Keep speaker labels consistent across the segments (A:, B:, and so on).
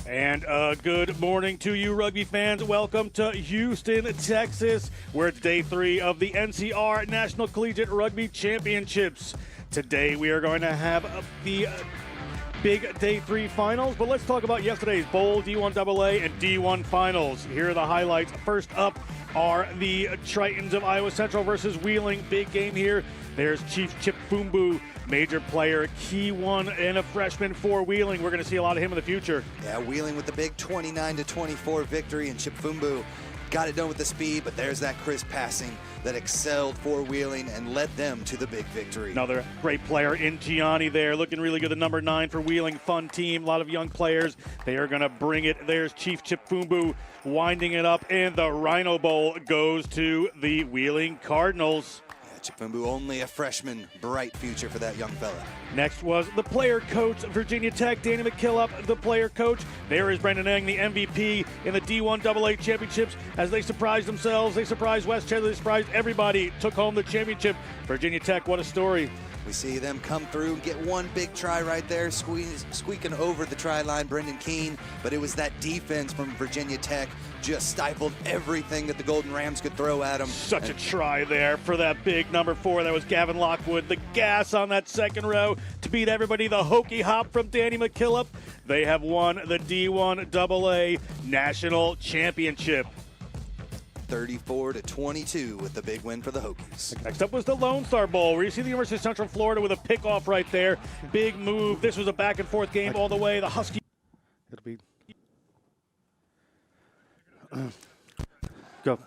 A: And good morning to you, rugby fans. Welcome to Houston, Texas, where it's day 3 of the NCR National Collegiate Rugby Championships. Today we are going to have the big day 3 finals, but let's talk about yesterday's Bowl, D1AA, and D1 finals. Here are the highlights. First up are the Tritons of Iowa Central versus Wheeling. Big game here. There's Chief Chip Fumbu, major player, key one, and a freshman for Wheeling. We're going to see a lot of him in the future.
B: Yeah, Wheeling with the big 29-24 victory, and Chip Fumbu got it done with the speed, but there's that crisp passing that excelled for Wheeling and led them to the big victory.
A: Another great player in Gianni there, looking really good. The number 9 for Wheeling, fun team, a lot of young players. They are going to bring it. There's Chief Chip Fumbu winding it up, and the Rhino Bowl goes to the Wheeling Cardinals.
B: Chip Fumbu, only a freshman, bright future for that young fella.
A: Next was the player coach, Virginia Tech, Danny McKillop, the player coach. There is Brendan Eng, the MVP in the D1AA championships. As they surprised themselves, they surprised West Chester, they surprised everybody, took home the championship. Virginia Tech, what a story.
B: We see them come through and get one big try right there, squeaking over the try line, Brendan Keene. But it was that defense from Virginia Tech just stifled everything that the Golden Rams could throw at them.
A: Such a try there for that big number 4. That was Gavin Lockwood. The gas on that second row to beat everybody. The hokey hop from Danny McKillop. They have won the D1AA National Championship.
B: 34-22 with the big win for the Hokies.
A: Next up was the Lone Star Bowl, where you see the University of Central Florida with a pick-off right there. Big move. This was a back-and-forth game all the way. The Huskies. It'll be. Go.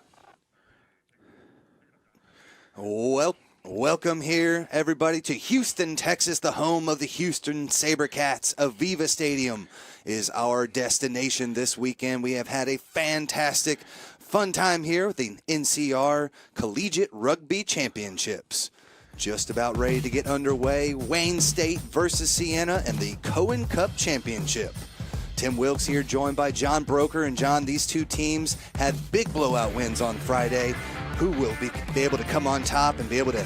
B: Well, welcome here, everybody, to Houston, Texas, the home of the Houston SaberCats. Aveva Stadium is our destination this weekend. We have had a fantastic fun time here with the NCR Collegiate Rugby Championships. Just about ready to get underway. Wayne State versus Sienna and the Cohen Cup Championship. Tim Wilkes here, joined by John Broker. And John, these two teams had big blowout wins on Friday. Who will be able to come on top and be able to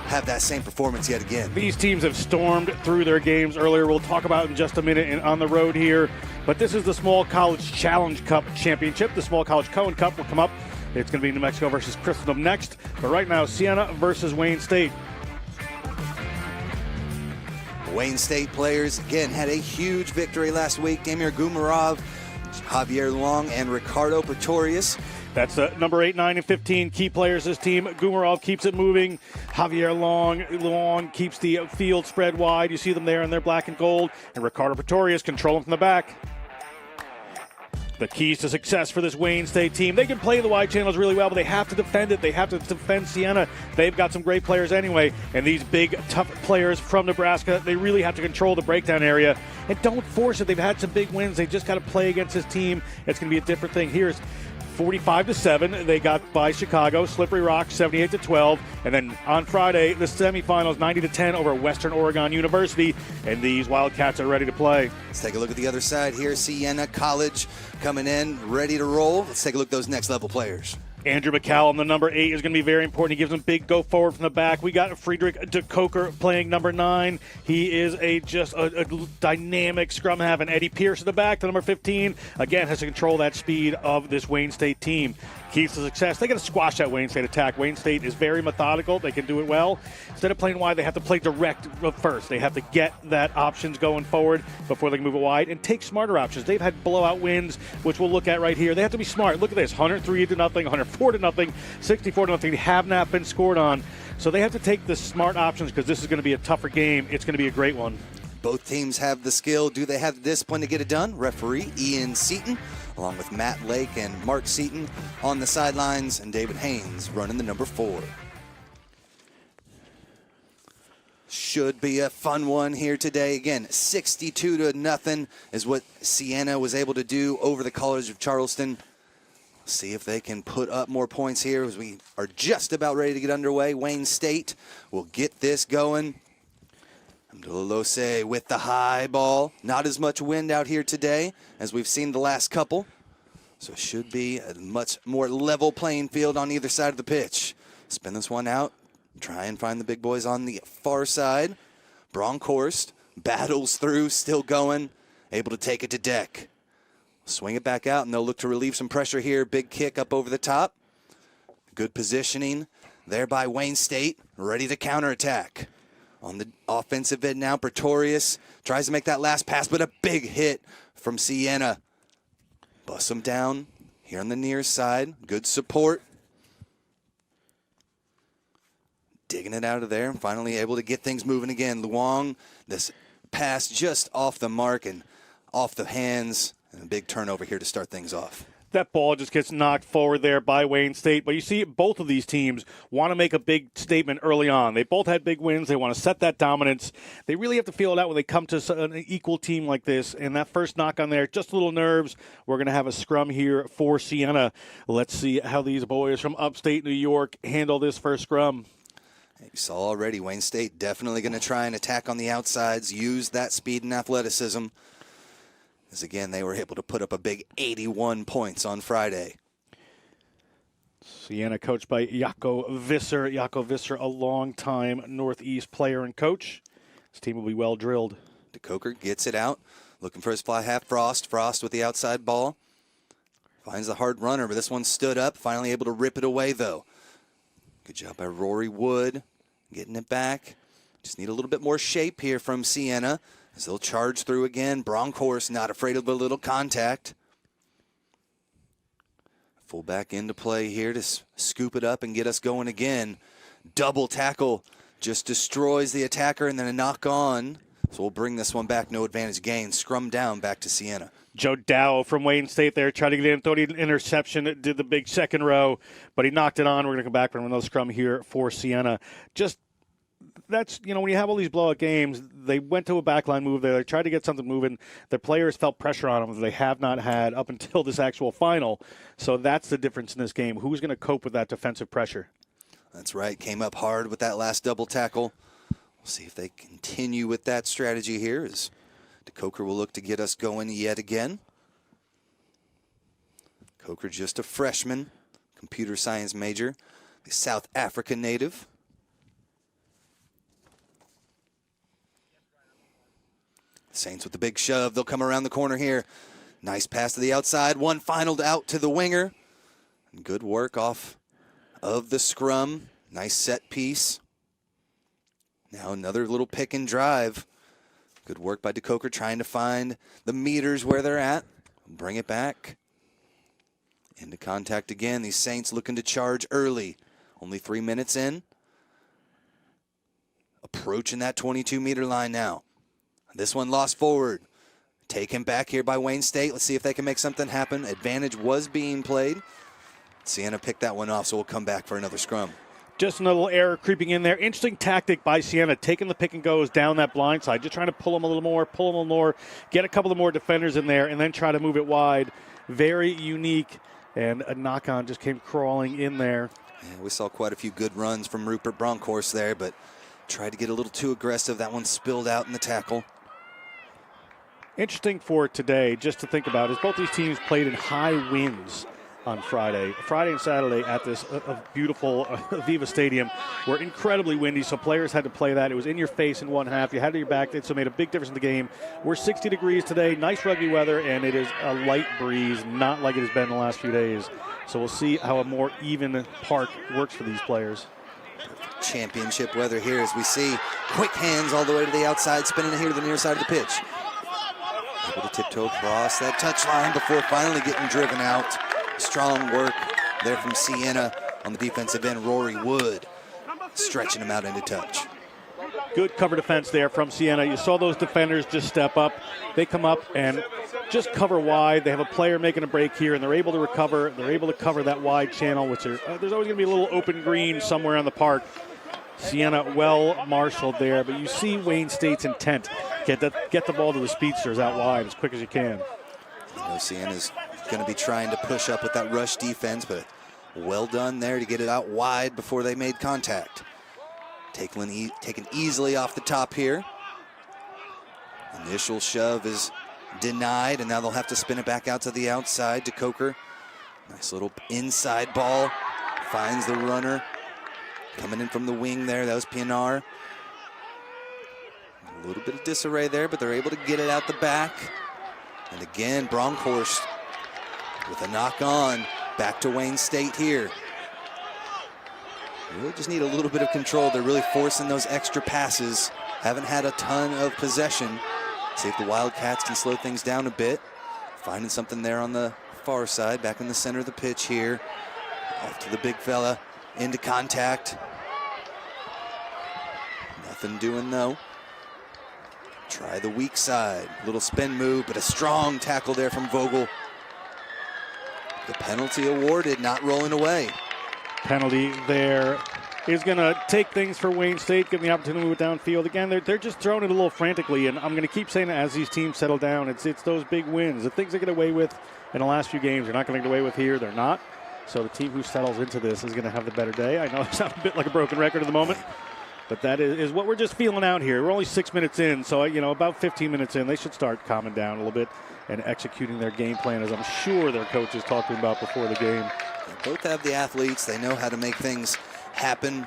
B: have that same performance yet again?
A: These teams have stormed through their games earlier. We'll talk about in just a minute and on the road here. But this is the Small College Challenge Cup Championship. The Small College Cohen Cup will come up. It's going to be New Mexico versus Christendom next. But right now, Sienna versus Wayne State.
B: Wayne State players, again, had a huge victory last week. Damir Gumarov, Javier Long, and Ricardo Pretorius.
A: That's number 8, 9, and 15 key players this team. Gumarov keeps it moving. Javier Long keeps the field spread wide. You see them there in their black and gold. And Ricardo Pretorius controlling from the back. The keys to success for this Wayne State team. They can play the wide channels really well, but they have to defend it. They have to defend Sienna. They've got some great players anyway. And these big, tough players from Nebraska, they really have to control the breakdown area. And don't force it. They've had some big wins. They just got to play against this team. It's going to be a different thing. Here's 45-7. They got by Chicago. Slippery Rock 78-12. And then on Friday, the semifinals 90-10 over Western Oregon University. And these Wildcats are ready to play.
B: Let's take a look at the other side here. Sienna College coming in, ready to roll. Let's take a look at those next level players.
A: Andrew McCallum, the number 8, is going to be very important. He gives them big go forward from the back. We got Friedrich de Koker playing number 9. He is just a dynamic scrum half. And Eddie Pierce at the back, the number 15, again has to control that speed of this Wayne State team. Keys to success. They got to squash that Wayne State attack. Wayne State is very methodical. They can do it well. Instead of playing wide, they have to play direct first. They have to get that options going forward before they can move it wide and take smarter options. They've had blowout wins, which we'll look at right here. They have to be smart. Look at this, 103-0, 104-0, 64-0. Have not been scored on. So they have to take the smart options because this is going to be a tougher game. It's going to be a great one.
B: Both teams have the skill. Do they have the discipline to get it done? Referee Ian Seaton, along with Matt Lake and Mark Seaton on the sidelines, and David Haynes running the number 4. Should be a fun one here today. Again, 62-0 is what Sienna was able to do over the College of Charleston. See if they can put up more points here as we are just about ready to get underway. Wayne State will get this going. Abdullah with the high ball. Not as much wind out here today as we've seen the last couple. So it should be a much more level playing field on either side of the pitch. Spin this one out. Try and find the big boys on the far side. Bronkhorst battles through, still going, able to take it to deck. Swing it back out, and they'll look to relieve some pressure here. Big kick up over the top. Good positioning there by Wayne State, ready to counterattack. On the offensive end now, Pretorius tries to make that last pass, but a big hit from Sienna. Bust him down here on the near side. Good support. Digging it out of there and finally able to get things moving again. Luong, this pass just off the mark and off the hands. And a big turnover here to start things off.
A: That ball just gets knocked forward there by Wayne State. But you see both of these teams want to make a big statement early on. They both had big wins. They want to set that dominance. They really have to feel it out when they come to an equal team like this. And that first knock on there, just a little nerves. We're going to have a scrum here for Sienna. Let's see how these boys from upstate New York handle this first scrum.
B: You saw already Wayne State definitely going to try and attack on the outsides, use that speed and athleticism. As again, they were able to put up a big 81 points on Friday.
A: Sienna coached by Jaco Visser. Jaco Visser, a long-time Northeast player and coach. This team will be well drilled.
B: DeCoker gets it out, looking for his fly half. Frost with the outside ball. Finds the hard runner, but this one stood up, finally able to rip it away, though. Good job by Rory Wood, getting it back. Just need a little bit more shape here from Sienna. As they'll charge through again. Bronkhorst not afraid of a little contact. Full back into play here to scoop it up and get us going again. Double tackle just destroys the attacker and then a knock on. So we'll bring this one back. No advantage gain. Scrum down back to Sienna.
A: Joe Dow from Wayne State there tried to get in, thought he had an interception, did the big second row, but he knocked it on. We're going to come back from another scrum here for Sienna. That's, when you have all these blowout games, they went to a backline move there. They tried to get something moving. Their players felt pressure on them that they have not had up until this actual final. So that's the difference in this game. Who's going to cope with that defensive pressure?
B: That's right. Came up hard with that last double tackle. We'll see if they continue with that strategy here as DeCoker will look to get us going yet again. Coker just a freshman, computer science major, a South African native. Saints with the big shove. They'll come around the corner here. Nice pass to the outside. One final out to the winger. Good work off of the scrum. Nice set piece. Now another little pick and drive. Good work by DeCoker trying to find the meters where they're at. Bring it back. Into contact again. These Saints looking to charge early. Only 3 minutes in. Approaching that 22-meter line now. This one lost forward. Taken back here by Wayne State. Let's see if they can make something happen. Advantage was being played. Sienna picked that one off, so we'll come back for another scrum.
A: Just another little error creeping in there. Interesting tactic by Sienna, taking the pick and goes down that blind side, just trying to pull them a little more, get a couple of more defenders in there, and then try to move it wide. Very unique, and a knock-on just came crawling in there.
B: Yeah, we saw quite a few good runs from Rupert Bronkhorst there, but tried to get a little too aggressive. That one spilled out in the tackle.
A: Interesting for today, just to think about, is both these teams played in high winds on Friday and Saturday at this beautiful Aveva Stadium were incredibly windy, so players had to play that. It was in your face in one half. You had it to your back, so it made a big difference in the game. We're 60 degrees today, nice rugby weather, and it is a light breeze, not like it has been in the last few days. So we'll see how a more even park works for these players.
B: Championship weather here as we see quick hands all the way to the outside, spinning it here to the near side of the pitch. Able to tiptoe across that touchline before finally getting driven out. Strong work there from Sienna on the defensive end. Rory Wood stretching him out into touch.
A: Good cover defense there from Sienna. You saw those defenders just step up. They come up and just cover wide. They have a player making a break here, and they're able to recover. They're able to cover that wide channel, which there's always going to be a little open green somewhere on the park. Sienna well marshaled there, but you see Wayne State's intent. Get the ball to the speedsters out wide as quick as you can.
B: Sienna's going to be trying to push up with that rush defense, but well done there to get it out wide before they made contact. Taken easily off the top here. Initial shove is denied, and now they'll have to spin it back out to the outside to Coker. Nice little inside ball. Finds the runner. Coming in from the wing there, that was Pienaar. A little bit of disarray there, but they're able to get it out the back. And again, Bronkhorst with a knock on. Back to Wayne State here. Really just need a little bit of control. They're really forcing those extra passes. Haven't had a ton of possession. See if the Wildcats can slow things down a bit. Finding something there on the far side, back in the center of the pitch here. Off to the big fella, into contact. Nothing doing though. Try the weak side, little spin move, but a strong tackle there from Vogel. The penalty awarded, not rolling away.
A: Penalty there is going to take things for Wayne State, give them the opportunity to move it downfield. Again, they're just throwing it a little frantically, and I'm going to keep saying that as these teams settle down. It's those big wins. The things they get away with in the last few games, they're not going to get away with here. They're not. So the team who settles into this is going to have the better day. I know it sounds a bit like a broken record at the moment, but that is what we're just feeling out here. We're only 6 minutes in, so about 15 minutes in, they should start calming down a little bit and executing their game plan, as I'm sure their coach is talking about before the game.
B: They both have the athletes. They know how to make things happen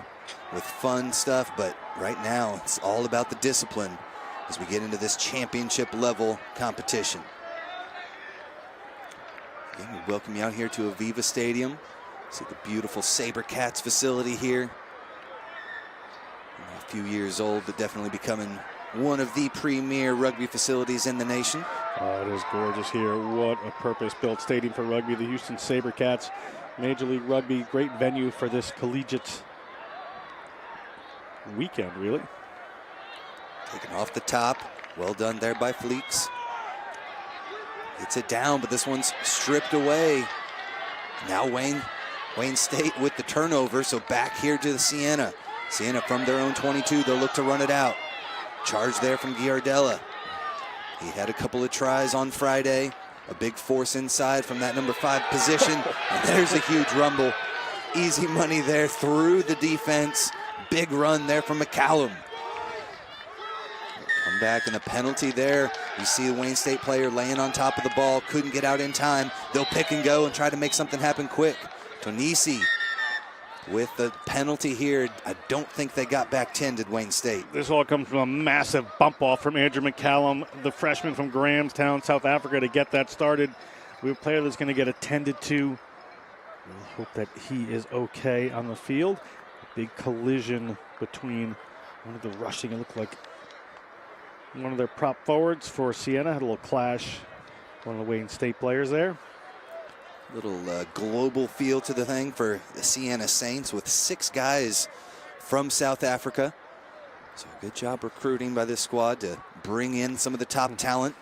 B: with fun stuff, but right now it's all about the discipline as we get into this championship level competition. Again, we welcome you out here to Aveva Stadium. See the beautiful SaberCats facility here. A few years old, but definitely becoming one of the premier rugby facilities in the nation.
A: Oh, it is gorgeous here. What a purpose-built stadium for rugby. The Houston SaberCats, Major League Rugby, great venue for this collegiate weekend, really.
B: Taken off the top. Well done there by Fleeks. Gets it down, but this one's stripped away. Now Wayne State with the turnover, so back here to the Sienna. Sienna from their own 22, they'll look to run it out. Charge there from Giardella. He had a couple of tries on Friday. A big force inside from that number 5 position. And there's a huge rumble. Easy money there through the defense. Big run there from McCallum. Come back, and a penalty there. You see the Wayne State player laying on top of the ball. Couldn't get out in time. They'll pick and go and try to make something happen quick. Tonisi with the penalty here. I don't think they got back 10, did Wayne State.
A: This all comes from a massive bump off from Andrew McCallum, the freshman from Grahamstown, South Africa, to get that started. We have a player that's going to get attended to. We'll hope that he is okay on the field. A big collision between one of the rushing, it looked like one of their prop forwards for Sienna. Had a little clash. One of the Wayne State players there.
B: Little global feel to the thing for the Sienna Saints with 6 guys from South Africa. So good job recruiting by this squad to bring in some of the top talent.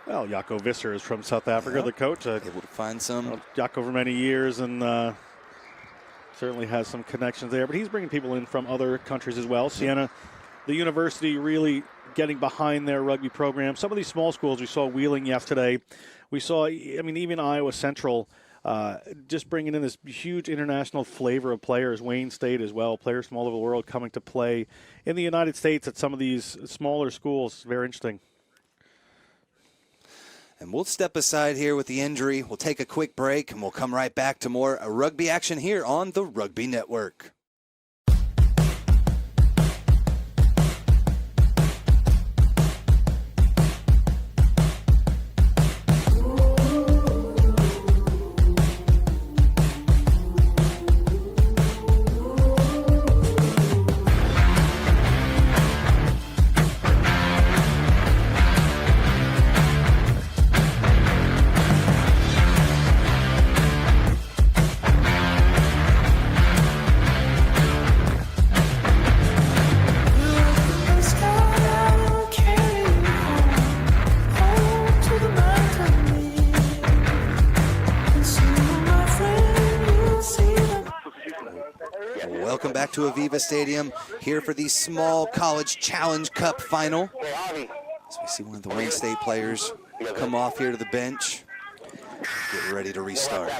A: Well, Jaco Visser is from South Africa, the coach.
B: Able to find some.
A: Jaco for many years, and certainly has some connections there. But he's bringing people in from other countries as well. Sienna, the university, really getting behind their rugby program. Some of these small schools, we saw Wheeling yesterday. We saw, even Iowa Central just bringing in this huge international flavor of players. Wayne State as well, players from all over the world coming to play in the United States at some of these smaller schools. Very interesting.
B: And we'll step aside here with the injury. We'll take a quick break, and we'll come right back to more rugby action here on the Rugby Network. Welcome back to Aveva Stadium, here for the Small College Challenge Cup final. As we see one of the Wayne State players come off here to the bench, get ready to restart.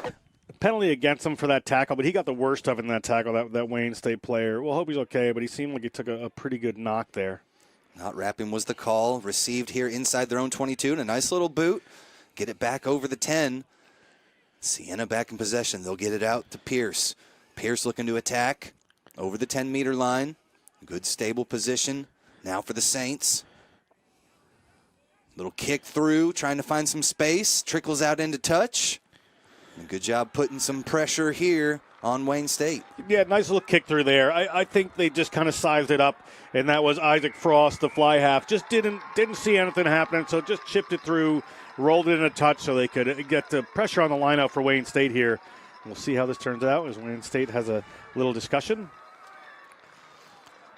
A: Penalty against him for that tackle, but he got the worst of it in that tackle, that Wayne State player. We'll hope he's okay, but he seemed like he took a pretty good knock there.
B: Not wrapping was the call, received here inside their own 22, and a nice little boot. Get it back over the 10. Sienna back in possession. They'll get it out to Pierce. Pierce looking to attack. over the 10-meter line. Good stable position. Now for the Saints. Little kick through, trying to find some space. Trickles out into touch. And good job putting some pressure here on Wayne State.
A: Yeah, nice little kick through there. I think they just kind of sized it up, and that was Isaac Frost, the fly half. Just didn't see anything happening, so just chipped it through, rolled it in a touch so they could get the pressure on the lineout for Wayne State here. We'll see how this turns out as Wayne State has a little discussion.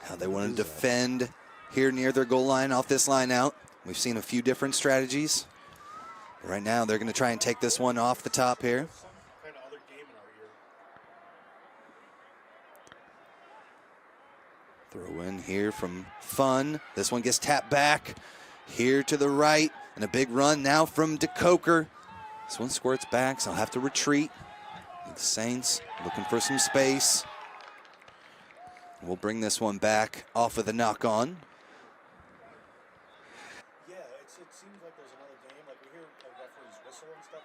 B: How they want to defend here near their goal line off this line out. We've seen a few different strategies. Right now, they're going to try and take this one off the top here. Throw in here from Fun. This one gets tapped back here to the right. And a big run now from DeCoker. This one squirts back, so I'll have to retreat. The Saints looking for some space. We'll bring this one back off of the knock-on.
A: Yeah, it seems like there's another game. Like we hear referees whistle and stuff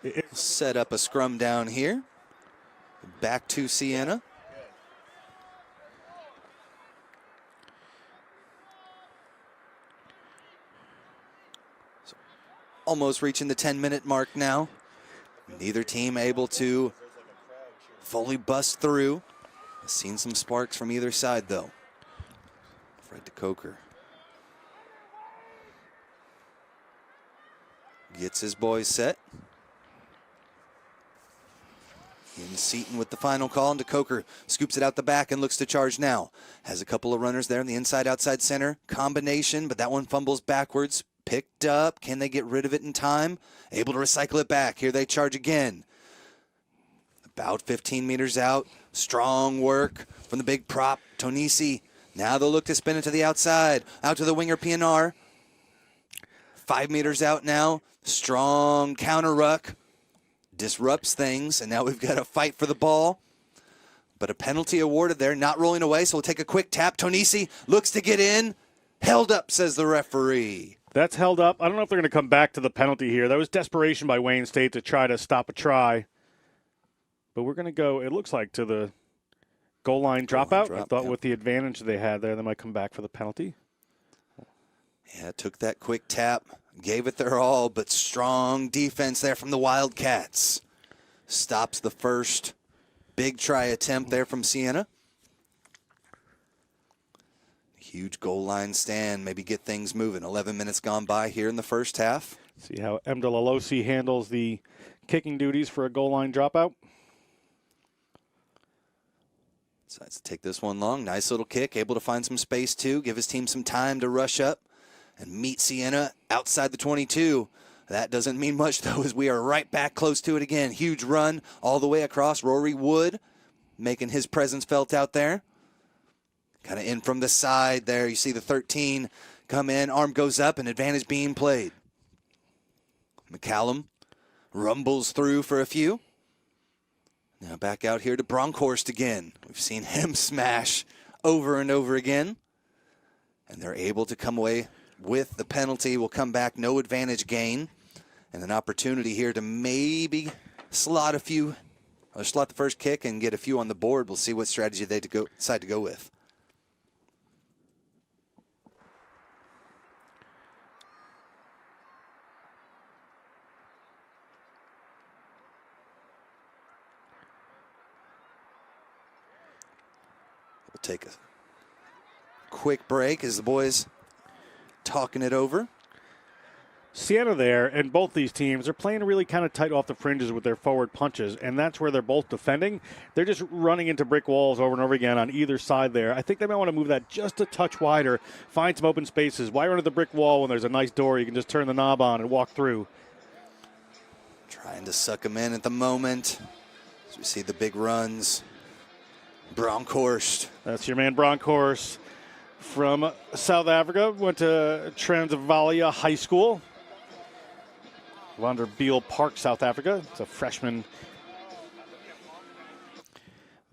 A: like that.
B: Set up a scrum down here. Back to Sienna. So, almost reaching the 10-minute mark now. Neither team able to fully bust through. I've seen some sparks from either side, though. Fred DeCoker gets his boys set. In Seaton with the final call, and DeCoker scoops it out the back and looks to charge now. Has a couple of runners there in the inside-outside center combination, but that one fumbles backwards. Picked up. Can they get rid of it in time? Able to recycle it back. Here they charge again. About 15 meters out. Strong work from the big prop, Tonisi. Now they'll look to spin it to the outside. Out to the winger, PNR. 5 meters out now. Strong counter ruck. Disrupts things, and now we've got a fight for the ball. But a penalty awarded there, not rolling away, so we'll take a quick tap. Tonisi looks to get in. Held up, says the referee.
A: That's held up. I don't know if they're going to come back to the penalty here. That was desperation by Wayne State to try to stop a try. But we're going to go, it looks like, to the goal line dropout. I thought with the advantage they had there, they might come back for the penalty.
B: Yeah, took that quick tap, gave it their all, but strong defense there from the Wildcats. Stops the first big try attempt there from Sienna. Huge goal line stand, maybe get things moving. 11 minutes gone by here in the first half.
A: See how Emdelalosi handles the kicking duties for a goal line dropout.
B: Decides to take this one long. Nice little kick, able to find some space too, give his team some time to rush up and meet Sienna outside the 22. That doesn't mean much, though, as we are right back close to it again. Huge run all the way across. Rory Wood making his presence felt out there. Kind of in from the side there. You see the 13 come in. Arm goes up and advantage being played. McCallum rumbles through for a few. Now back out here to Bronkhorst again. We've seen him smash over and over again. And they're able to come away with the penalty. Will come back, no advantage gain. And an opportunity here to maybe slot the first kick and get a few on the board. We'll see what strategy they decide to go with. We'll take a quick break as the boys talking it over.
A: Sienna there, and both these teams are playing really kind of tight off the fringes with their forward punches, and that's where they're both defending. They're just running into brick walls over and over again on either side there. I think they might want to move that just a touch wider, find some open spaces. Why run into the brick wall when there's a nice door you can just turn the knob on and walk through?
B: Trying to suck them in at the moment. As we see the big runs. Bronkhorst.
A: That's your man Bronkhorst from South Africa. Went to Transvaal High School. Vanderbilt Park, South Africa. It's a freshman.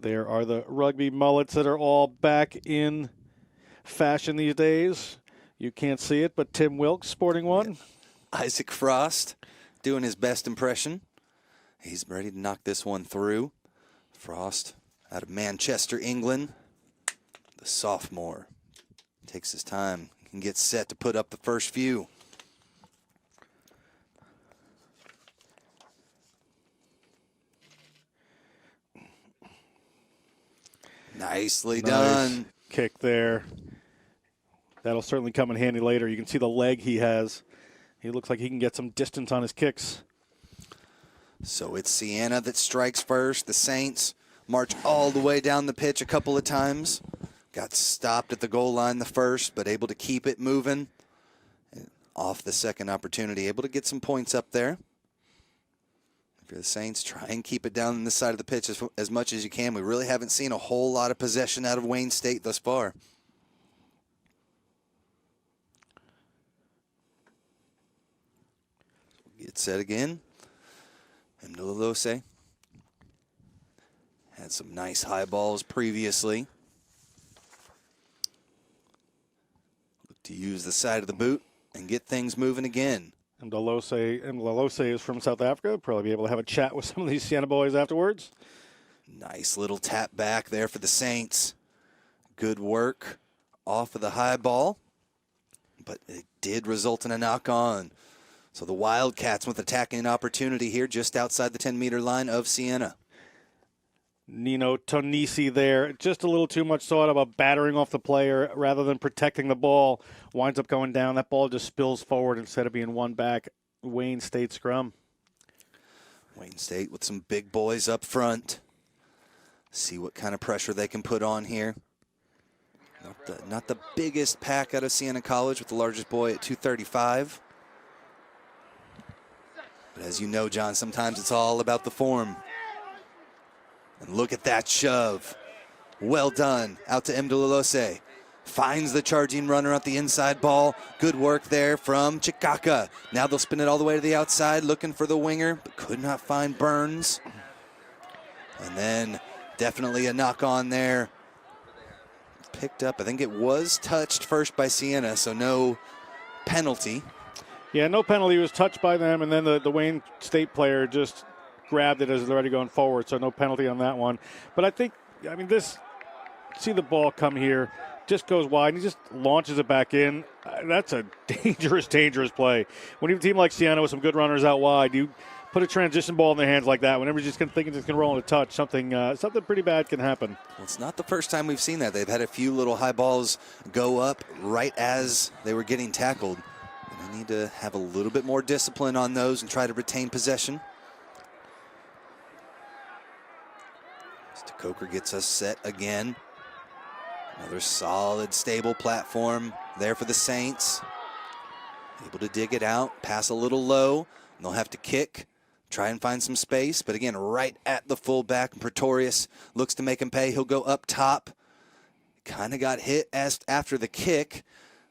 A: There are the rugby mullets that are all back in fashion these days. You can't see it, but Tim Wilkes sporting one.
B: Isaac Frost doing his best impression. He's ready to knock this one through. Frost out of Manchester, England. The sophomore takes his time and gets set to put up the first few. Nicely done.
A: Kick there. That'll certainly come in handy later. You can see the leg he has. He looks like he can get some distance on his kicks.
B: So it's Sienna that strikes first. The Saints march all the way down the pitch a couple of times. Got stopped at the goal line the first, but able to keep it moving. And off the second opportunity, able to get some points up there. If you're the Saints, try and keep it down on this side of the pitch as much as you can. We really haven't seen a whole lot of possession out of Wayne State thus far. Get set again. Mdlalose had some nice high balls previously. Look to use the side of the boot and get things moving again.
A: Mdlalose is from South Africa. Probably be able to have a chat with some of these Sienna boys afterwards.
B: Nice little tap back there for the Saints. Good work off of the high ball, but it did result in a knock on. So the Wildcats with attacking opportunity here just outside the 10-meter line of Sienna.
A: Nino Tonisi there. Just a little too much thought about battering off the player rather than protecting the ball. Winds up going down. That ball just spills forward instead of being won back. Wayne State scrum.
B: Wayne State with some big boys up front. See what kind of pressure they can put on here. Not the biggest pack out of Sienna College, with the largest boy at 235. But as you know, John, sometimes it's all about the form. And look at that shove. Well done. Out to Mdlalose. Finds the charging runner at the inside ball. Good work there from Chikaka. Now they'll spin it all the way to the outside, looking for the winger, but could not find Burns. And then definitely a knock on there. Picked up, I think it was touched first by Sienna, so no penalty.
A: Yeah, no penalty. It was touched by them, and then the Wayne State player just grabbed it as they're already going forward, so no penalty on that one. But I mean, see the ball come here, just goes wide, and he just launches it back in. That's a dangerous, dangerous play. When you have a team like Sienna with some good runners out wide, you put a transition ball in their hands like that, whenever you're just thinking it's going to roll in a touch, something pretty bad can happen.
B: Well, it's not the first time we've seen that. They've had a few little high balls go up right as they were getting tackled. And they need to have a little bit more discipline on those and try to retain possession. Coker gets us set again. Another solid, stable platform there for the Saints. Able to dig it out, pass a little low. They'll have to kick, try and find some space. But again, right at the fullback, and Pretorius looks to make him pay. He'll go up top. Kind of got hit after the kick,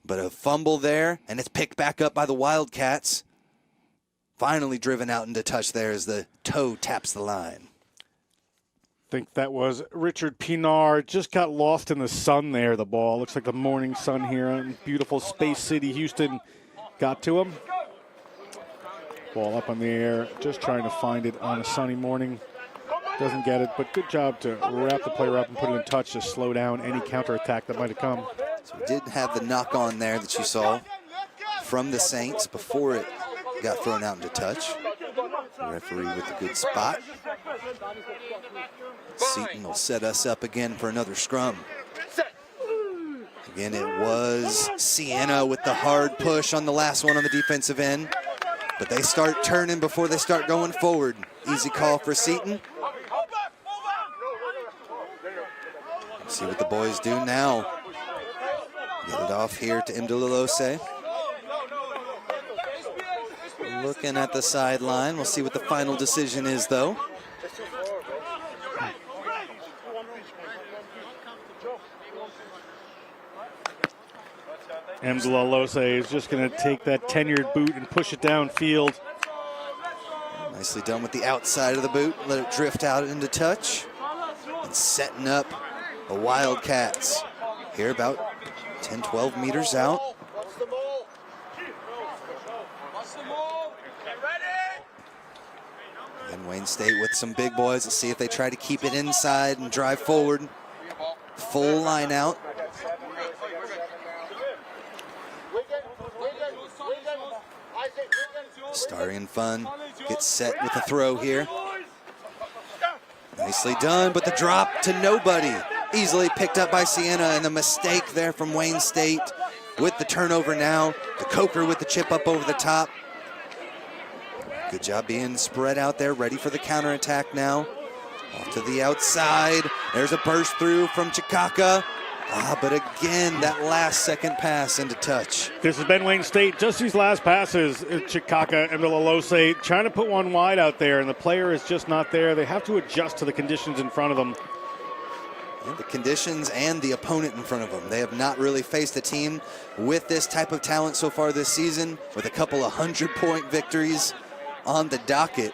B: but a fumble there, and it's picked back up by the Wildcats. Finally driven out into touch there as the toe taps the line.
A: I think that was Richard Pinar. Just got lost in the sun there, the ball. Looks like the morning sun here in beautiful Space City, Houston. Got to him. Ball up in the air, just trying to find it on a sunny morning. Doesn't get it, but good job to wrap the player up and put it in touch to slow down any counterattack that might have come.
B: So we did have the knock on there that you saw from the Saints before it got thrown out into touch. The referee with a good spot. Seton will set us up again for another scrum. Again, it was Sienna with the hard push on the last one on the defensive end. But they start turning before they start going forward. Easy call for Seton. See what the boys do now. Get it off here to Mdlalose. Looking at the sideline. We'll see what the final decision is, though.
A: Mdlalose is just going to take that tenured boot and push it downfield.
B: Nicely done with the outside of the boot. Let it drift out into touch. And setting up the Wildcats here about 10, 12 meters out. And Wayne State with some big boys. Let's see if they try to keep it inside and drive forward. Full line out. Starting fun. Gets set with the throw here. Nicely done, but the drop to nobody. Easily picked up by Sienna, and the mistake there from Wayne State with the turnover now. The Coker with the chip up over the top. Good job being spread out there, ready for the counterattack now. Off to the outside. There's a burst through from Chikaka. But again, that last second pass into touch.
A: This has been Wayne State. Just these last passes, Chikaka and Villalose trying to put one wide out there, and the player is just not there. They have to adjust to the conditions in front of them.
B: The conditions and the opponent in front of them. They have not really faced a team with this type of talent so far this season, with a couple of 100-point victories on the docket.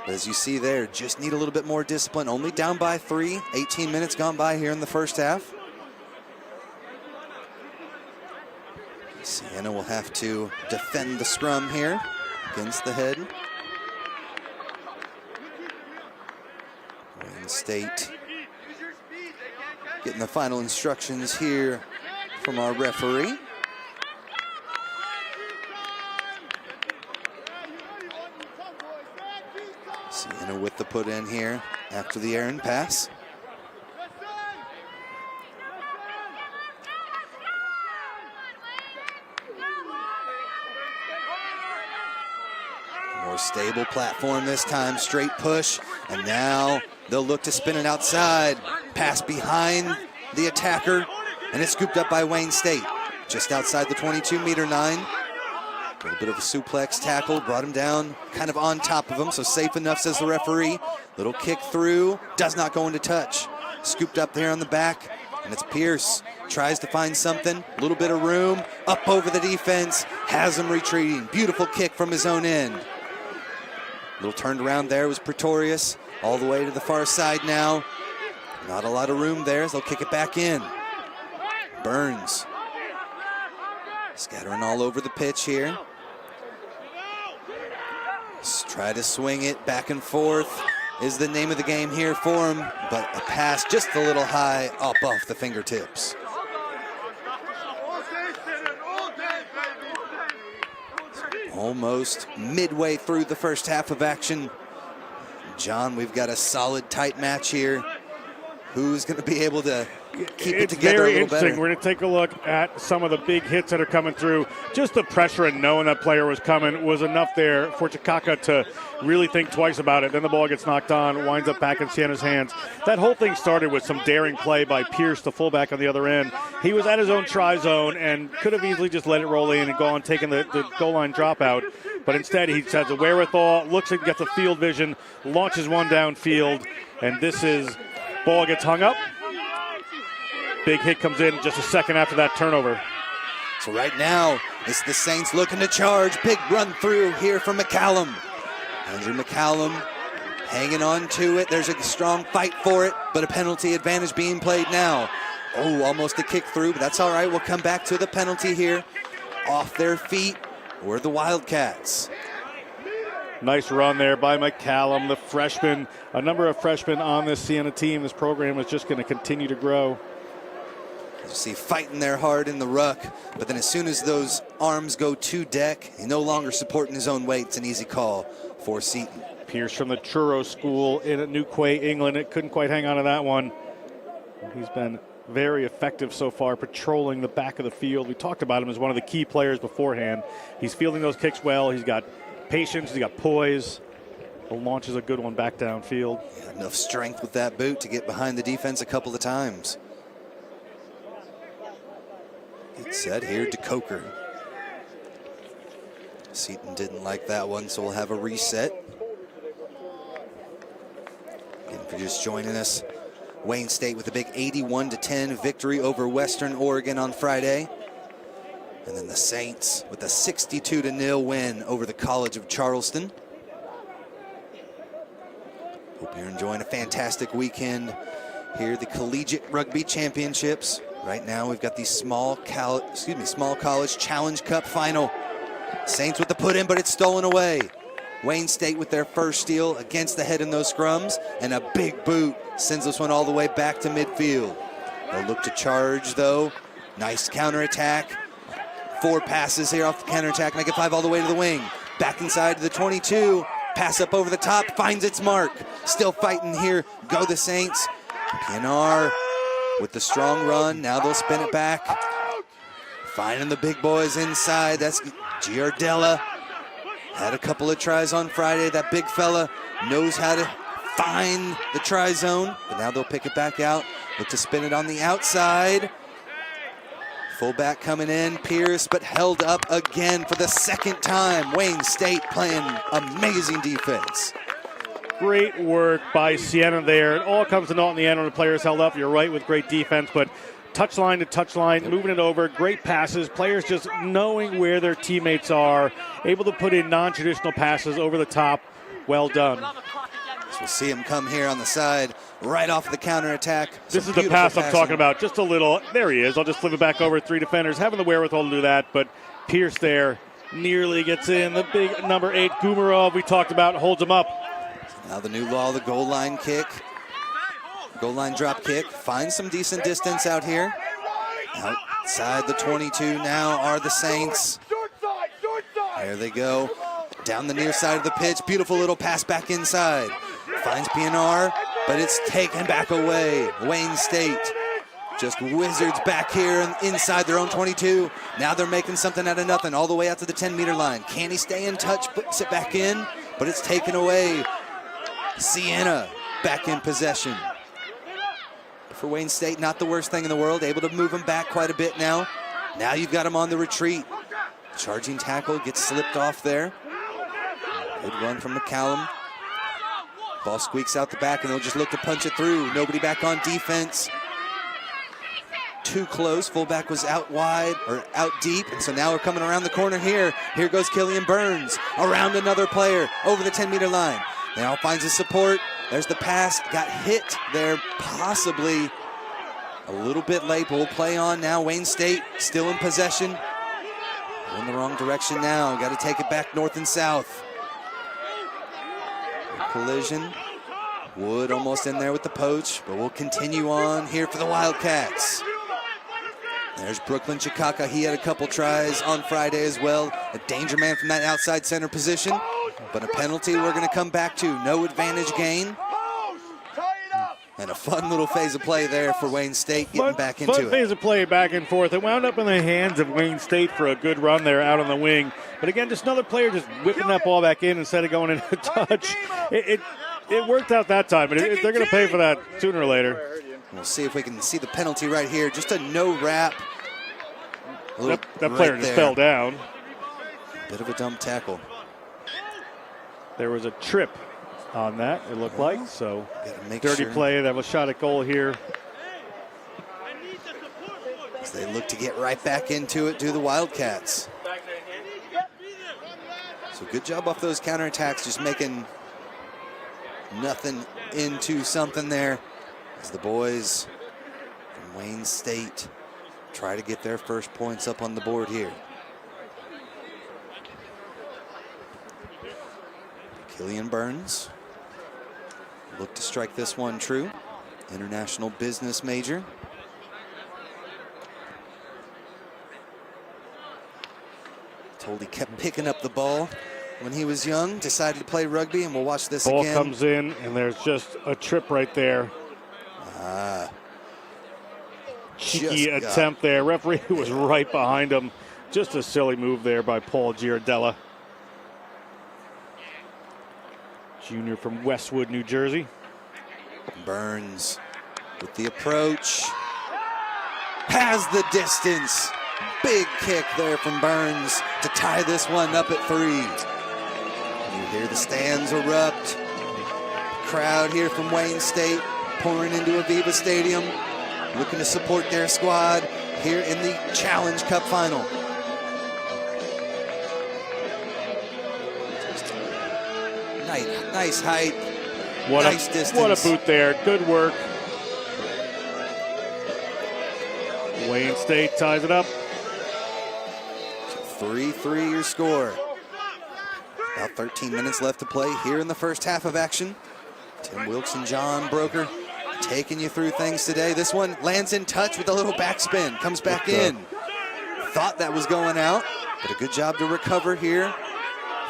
B: But as you see there, just need a little bit more discipline. Only down by 3, 18 minutes gone by here in the first half. Sienna will have to defend the scrum here against the head. Wayne State getting the final instructions here from our referee. Sienna with the put in here after the errant pass. More stable platform this time, straight push, and now they'll look to spin it outside. Pass behind the attacker, and it's scooped up by Wayne State. Just outside the 22-meter line. A little bit of a suplex tackle, brought him down kind of on top of him, so safe enough, says the referee. Little kick through, does not go into touch. Scooped up there on the back, and it's Pierce. Tries to find something, a little bit of room, up over the defense, has him retreating. Beautiful kick from his own end. Little turned around there was Pretorius, all the way to the far side now. Not a lot of room there, as they'll kick it back in. Burns. Scattering all over the pitch here. Try to swing it back and forth is the name of the game here for him, but a pass just a little high up off the fingertips. Almost midway through the first half of action. John, we've got a solid, tight match here. Who's going to be able to keep it together a little better?
A: It's very interesting. We're going to take a look at some of the big hits that are coming through. Just the pressure and knowing that player was coming was enough there for Chikaka to really think twice about it. Then the ball gets knocked on, winds up back in Sienna's hands. That whole thing started with some daring play by Pierce, the fullback on the other end. He was at his own try zone and could have easily just let it roll in and gone, taking the goal line dropout. But instead, he has the wherewithal, looks and gets the field vision, launches one downfield, and this is... Ball gets hung up. Big hit comes in just a second after that turnover.
B: So right now, it's the Saints looking to charge. Big run through here from McCallum. Andrew McCallum hanging on to it. There's a strong fight for it, but a penalty advantage being played now. Oh, almost a kick through, but that's all right. We'll come back to the penalty here. Off their feet were the Wildcats.
A: Nice run there by McCallum, the freshman. A number of freshmen on this Sienna team. This program is just going to continue to grow.
B: You see fighting there hard in the ruck, but then as soon as those arms go to deck, he's no longer supporting his own weight. It's an easy call for Seton.
A: Pierce from the Truro School in New Quay, England. It couldn't quite hang on to that one. He's been very effective so far, patrolling the back of the field. We talked about him as one of the key players beforehand. He's fielding those kicks well. He's got patience, he's got poise. Launches a good one back downfield.
B: Yeah, enough strength with that boot to get behind the defense a couple of times. It's set here to Coker. Seton didn't like that one, so we'll have a reset. And for just joining us, Wayne State with a big 81-10 victory over Western Oregon on Friday. And then the Saints with a 62-0 win over the College of Charleston. Hope you're enjoying a fantastic weekend here at the Collegiate Rugby Championships. Right now we've got the Small College Challenge Cup final. Saints with the put in, but it's stolen away. Wayne State with their first steal against the head in those scrums, and a big boot sends this one all the way back to midfield. They'll look to charge, though. Nice counterattack. 4 passes here off the counterattack, make it 5 all the way to the wing. Back inside to the 22. Pass up over the top, finds its mark. Still fighting here, go the Saints. PNR with the strong run, now they'll spin it back. Finding the big boys inside, that's Giardella. Had a couple of tries on Friday. That big fella knows how to find the try zone, but now they'll pick it back out. Look to spin it on the outside. Fullback coming in, Pierce, but held up again for the second time. Wayne State playing amazing defense.
A: Great work by Sienna there. It all comes to naught in the end when the players held up. You're right, with great defense, but touchline to touchline, moving it over, great passes, players just knowing where their teammates are, able to put in non-traditional passes over the top. Well done.
B: So we'll see him come here on the side, right off the counterattack.
A: This is the pass I'm talking about, just a little. There he is. I'll just flip it back over 3 defenders, having the wherewithal to do that, but Pierce there nearly gets in. The big number 8, Gumarov, we talked about, holds him up.
B: Now the new law, the goal line kick. Goal line drop kick. Finds some decent distance out here. Outside the 22 now are the Saints. There they go. Down the near side of the pitch. Beautiful little pass back inside. Finds PNR, but it's taken back away. Wayne State just wizards back here and inside their own 22. Now they're making something out of nothing all the way out to the 10-meter line. Can he stay in touch, puts it back in, but it's taken away. Sienna back in possession. For Wayne State, not the worst thing in the world. Able to move him back quite a bit now. Now you've got him on the retreat. Charging tackle gets slipped off there. Good run from McCallum. Ball squeaks out the back, and they'll just look to punch it through. Nobody back on defense. Too close. Fullback was out wide, or out deep, and so now we're coming around the corner here. Here goes Killian Burns. Around another player, over the 10-meter line. Now finds his support. There's the pass. Got hit there, possibly a little bit late, but we'll play on now. Wayne State still in possession. In the wrong direction now. Got to take it back north and south. Collision. Wood almost in there with the poach, but we'll continue on here for the Wildcats. There's Brooklyn Chikaka. He had a couple tries on Friday as well. A danger man from that outside center position. But a penalty we're going to come back to. No advantage gain. And a fun little phase of play there for Wayne State getting back into it.
A: Fun phase of play back and forth. It wound up in the hands of Wayne State for a good run there out on the wing. But again, just another player just whipping that ball back in instead of going in a touch. It worked out that time, but they're going to pay for that sooner or later.
B: We'll see if we can see the penalty right here. Just a no wrap.
A: That player just fell down.
B: Bit of a dumb tackle.
A: There was a trip on that, it looked like. So dirty play. That was shot at goal here.
B: As they look to get right back into it, do the Wildcats. So good job off those counterattacks, just making nothing into something there. As the boys from Wayne State try to get their first points up on the board here. Killian Burns look to strike this one true. International business major. Told he kept picking up the ball when he was young. Decided to play rugby, and we'll watch this again.
A: Ball comes in, and there's just a trip right there. Cheeky attempt there. Referee was right behind him. Just a silly move there by Paul Giardella. Junior from Westwood, New Jersey.
B: Burns with the approach. Has the distance. Big kick there from Burns to tie this one up at 3. You hear the stands erupt. Crowd here from Wayne State pouring into Aveva Stadium, looking to support their squad here in the Challenge Cup final. Nice height, nice distance.
A: What a boot there, good work. Wayne State ties it up.
B: 3-3 your score. About 13 minutes left to play here in the first half of action. Tim Wilkes and John Broker taking you through things today. This one lands in touch with a little backspin, comes back in. Thought that was going out, but a good job to recover here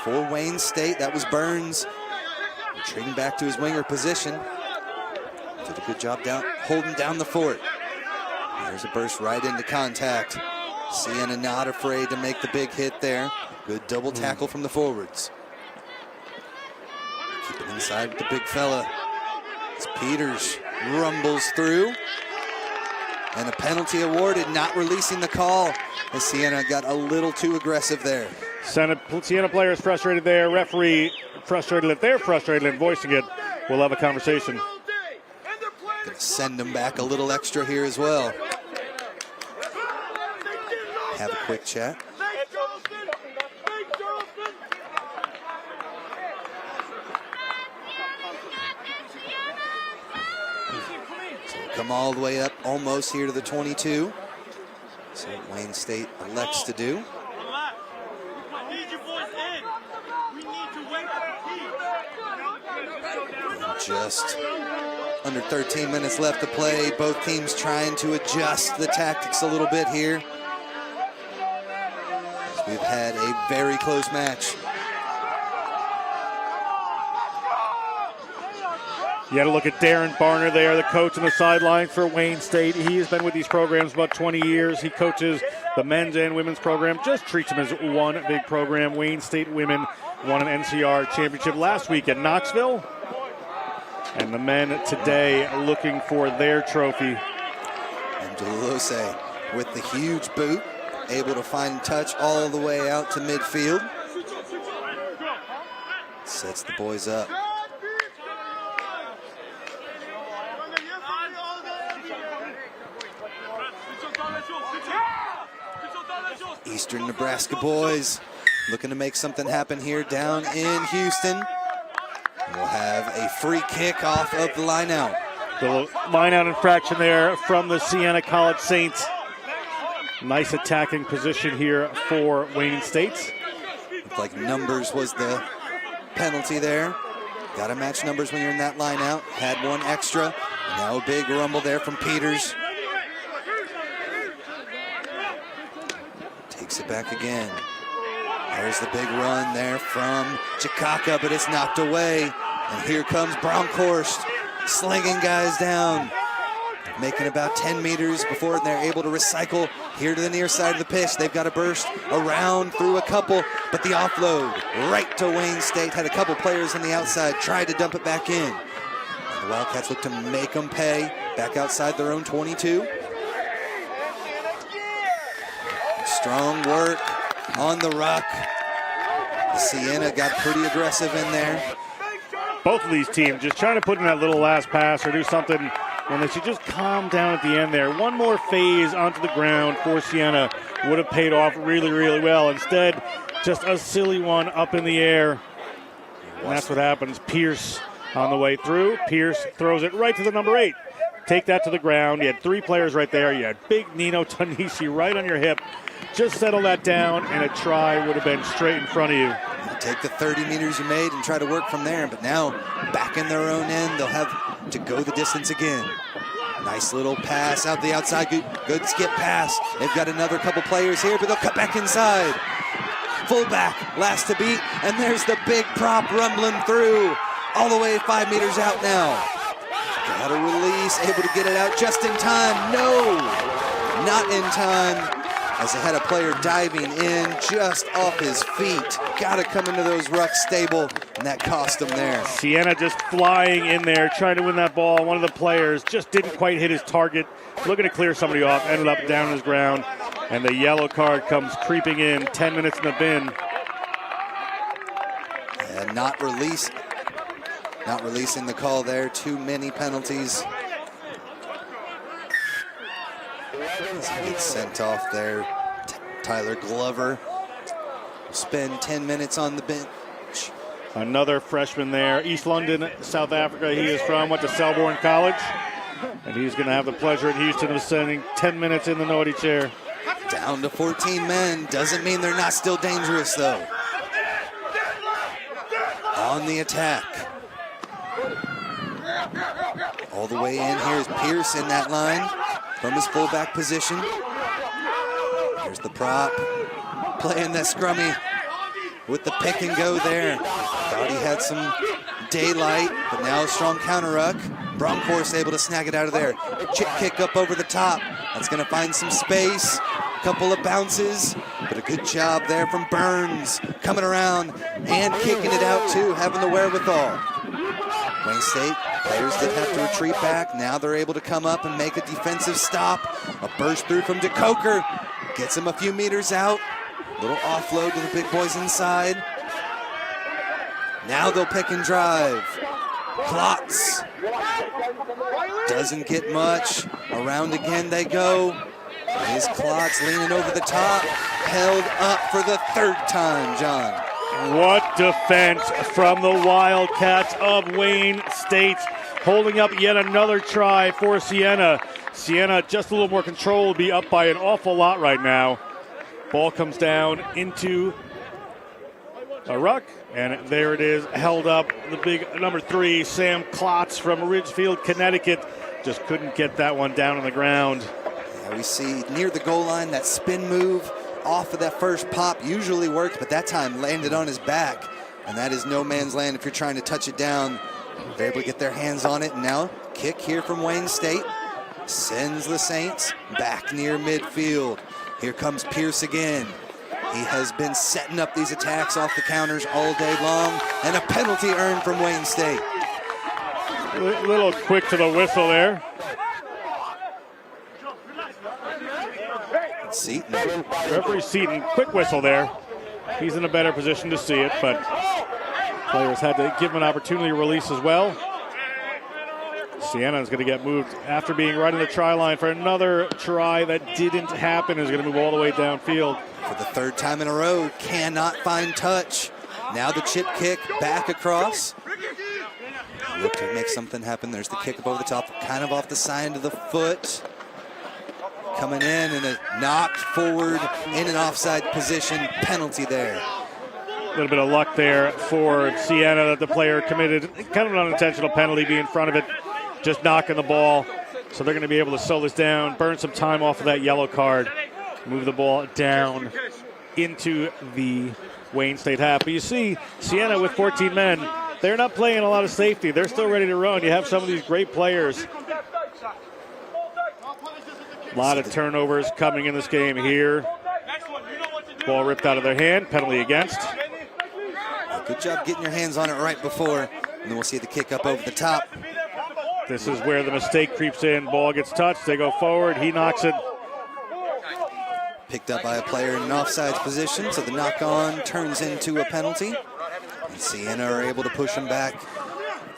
B: for Wayne State. That was Burns retreating back to his winger position. Did a good job holding down the fort. There's a burst right into contact. Sienna not afraid to make the big hit there. Good double tackle from the forwards. Keep it inside with the big fella. As Peters rumbles through. And a penalty awarded, not releasing the call, as Sienna got a little too aggressive there.
A: Sienna players frustrated there. Referee frustrated. If they're frustrated and voicing it, we'll have a conversation.
B: Gonna send them back a little extra here as well. Have a quick chat. So come all the way up almost here to the 22. So Wayne State elects to do. Just under 13 minutes left to play. Both teams trying to adjust the tactics a little bit here. We've had a very close match.
A: You got to look at Darren Barner there, the coach on the sideline for Wayne State. He has been with these programs about 20 years. He coaches the men's and women's program, just treats them as one big program. Wayne State women won an NCR championship last week at Knoxville. And the men today looking for their trophy.
B: And Delose with the huge boot, able to find touch all the way out to midfield. Sets the boys up. Eastern Nebraska boys looking to make something happen here down in Houston. We'll have a free kick off of the line out.
A: The line out infraction there from the Sienna College Saints. Nice attacking position here for Wayne State.
B: Looked like numbers was the penalty there. Got to match numbers when you're in that line out. Had one extra. Now a big rumble there from Peters. Takes it back again. There's the big run there from Chikaka, but it's knocked away. And here comes Bronkhorst, slinging guys down. Making about 10 meters before they're able to recycle here to the near side of the pitch. They've got to burst around through a couple, but the offload right to Wayne State. Had a couple players on the outside, tried to dump it back in. The Wildcats look to make them pay back outside their own 22. Strong work on the ruck. Sienna got pretty aggressive in there.
A: Both of these teams just trying to put in that little last pass or do something when they should just calm down at the end there. One more phase onto the ground for Sienna would have paid off really, really well. Instead, just a silly one up in the air. And that's what happens. Pierce on the way through. Pierce throws it right to the number 8. Take that to the ground. You had 3 players right there. You had big Nino Tanisi right on your hip. Just settle that down, and a try would have been straight in front of you.
B: Take the 30 meters you made and try to work from there, but now back in their own end, they'll have to go the distance again. Nice little pass out the outside, good skip pass. They've got another couple players here, but they'll cut back inside. Fullback, last to beat, and there's the big prop rumbling through, all the way 5 meters out now. Got a release, able to get it out just in time. No, not in time. As they had a player diving in just off his feet. Got to come into those rucks stable, and that cost him there.
A: Sienna just flying in there, trying to win that ball. One of the players just didn't quite hit his target. Looking to clear somebody off, ended up down on his ground. And the yellow card comes creeping in, 10 minutes in the bin.
B: And not releasing the call there. Too many penalties. As he gets sent off there, Tyler Glover will spend 10 minutes on the bench.
A: Another freshman there, East London, South Africa. He is from, went to Selborne College. And he's going to have the pleasure at Houston of spending 10 minutes in the naughty chair.
B: Down to 14 men. Doesn't mean they're not still dangerous, though. on the attack. All the way in here is Pierce in that line from his fullback position. Here's the prop, playing that scrummy with the pick and go there. Thought he had some daylight, but now a strong counter ruck. Bronkhorst able to snag it out of there. Chip kick up over the top. That's going to find some space. A couple of bounces, but a good job there from Burns, coming around and kicking it out too, having the wherewithal. Wayne State players did have to retreat back. Now they're able to come up and make a defensive stop. A burst through from DeCoker. Gets him a few meters out. Little offload to the big boys inside. Now they'll pick and drive. Klotz doesn't get much. Around again they go. Is Klotz leaning over the top. Held up for the third time, John.
A: What defense from the Wildcats of Wayne State, holding up yet another try for Sienna. Sienna just a little more control, will be up by an awful lot right now. Ball comes down into a ruck, and there it is, held up. The big number 3, Sam Klotz from Ridgefield, Connecticut, just couldn't get that one down on the ground.
B: Yeah, we see near the goal line that spin move off of that first pop usually works, but that time landed on his back, and that is no man's land if you're trying to touch it down. They're able to get their hands on it, and now kick here from Wayne State sends the Saints back near midfield. Here comes Pierce again. He has been setting up these attacks off the counters all day long, and a penalty earned from Wayne State.
A: A little quick to the whistle there.
B: Seaton.
A: Referee Seaton, quick whistle there. He's in a better position to see it, but players had to give him an opportunity to release as well. Sienna is going to get moved after being right on the try line for another try that didn't happen. Is going to move all the way downfield.
B: For the third time in a row, cannot find touch. Now the chip kick back across. Look to make something happen. There's the kick up over the top, kind of off the side of the foot. Coming in and a knocked forward in an offside position. Penalty there.
A: A little bit of luck there for Sienna that the player committed kind of an unintentional penalty, be in front of it, just knocking the ball. So they're going to be able to slow this down, burn some time off of that yellow card, move the ball down into the Wayne State half. But you see Sienna with 14 men, they're not playing a lot of safety. They're still ready to run. You have some of these great players. A lot of turnovers coming in this game here. Ball ripped out of their hand, penalty against.
B: Good job getting your hands on it right before, and then we'll see the kick up over the top.
A: This is where the mistake creeps in. Ball gets touched, they go forward, he knocks it.
B: Picked up by a player in an offsides position, so the knock-on turns into a penalty. And Sienna are able to push him back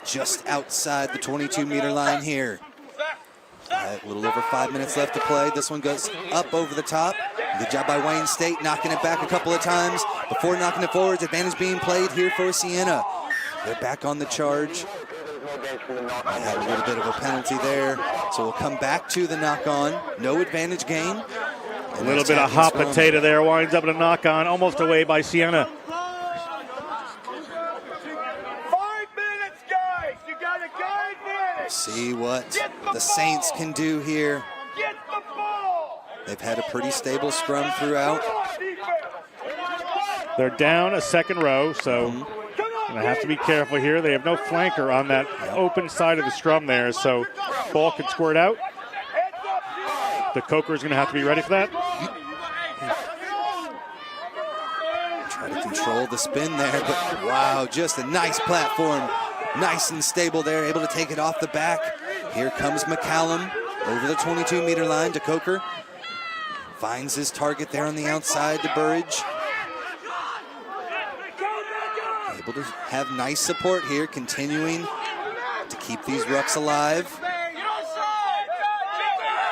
B: just outside the 22-meter line here. A little over 5 minutes left to play. This one goes up over the top. Good job by Wayne State, knocking it back a couple of times before knocking it forward. Advantage being played here for Sienna. They're back on the charge. They had a little bit of a penalty there, so we'll come back to the knock-on. No advantage gain.
A: A little bit of hot potato there, winds up in a knock-on, almost away by Sienna.
C: 5 minutes, guys. You got a guy advantage.
B: See what the Saints can do here.
C: Get the ball.
B: They've had a pretty stable scrum throughout.
A: They're down a second row, so going to have to be careful here. They have no flanker on that open side of the scrum there, so ball can squirt out. The Coker is going to have to be ready for that.
B: Try to control the spin there, but wow, just a nice platform. Nice and stable there, able to take it off the back. Here comes McCallum over the 22-meter line to Coker. Finds his target there on the outside to Burridge. Able to have nice support here, continuing to keep these rucks alive.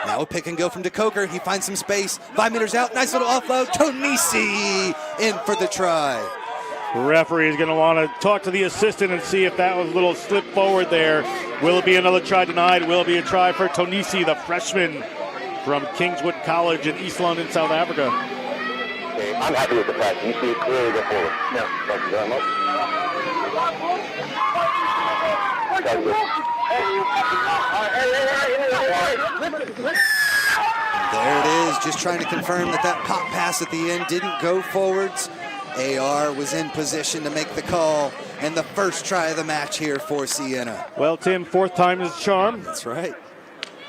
B: Now a pick and go from DeCoker. He finds some space. 5 meters out. Nice little offload. Tonisi in for the try.
A: Referee is going to want to talk to the assistant and see if that was a little slip forward there. Will it be another try denied? Will it be a try for Tonisi, the freshman from Kingswood College in East London, South Africa?
D: Okay, I'm happy with the pass. You see it clearly go forward. Yeah, thank you very much.
B: There it is, just trying to confirm that that pop pass at the end didn't go forwards. AR was in position to make the call, and the first try of the match here for Sienna.
A: Well, Tim, fourth time is a charm.
B: That's right.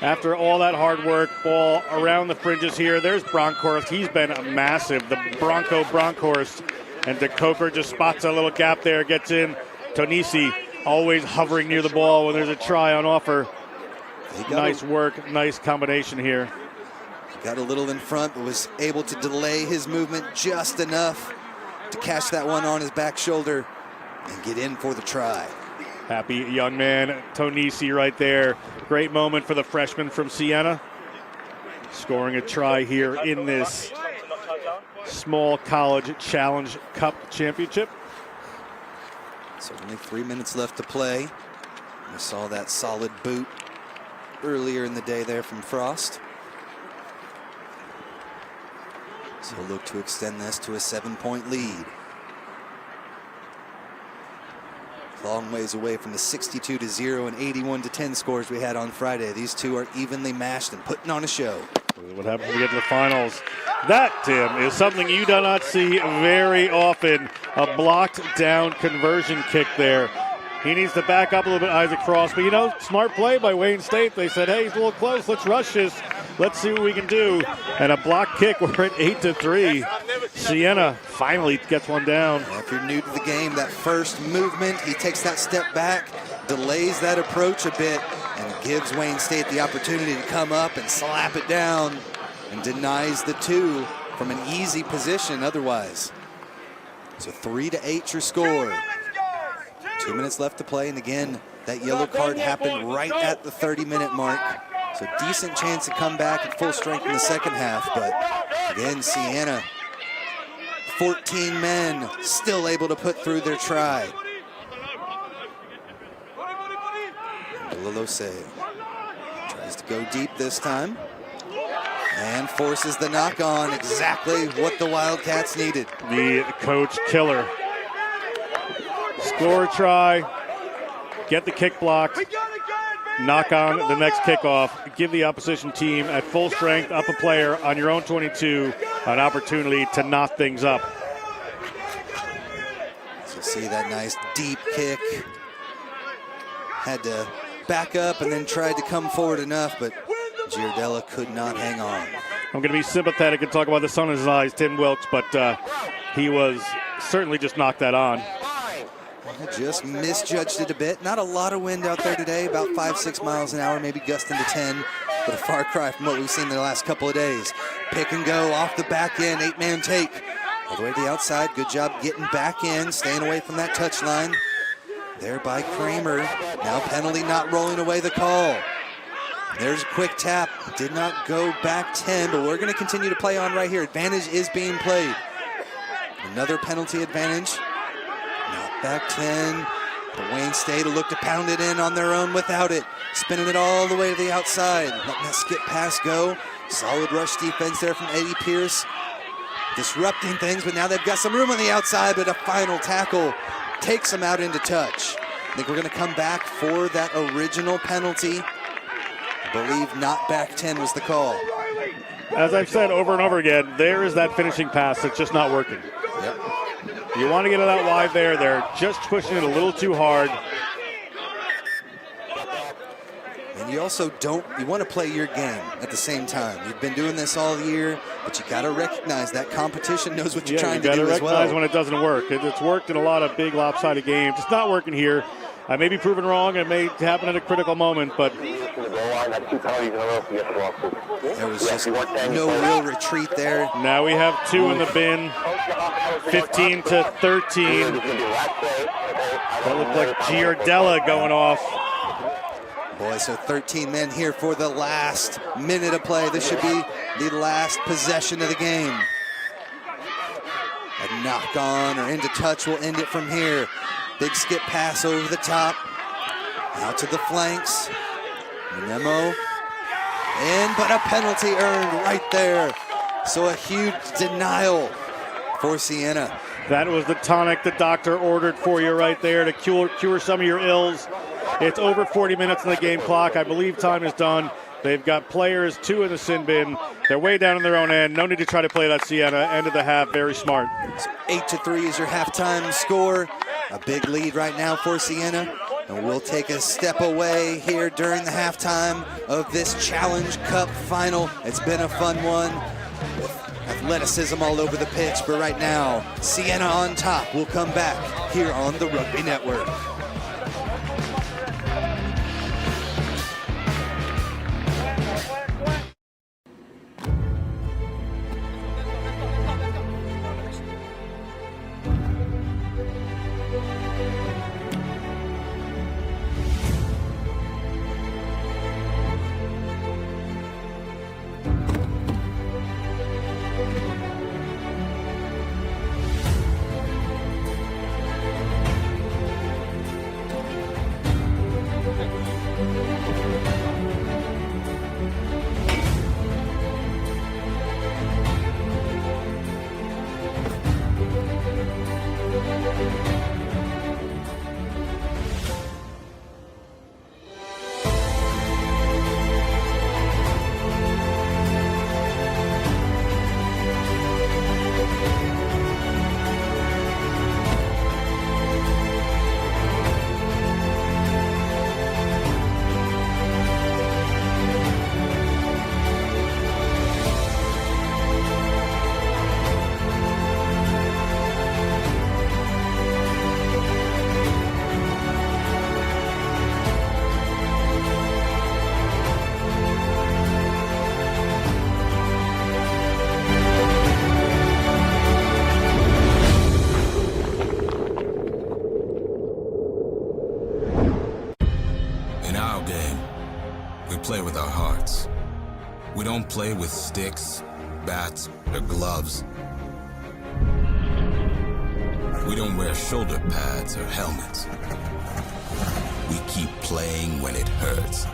A: After all that hard work, ball around the fringes here. There's Bronkhorst. He's been massive, the Bronkhorst. And DeCoker just spots a little gap there, gets in. Tonisi always hovering near the ball when there's a try on offer. Nice work, nice combination here.
B: Got a little in front, but was able to delay his movement just enough to catch that one on his back shoulder and get in for the try.
A: Happy young man, Tonisi right there. Great moment for the freshman from Sienna. Scoring a try here in this small college challenge cup championship.
B: So only 3 minutes left to play. We saw that solid boot earlier in the day there from Frost. So we'll look to extend this to a 7-point lead. Long ways away from the 62-0 and 81-10 scores we had on Friday. These two are evenly matched and putting on a show.
A: What happens when we get to the finals? That, Tim, is something you do not see very often. A blocked down conversion kick there. He needs to back up a little bit, Isaac Frost. But, you know, smart play by Wayne State. They said, hey, he's a little close. Let's rush this. Let's see what we can do. And a block kick. We're at 8-3. Sienna finally gets one down.
B: Well, if you're new to the game, that first movement, he takes that step back, delays that approach a bit, and gives Wayne State the opportunity to come up and slap it down and denies the two from an easy position otherwise. So 3-8 your score. 2 minutes left to play, and again, that yellow card happened right at the 30-minute mark. So decent chance to come back at full strength in the second half, but again, Sienna, 14 men still able to put through their try. Lilose tries to go deep this time and forces the knock on, exactly what the Wildcats needed.
A: The coach killer. Score a try, get the kick blocked, knock on the next kickoff, give the opposition team at full strength, up a player on your own 22, an opportunity to knot things up.
B: So see that nice deep kick. Had to back up and then tried to come forward enough, but Giardella could not hang on.
A: I'm going to be sympathetic and talk about the sun in his eyes, Tim Wilkes, but he was certainly just knocked that on.
B: I just misjudged it a bit. Not a lot of wind out there today, about 5-6 miles an hour, maybe gusting to 10, but a far cry from what we've seen in the last couple of days. Pick and go off the back end, 8-man take. All the way to the outside, good job getting back in, staying away from that touch line. There by Kramer. Now penalty not rolling away the call. There's a quick tap. Did not go back 10, but we're going to continue to play on right here. Advantage is being played. Another penalty advantage. Not back 10. But Wayne State will look to pound it in on their own without it. Spinning it all the way to the outside. Letting that skip pass go. Solid rush defense there from Eddie Pierce. Disrupting things, but now they've got some room on the outside, but a final tackle takes them out into touch. I think we're going to come back for that original penalty. I believe not back 10 was the call.
A: As I've said over and over again, there is that finishing pass that's just not working.
B: Yep.
A: You want to get it out wide there. They're just pushing it a little too hard.
B: And you also you want to play your game at the same time. You've been doing this all year, but you got to recognize that competition knows what you're trying to do as well.
A: You got to recognize when it doesn't work. It's worked in a lot of big lopsided games. It's not working here. I may be proven wrong. It may happen at a critical moment, but
B: there was just no real retreat there.
A: Now we have two in the bin, 15-13. That looked like Giardella going off.
B: Boy, so 13 men here for the last minute of play. This should be the last possession of the game. A knock on or into touch will end it from here. Big skip pass over the top. Out to the flanks. Nemo. In, but a penalty earned right there. So a huge denial for Sienna.
A: That was the tonic the doctor ordered for you right there to cure some of your ills. It's over 40 minutes on the game clock. I believe time is done. They've got players, 2 in the sin bin. They're way down in their own end. No need to try to play that Sienna. End of the half, very smart.
B: 8-3 is your halftime score. A big lead right now for Sienna. And we'll take a step away here during the halftime of this Challenge Cup final. It's been a fun one with athleticism all over the pitch. But right now, Sienna on top. We'll come back here on the Rugby Network.
D: Play with our hearts. We don't play with sticks, bats, or gloves. We don't wear shoulder pads or helmets. We keep playing when it hurts.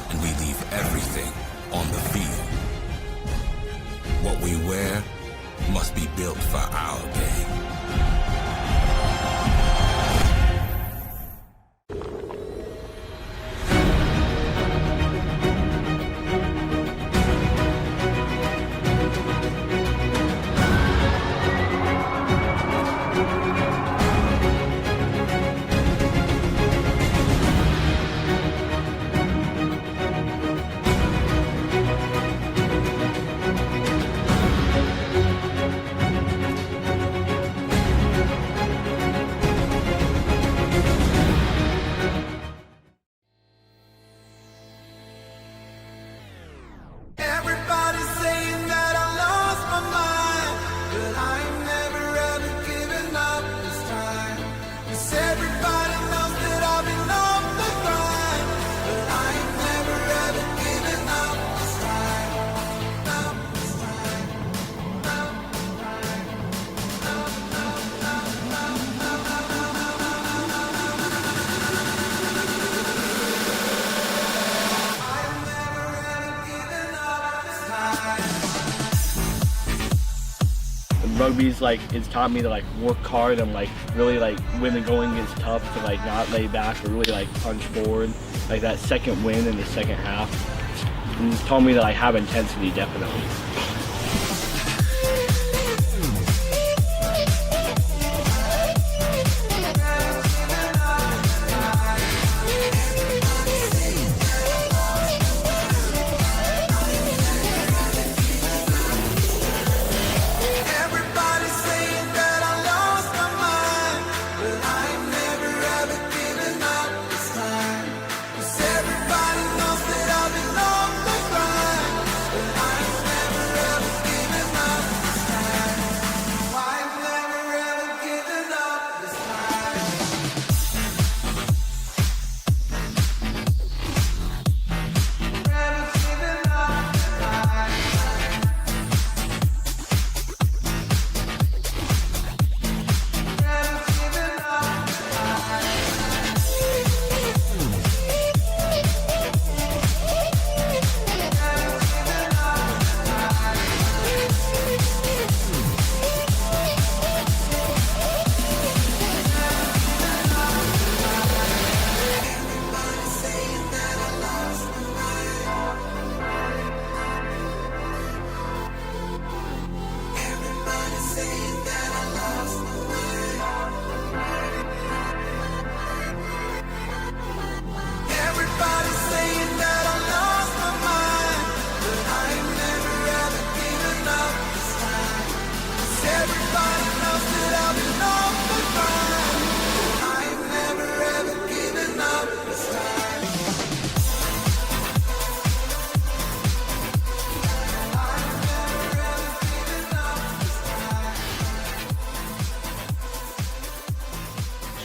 D: And we leave everything on the field. What we wear must be built for our game.
E: Rugby's it's taught me to work hard and really when the going gets tough to not lay back or really punch forward. That second win in the second half, and it's taught me to have intensity definitely.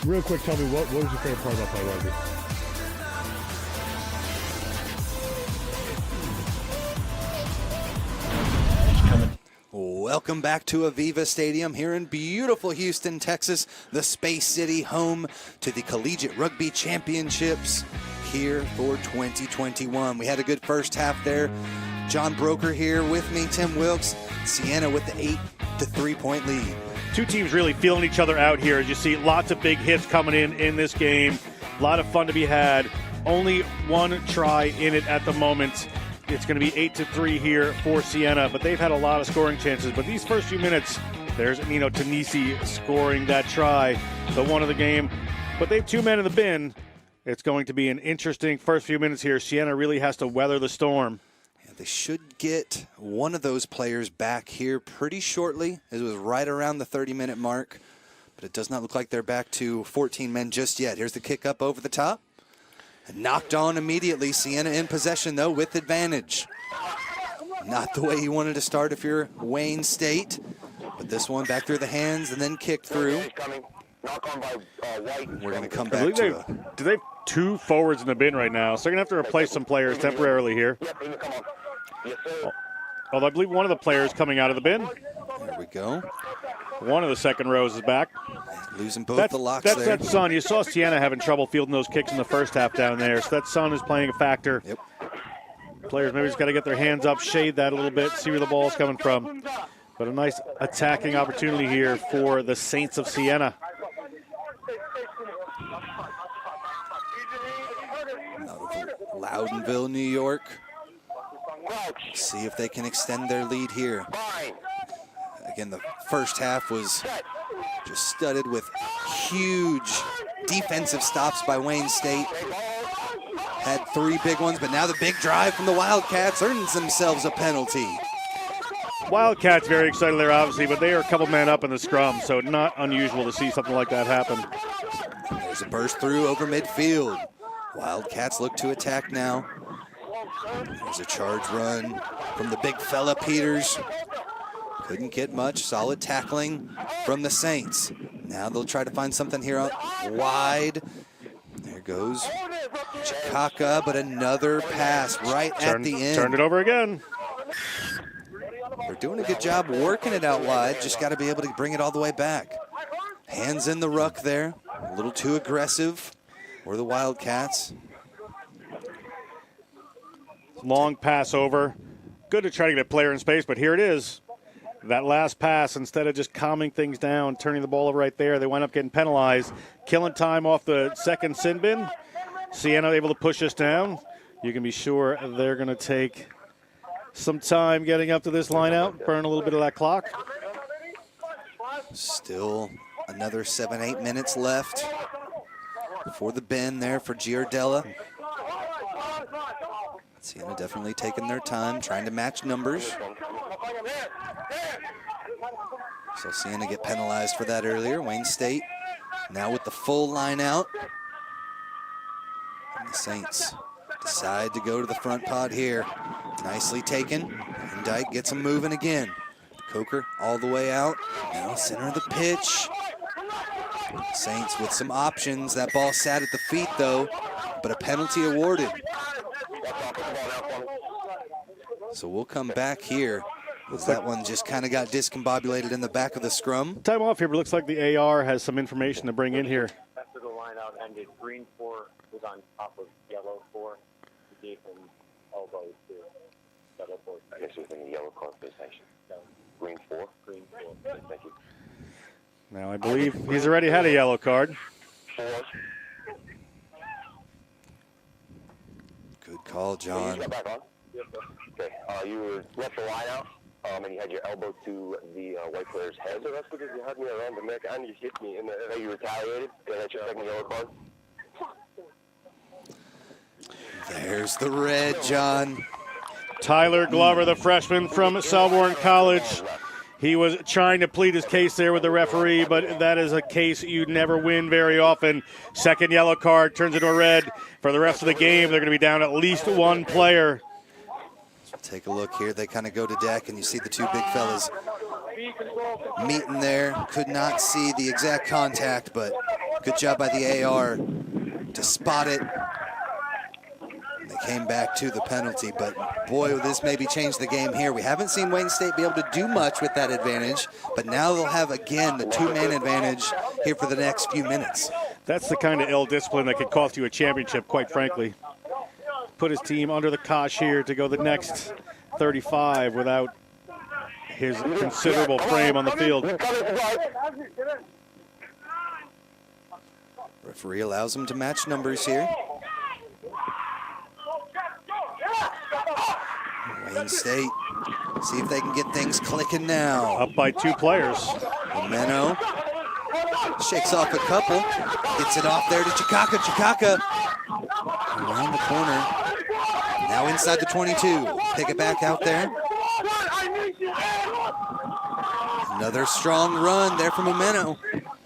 F: Real quick, tell me, what was your favorite part about playing rugby?
B: Welcome back to Aveva Stadium here in beautiful Houston, Texas, the Space City, home to the Collegiate Rugby Championships here for 2021. We had a good first half there. John Broker here with me, Tim Wilkes, Sienna with the 8-3 lead.
A: Two teams really feeling each other out here. As you see, lots of big hits coming in this game. A lot of fun to be had. Only one try in it at the moment. It's going to be 8-3 here for Sienna, but they've had a lot of scoring chances. But these first few minutes, there's Nino Tanisi scoring that try, the one of the game. But they have 2 men in the bin. It's going to be an interesting first few minutes here. Sienna really has to weather the storm.
B: Yeah, they should get one of those players back here pretty shortly. It was right around the 30-minute mark, but it does not look like they're back to 14 men just yet. Here's the kick up over the top. Knocked on immediately. Sienna in possession, though, with advantage. Not the way you wanted to start if you're Wayne State. But this one back through the hands and then kicked through. We're going to come back to it.
A: Do they have 2 forwards in the bin right now? So they're going to have to replace some players temporarily here. Although I believe one of the players coming out of the bin.
B: There we go.
A: One of the second rows is back.
B: Losing both the locks there.
A: That's that Son. You saw Sienna having trouble fielding those kicks in the first half down there. So that Son is playing a factor.
B: Yep.
A: Players maybe just got to get their hands up, shade that a little bit, see where the ball's coming from. But a nice attacking opportunity here for the Saints of Sienna.
B: Out of Loudonville, New York. See if they can extend their lead here. Again, the first half was just studded with huge defensive stops by Wayne State. Had 3 big ones, but now the big drive from the Wildcats earns themselves a penalty.
A: Wildcats very excited there, obviously, but they are a couple men up in the scrum, so not unusual to see something like that happen.
B: There's a burst through over midfield. Wildcats look to attack now. There's a charge run from the big fella Peters. Couldn't get much. Solid tackling from the Saints. Now they'll try to find something here out wide. There goes Chikaka, but another pass right at the end.
A: Turned it over again.
B: They're doing a good job working it out wide. Just got to be able to bring it all the way back. Hands in the ruck there. A little too aggressive for the Wildcats.
A: Long pass over. Good to try to get a player in space, but here it is. That last pass, instead of just calming things down, turning the ball over right there, they wind up getting penalized. Killing time off the second sin bin. Sienna able to push us down. You can be sure they're going to take some time getting up to this line out, burn a little bit of that clock.
B: Still another 7-8 minutes left for the bin there for Giardella. Sienna definitely taking their time, trying to match numbers. So Sienna get penalized for that earlier. Wayne State now with the full line out. And the Saints decide to go to the front pod here. Nicely taken. And Dyke gets them moving again. Coker all the way out. Now center of the pitch. Saints with some options. That ball sat at the feet though, but a penalty awarded. So we'll come back here. That one just kind of got discombobulated in the back of the scrum.
A: Time off here, but looks like the AR has some information to bring in here.
G: After the line out ended, green 4 was on top of yellow 4. He gave him elbows to yellow 4. I guess it was in the yellow card for station. No. Green 4? Green 4. Thank you.
A: Now I believe he's already had a yellow card.
G: 4.
B: Good call, John.
G: Okay, you were left the line out, and you had your elbow to the white player's head. So that's because you had me around the neck and you hit me, and then you retaliated, and that's your second yellow card.
B: There's the red, John.
A: Tyler Glover, the freshman from Selborne College. He was trying to plead his case there with the referee, but that is a case you never win very often. Second yellow card turns into a red. For the rest of the game, they're going to be down at least one player.
B: Take a look here. They kind of go to deck, and you see the 2 big fellas meeting there. Could not see the exact contact, but Good job by the AR to spot it. They came back to the penalty, but boy, this maybe changed the game here. We haven't seen Wayne State be able to do much with that advantage, but now they'll have, again, the two-man advantage here for the next few minutes.
A: That's the kind of ill discipline that could cost you a championship, quite frankly. Put his team under the cosh here to go the next 35 without his considerable frame on the field.
B: Referee allows him to match numbers here. Wayne State, see if they can get things clicking now.
A: Up by 2 players.
B: Meno shakes off a couple, gets it off there to Chikaka. Chikaka around the corner. Now inside the 22. Pick it back out there. Another strong run there from Meno.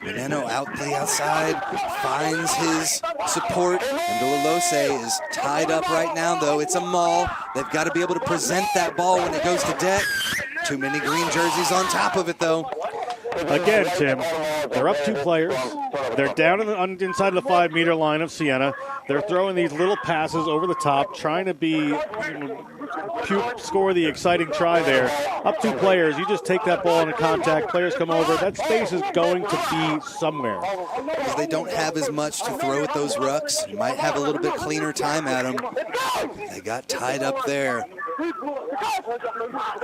B: Meno out the outside, finds his support. And Olose is tied up right now, though. It's a maul. They've got to be able to present that ball when it goes to deck. Too many green jerseys on top of it, though.
A: Again, Tim, they're up 2 players. They're down inside of the 5-meter line of Sienna. They're throwing these little passes over the top, trying to score the exciting try there. Up 2 players, you just take that ball into contact, players come over. That space is going to be somewhere.
B: Because they don't have as much to throw at those rucks. You might have a little bit cleaner time at them. They got tied up there.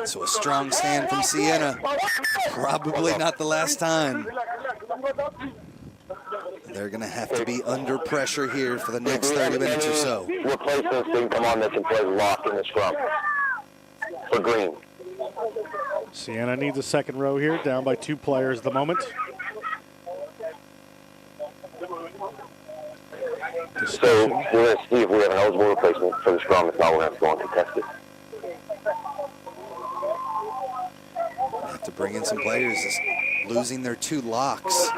B: So a strong stand from Sienna. Probably not the last time. They're going to have to be under pressure here for the next 30 minutes or so.
G: Replacements didn't come on that can play locked in the scrum for green.
A: Sienna needs a second row here, down by 2 players at the moment.
G: So we're going to see if we have an eligible replacement for the scrum. If not, we're going to have to go and contest it.
B: Have to bring in some players. Just losing their 2 locks.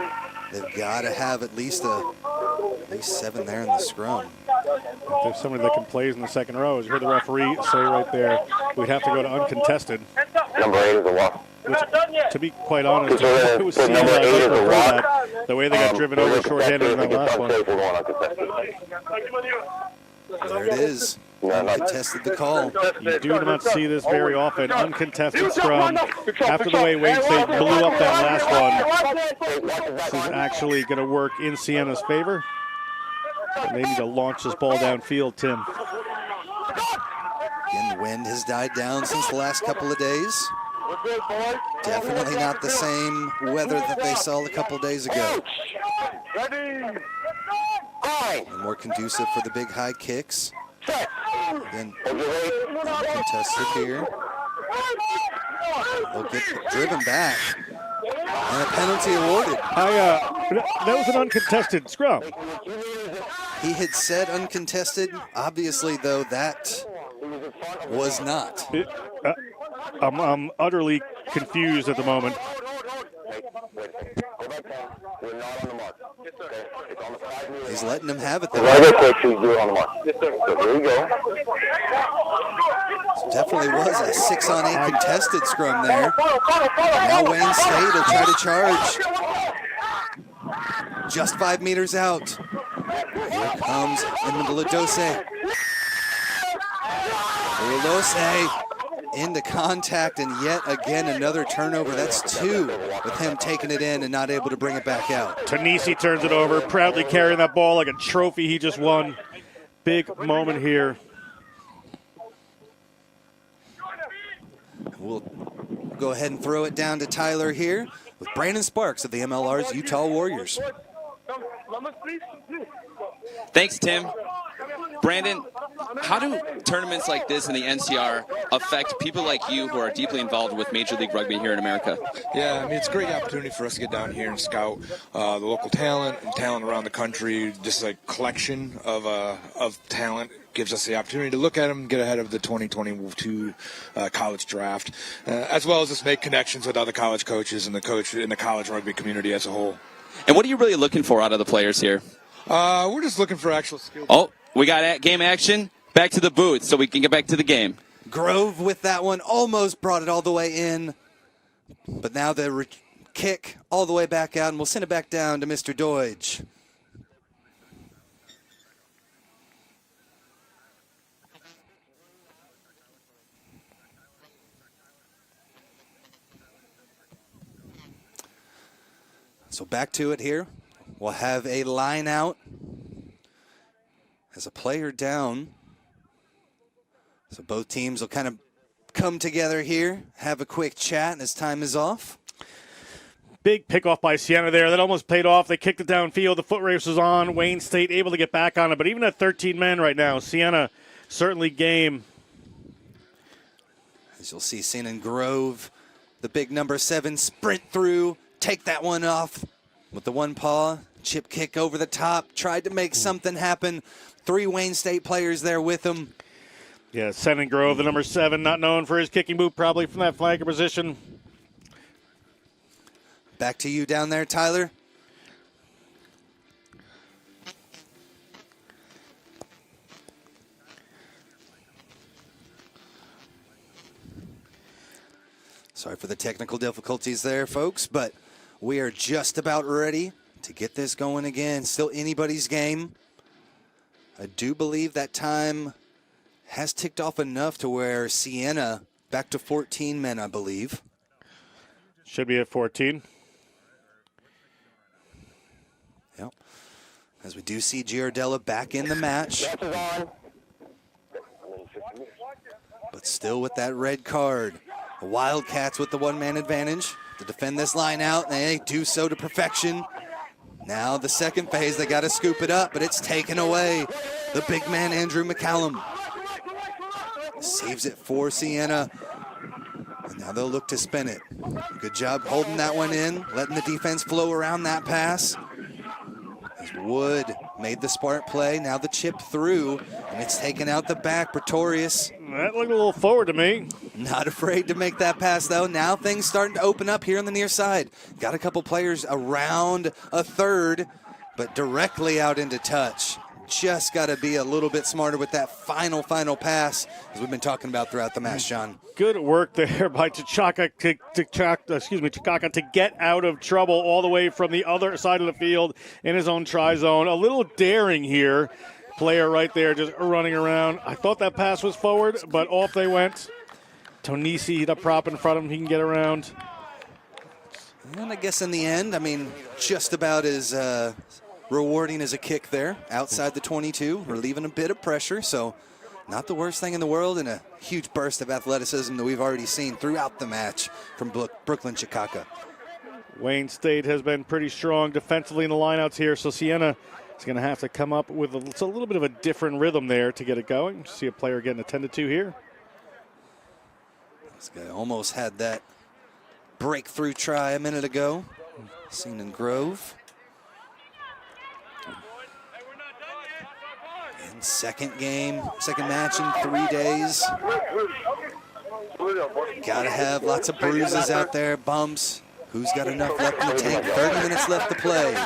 B: They've got to have at least 7 there in the scrum.
A: If there's somebody that can play in the second row, as you heard the referee say right there, we'd have to go to uncontested.
G: Number 8 is a lock.
A: Which, to be quite honest, it was Sienna that. The way they got driven over shorthanded in that last one.
B: There it is. Uncontested the call.
A: You do not see this very often. Uncontested scrum. After the way Wayne State blew up that last one, this is actually going to work in Sienna's favor. And they need to launch this ball downfield, Tim.
B: Again, the wind has died down since the last couple of days. Definitely not the same weather that they saw a couple days ago. And more conducive for the big high kicks. Again, uncontested here. They'll get driven back. And a penalty awarded.
A: That was an uncontested scrum.
B: He had said uncontested. Obviously, though, that was not.
A: I'm utterly confused at the moment.
B: He's letting him have it there. Definitely was a 6-on-8 contested scrum there. Now Wayne State will try to charge. Just 5 meters out. Here comes Olose. Olose into contact, and yet again another turnover. That's 2 with him taking it in and not able to bring it back out.
A: Tanisi turns it over, proudly carrying that ball like a trophy he just won. Big moment here.
B: We'll go ahead and throw it down to Tyler here with Brandon Sparks of the MLR's Utah Warriors.
H: Thanks, Tim. Brandon, how do tournaments like this in the NCR affect people like you who are deeply involved with Major League Rugby here in America?
I: Yeah, I mean, it's a great opportunity for us to get down here and scout the local talent and talent around the country. Just a collection of talent gives us the opportunity to look at them, get ahead of the 2022 college draft, as well as just make connections with other college coaches and the college rugby community as a whole.
H: And what are you really looking for out of the players here?
I: We're just looking for actual skills.
H: Oh, we got game action. Back to the booth so we can get back to the game.
B: Grove with that one almost brought it all the way in, but now the kick all the way back out, and we'll send it back down to Mr. Deutsch. So back to it here. We'll have a line out as a player down. So both teams will kind of come together here, have a quick chat as time is off.
A: Big pickoff by Sienna there. That almost paid off. They kicked it downfield. The foot race was on. Wayne State able to get back on it. But even at 13 men right now, Sienna certainly game.
B: As you'll see, Sienna and Grove, the big number 7, sprint through, take that one off with the one paw. Chip kick over the top, tried to make something happen. 3 Wayne State players there with him.
A: Yeah, Senan Grove, the number 7, not known for his kicking move, probably from that flanker position.
B: Back to you down there, Tyler. Sorry for the technical difficulties there, folks, but we are just about ready to get this going again. Still anybody's game. I do believe that time has ticked off enough to where Sienna back to 14 men, I believe.
A: Should be at 14.
B: Yep. As we do see Giardella back in the match. But still with that red card. The Wildcats with the one-man advantage to defend this line out, and they do so to perfection. Now the second phase, they got to scoop it up, but it's taken away. The big man, Andrew McCallum, saves it for Sienna. And now they'll look to spin it. Good job holding that one in, letting the defense flow around that pass. As Wood made the smart play, now the chip through, and it's taken out the back. Pretorius.
A: That looked a little forward to me.
B: Not afraid to make that pass, though. Now things starting to open up here on the near side. Got a couple players around a third, but directly out into touch. Just got to be a little bit smarter with that final pass, as we've been talking about throughout the match, John.
A: Good work there by Chikaka to get out of trouble all the way from the other side of the field in his own try zone. A little daring here. Player right there just running around. I thought that pass was forward, but off they went. Tonisi, the prop in front of him, he can get around.
B: And I guess in the end, I mean, just about as rewarding as a kick there outside the 22, relieving a bit of pressure. So not the worst thing in the world, and a huge burst of athleticism that we've already seen throughout the match from Brooklyn Chikaka.
A: Wayne State has been pretty strong defensively in the lineouts here, so Sienna is going to have to come up with a little bit of a different rhythm there to get it going. See a player getting attended to here.
B: This guy almost had that breakthrough try a minute ago. Seen in Grove. And second match in 3 days. Gotta have lots of bruises out there, bumps. Who's got enough left in the tank? 30 minutes left to play.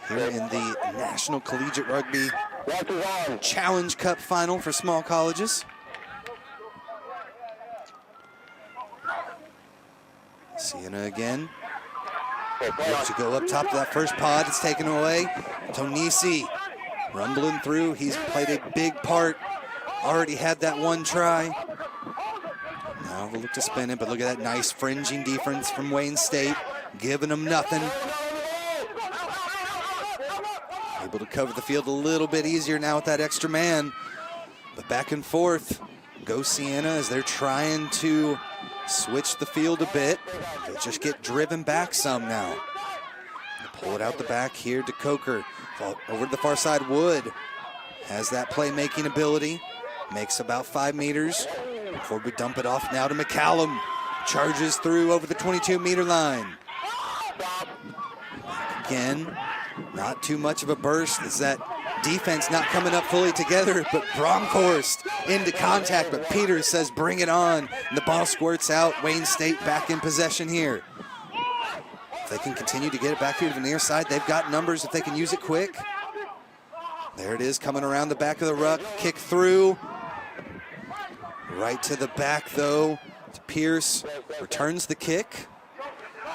B: Here in the National Collegiate Rugby Challenge Cup final for small colleges. Sienna again. To go up top to that first pod, it's taken away. Tonisi rumbling through. He's played a big part. Already had that one try. Now we'll look to spin it, but look at that nice fringing defense from Wayne State, giving them nothing. Able to cover the field a little bit easier now with that extra man. But back and forth goes Sienna as they're trying to switch the field a bit. They just get driven back some now. They pull it out the back here to Coker. Over to the far side, Wood has that playmaking ability. Makes about 5 meters before we dump it off now to McCallum. Charges through over the 22-meter line. Back again. Not too much of a burst. Is that defense not coming up fully together, but Bronkhorst into contact, but Peters says bring it on, and the ball squirts out. Wayne State back in possession here. If they can continue to get it back here to the near side, they've got numbers if they can use it quick. There it is, coming around the back of the ruck, kick through. Right to the back though, to Pierce, returns the kick,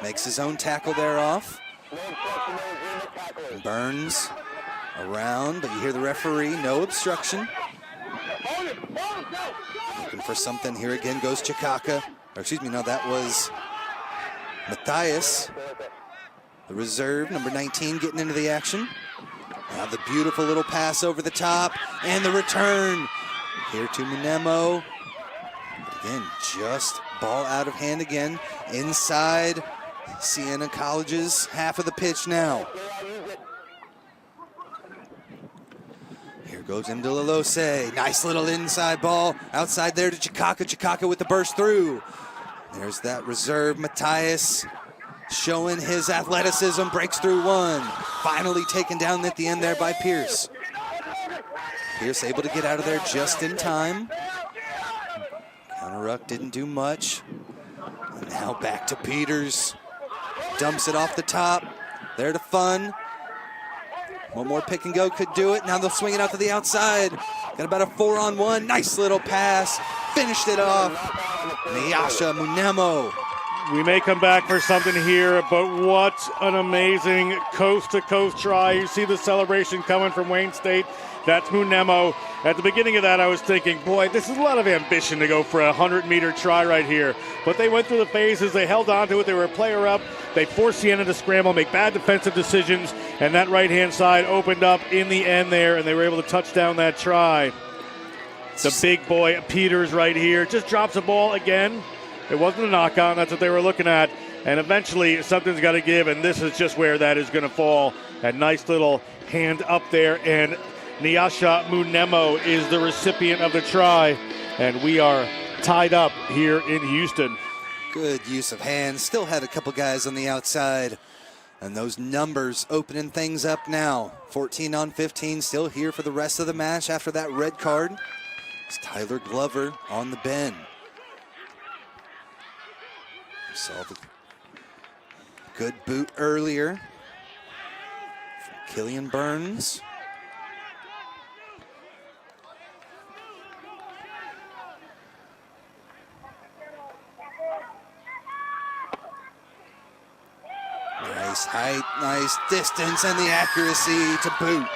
B: makes his own tackle there off. Burns around, but you hear the referee, no obstruction. Looking for something here again goes Chikaka. Or excuse me, no, that was Matthias. The reserve, number 19, getting into the action. Now the beautiful little pass over the top, and the return. Here to Munemo. But again, just ball out of hand again. Inside Sienna College's half of the pitch now. Here goes Mdilolose. Nice little inside ball. Outside there to Chikaka. Chikaka with the burst through. There's that reserve, Matthias, showing his athleticism. Breaks through one. Finally taken down at the end there by Pierce. Pierce able to get out of there just in time. Counter ruck didn't do much. And now back to Peters. Dumps it off the top. There to Fun. One more pick and go could do it. Now they'll swing it out to the outside. Got about a 4-on-1. Nice little pass. Finished it off. Nyasha Munemo.
A: We may come back for something here, but what an amazing coast-to-coast try. You see the celebration coming from Wayne State. That's Munemo. At the beginning of that, I was thinking, boy, this is a lot of ambition to go for a 100-meter try right here. But they went through the phases. They held on to it. They were a player up. They forced Sienna to scramble, make bad defensive decisions, and that right-hand side opened up in the end there, and they were able to touch down that try. The big boy, Peters, right here, just drops the ball again. It wasn't a knock-on. That's what they were looking at. And eventually, something's got to give, and this is just where that is going to fall. A nice little hand up there, and Nyasha Munemo is the recipient of the try, and we are tied up here in Houston.
B: Good use of hands. Still had a couple guys on the outside. And those numbers opening things up now. 14 on 15, still here for the rest of the match after that red card. It's Tyler Glover on the bend. Saw the good boot earlier from Killian Burns. Nice height, nice distance, and the accuracy to boot.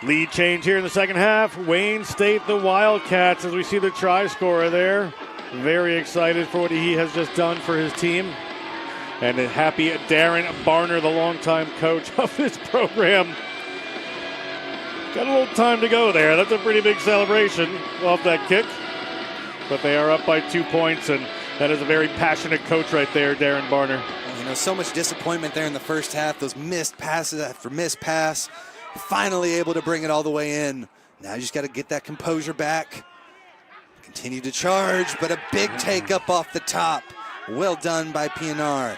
A: Lead change here in the second half. Wayne State, the Wildcats, as we see the try scorer there. Very excited for what he has just done for his team. And a happy Darren Barner, the longtime coach of this program. Got a little time to go there. That's a pretty big celebration off that kick. But they are up by 2 points, and that is a very passionate coach right there, Darren Barner.
B: You know, so much disappointment there in the first half. Those missed passes after missed pass. Finally able to bring it all the way in. Now you just got to get that composure back. Continue to charge, but a big take up off the top. Well done by PNR.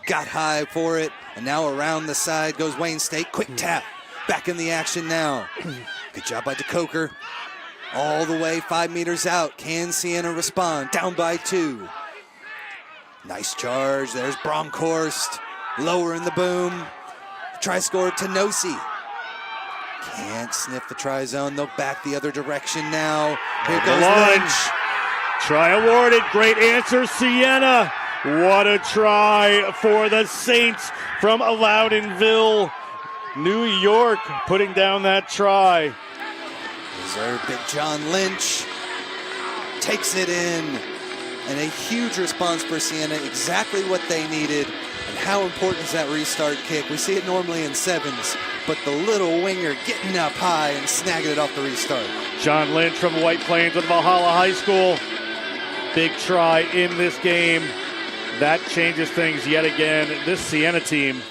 B: Got high for it, and now around the side goes Wayne State. Quick tap. Back in the action now. Good job by DeCoker. All the way 5 meters out. Can Sienna respond? Down by 2. Nice charge. There's Bronkhorst. Lower in the boom. Try score to Nosi. Can't sniff the try zone. They'll back the other direction now. Here goes Lynch.
A: Try awarded. Great answer, Sienna. What a try for the Saints from Loudonville, New York, putting down that try.
B: Reserve Big John Lynch takes it in. And a huge response for Sienna, exactly what they needed. And how important is that restart kick? We see it normally in sevens, but the little winger getting up high and snagging it off the restart.
A: John Lynch from White Plains with Valhalla High School. Big try in this game. That changes things yet again. This Sienna team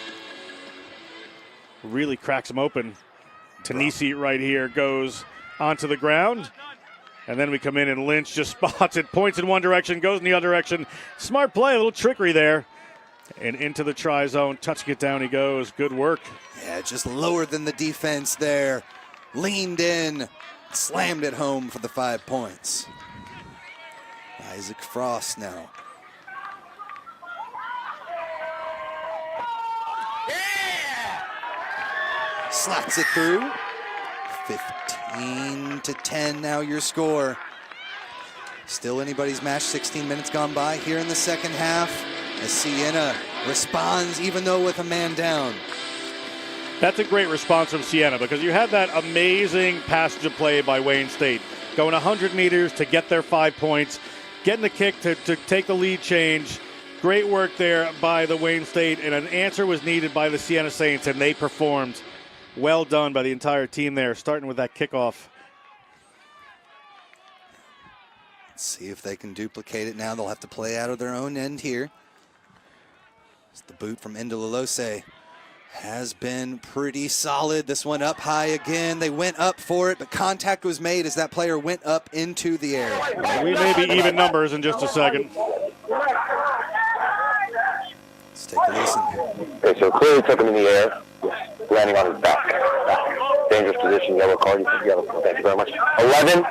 A: really cracks them open. Tanisi right here goes onto the ground. And then we come in and Lynch just spots it, points in one direction, goes in the other direction. Smart play, a little trickery there. And into the try zone, touching it down he goes. Good work.
B: Yeah, just lower than the defense there. Leaned in, slammed it home for the 5 points. Isaac Frost now. Slots it through. 15-10 now your score. Still anybody's match, 16 minutes gone by here in the second half as Sienna responds even though with a man down.
A: That's a great response from Sienna because you had that amazing passage of play by Wayne State. Going 100 meters to get their 5 points, getting the kick to take the lead change, Great work there by the Wayne State, and an answer was needed by the Sienna Saints, and they performed. Well done by the entire team there, starting with that kickoff.
B: Let's see if they can duplicate it now. They'll have to play out of their own end here. It's the boot from Indalilose. Has been pretty solid. This one up high again. They went up for it, but contact was made as that player went up into the air.
A: We may be even numbers in just a second.
B: Let's take a listen.
G: Okay, so clearly took him in the air, landing on his back. Dangerous position, yellow card. Yellow. Thank you very much. 11.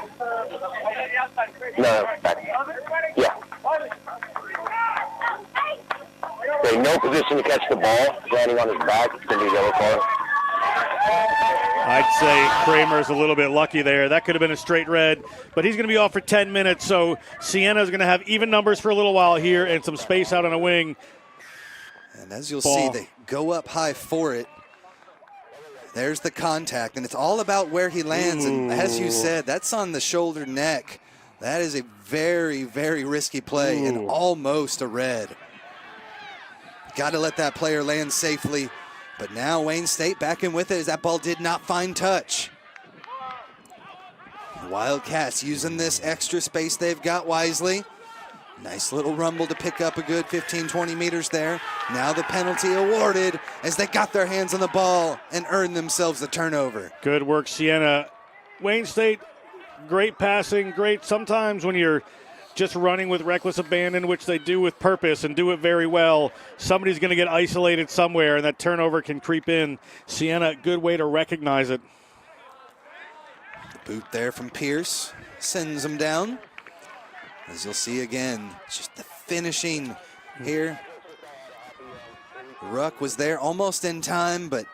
G: No, back. Yeah. Okay, no position to catch the ball, landing on his back. It's going to be a yellow card.
A: I'd say Kramer's a little bit lucky there. That could have been a straight red, but he's going to be off for 10 minutes, so Sienna's going to have even numbers for a little while here and some space out on a wing.
B: And as you'll see, they go up high for it. There's the contact, and it's all about where he lands. And as you said, that's on the shoulder neck. That is a very, very risky play and almost a red. Got to let that player land safely. But now Wayne State back in with it as that ball did not find touch. The Wildcats using this extra space they've got wisely. Nice little rumble to pick up a good 15, 20 meters there. Now the penalty awarded as they got their hands on the ball and earned themselves the turnover.
A: Good work, Sienna. Wayne State, great passing, great. Sometimes when you're just running with reckless abandon, which they do with purpose and do it very well, somebody's going to get isolated somewhere, and that turnover can creep in. Sienna, good way to recognize it.
B: The boot there from Pierce sends them down. As you'll see again, just the finishing here. Ruck was there almost in time, but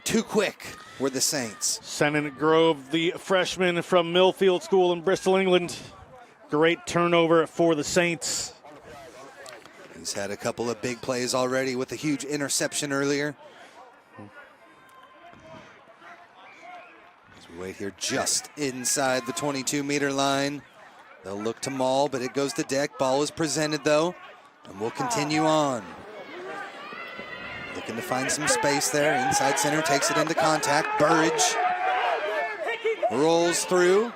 B: too quick were the Saints.
A: Sennin Grove, the freshman from Millfield School in Bristol, England. Great turnover for the Saints.
B: He's had a couple of big plays already with a huge interception earlier. As we wait here just inside the 22-meter line. They'll look to maul, but it goes to deck. Ball is presented, though, and we'll continue on. Looking to find some space there. Inside center takes it into contact. Burridge rolls through,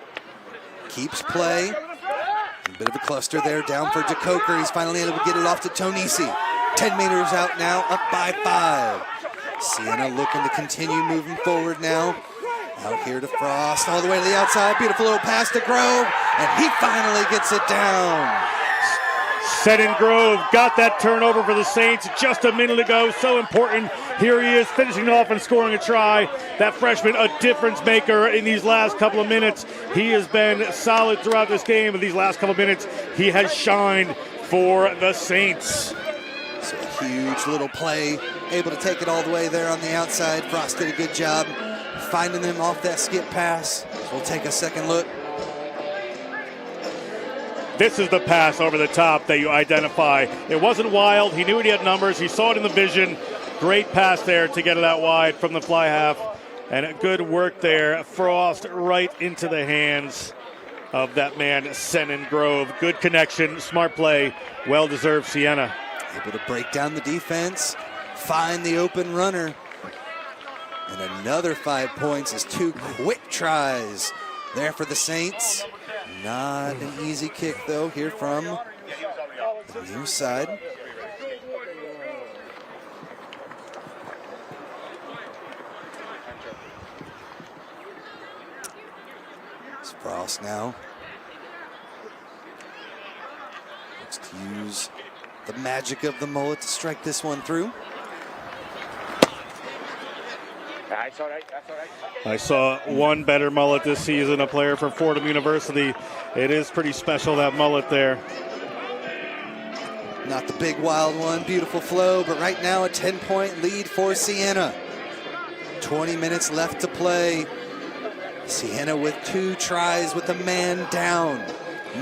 B: keeps play. A bit of a cluster there, down for DeCoker. He's finally able to get it off to Tonisi. 10 meters out now, up by 5. Sienna looking to continue moving forward now. Out here to Frost, all the way to the outside. Beautiful little pass to Grove, and he finally gets it down.
A: Sennin Grove got that turnover for the Saints just a minute ago. So important. Here he is finishing off and scoring a try. That freshman, a difference maker in these last couple of minutes. He has been solid throughout this game. In these last couple of minutes, he has shined for the Saints.
B: So a huge little play, able to take it all the way there on the outside. Frost did a good job finding them off that skip pass. We'll take a second look.
A: This is the pass over the top that you identify. It wasn't wild. He knew he had numbers. He saw it in the vision. Great pass there to get it out wide from the fly half. And good work there. Frost right into the hands of that man, Sennin Grove. Good connection, smart play, well-deserved Sienna.
B: Able to break down the defense, find the open runner. And another 5 points is 2 quick tries there for the Saints. Not an easy kick, though, here from the near side. It's Frost now. Looks to use the magic of the mullet to strike this one through.
A: I saw one better mullet this season, a player from Fordham University. It is pretty special, that mullet there.
B: Not the big wild one, beautiful flow, but right now a 10-point lead for Sienna. 20 minutes left to play. Sienna with 2 tries with a man down.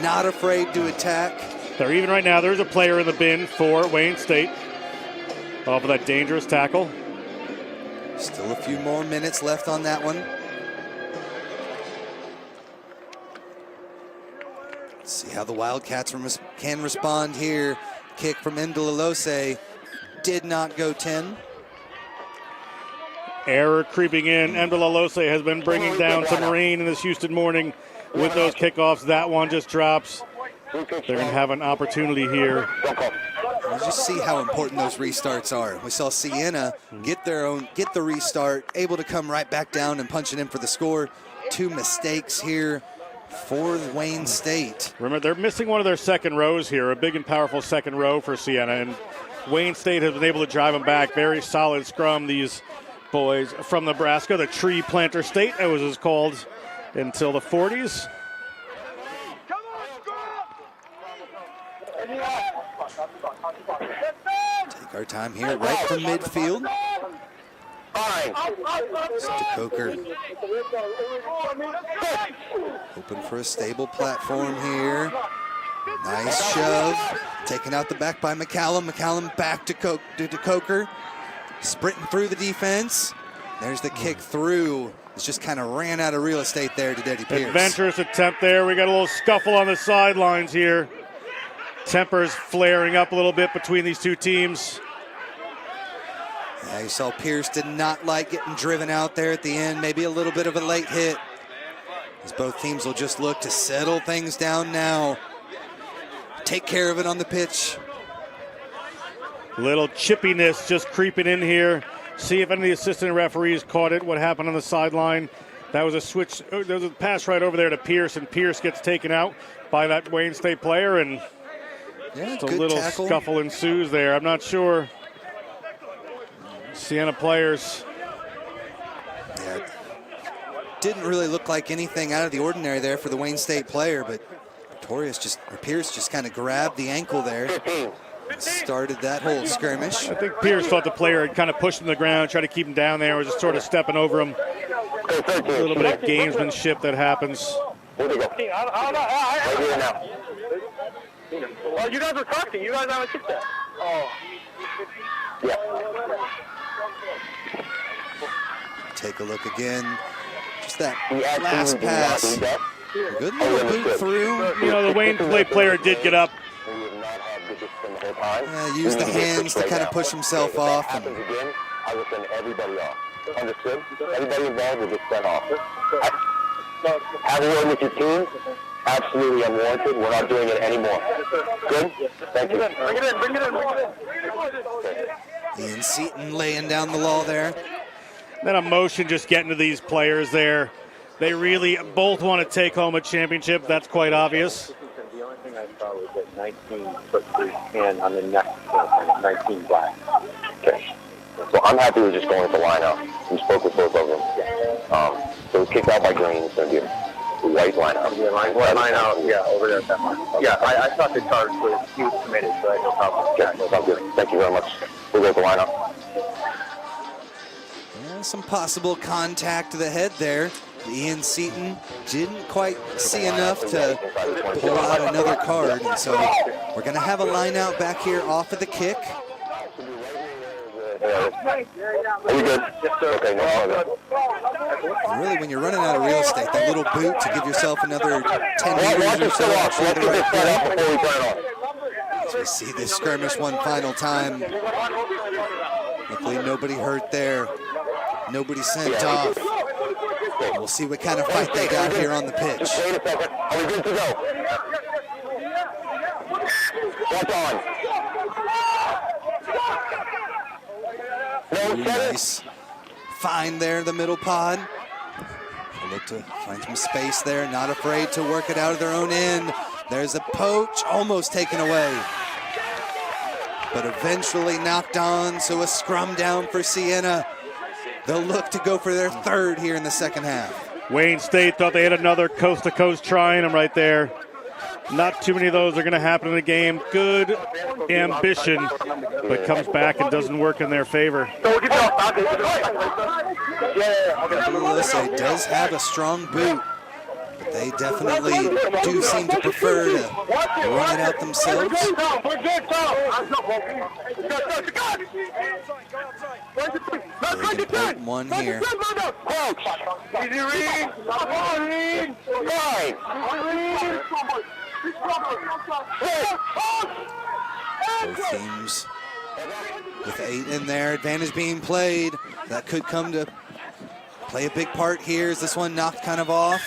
B: Not afraid to attack.
A: They're even right now. There's a player in the bin for Wayne State off of that dangerous tackle.
B: Still a few more minutes left on that one. Let's see how the Wildcats can respond here. kick from Ndlalose did not go 10.
A: Error creeping in. Ndlalose has been bringing down some rain in this Houston morning with those kickoffs. That one just drops. They're going to have an opportunity here.
B: You just see how important those restarts are. We saw Sienna get the restart, able to come right back down and punch it in for the score. 2 mistakes here for Wayne State.
A: Remember, they're missing one of their second rows here, a big and powerful second row for Sienna, and Wayne State has been able to drive them back. Very solid scrum, these boys from Nebraska, the Tree Planter State, that was called until the 40s.
B: Take our time here, right from midfield. Coker hoping for a stable platform here. Nice shove. Taken out the back by McCallum. McCallum back to Coker. Sprinting through the defense. There's the kick through. It's just kind of ran out of real estate there to Deddy Pierce.
A: Adventurous attempt there. We got a little scuffle on the sidelines here. Tempers flaring up a little bit between these two teams.
B: Yeah, you saw Pierce did not like getting driven out there at the end. Maybe a little bit of a late hit. As both teams will just look to settle things down now. Take care of it on the pitch.
A: Little chippiness just creeping in here. See if any of the assistant referees caught it, what happened on the sideline. That was a switch. There was a pass right over there to Pierce, and Pierce gets taken out by that Wayne State player, and just a little
B: tackle.
A: Scuffle ensues there. I'm not sure. Sienna players.
B: Yeah, didn't really look like anything out of the ordinary there for the Wayne State player, but Pierce just kind of grabbed the ankle there. Started that whole skirmish.
A: I think Pierce thought the player had kind of pushed him to the ground, tried to keep him down there, was just sort of stepping over him. A little bit of gamesmanship that happens.
G: Well, you guys were talking. You guys haven't kicked that. Oh. Yeah.
B: Take a look again. Just that last pass. Good little boot through.
A: You know, the Wayne State player did get up.
B: Use the hands to kind of push himself off.
G: I will send everybody off. Understood? Everybody involved will get sent off. Have a word with your team. Absolutely unwarranted. We're not doing it anymore. Good? Thank you. Bring it in.
B: Ian Seaton laying down the law there.
A: That emotion just getting to these players there. They really both want to take home a championship. That's quite obvious.
G: The only thing I saw was that 19 put his hand on the neck, 19 black. Okay. So I'm happy with just going with the line out. We spoke with both of them. So it was kicked out by Green. It's going to be a white line out. Yeah, line out. Yeah, over there at that line. Yeah, I thought the charge was he was committed, so I had no problem. Yeah, no problem. Thank you very much. We'll go with the line out.
B: Yeah, some possible contact to the head there. Ian Seaton didn't quite see enough to pull out another card, and so we're going to have a line out back here off of the kick.
G: Are you good? Okay, no problem.
B: And really, when you're running out of real estate, that little boot to give yourself another 10 meters or so before the right play. As we see this skirmish one final time. Luckily, nobody hurt there. Nobody sent off. We'll see what kind of fight they got here on the pitch.
G: Wait a second. Are we good to go? What's on?
B: Ooh, nice find there in the middle pod. They'll look to find some space there, not afraid to work it out of their own end. There's a poach, almost taken away, but eventually knocked on, so a scrum down for Sienna. They'll look to go for their third here in the second half.
A: Wayne State thought they had another coast-to-coast trying them right there. Not too many of those are going to happen in the game. Good ambition, but comes back and doesn't work in their favor.
B: Melissa does have a strong boot, but they definitely do seem to prefer to run it out themselves. They can put one here. Both teams with 8 in there. Advantage being played. That could come to play a big part here. Is this one knocked kind of off?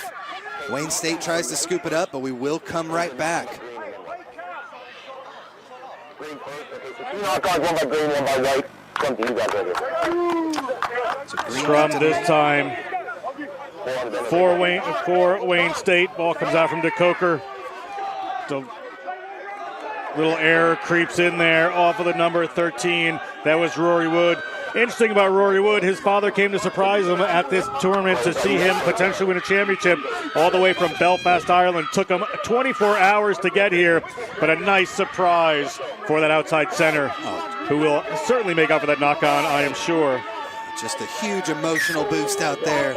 B: Wayne State tries to scoop it up, but we will come right back.
A: Scrum this time for Wayne State. Ball comes out from DeCoker. The little error creeps in there off of the number 13. That was Rory Wood. Interesting about Rory Wood, his father came to surprise him at this tournament to see him potentially win a championship all the way from Belfast, Ireland. Took him 24 hours to get here, but a nice surprise for that outside center, who will certainly make up for that knock-on, I am sure.
B: Just a huge emotional boost out there.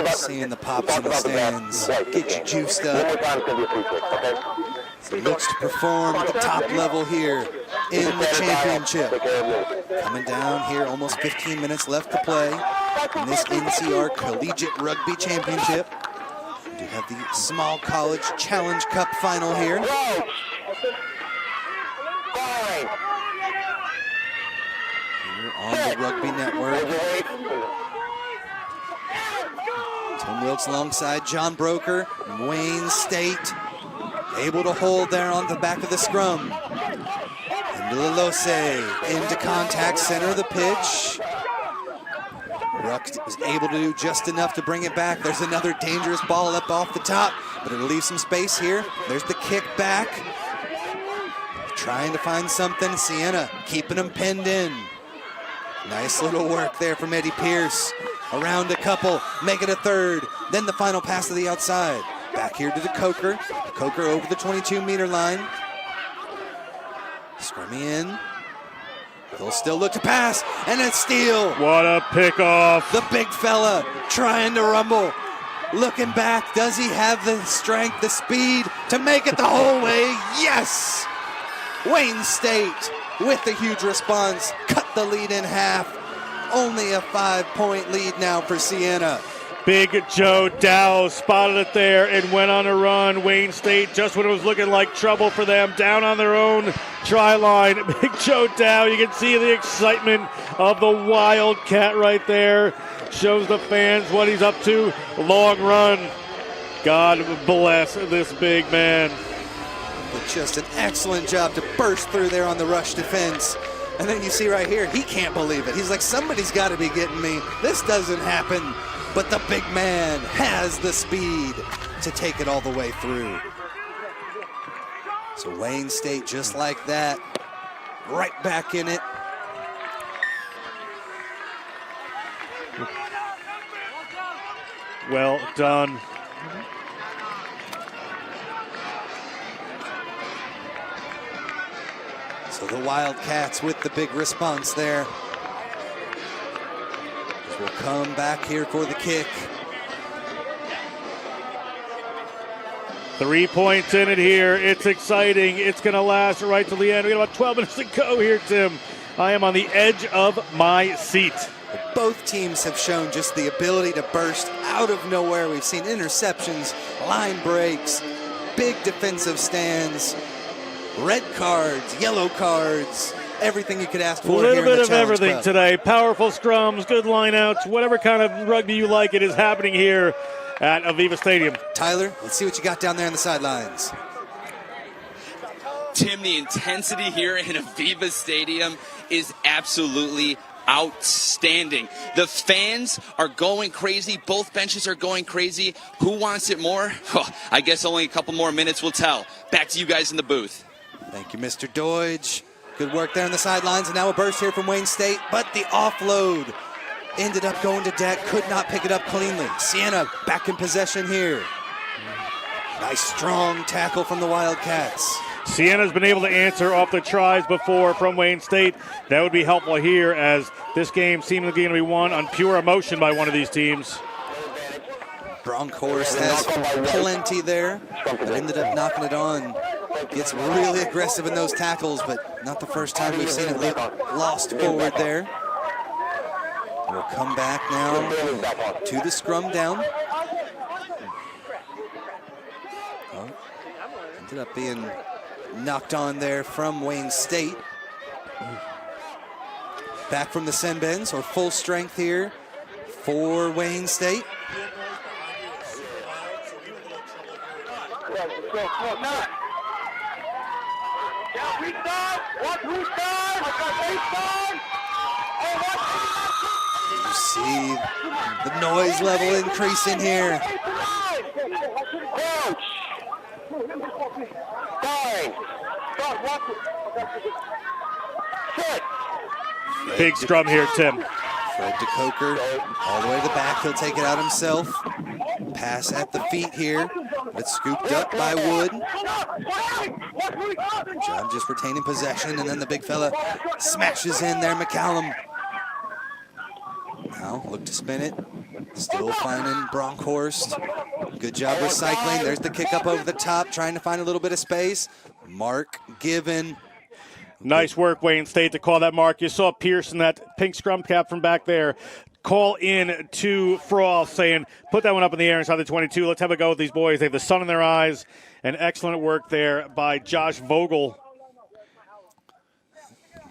B: Seeing the pops in the stands. Get you juiced up. So he looks to perform at the top level here in the championship. Coming down here, almost 15 minutes left to play in this NCR Collegiate Rugby Championship. We do have the Small College Challenge Cup final here. On the Rugby Network. Tim Wilkes alongside John Broker and Wayne State. Able to hold there on the back of the scrum. Into Lilose, into contact, center of the pitch. Ruck was able to do just enough to bring it back. There's another dangerous ball up off the top, but it'll leave some space here. There's the kick back. Trying to find something. Sienna keeping them pinned in. Nice little work there from Eddie Pierce. Around a couple, make it a third. Then the final pass to the outside. Back here to DeCoker. DeCoker over the 22-meter line. Scrummy in. They'll still look to pass, and it's steal.
A: What a pickoff.
B: The big fella trying to rumble. Looking back, does he have the strength, the speed to make it the whole way? Yes! Wayne State with the huge response, cut the lead in half. Only a 5-point lead now for Sienna.
A: Big Joe Dow spotted it there and went on a run. Wayne State, just when it was looking like trouble for them, down on their own try line. Big Joe Dow, you can see the excitement of the Wildcat right there. Shows the fans what he's up to. Long run. God bless this big man.
B: But just an excellent job to burst through there on the rush defense. And then you see right here, he can't believe it. He's like, somebody's got to be getting me. This doesn't happen. But the big man has the speed to take it all the way through. So Wayne State, just like that, right back in it.
A: Well done.
B: So the Wildcats with the big response there. We'll come back here for the kick.
A: 3 points in it here. It's exciting. It's going to last right till the end. We got about 12 minutes to go here, Tim. I am on the edge of my seat.
B: Both teams have shown just the ability to burst out of nowhere. We've seen interceptions, line breaks, big defensive stands, red cards, yellow cards, everything you could ask for.
A: A little bit of everything
B: Cup
A: today. Powerful scrums, good lineouts, whatever kind of rugby you like, it is happening here at Aveva Stadium.
B: Tyler, let's see what you got down there on the sidelines.
H: Tim, the intensity here in Aveva Stadium is absolutely outstanding. The fans are going crazy. Both benches are going crazy. Who wants it more? Oh, I guess only a couple more minutes will tell. Back to you guys in the booth.
B: Thank you, Mr. Doidge. Good work there on the sidelines, and now a burst here from Wayne State, but the offload ended up going to deck, could not pick it up cleanly. Sienna back in possession here. Nice strong tackle from the Wildcats.
A: Sienna's been able to answer off the tries before from Wayne State. That would be helpful here, as this game seemingly going to be won on pure emotion by one of these teams.
B: Bronkhorst has plenty there, but ended up knocking it on. Gets really aggressive in those tackles, but not the first time we've seen it look lost forward there. We'll come back now to the scrum down. Oh, ended up being knocked on there from Wayne State. Back from the Senbens, or full strength here for Wayne State. You see the noise level increasing here.
A: Big scrum here, Tim.
B: Fred DeCoker all the way to the back. He'll take it out himself. Pass at the feet here. It's scooped up by Wood. John just retaining possession, and then the big fella smashes in there, McCallum. Now look to spin it. Still finding Bronkhorst. Good job recycling. There's the kick up over the top, trying to find a little bit of space. Mark Given.
A: Nice work, Wayne State, to call that mark. You saw Pearson, that pink scrum cap from back there, call in to Froth, saying, put that one up in the air inside the 22. Let's have a go with these boys. They have the sun in their eyes. And excellent work there by Josh Vogel.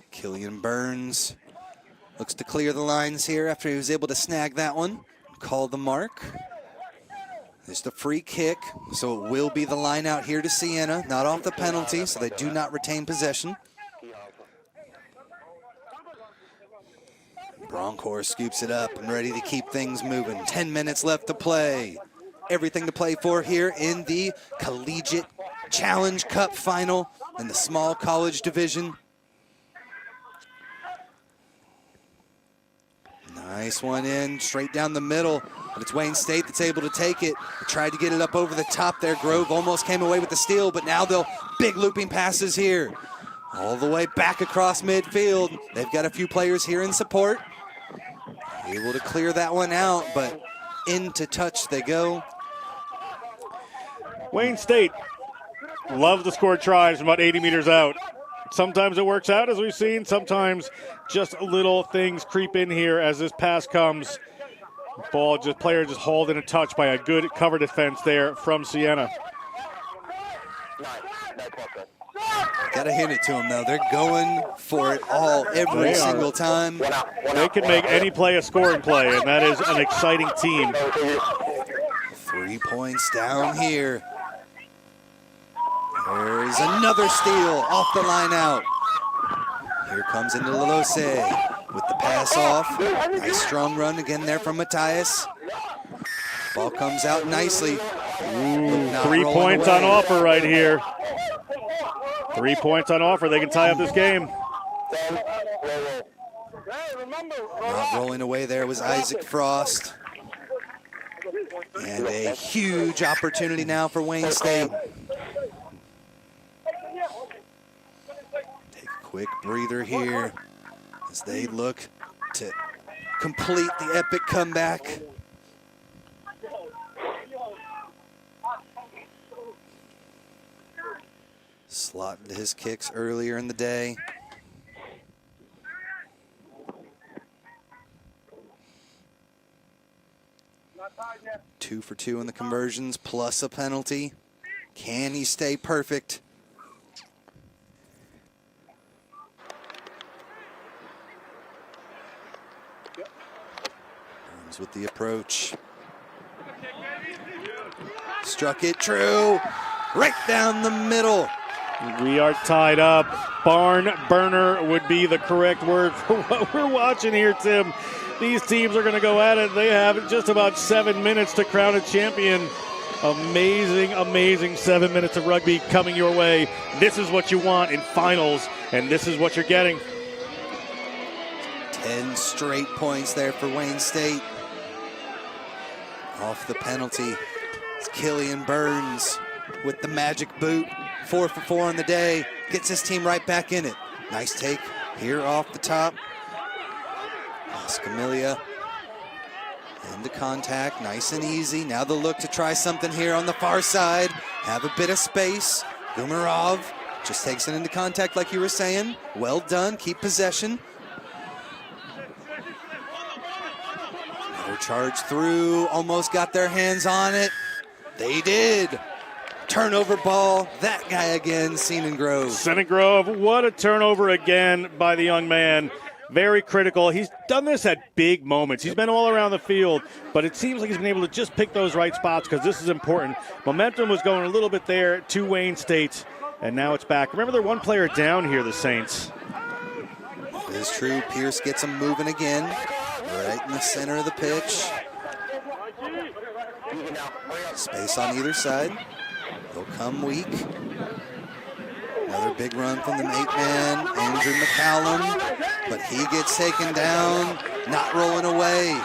B: Killian Burns looks to clear the lines here after he was able to snag that one. Call the mark. There's the free kick, so it will be the line out here to Sienna, not off the penalty, so they do not retain possession. Bronkhorst scoops it up and ready to keep things moving. 10 minutes left to play. Everything to play for here in the Collegiate Challenge Cup final in the small college division. Nice one in, straight down the middle, but it's Wayne State that's able to take it. They tried to get it up over the top there. Grove almost came away with the steal, but now they'll big looping passes here. All the way back across midfield. They've got a few players here in support. Able to clear that one out, but into touch they go.
A: Wayne State loves to score tries from about 80 meters out. Sometimes it works out, as we've seen. Sometimes just little things creep in here as this pass comes. Player just hauled in a touch by a good cover defense there from Sienna.
B: Gotta hand it to them, though. They're going for it all every single time.
A: They can make any play a scoring play, and that is an exciting team.
B: 3 points down here. There's another steal off the line out. Here comes into Lelose with the pass off. Nice strong run again there from Matthias. Ball comes out nicely.
A: Ooh, 3 points on offer right here. 3 points on offer. They can tie up this game.
B: Not rolling away there was Isaac Frost. And a huge opportunity now for Wayne State. Take a quick breather here as they look to complete the epic comeback. Slotted his kicks earlier in the day. Two for two in the conversions, plus a penalty. Can he stay perfect? Burns with the approach. Struck it true. Right down the middle.
A: We are tied up. Barn burner would be the correct word for what we're watching here, Tim. These teams are going to go at it. They have just about 7 minutes to crown a champion. Amazing, amazing 7 minutes of rugby coming your way. This is what you want in finals, and this is what you're getting.
B: 10 straight points there for Wayne State. Off the penalty, it's Killian Burns with the magic boot. 4 for 4 on the day. Gets his team right back in it. Nice take here off the top. Escamilla into contact, nice and easy. Now they'll look to try something here on the far side. Have a bit of space. Gumarov just takes it into contact like you were saying. Well done, keep possession. Another charge through, almost got their hands on it. They did. Turnover ball. That guy again, Grove.
A: Grove, what a turnover again by the young man. Very critical. He's done this at big moments. He's been all around the field, but it seems like he's been able to just pick those right spots because this is important. Momentum was going a little bit there to Wayne State, and now it's back. Remember, they're one player down here, the Saints.
B: It is true. Pierce gets them moving again, right in the center of the pitch. Space on either side. They'll come weak. Another big run from the 8-man, Andrew McCallum, but he gets taken down, not rolling away.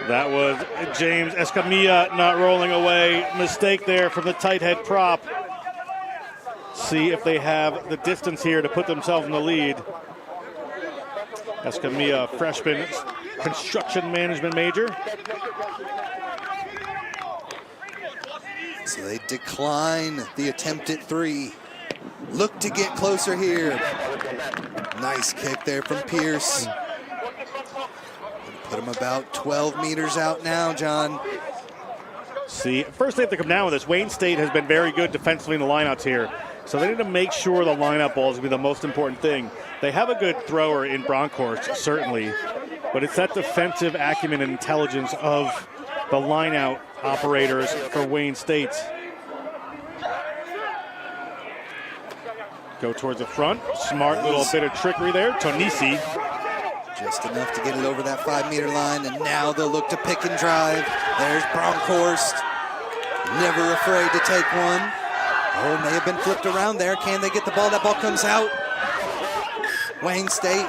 A: That was James Escamilla not rolling away. Mistake there from the tight head prop. See if they have the distance here to put themselves in the lead. Escamilla, freshman, construction management major.
B: So they decline the attempt at 3. Look to get closer here. Nice kick there from Pierce. Put him about 12 meters out now, John.
A: See, first they have to come down with this. Wayne State has been very good defensively in the lineouts here. So they need to make sure the lineout ball is going to be the most important thing. They have a good thrower in Bronkhorst, certainly. But it's that defensive acumen and intelligence of the lineout operators for Wayne State. Go towards the front. Smart little bit of trickery there. Tonisi.
B: Just enough to get it over that 5-meter line, and now they'll look to pick and drive. There's Bronkhorst. Never afraid to take one. Oh, may have been flipped around there. Can they get the ball? That ball comes out. Wayne State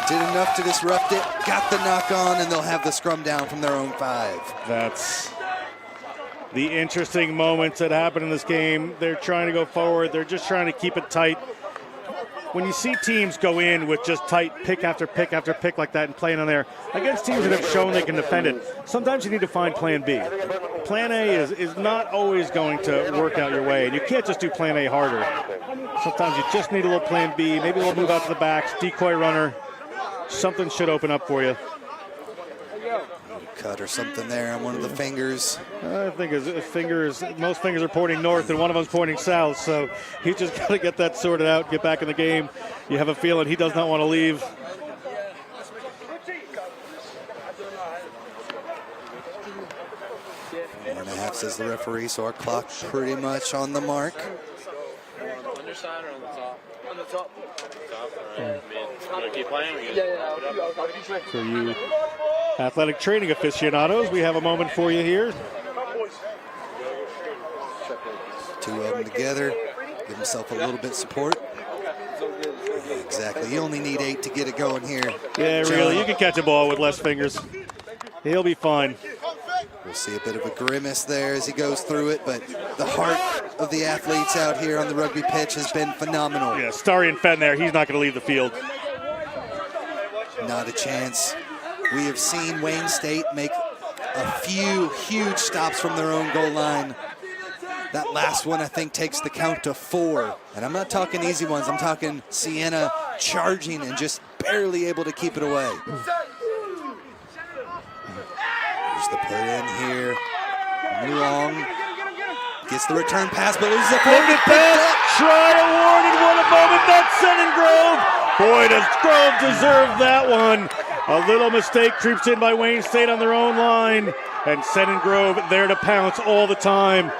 B: did enough to disrupt it. Got the knock on, and they'll have the scrum down from their own 5.
A: That's the interesting moments that happen in this game. They're trying to go forward. They're just trying to keep it tight. When you see teams go in with just tight pick after pick after pick like that and playing on there against teams that have shown they can defend it, sometimes you need to find plan B. Plan A is not always going to work out your way, and you can't just do plan A harder. Sometimes you just need a little plan B, maybe a little move out to the backs, decoy runner. Something should open up for you.
B: Cut or something there on one of the fingers.
A: I think his fingers, most fingers are pointing north and one of them's pointing south, so he's just got to get that sorted out, get back in the game. You have a feeling he does not want to leave.
B: One and a half, says the referee, so our clock pretty much on the mark.
J: On your side or on the top? On the top. Top, all right. I mean, keep playing? Yeah.
A: For you athletic training aficionados, we have a moment for you here.
B: 2 of them together. Give himself a little bit of support. Yeah, exactly. You only need 8 to get it going here.
A: Yeah,
B: John.
A: really. You can catch a ball with less fingers. He'll be fine.
B: We'll see a bit of a grimace there as he goes through it, but the heart of the athletes out here on the rugby pitch has been phenomenal.
A: Yeah, Starian Fenn there. He's not going to leave the field.
B: Not a chance. We have seen Wayne State make a few huge stops from their own goal line. That last one, I think, takes the count to 4. And I'm not talking easy ones. I'm talking Sienna charging and just barely able to keep it away. There's the put in here. Long gets the return pass, but loses the floated pass.
A: Try awarded. What a moment. That's Grove. Boy, does Grove deserve that one. A little mistake creeps in by Wayne State on their own line. And Grove there to pounce all the time.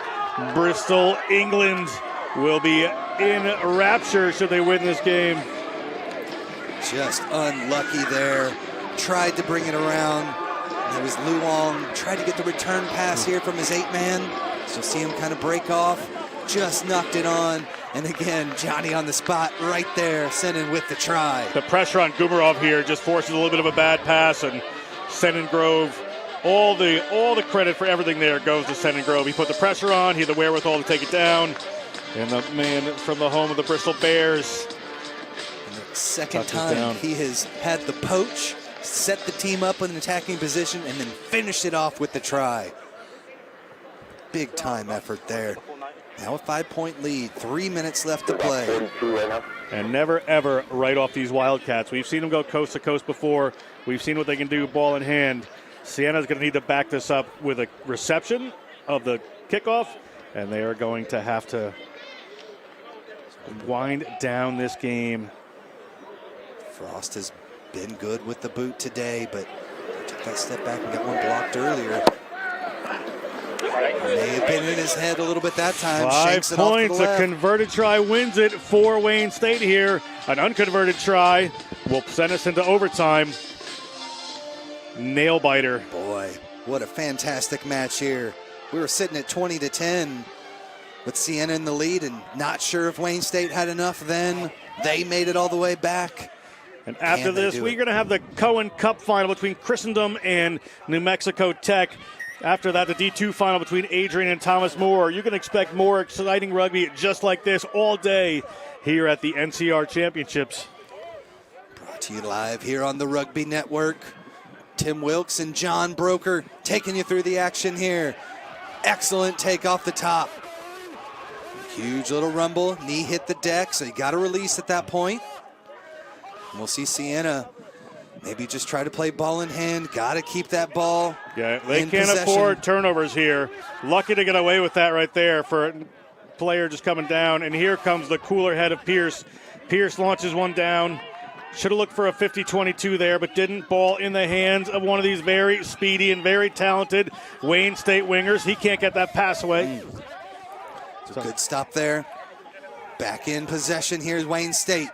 A: Bristol, England will be in rapture should they win this game.
B: Just unlucky there. Tried to bring it around. It was Luong. Tried to get the return pass here from his 8-man. So see him kind of break off. Just knocked it on. And again, Johnny on the spot right there, sending with the try.
A: The pressure on Gumarov here just forces a little bit of a bad pass, and Grove, all the credit for everything there goes to Grove. He put the pressure on, he had the wherewithal to take it down, and the man from the home of the Bristol Bears.
B: And the second time he has had the poach, set the team up in an attacking position, and then finished it off with the try. Big time effort there. Now a 5-point lead, 3 minutes left to play.
A: And never, ever write off these Wildcats. We've seen them go coast to coast before. We've seen what they can do ball in hand. Sienna's going to need to back this up with a reception of the kickoff And they are going to have to wind down this game.
B: Frost has been good with the boot today, but took that step back and got one blocked earlier. May have been in his head a little bit that time.
A: 5 points. A converted try wins it for Wayne State here. An unconverted try will send us into overtime. Nail biter.
B: Boy, what a fantastic match here. We were sitting at 20-10 with Sienna in the lead and not sure if Wayne State had enough then. They made it all the way back.
A: And after this, we're going to have the Cohen Cup final between Christendom and New Mexico Tech. After that, the D2 final between ADRIAN and Thomas More. You can expect more exciting rugby just like this all day here at the NCR Championships.
B: Brought to you live here on the Rugby Network. Tim Wilkes and John Broker taking you through the action here. Excellent take off the top. Huge little rumble. Knee hit the deck, so you got to release at that point. And we'll see Sienna maybe just try to play ball in hand. Got to keep that ball.
A: Yeah, they can't afford turnovers here. Lucky to get away with that right there for a player just coming down. And here comes the cooler head of Pierce. Pierce launches one down. Should have looked for a 50-22 there, but didn't. Ball in the hands of one of these very speedy and very talented Wayne State wingers. He can't get that pass away.
B: Good stop there. Back in possession. Here's Wayne State.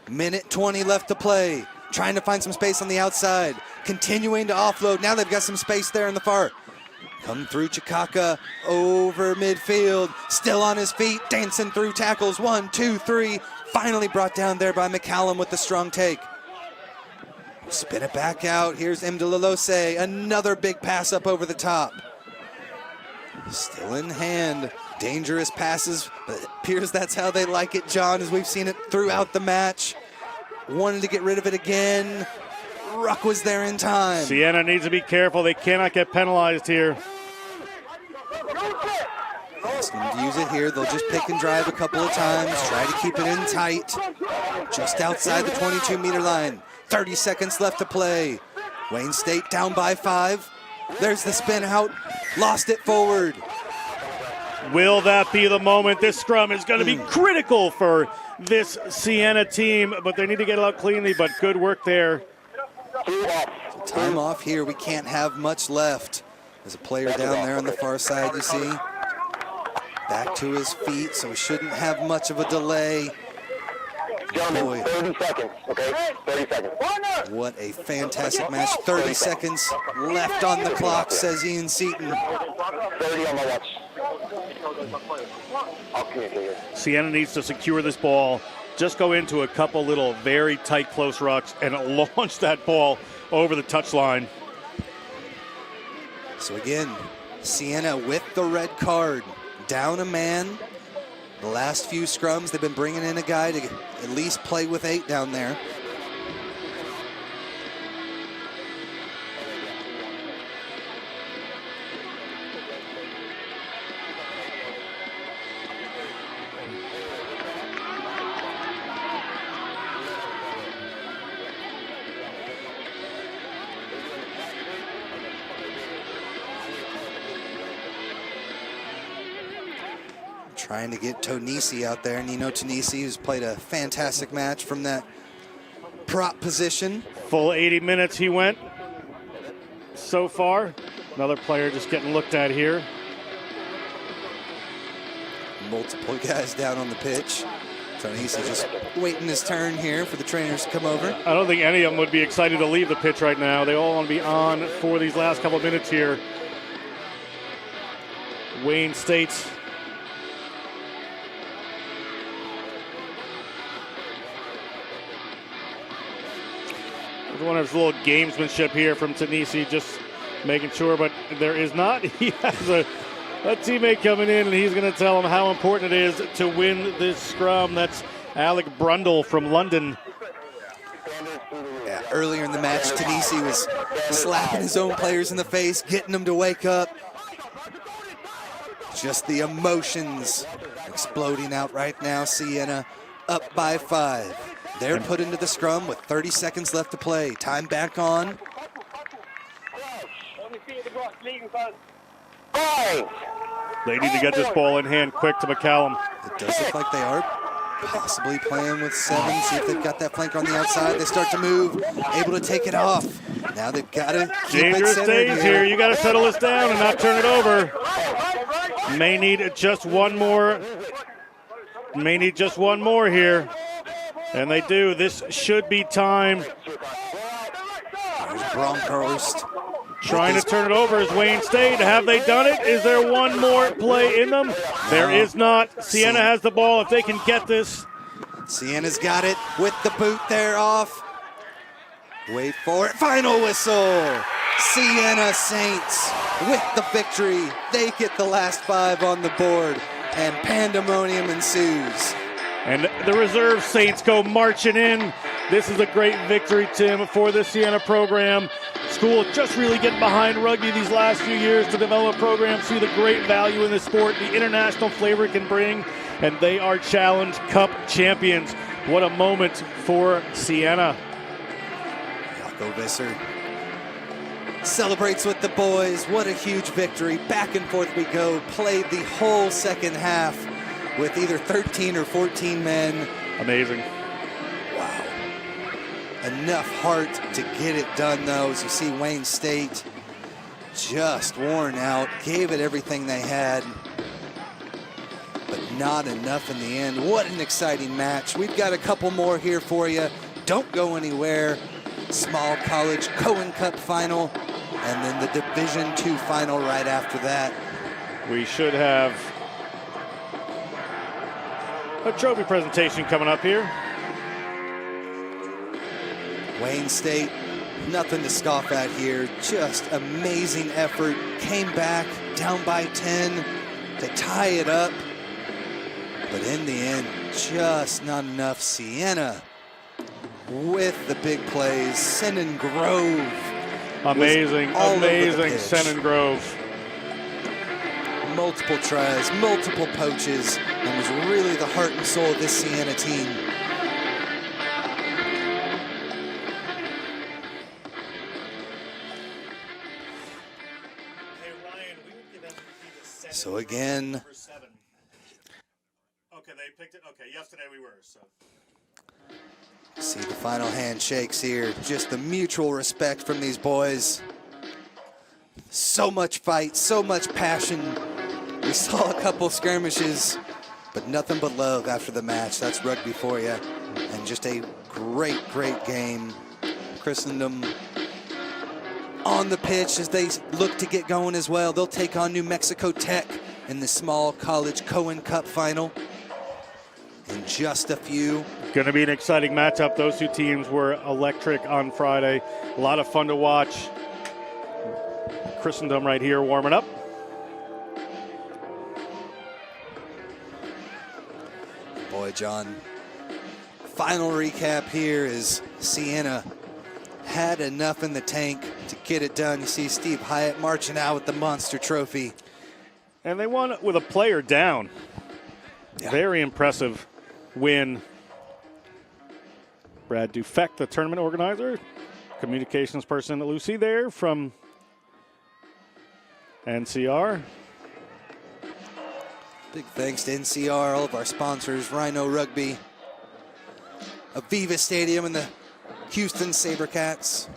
B: Minute 20 left to play. Trying to find some space on the outside. Continuing to offload. Now they've got some space there in the far. Come through Chikaka over midfield. Still on his feet. Dancing through tackles. 1, 2, 3. Finally brought down there by McCallum with the strong take. Spin it back out. Here's Mdelalose. Another big pass up over the top. Still in hand. Dangerous passes, but it appears that's how they like it, John, as we've seen it throughout the match. Wanted to get rid of it again. Ruck was there in time.
A: Sienna needs to be careful. They cannot get penalized here.
B: Asking them to use it here. They'll just pick and drive a couple of times. Try to keep it in tight. Just outside the 22-meter line. 30 seconds left to play. Wayne State down by 5. There's the spin out. Lost it forward.
A: Will that be the moment? This scrum is going to be critical for this Sienna team, but they need to get it out cleanly, but good work there.
B: Time off here. We can't have much left. There's a player down there on the far side, you see. Back to his feet, so we shouldn't have much of a delay. Boy.
G: 30 seconds, okay? 30 seconds.
B: What a fantastic match. 30 seconds left on the clock, says Ian Seaton.
G: 30 on my watch. I'll communicate.
A: Sienna needs to secure this ball. Just go into a couple little very tight, close rucks and launch that ball over the touchline.
B: So again, Sienna with the red card. Down a man. The last few scrums, they've been bringing in a guy to at least play with 8 down there. Trying to get Tonisi out there. Nino Tonisi, who's played a fantastic match from that prop position.
A: Full 80 minutes he went so far. Another player just getting looked at here.
B: Multiple guys down on the pitch. Tonisi just waiting his turn here for the trainers to come over.
A: I don't think any of them would be excited to leave the pitch right now. They all want to be on for these last couple of minutes here. Wayne State one of his little gamesmanship here from Tanisi, just making sure, but there is not. He has a teammate coming in, and he's going to tell him how important it is to win this scrum. That's Alec Brundle from London.
B: Yeah, earlier in the match, Tanisi was slapping his own players in the face, getting them to wake up. Just the emotions exploding out right now. Sienna up by 5. They're put into the scrum with 30 seconds left to play. Time back on.
G: 5,
A: They need to get this ball in hand quick to McCallum.
B: It does look like they are possibly playing with 7. See if they've got that flanker on the outside. They start to move, able to take it off. Now they've got to keep
A: Dangerous
B: it centered
A: days here. You got to settle this down and not turn it over. May need just one more. May need just one more here. And they do. This should be time.
B: There's Bronkhorst.
A: Trying to turn it over is Wayne State. Have they done it? Is there one more play in them? There is not. Sienna has the ball if they can get this.
B: Sienna's got it with the boot there off. Wait for it. Final whistle. Sienna Saints with the victory. They get the last 5 on the board, and pandemonium ensues.
A: And the reserve Saints go marching in. This is a great victory, Tim, for the Sienna program. School just really getting behind rugby these last few years to develop programs, see the great value in the sport, the international flavor it can bring, and they are Challenge Cup champions. What a moment for Sienna.
B: Jaco Visser celebrates with the boys. What a huge victory. Back and forth we go. Played the whole second half with either 13 or 14 men.
A: Amazing.
B: Wow. Enough heart to get it done, though, as you see Wayne State just worn out, gave it everything they had, but not enough in the end. What an exciting match. We've got a couple more here for you. Don't go anywhere. Small College Cohen Cup final, and then the Division II final right after that.
A: We should have a trophy presentation coming up here.
B: Wayne State, nothing to scoff at here. Just amazing effort. Came back down by 10 to tie it up. But in the end, just not enough. Sienna with the big plays. Senon Grove.
A: Amazing, amazing Senon Grove.
B: Multiple tries, multiple poaches, and was really the heart and soul of this Sienna team. So again,
A: okay, they picked it. Okay, yesterday we were. So
B: see the final handshakes here. Just the mutual respect from these boys. So much fight, so much passion. We saw a couple skirmishes, but nothing but love after the match. That's rugby for you, and just a great, great game. Christendom on the pitch as they look to get going as well. They'll take on New Mexico Tech in the Small College Cohen Cup final in just a few.
A: Going to be an exciting matchup. Those two teams were electric on Friday. A lot of fun to watch. Christendom right here warming up.
B: Boy, John, final recap here is Sienna had enough in the tank to get it done. You see Steve Hyatt marching out with the Monster Trophy.
A: And they won with a player down.
B: Yeah.
A: Very impressive win. Brad Dufek, the tournament organizer, communications person Lucy there from NCR.
B: Big thanks to NCR, all of our sponsors, Rhino Rugby, Aveva Stadium, and the Houston SaberCats.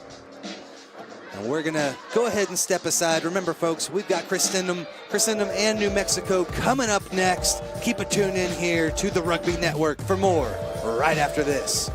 B: And we're going to go ahead and step aside. Remember, folks, we've got Christendom and New Mexico coming up next. Keep a tune in here to the Rugby Network for more right after this.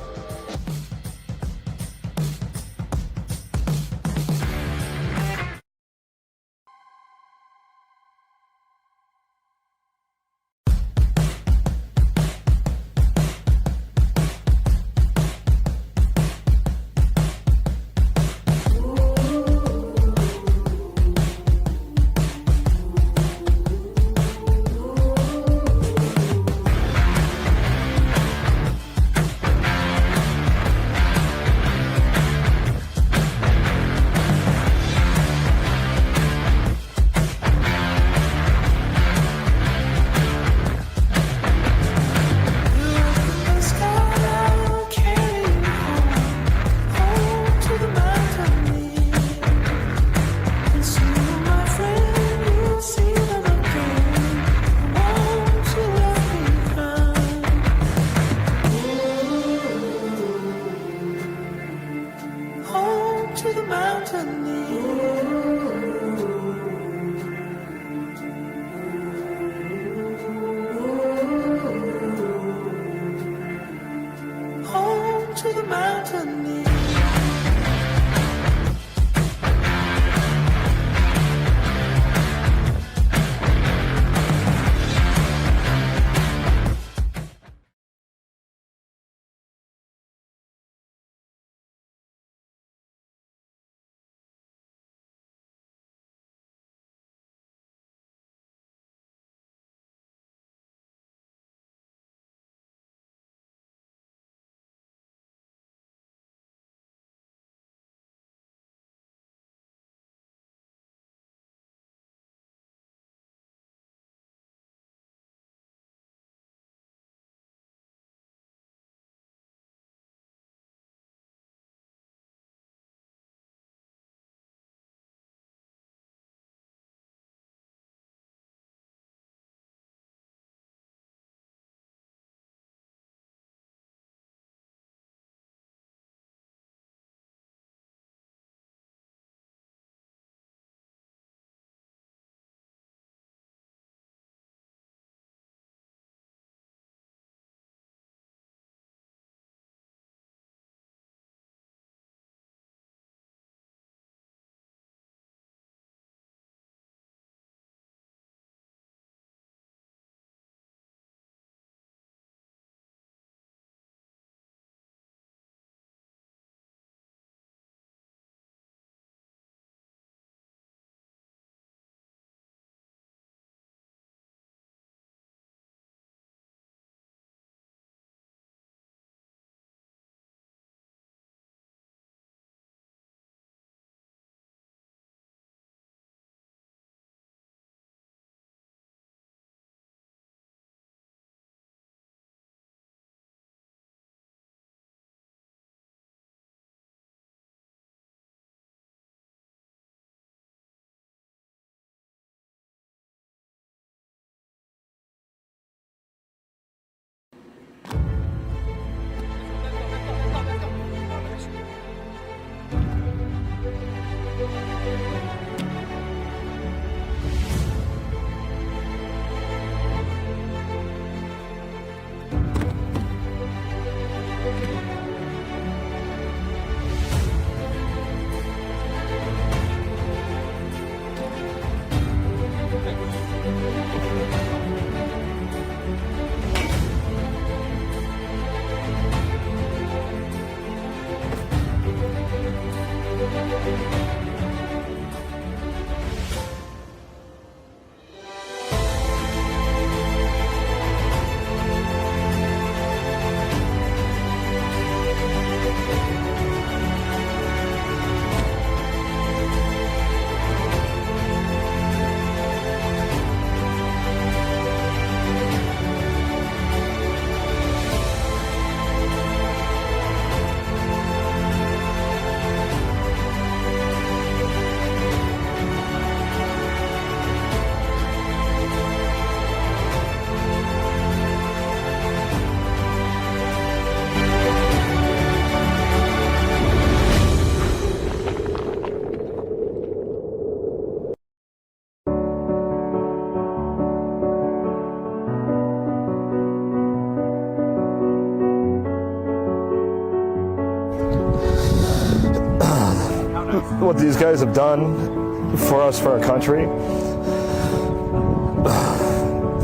F: What these guys have done for us, for our country,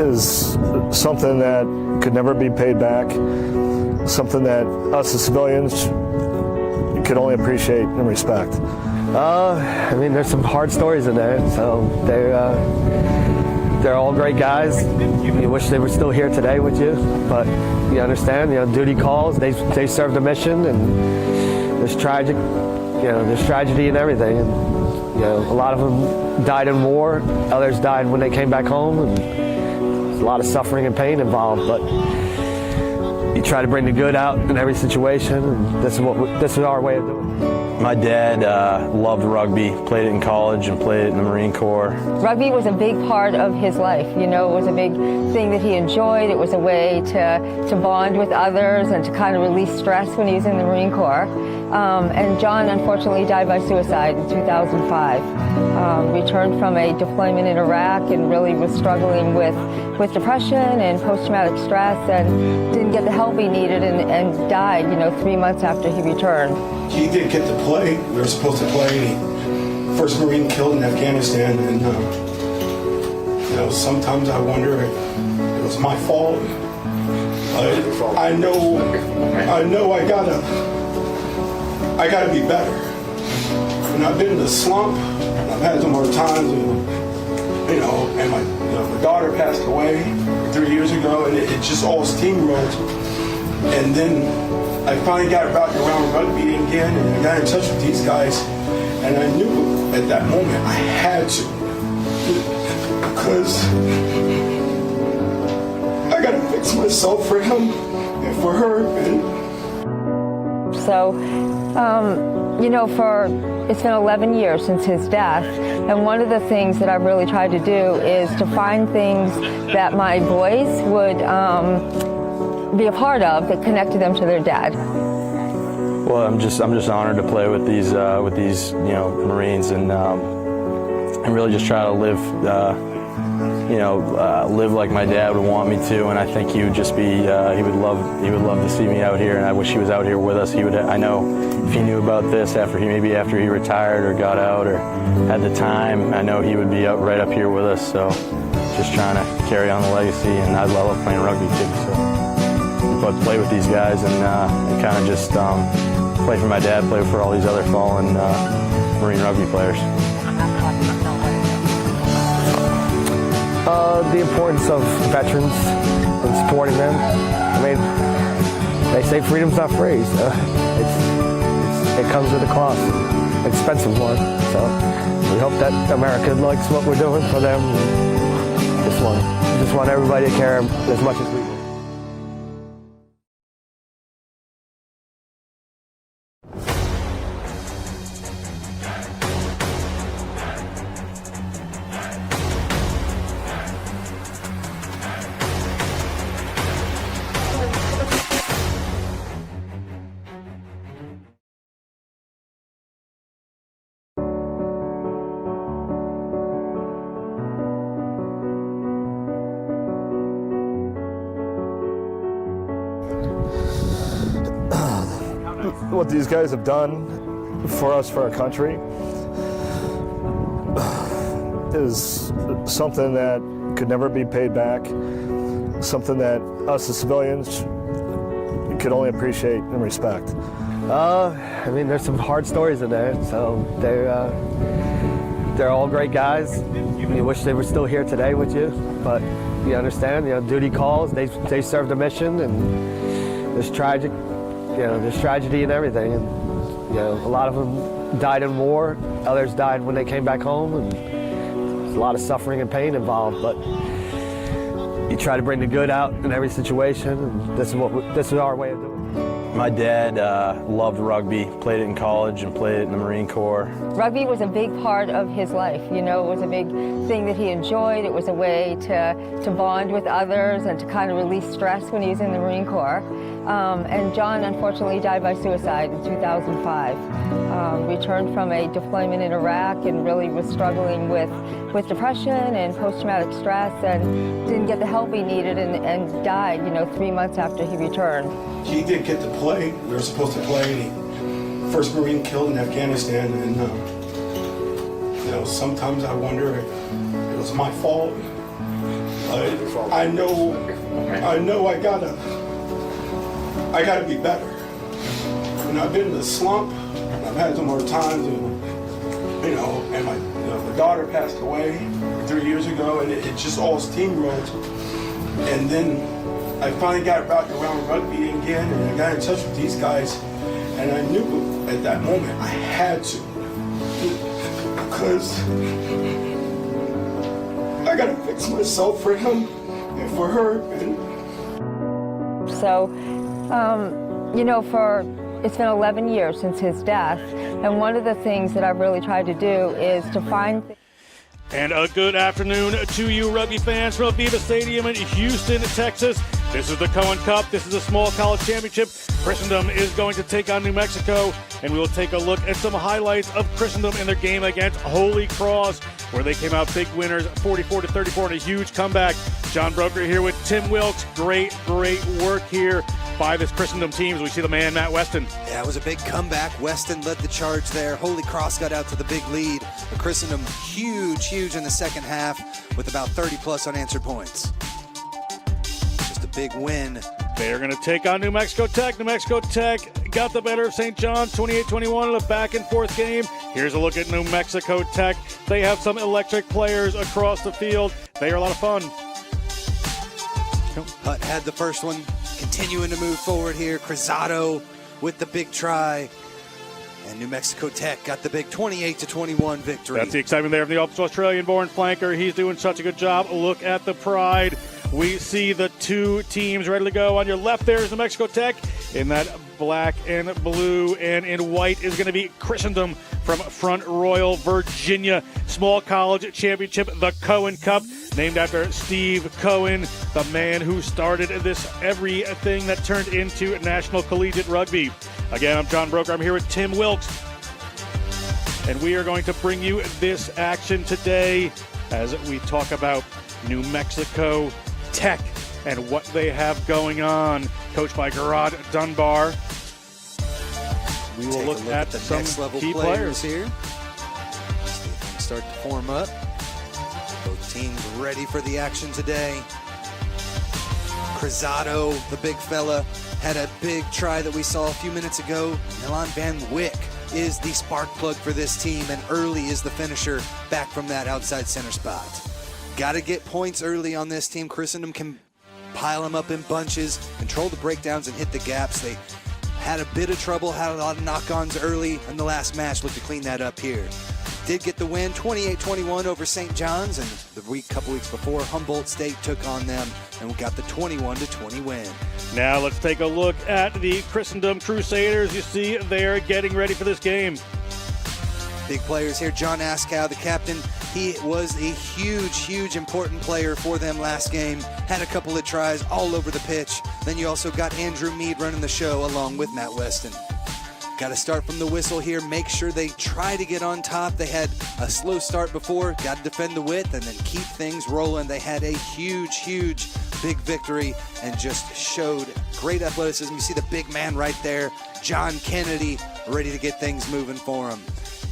F: is something that could never be paid back, something that us as civilians could only appreciate and respect.
K: I mean, there's some hard stories in there, so they're all great guys. You wish they were still here today with you, but you understand, duty calls. They served a mission, and there's there's tragedy in everything. And, a lot of them died in war. Others died when they came back home, and there's a lot of suffering and pain involved. But you try to bring the good out in every situation, and this is our way of doing it.
L: My dad loved rugby, played it in college and played it in the Marine Corps.
M: Rugby was a big part of his life. It was a big thing that he enjoyed. It was a way to bond with others and to kind of release stress when he was in the Marine Corps. And John unfortunately died by suicide in 2005. Returned from a deployment in Iraq and really was struggling with depression and post-traumatic stress, and didn't get the help help he needed and died, 3 months after he returned.
N: He did get to play. We were supposed to play. First Marine killed in Afghanistan, and sometimes I wonder if it was my fault. I know I gotta be better. And I've been in the slump. I've had some hard times, and my daughter passed away 3 years ago, and it just all steamrolled. And then I finally got back around rugby again, and I got in touch with these guys, and I knew at that moment I had to, because I gotta fix myself for him and for her.
M: So, it's been 11 years since his death, and one of the things that I've really tried to do is to find things that my boys would be a part of that connected them to their dad.
L: Well, I'm just honored to play with these Marines and really just try to live live like my dad would want me to, and I think he would just be he would love to see me out here, and I wish he was out here with us. I know if he knew about this after he retired or got out or had the time, I know he would be right up here with us. So just trying to carry on the legacy, and I love playing rugby too. So but play with these guys and kind of just play for my dad, play for all these other fallen Marine rugby players.
K: The importance of veterans and supporting them. I mean, they say freedom's not free, so it comes with a cost, an expensive one. So we hope that America likes what we're doing for them. Just want everybody to care as much as we do.
F: What these guys have done for us, for our country, is something that could never be paid back, something that us as civilians could only appreciate and respect.
K: I mean, there's some hard stories in there, so they're all great guys. You wish they were still here today with you, but you understand, duty calls, they served a mission, and there's tragedy in everything, and a lot of them died in war, others died when they came back home, and there's a lot of suffering and pain involved, but you try to bring the good out in every situation, and this is our way of doing it.
L: My dad loved rugby, played it in college and played it in the Marine Corps.
M: Rugby was a big part of his life, it was a big thing that he enjoyed. It was a way to bond with others and to kind of release stress when he was in the Marine Corps. And John unfortunately died by suicide in 2005. Returned from a deployment in Iraq and really was struggling with depression and post-traumatic stress, and didn't get the help he needed and died, 3 months after he returned.
N: He did get to play. We were supposed to play. First Marine killed in Afghanistan, and sometimes I wonder if it was my fault. I know I gotta be better. And I've been in the slump. I've had some hard times, and my daughter passed away 3 years ago, and it just all steamrolled. And then I finally got back around rugby again, and I got in touch with these guys, and I knew at that moment I had to, because I gotta fix myself for him and for her.
M: So, it's been 11 years since his death, and one of the things that I've really tried to do is to find.
A: And a good afternoon to you, rugby fans, from Aveva Stadium in Houston, Texas. This is the Cohen Cup. This is a small college championship. Christendom is going to take on New Mexico, and we will take a look at some highlights of Christendom in their game against Holy Cross, where they came out big winners, 44-34, in a huge comeback. John Broker here with Tim Wilkes. Great work here by this Christendom team. We see the man, Matt Weston.
B: Yeah, it was a big comeback. Weston led the charge there. Holy Cross got out to the big lead. But Christendom huge in the second half with about 30-plus unanswered points. Just a big win.
A: They're going to take on New Mexico Tech. New Mexico Tech got the better of St. John's 28-21 in a back-and-forth game. Here's a look at New Mexico Tech. They have some electric players across the field. They are a lot of fun.
B: Hutt had the first one, continuing to move forward here. Cruzado with the big try. And New Mexico Tech got the big 28-21 victory.
A: That's the excitement there from the Australian-born flanker. He's doing such a good job. Look at the pride. We see the two teams ready to go. On your left there is New Mexico Tech. In that black and blue and in white is going to be Christendom from Front Royal, Virginia. Small college championship, the Cohen Cup, named after Steve Cohen, the man who started this everything that turned into National Collegiate Rugby. Again, I'm John Broker. I'm here with Tim Wilkes. And we are going to bring you this action today as we talk about New Mexico Tech and what they have going on. Coached by Gerard Dunbar. We will look at
B: the
A: some
B: next level
A: key
B: players here. See if they can start to form up. Both teams ready for the action today. Cruzado, the big fella, had a big try that we saw a few minutes ago. Milan Van Wyck is the spark plug for this team, and early is the finisher back from that outside center spot. Got to get points early on this team. Christendom can pile them up in bunches, control the breakdowns, and hit the gaps. They had a bit of trouble, had a lot of knock-ons early in the last match. Look to clean that up here. Did get the win, 28-21 over St. John's, and the couple weeks before, Humboldt State took on them, and we got the 21-20 win.
A: Now let's take a look at the Christendom Crusaders. You see they're getting ready for this game.
B: Big players here. John Askow, the captain, he was a huge important player for them last game. Had a couple of tries all over the pitch. Then you also got Andrew Mead running the show along with Matt Weston. Got to start from the whistle here. Make sure they try to get on top. They had a slow start before. Got to defend the width and then keep things rolling. They had a huge big victory and just showed great athleticism. You see the big man right there, John Kennedy, ready to get things moving for him.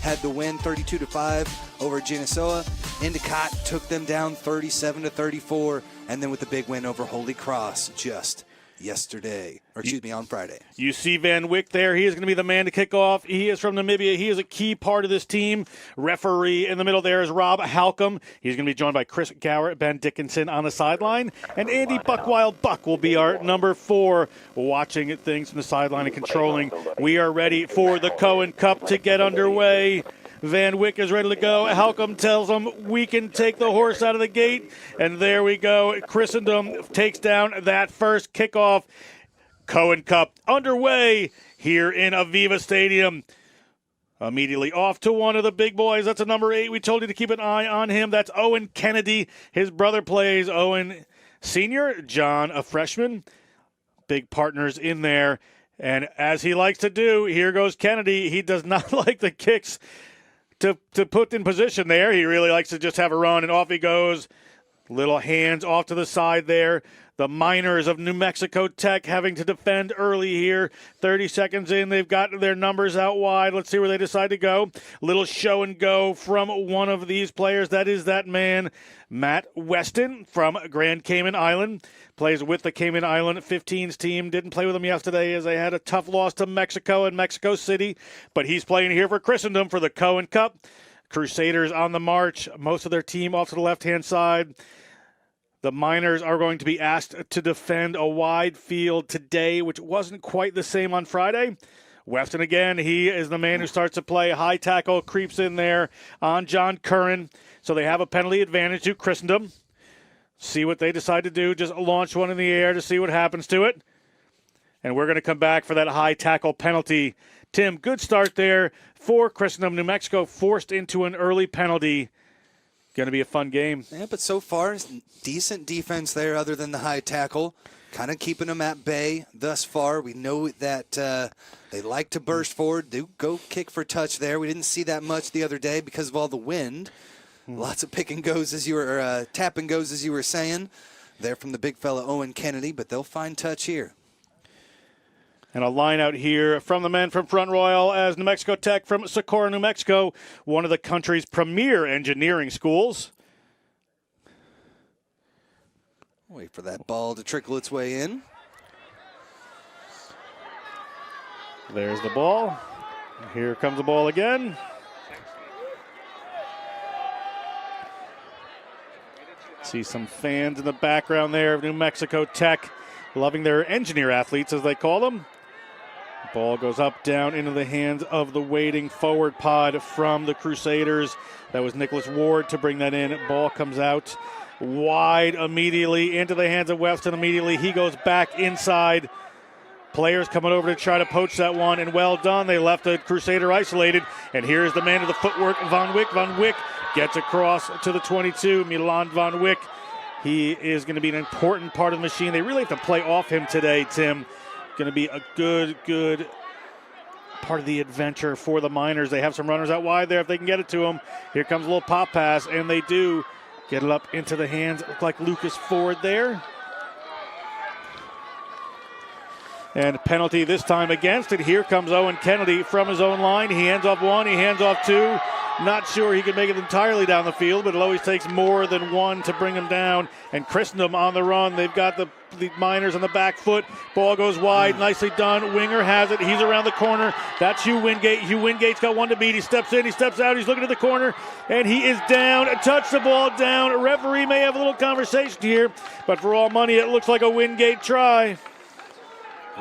B: Had the win 32-5 over Genesoa. Endicott took them down 37-34, and then with the big win over Holy Cross just on Friday.
A: You see Van Wyck there. He is going to be the man to kick off. He is from Namibia. He is a key part of this team. Referee in the middle there is Rob Halcomb. He's going to be joined by Chris Gower, Ben Dickinson on the sideline. And Andy Buckwild Buck will be our number 4, watching things from the sideline and controlling. We are ready for the Cohen Cup to get underway. Van Wyck is ready to go. Halcomb tells him we can take the horse out of the gate. And there we go. Christendom takes down that first kickoff. Cohen Cup underway here in Aveva Stadium. Immediately off to one of the big boys. That's a number 8. We told you to keep an eye on him. That's Owen Kennedy. His brother plays Owen Sr., John, a freshman. Big partners in there. And as he likes to do, here goes Kennedy. He does not like the kicks to put in position there. He really likes to just have a run, and off he goes. Little hands off to the side there. The Miners of New Mexico Tech having to defend early here. 30 seconds in, they've got their numbers out wide. Let's see where they decide to go. Little show and go from one of these players. That is that man, Matt Weston from Grand Cayman Island. Plays with the Cayman Island 15s team. Didn't play with them yesterday as they had a tough loss to Mexico and Mexico City. But he's playing here for Christendom for the Cohen Cup. Crusaders on the march. Most of their team off to the left-hand side. The Miners are going to be asked to defend a wide field today, which wasn't quite the same on Friday. Weston again, he is the man who starts to play. High tackle creeps in there on John Curran. So they have a penalty advantage to Christendom. See what they decide to do. Just launch one in the air to see what happens to it. And we're going to come back for that high tackle penalty. Tim, good start there for Christendom. New Mexico forced into an early penalty. Going to be a fun game.
B: Yeah, but so far, decent defense there other than the high tackle. Kind of keeping them at bay thus far. We know that they like to burst forward, do go kick for touch there. We didn't see that much the other day because of all the wind. Lots of pick and goes as you were, tap and goes as you were saying. There from the big fella Owen Kennedy, but they'll find touch here.
A: And a line out here from the men from Front Royal as New Mexico Tech from Socorro, New Mexico, one of the country's premier engineering schools.
B: Wait for that ball to trickle its way in.
A: There's the ball. Here comes the ball again. See some fans in the background there of New Mexico Tech, loving their engineer athletes, as they call them. Ball goes up, down into the hands of the waiting forward pod from the Crusaders. That was Nicholas Ward to bring that in. Ball comes out wide immediately into the hands of Weston immediately. He goes back inside. Players coming over to try to poach that one, and well done. They left the Crusader isolated, and here's the man of the footwork, Van Wyck. Van Wyck gets across to the 22, Milan Van Wyck. He is going to be an important part of the machine. They really have to play off him today, Tim. Going to be a good part of the adventure for the Miners. They have some runners out wide there if they can get it to them. Here comes a little pop pass, and they do get it up into the hands. Look like Lucas Ford there. And penalty this time against it. Here comes Owen Kennedy from his own line. He hands off one, he hands off two. Not sure he can make it entirely down the field, but it always takes more than one to bring him down. And Christendom on the run. They've got the Miners on the back foot. Ball goes wide. Nicely done. Winger has it. He's around the corner. That's Hugh Wingate. Hugh Wingate's got one to beat. He steps in. He steps out. He's looking at the corner. And he is down. Touch the ball down. A referee may have a little conversation here. But for all money, it looks like a Wingate try.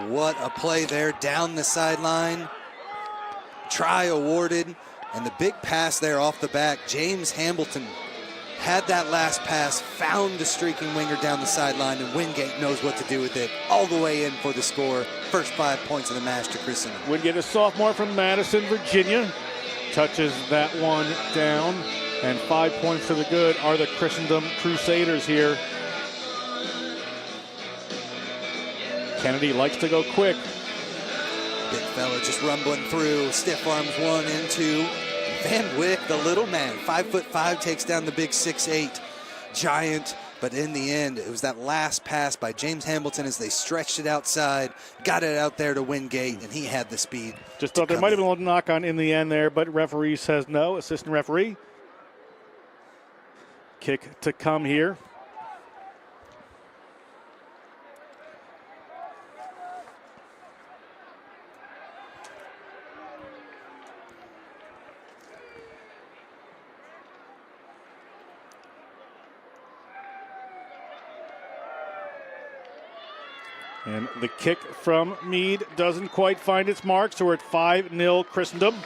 B: What a play there down the sideline. Try awarded. And the big pass there off the back. James Hamilton had that last pass, found the streaking winger down the sideline, and Wingate knows what to do with it. All the way in for the score. First 5 points of the match to Christendom.
A: Wingate, a sophomore from Madison, Virginia, touches that one down. And 5 points to the good are the Christendom Crusaders here. Kennedy likes to go quick.
B: Big fella just rumbling through. Stiff arms 1 and 2. Van Wyck, the little man, 5'5", takes down the big 6'8" giant. But in the end, it was that last pass by James Hamilton as they stretched it outside, got it out there to Wingate, and he had the speed.
A: Just thought there might have been a little knock on in the end there, but referee says no. Assistant referee. Kick to come here. And the kick from Meade doesn't quite find its mark, so we're at 5-0 Christendom.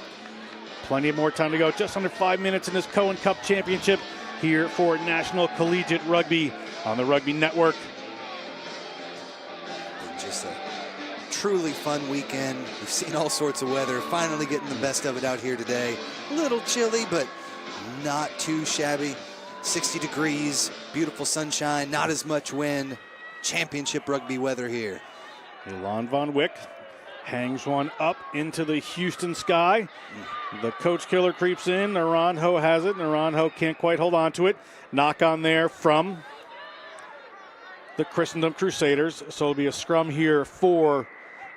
A: Plenty more time to go. Just under 5 minutes in this Cohen Cup Championship here for National Collegiate Rugby on the Rugby Network.
B: Just a truly fun weekend. We've seen all sorts of weather. Finally getting the best of it out here today. A little chilly, but not too shabby. 60 degrees, beautiful sunshine, not as much wind. Championship rugby weather here.
A: Milan Van Wyck hangs one up into the Houston sky. The coach killer creeps in. Naranjo has it. Naranjo can't quite hold on to it. Knock on there from the Christendom Crusaders. So it'll be a scrum here for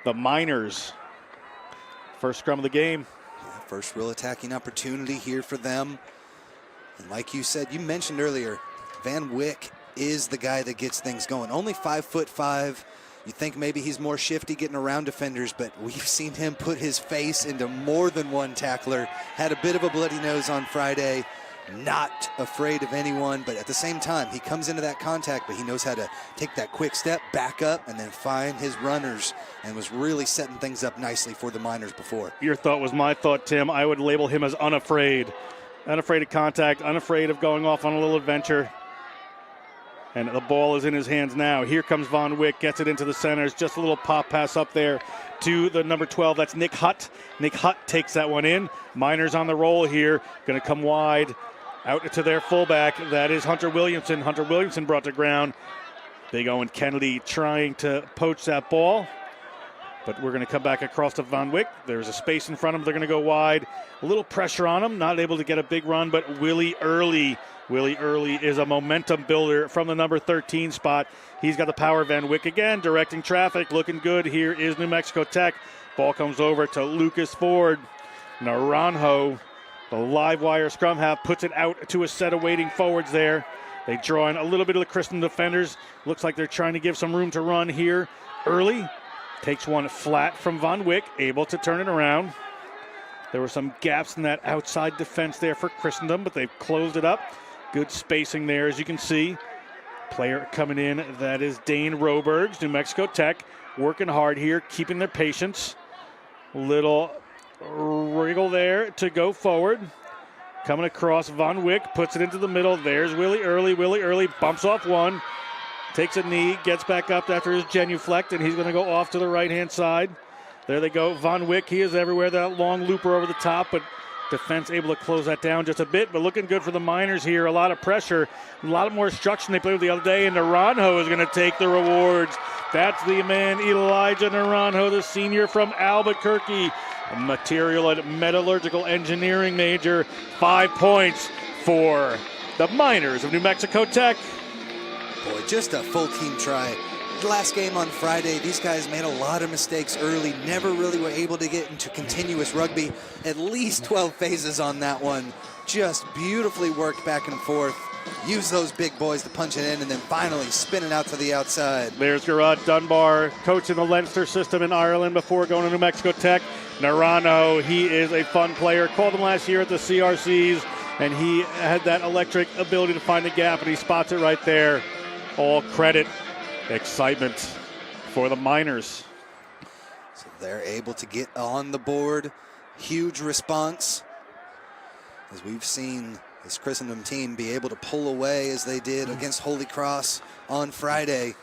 A: the Miners. First scrum of the game.
B: Yeah, first real attacking opportunity here for them. And like you said, you mentioned earlier, Van Wyck is the guy that gets things going. Only 5'5". You think maybe he's more shifty getting around defenders, but we've seen him put his face into more than one tackler. Had a bit of a bloody nose on Friday. Not afraid of anyone, but at the same time, he comes into that contact, but he knows how to take that quick step, back up, and then find his runners, and was really setting things up nicely for the Miners before.
A: Your thought was my thought, Tim. I would label him as unafraid. Unafraid of contact, unafraid of going off on a little adventure. And the ball is in his hands now. Here comes Von Wyck, gets it into the centers. Just a little pop pass up there to the number 12. That's Nick Hutt. Nick Hutt takes that one in. Miners on the roll here. Going to come wide Out to their fullback. That is Hunter Williamson. Hunter Williamson brought to ground. Big Owen Kennedy trying to poach that ball. But we're going to come back across to Van Wyck. There's a space in front of them. They're going to go wide. A little pressure on him. Not able to get a big run, but Willie Early is a momentum builder from the number 13 spot. He's got the power. Van Wyck again, directing traffic. Looking good. Here is New Mexico Tech. Ball comes over to Lucas Ford. Naranjo, the live wire scrum half, puts it out to a set of waiting forwards there. They draw in a little bit of the Christendom defenders. Looks like they're trying to give some room to run here. Early takes one flat from Van Wyck, able to turn it around. There were some gaps in that outside defense there for Christendom, but they've closed it up. Good spacing there, as you can see. Player coming in, that is Dane Robergs, New Mexico Tech, working hard here, keeping their patience. Little wriggle there to go forward. Coming across, Van Wyck puts it into the middle. There's Willie Early. Willie Early bumps off one. Takes a knee, gets back up after his genuflect, and he's going to go off to the right-hand side. There they go. Van Wyck, he is everywhere. That long looper over the top, but defense able to close that down just a bit, but looking good for the Miners here. A lot of pressure, a lot more instruction they played with the other day, and Naranjo is going to take the rewards. That's the man, Elijah Naranjo, the senior from Albuquerque. A material and metallurgical engineering major. 5 points for the Miners of New Mexico Tech.
B: Boy, just a full team try. The last game on Friday, these guys made a lot of mistakes early, never really were able to get into continuous rugby. At least 12 phases on that one. Just beautifully worked back and forth. Use those big boys to punch it in, and then finally spin it out to the outside.
A: There's Gerard Dunbar, coach in the Leinster system in Ireland before going to New Mexico Tech. Naranjo, he is a fun player. Called him last year at the CRCs, and he had that electric ability to find the gap, and he spots it right there. All credit, excitement for the Miners.
B: So they're able to get on the board. Huge response, as we've seen this Christendom team be able to pull away as they did against Holy Cross on Friday.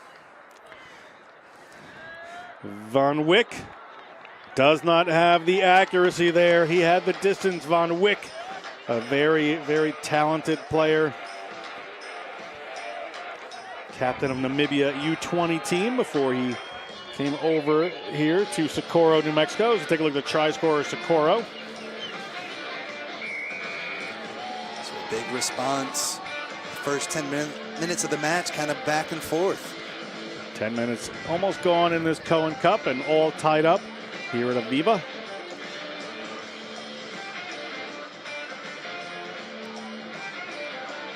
A: Van Wyck does not have the accuracy there. He had the distance. Van Wyck, a very, very talented player. Captain of Namibia U20 team before he came over here to Socorro, New Mexico. Let's take a look at the try scorer, Socorro.
B: So a big response. The first 10 minutes of the match kind of back and forth.
A: 10 minutes almost gone in this Cohen Cup and all tied up here at Aveva.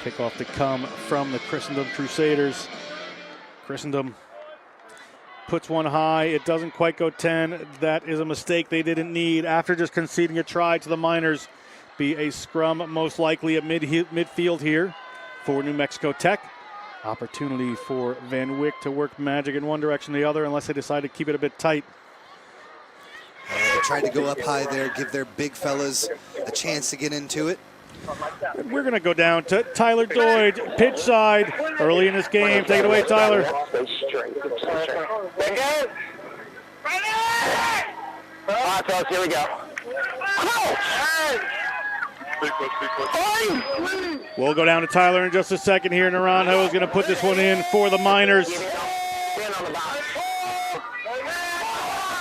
A: Kickoff to come from the Christendom Crusaders. Christendom puts one high. It doesn't quite go 10. That is a mistake they didn't need. After just conceding a try to the Miners, be a scrum most likely at midfield here for New Mexico Tech. Opportunity for Van Wyck to work magic in one direction or the other unless they decide to keep it a bit tight.
B: They tried to go up high there, give their big fellas a chance to get into it.
A: And we're going to go down to Tyler Doyd, pitch side, early in this game. Take it away, Tyler.
C: Here we go.
A: We'll go down to Tyler in just a second here. Naranjo is going to put this one in for the Miners.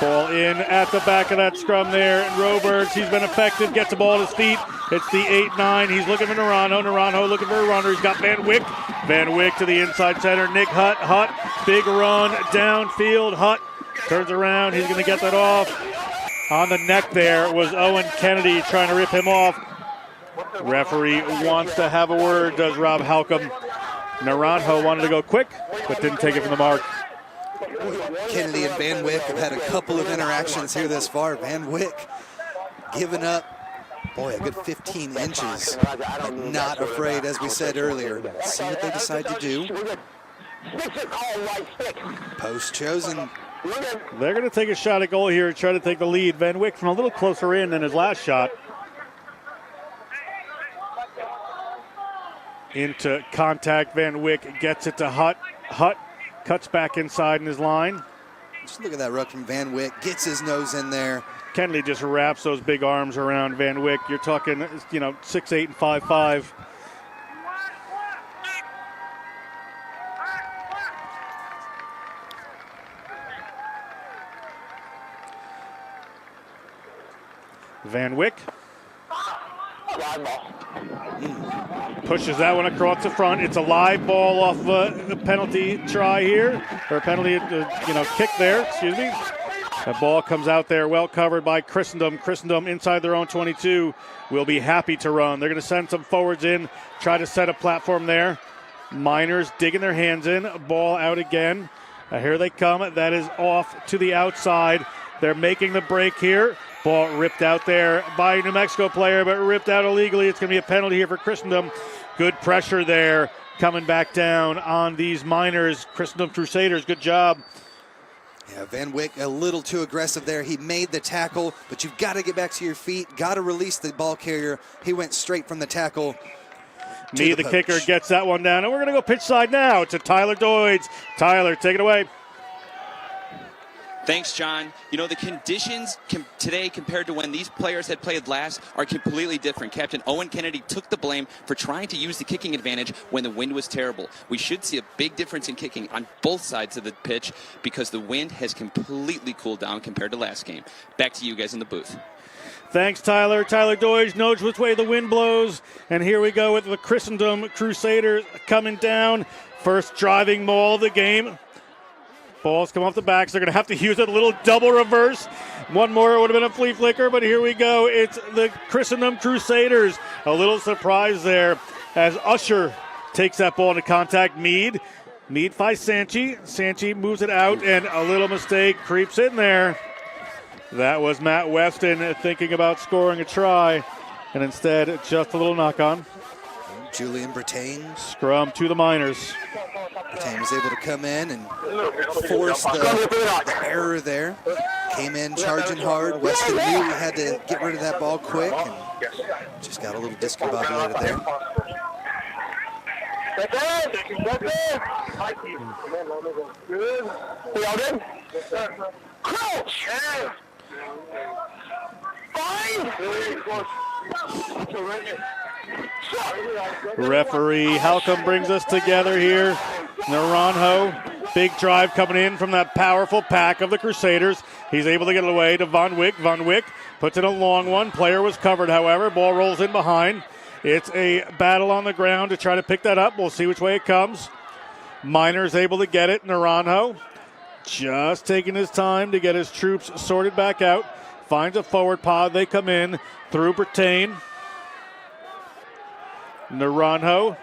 A: Ball in at the back of that scrum there. And Roberts, he's been effective, gets the ball at his feet. It's the 8-9. He's looking for Naranjo. Naranjo looking for a runner. He's got Van Wyck. Van Wyck to the inside center. Nick Hutt. Hutt, big run downfield. Hutt turns around. He's going to get that off. On the neck there was Owen Kennedy trying to rip him off. Referee wants to have a word, does Rob Halcomb. Naranjo wanted to go quick, but didn't take it from the mark.
B: Kennedy and Van Wyck have had a couple of interactions here this far. Van Wyck giving up, boy, a good 15 inches. But not afraid, as we said earlier. See what they decide to do. Post chosen.
A: They're going to take a shot at goal here and try to take the lead. Van Wyck from a little closer in than his last shot. Into contact, Van Wyck gets it to Hutt. Hutt cuts back inside in his line.
B: Just look at that ruck from Van Wyck. Gets his nose in there.
A: Kennedy just wraps those big arms around Van Wyck. You're talking, 6'8" and 5'5". Van Wyck pushes that one across the front. It's a live ball off a penalty try here, or a penalty, kick there, excuse me. That ball comes out there, well covered by Christendom. Christendom inside their own 22 will be happy to run. They're going to send some forwards in, try to set a platform there. Miners digging their hands in, ball out again. Here they come. That is off to the outside. They're making the break here. Ball ripped out there by a New Mexico player, but ripped out illegally. It's going to be a penalty here for Christendom. Good pressure there coming back down on these Miners. Christendom Crusaders, good job.
B: Yeah, Van Wyck a little too aggressive there. He made the tackle, but you've got to get back to your feet, got to release the ball carrier. He went straight from the tackle.
A: Mead, the kicker, gets that one down. And we're going to go pitch side now to Tyler Doids. Tyler, take it away.
H: Thanks, John. The conditions today compared to when these players had played last are completely different. Captain Owen Kennedy took the blame for trying to use the kicking advantage when the wind was terrible. We should see a big difference in kicking on both sides of the pitch because the wind has completely cooled down compared to last game. Back to you guys in the booth.
A: Thanks, Tyler. Tyler Doige knows which way the wind blows. And here we go with the Christendom Crusaders coming down. First driving maul of the game. Balls come off the backs. They're going to have to use a little double reverse. One more would have been a flea flicker, but here we go. It's the Christendom Crusaders. A little surprise there as Usher takes that ball into contact. Mead finds Sanchi. Sanchi moves it out, and a little mistake creeps in there. That was Matt Weston thinking about scoring a try, and instead just a little knock-on.
B: Julian Brattain.
A: Scrum to the Miners.
B: Brattain was able to come in and force the error there. Came in charging hard. Weston knew he had to get rid of that ball quick and just got a little discombobulated there.
A: Referee Halcomb brings us together here. Naranjo, big drive coming in from that powerful pack of the Crusaders. He's able to get it away to Van Wyck. Van Wyck puts in a long one. Player was covered, however. Ball rolls in behind. It's a battle on the ground to try to pick that up. We'll see which way it comes. Miners able to get it. Naranjo just taking his time to get his troops sorted back out. Finds a forward pod. They come in through Brattain. Naranjo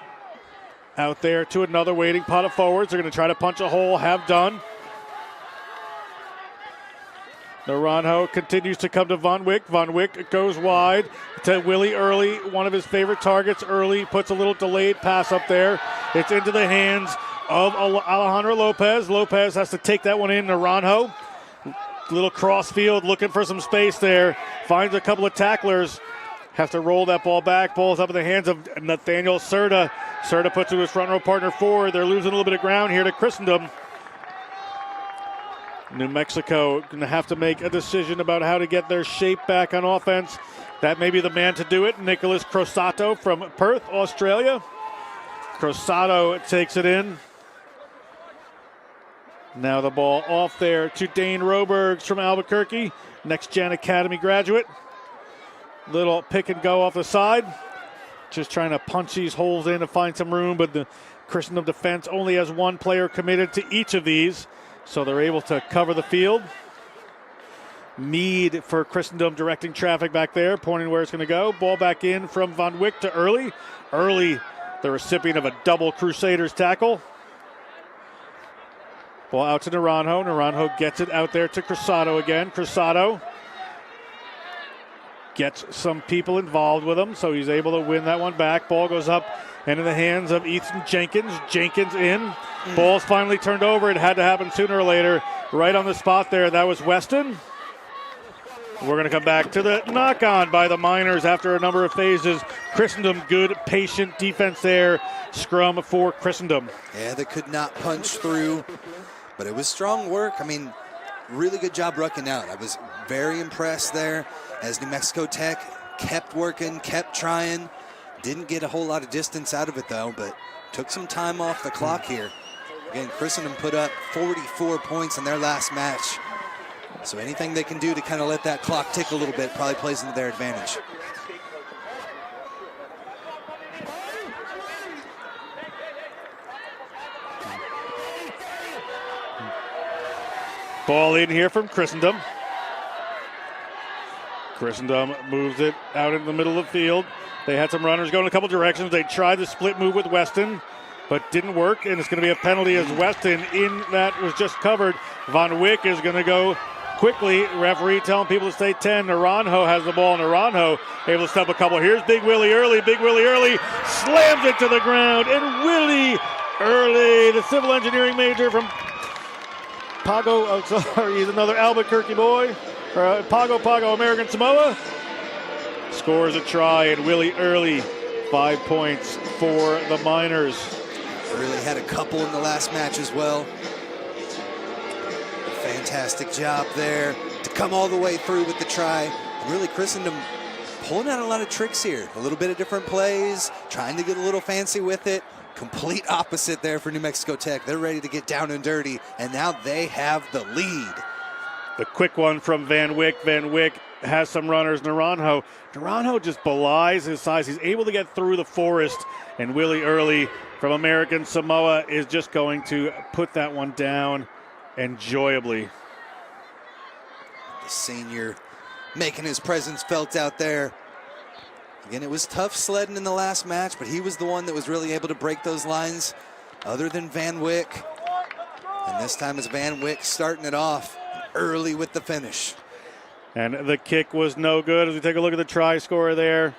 A: out there to another waiting pot of forwards. They're going to try to punch a hole. Have done. Naranjo continues to come to Van Wyck. Van Wyck goes wide to Willie Early, one of his favorite targets. Early puts a little delayed pass up there. It's into the hands of Alejandro Lopez. Lopez has to take that one in. Naranjo, little cross field, looking for some space there. Finds a couple of tacklers. Have to roll that ball back. Ball's up in the hands of Nathaniel Serta. Serta puts to his front row partner forward. They're losing a little bit of ground here to Christendom. New Mexico going to have to make a decision about how to get their shape back on offense. That may be the man to do it. Nicholas Crosato from Perth, Australia. Crosato takes it in. Now the ball off there to Dane Robergs from Albuquerque. Next Gen Academy graduate. Little pick and go off the side. Just trying to punch these holes in to find some room, but the Christendom defense only has one player committed to each of these, so they're able to cover the field. Mead for Christendom directing traffic back there, pointing where it's going to go. Ball back in from Van Wyck to Early. Early, the recipient of a double Crusaders tackle. Ball out to Naranjo. Naranjo gets it out there to Crosato again. Crosato gets some people involved with him, so he's able to win that one back. Ball goes up into the hands of Ethan Jenkins. Jenkins in. Ball's finally turned over. It had to happen sooner or later. Right on the spot there, that was Weston. We're going to come back to the knock-on by the Miners after a number of phases. Christendom, good, patient defense there. Scrum for Christendom.
B: Yeah, they could not punch through, but it was strong work. I mean, really good job rucking out. I was very impressed there as New Mexico Tech kept working, kept trying. Didn't get a whole lot of distance out of it, though, but took some time off the clock here. Again, Christendom put up 44 points in their last match. So anything they can do to kind of let that clock tick a little bit probably plays into their advantage.
A: Ball in here from Christendom. Christendom moves it out in the middle of the field. They had some runners going in a couple directions. They tried the split move with Weston, but didn't work, and it's going to be a penalty as Weston in that was just covered. Van Wyck is going to go quickly. Referee telling people to stay 10. Naranjo has the ball. Naranjo able to step a couple. Here's Big Willie Early. Big Willie Early slams it to the ground, and Willie Early, the civil engineering major from Pago, he's another Albuquerque boy. Pago, American Samoa. Scores a try, and Willie Early, 5 points for the Miners.
B: Early had a couple in the last match as well. Fantastic job there to come all the way through with the try. And really, Christendom pulling out a lot of tricks here. A little bit of different plays, trying to get a little fancy with it. Complete opposite there for New Mexico Tech. They're ready to get down and dirty, and now they have the lead.
A: The quick one from Van Wyck. Van Wyck has some runners. Naranjo just belies his size. He's able to get through the forest, and Willie Early from American Samoa is just going to put that one down enjoyably.
B: The senior making his presence felt out there. Again, it was tough sledding in the last match, but he was the one that was really able to break those lines other than Van Wyck. And this time it's Van Wyck starting it off early with the finish.
A: And the kick was no good as we take a look at the try score there.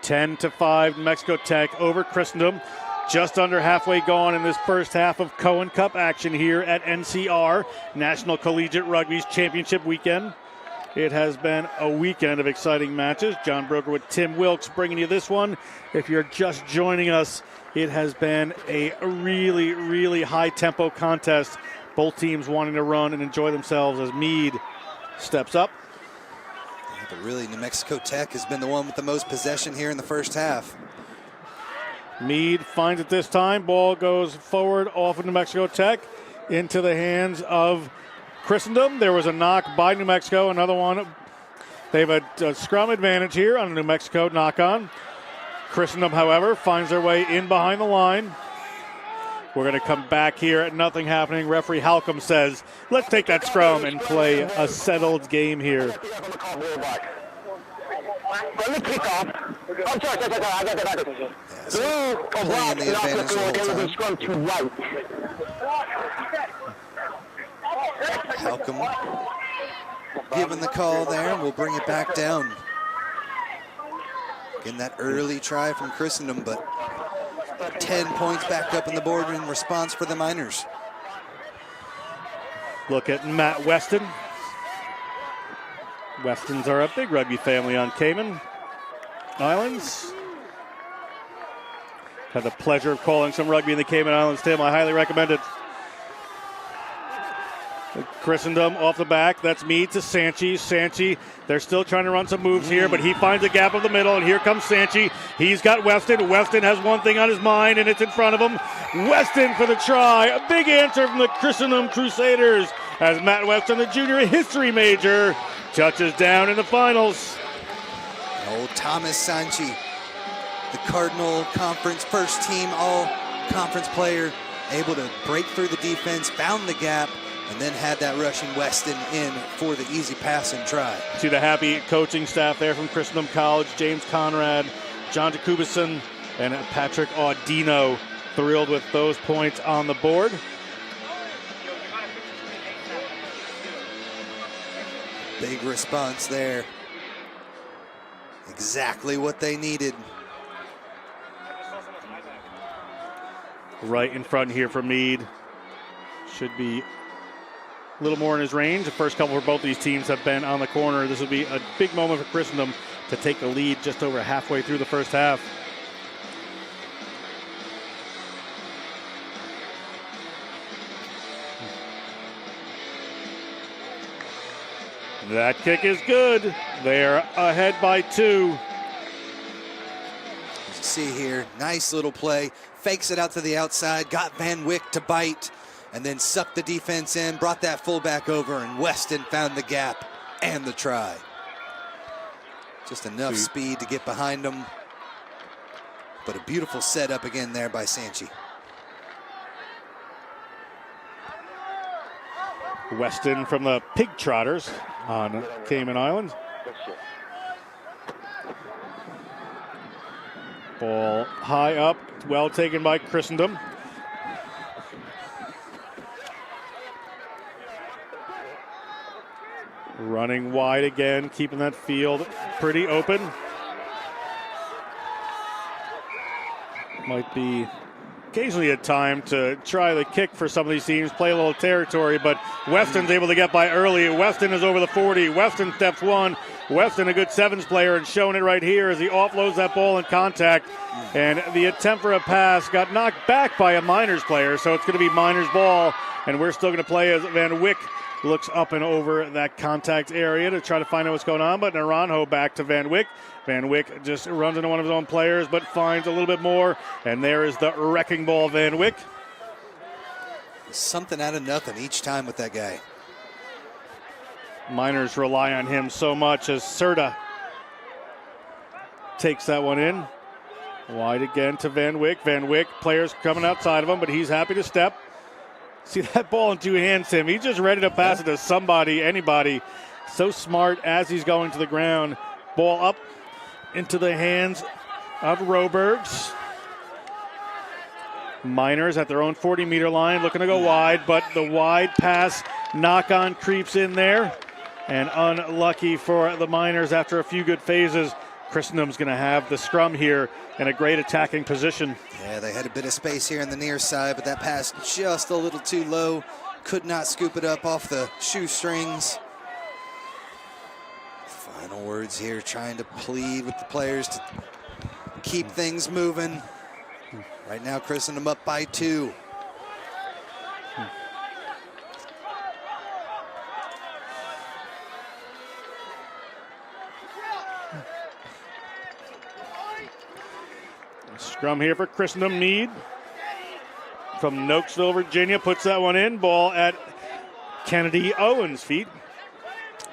A: 10-5, New Mexico Tech over Christendom. Just under halfway gone in this first half of Cohen Cup action here at NCR, National Collegiate Rugby's championship weekend. It has been a weekend of exciting matches. John Broker with Tim Wilkes bringing you this one. If you're just joining us, it has been a really, really high-tempo contest. Both teams wanting to run and enjoy themselves as Meade steps up.
B: Yeah, but really, New Mexico Tech has been the one with the most possession here in the first half.
A: Meade finds it this time. Ball goes forward off of New Mexico Tech into the hands of Christendom. There was a knock by New Mexico. Another one. They have a scrum advantage here on a New Mexico knock-on. Christendom, however, finds their way in behind the line. We're going to come back here at nothing happening. Referee Halcomb says, let's take that scrum and play a settled game here.
B: Playing the advantage the whole time. Halcomb giving the call there, and we'll bring it back down. Getting that early try from Christendom, but 10 points back up on the board in response for the Miners.
A: Look at Matt Weston. Westons are a big rugby family on Cayman Islands. Had the pleasure of calling some rugby in the Cayman Islands, Tim. I highly recommend it. Christendom off the back. That's Meade to Sanchi. Sanchi, they're still trying to run some moves here, but he finds a gap of the middle, and here comes Sanchi. He's got Weston. Weston has one thing on his mind, and it's in front of him. Weston for the try. A big answer from the Christendom Crusaders as Matt Weston, the junior history major, touches down in the finals.
B: Old Thomas Sanchi, the Cardinal Conference first team all-conference player, able to break through the defense, found the gap, and then had that rushing Weston in for the easy pass and try.
A: To the happy coaching staff there from Christendom College, James Conrad, John Jacobson, and Patrick Audino, thrilled with those points on the board.
B: Big response there. Exactly what they needed.
A: Right in front here for Meade. Should be a little more in his range. The first couple for both these teams have been on the corner. This will be a big moment for Christendom to take the lead just over halfway through the first half. That kick is good. They're ahead by 2.
B: As you see here, nice little play. Fakes it out to the outside. Got Van Wyck to bite. and then sucked the defense in, brought that fullback over, and Weston found the gap and the try. Just enough speed to get behind him. But a beautiful setup again there by Sanchi.
A: Weston from the Pig Trotters on Cayman Islands. Ball high up, well taken by Christendom. Running wide again, keeping that field pretty open. Might be occasionally a time to try the kick for some of these teams, play a little territory, but Weston's able to get by early. Weston is over the 40. Weston steps one. Weston, a good sevens player, and showing it right here as he offloads that ball in contact. And the attempt for a pass got knocked back by a Miners player, so it's going to be Miners ball, and we're still going to play as Van Wyck looks up and over that contact area to try to find out what's going on, but Naranjo back to Van Wyck. Van Wyck just runs into one of his own players, but finds a little bit more, and there is the wrecking ball, Van Wyck.
B: Something out of nothing each time with that guy.
A: Miners rely on him so much as Serta takes that one in. Wide again to Van Wyck. Van Wyck, players coming outside of him, but he's happy to step. See that ball in two hands, Tim. He's just ready to pass it to somebody, anybody. So smart as he's going to the ground. Ball up into the hands of Robergs. Miners at their own 40-meter line, looking to go wide, but the wide pass knock-on creeps in there. And unlucky for the Miners after a few good phases. Christendom's going to have the scrum here in a great attacking position.
B: Yeah, they had a bit of space here on the near side, but that pass just a little too low. Could not scoop it up off the shoestrings. Final words here, trying to plead with the players to keep things moving. Right now, Christendom up by 2.
A: Scrum here for Christendom. Mead from Nokesville, Virginia, puts that one in. Ball at Kennedy Owens' feet.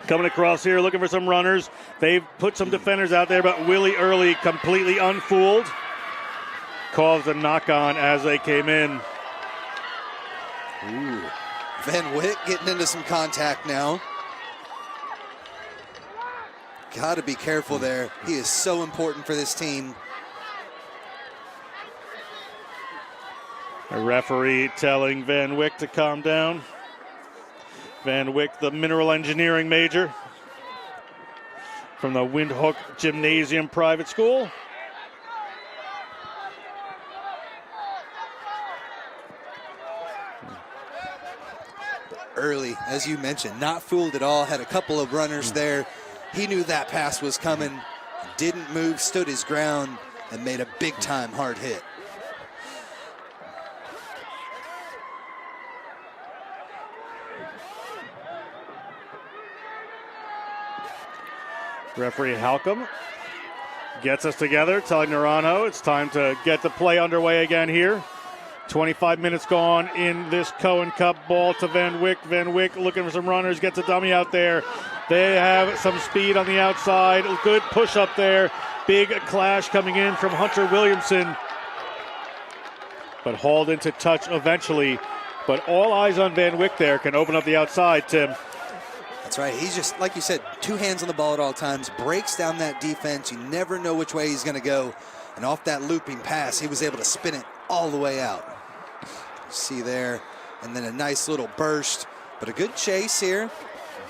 A: Coming across here, looking for some runners. They've put some defenders out there, but Willie Early completely unfooled. Caused a knock-on as they came in.
B: Ooh. Van Wyck getting into some contact now. Got to be careful there. He is so important for this team.
A: A referee telling Van Wyck to calm down. Van Wyck, the mineral engineering major from the Windhoek Gymnasium Private School.
B: Early, as you mentioned, not fooled at all. Had a couple of runners there. He knew that pass was coming. Didn't move, stood his ground, and made a big-time hard hit.
A: Referee Halcomb gets us together, telling Naranjo it's time to get the play underway again here. 25 minutes gone in this Cohen Cup. Ball to Van Wyck. Van Wyck looking for some runners, gets a dummy out there. They have some speed on the outside. Good push up there. Big clash coming in from Hunter Williamson. But hauled into touch eventually. But all eyes on Van Wyck there, can open up the outside, Tim.
B: That's right. He's just, like you said, 2 hands on the ball at all times. Breaks down that defense. You never know which way he's going to go. And off that looping pass, he was able to spin it all the way out. See there. And then a nice little burst. But a good chase here.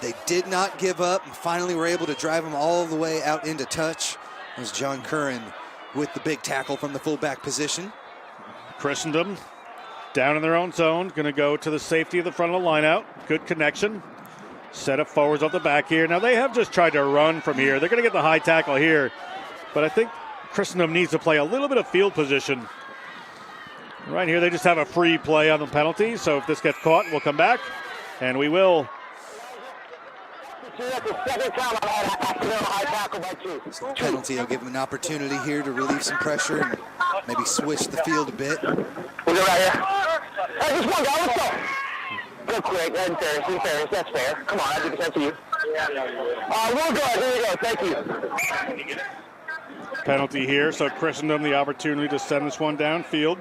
B: They did not give up and finally were able to drive him all the way out into touch. It was John Curran with the big tackle from the fullback position.
A: Christendom down in their own zone. Going to go to the safety of the front of the line out. Good connection. Set up forwards off the back here. Now they have just tried to run from here. They're going to get the high tackle here. But I think Christendom needs to play a little bit of field position. Right here they just have a free play on the penalty. So if this gets caught, we'll come back. And we will.
B: Penalty will give him an opportunity here to relieve some pressure and maybe switch the field a bit.
C: We'll go right here.
O: Hey, just one guy, let's go. Real quick, in fairness, that's fair. Come on, I did the same to you. We'll go ahead, here we go, thank you.
A: Penalty here, so Christendom the opportunity to send this one downfield.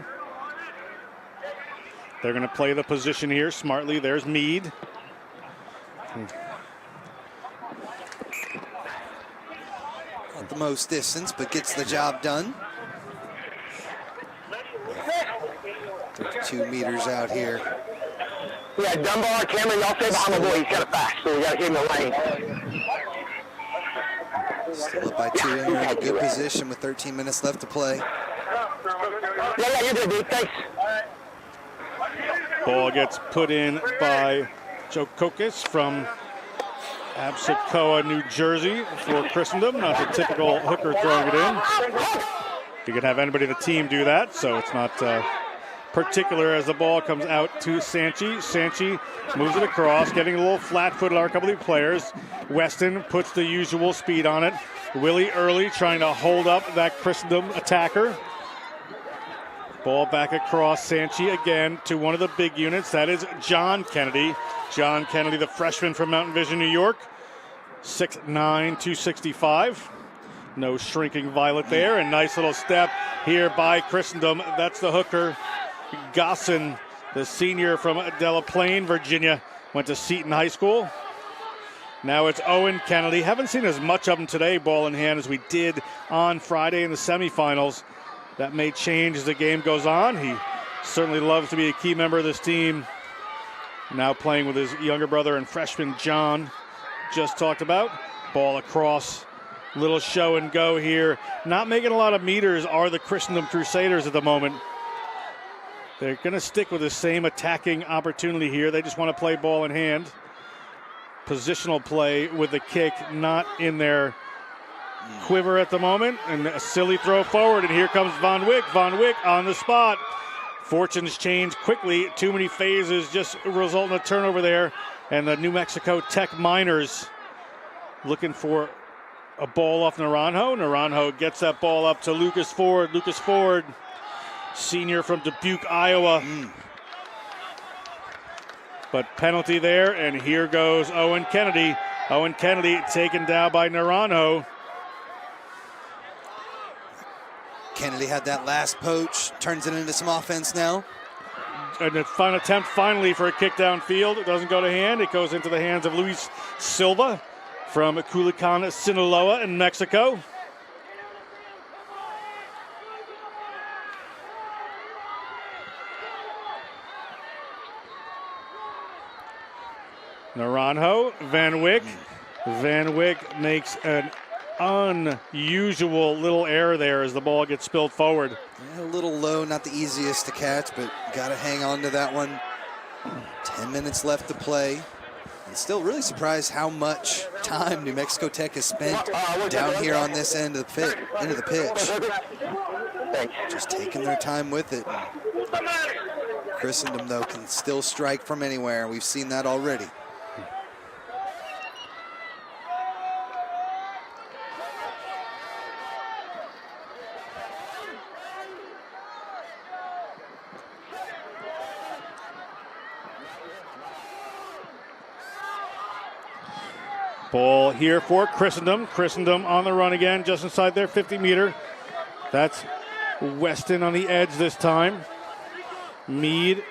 A: They're going to play the position here smartly. There's Mead.
B: Not the most distance, but gets the job done. 32 meters out here.
O: Yeah, Dunbar, Cameron, y'all stay behind the boy. He's kind of fast, so we got to keep him in the lane.
B: Still up by 2, and we're in a good position with 13 minutes left to play.
O: Yeah, you're good, dude. Thanks.
A: Ball gets put in by Joe Kokis from Absacoa, New Jersey for Christendom. Not the typical hooker throwing it in. You can have anybody in the team do that, so it's not particular as the ball comes out to Sanchi. Sanchi moves it across, getting a little flat-footed on a couple of players. Weston puts the usual speed on it. Willie Early trying to hold up that Christendom attacker. Ball back across Sanchi again to one of the big units. That is John Kennedy. John Kennedy, the freshman from Mountain Vision, New York. 6'9", 265. No shrinking violet there. And nice little step here by Christendom. That's the hooker. Gosson, the senior from Delaplane, Virginia. Went to Seton High School. Now it's Owen Kennedy. Haven't seen as much of him today, ball in hand, as we did on Friday in the semifinals. That may change as the game goes on. He certainly loves to be a key member of this team. Now playing with his younger brother and freshman John, just talked about. Ball across, little show and go here. Not making a lot of meters are the Christendom Crusaders at the moment. They're going to stick with the same attacking opportunity here. They just want to play ball in hand. Positional play with the kick not in their quiver at the moment, and a silly throw forward, and here comes Von Wick. Von Wick on the spot. Fortunes change quickly. Too many phases just result in a turnover there, and the New Mexico Tech Miners looking for a ball off Naranjo. Naranjo gets that ball up to Lucas Ford. Lucas Ford, senior from Dubuque, Iowa. But penalty there, and here goes Owen Kennedy. Owen Kennedy taken down by Naranjo.
B: Kennedy had that last poach, turns it into some offense now.
A: And the final attempt finally for a kick downfield. It doesn't go to hand. It goes into the hands of Luis Silva from Culiacan, Sinaloa in Mexico. Naranjo, Van Wyck. Van Wyck makes an unusual little error there as the ball gets spilled forward.
B: Yeah, a little low, not the easiest to catch, but got to hang on to that one. 10 minutes left to play. And still really surprised how much time New Mexico Tech has spent down here on this end of the pitch. Just taking their time with it. Christendom, though, can still strike from anywhere. We've seen that already.
A: Ball here for Christendom. Christendom on the run again, just inside their 50-meter. That's Weston on the edge this time. Mead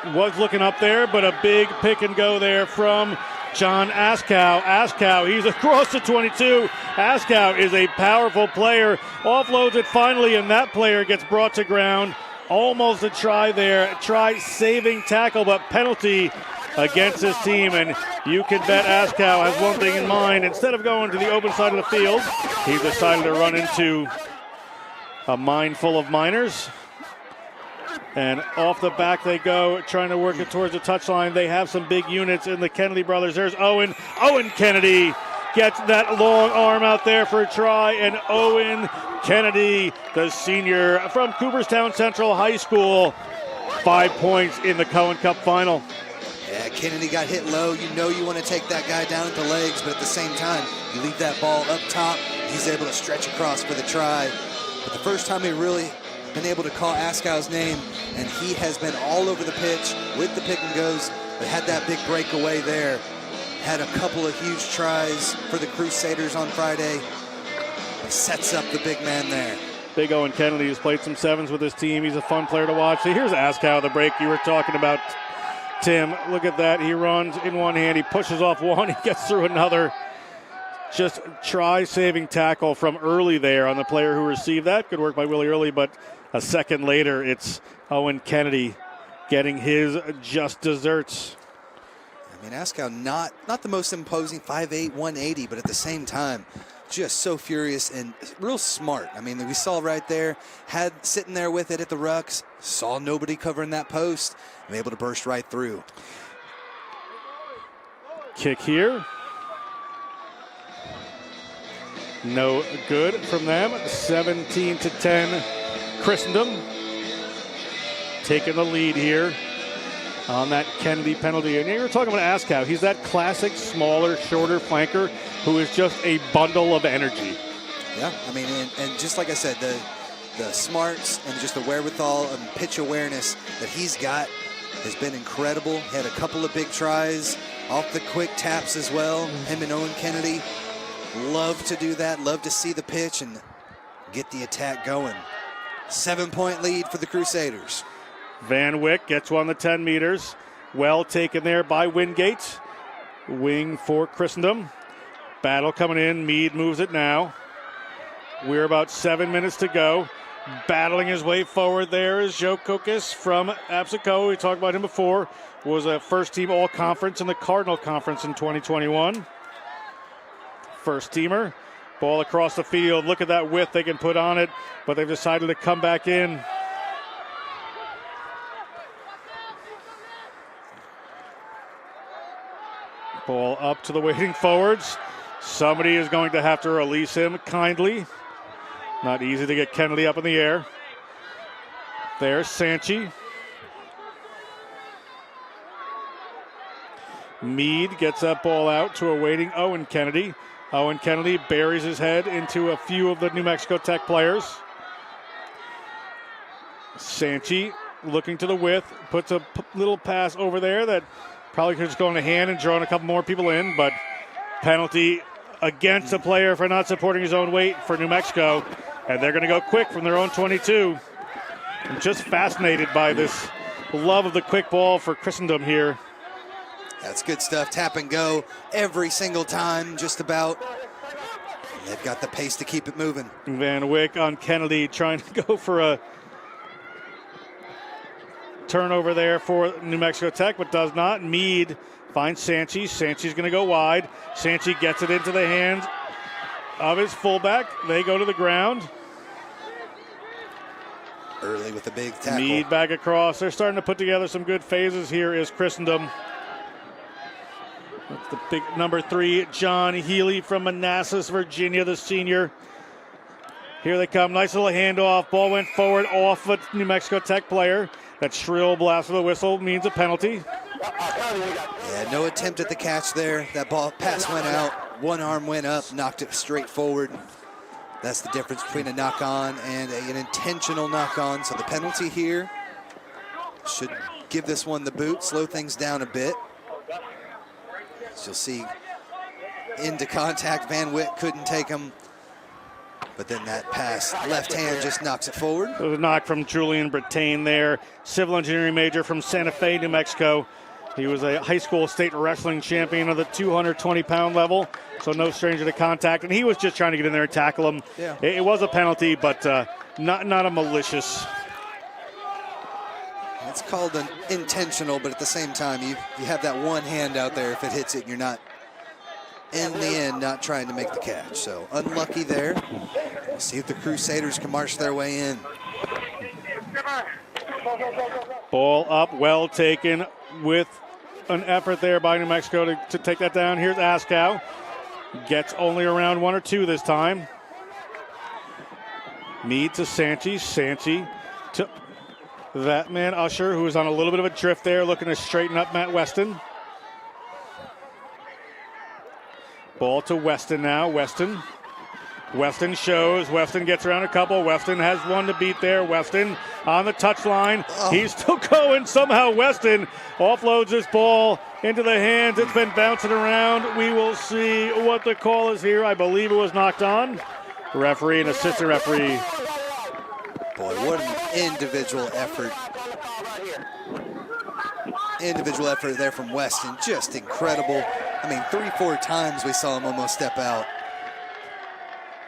A: was looking up there, but a big pick and go there from John Askow. Askow, he's across the 22. Askow is a powerful player. Offloads it finally, and that player gets brought to ground. Almost a try there. Try saving tackle, but penalty against his team, and you can bet Askow has one thing in mind. Instead of going to the open side of the field, he decided to run into a mine full of miners. And off the back they go, trying to work it towards the touchline. They have some big units in the Kennedy brothers. There's Owen. Owen Kennedy gets that long arm out there for a try, and Owen Kennedy, the senior from Cooperstown Central High School, 5 points in the Cohen Cup final.
B: Yeah, Kennedy got hit low. You know you want to take that guy down at the legs, but at the same time, you leave that ball up top. He's able to stretch across for the try. But the first time he really been able to call Askow's name, and he has been all over the pitch with the pick and goes, but had that big breakaway there. Had a couple of huge tries for the Crusaders on Friday. Sets up the big man there.
A: Big Owen Kennedy has played some sevens with his team. He's a fun player to watch. So here's Askow, the break you were talking about, Tim. Look at that. He runs in one hand. He pushes off one. He gets through another. Just try-saving tackle from early there on the player who received that. Good work by Willie Early, but a second later, it's Owen Kennedy getting his just desserts.
B: I mean, Askow not the most imposing, 5'8", 180, but at the same time, just so furious and real smart. I mean, we saw right there, had sitting there with it at the rucks, saw nobody covering that post, and able to burst right through.
A: Kick here. No good from them. 17-10, Christendom taking the lead here on that Kennedy penalty. And you were talking about Askow. He's that classic smaller, shorter flanker who is just a bundle of energy.
B: Yeah, I mean, and just like I said, the smarts and just the wherewithal and pitch awareness that he's got has been incredible. He had a couple of big tries off the quick taps as well. Him and Owen Kennedy love to do that, love to see the pitch and get the attack going. 7-point lead for the Crusaders.
A: Van Wyck gets one on the 10 meters. Well taken there by Wingate. Wing for Christendom. Battle coming in. Meade moves it now. We're about 7 minutes to go. Battling his way forward there is Joe Kokis from Absaco. We talked about him before. Was a first-team All-Conference in the Cardinal Conference in 2021. First teamer. Ball across the field. Look at that width they can put on it, but they've decided to come back in. Ball up to the waiting forwards. Somebody is going to have to release him kindly. Not easy to get Kennedy up in the air. There's Sanchi. Meade gets that ball out to a waiting Owen Kennedy. Owen Kennedy buries his head into a few of the New Mexico Tech players. Sanchi looking to the width, puts a little pass over there that probably could just go in the hand and drawing a couple more people in, but penalty against a player for not supporting his own weight for New Mexico, and they're going to go quick from their own 22. I'm just fascinated by this love of the quick ball for Christendom here.
B: That's good stuff. Tap and go every single time, just about. And they've got the pace to keep it moving.
A: Van Wyck on Kennedy trying to go for a turnover there for New Mexico Tech, but does not. Meade finds Sanchi. Sanchi's going to go wide. Sanchi gets it into the hands of his fullback. They go to the ground.
B: Early with a big tackle.
A: Meade back across. They're starting to put together some good phases here is Christendom. That's the big number 3, John Healy from Manassas, Virginia, the senior. Here they come. Nice little handoff. Ball went forward off a New Mexico Tech player. That shrill blast of the whistle means a penalty.
B: Yeah, no attempt at the catch there. That ball pass went out. One arm went up, knocked it straight forward. That's the difference between a knock-on and an intentional knock-on. So the penalty here should give this one the boot, slow things down a bit. As you'll see, into contact, Van Wyck couldn't take him. But then that pass, left hand just knocks it forward.
A: It was a knock from Julian Brattain there, civil engineering major from Santa Fe, New Mexico. He was a high school state wrestling champion of the 220-pound level, so no stranger to contact. And he was just trying to get in there and tackle him.
B: Yeah.
A: It was a penalty, but not a malicious.
B: It's called an intentional, but at the same time, you have that one hand out there if it hits it, and you're not, in the end, not trying to make the catch. So unlucky there. We'll see if the Crusaders can march their way in.
A: Ball up, well taken with an effort there by New Mexico to take that down. Here's Askow. Gets only around 1 or 2 this time. Meade to Sanchi. Sanchi to that man Usher, who is on a little bit of a drift there, looking to straighten up Matt Weston. Ball to Weston now. Weston Weston shows. Weston gets around a couple. Weston has one to beat there. Weston on the touchline. He's still going. Somehow Weston offloads this ball into the hands. It's been bouncing around. We will see what the call is here. I believe it was knocked on. Referee and assistant referee.
B: Boy, what an individual effort. Individual effort there from Weston. Just incredible. I mean, 3-4 times we saw him almost step out.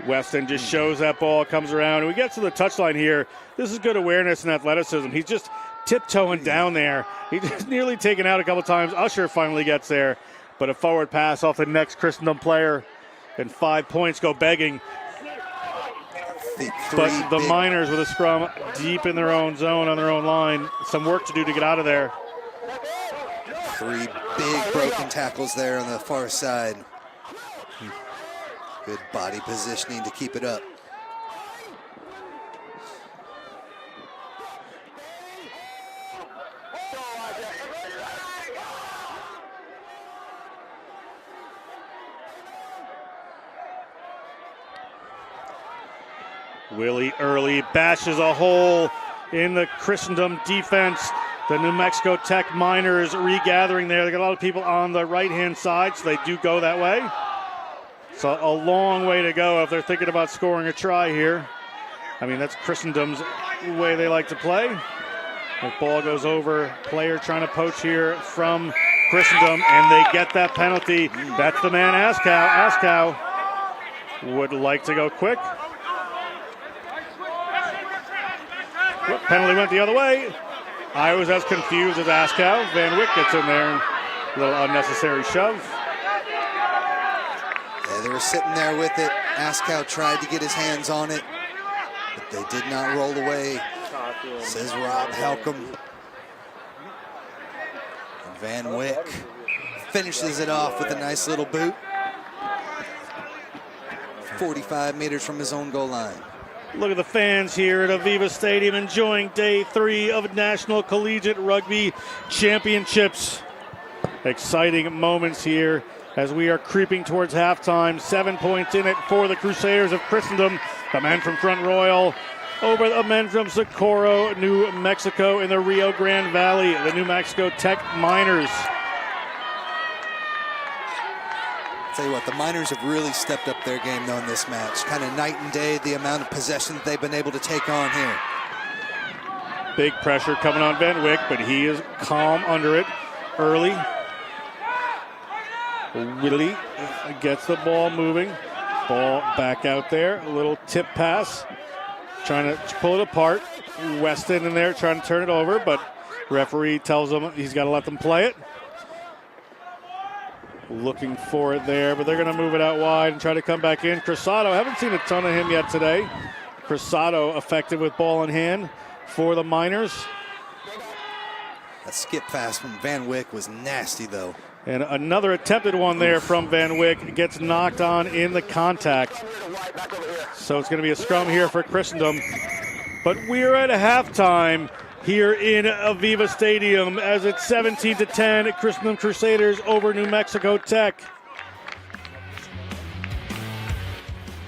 A: Weston just shows that ball, comes around, and we get to the touchline here. This is good awareness and athleticism. He's just tiptoeing down there. He's just nearly taken out a couple times. Usher finally gets there, but a forward pass off the next Christendom player, and 5 points go begging. But the Miners with a scrum deep in their own zone on their own line. Some work to do to get out of there.
B: 3 big broken tackles there on the far side. Good body positioning to keep it up.
A: Willie Early bashes a hole in the Christendom defense. The New Mexico Tech Miners regathering there. They got a lot of people on the right-hand side, so they do go that way. So a long way to go if they're thinking about scoring a try here. I mean, that's Christendom's way they like to play. The ball goes over. Player trying to poach here from Christendom, and they get that penalty. That's the man, Askow. Askow would like to go quick. Penalty went the other way. I was as confused as Askow. Van Wyck gets in there. A little unnecessary shove.
B: Yeah, they were sitting there with it. Askow tried to get his hands on it, but they did not roll away, says Rob Halcomb. And Van Wyck finishes it off with a nice little boot. 45 meters from his own goal line.
A: Look at the fans here at Aveva Stadium enjoying day 3 of National Collegiate Rugby Championships. Exciting moments here as we are creeping towards halftime. 7 points in it for the Crusaders of Christendom. The men from Front Royal over the men from Socorro, New Mexico in the Rio Grande Valley, the New Mexico Tech Miners.
B: Tell you what, the Miners have really stepped up their game though in this match. Kind of night and day, the amount of possession that they've been able to take on here.
A: Big pressure coming on Van Wyck, but he is calm under it. Early. Willie gets the ball moving. Ball back out there. A little tip pass. Trying to pull it apart. Weston in there trying to turn it over, but referee tells him he's got to let them play it. Looking for it there, but they're going to move it out wide and try to come back in. Crosado, haven't seen a ton of him yet today. Crosado effective with ball in hand for the Miners.
B: That skip pass from Van Wyck was nasty though.
A: And another attempted one there from Van Wyck gets knocked on in the contact. So it's going to be a scrum here for Christendom. But we're at halftime here in Aveva Stadium as it's 17-10, Christendom Crusaders over New Mexico Tech.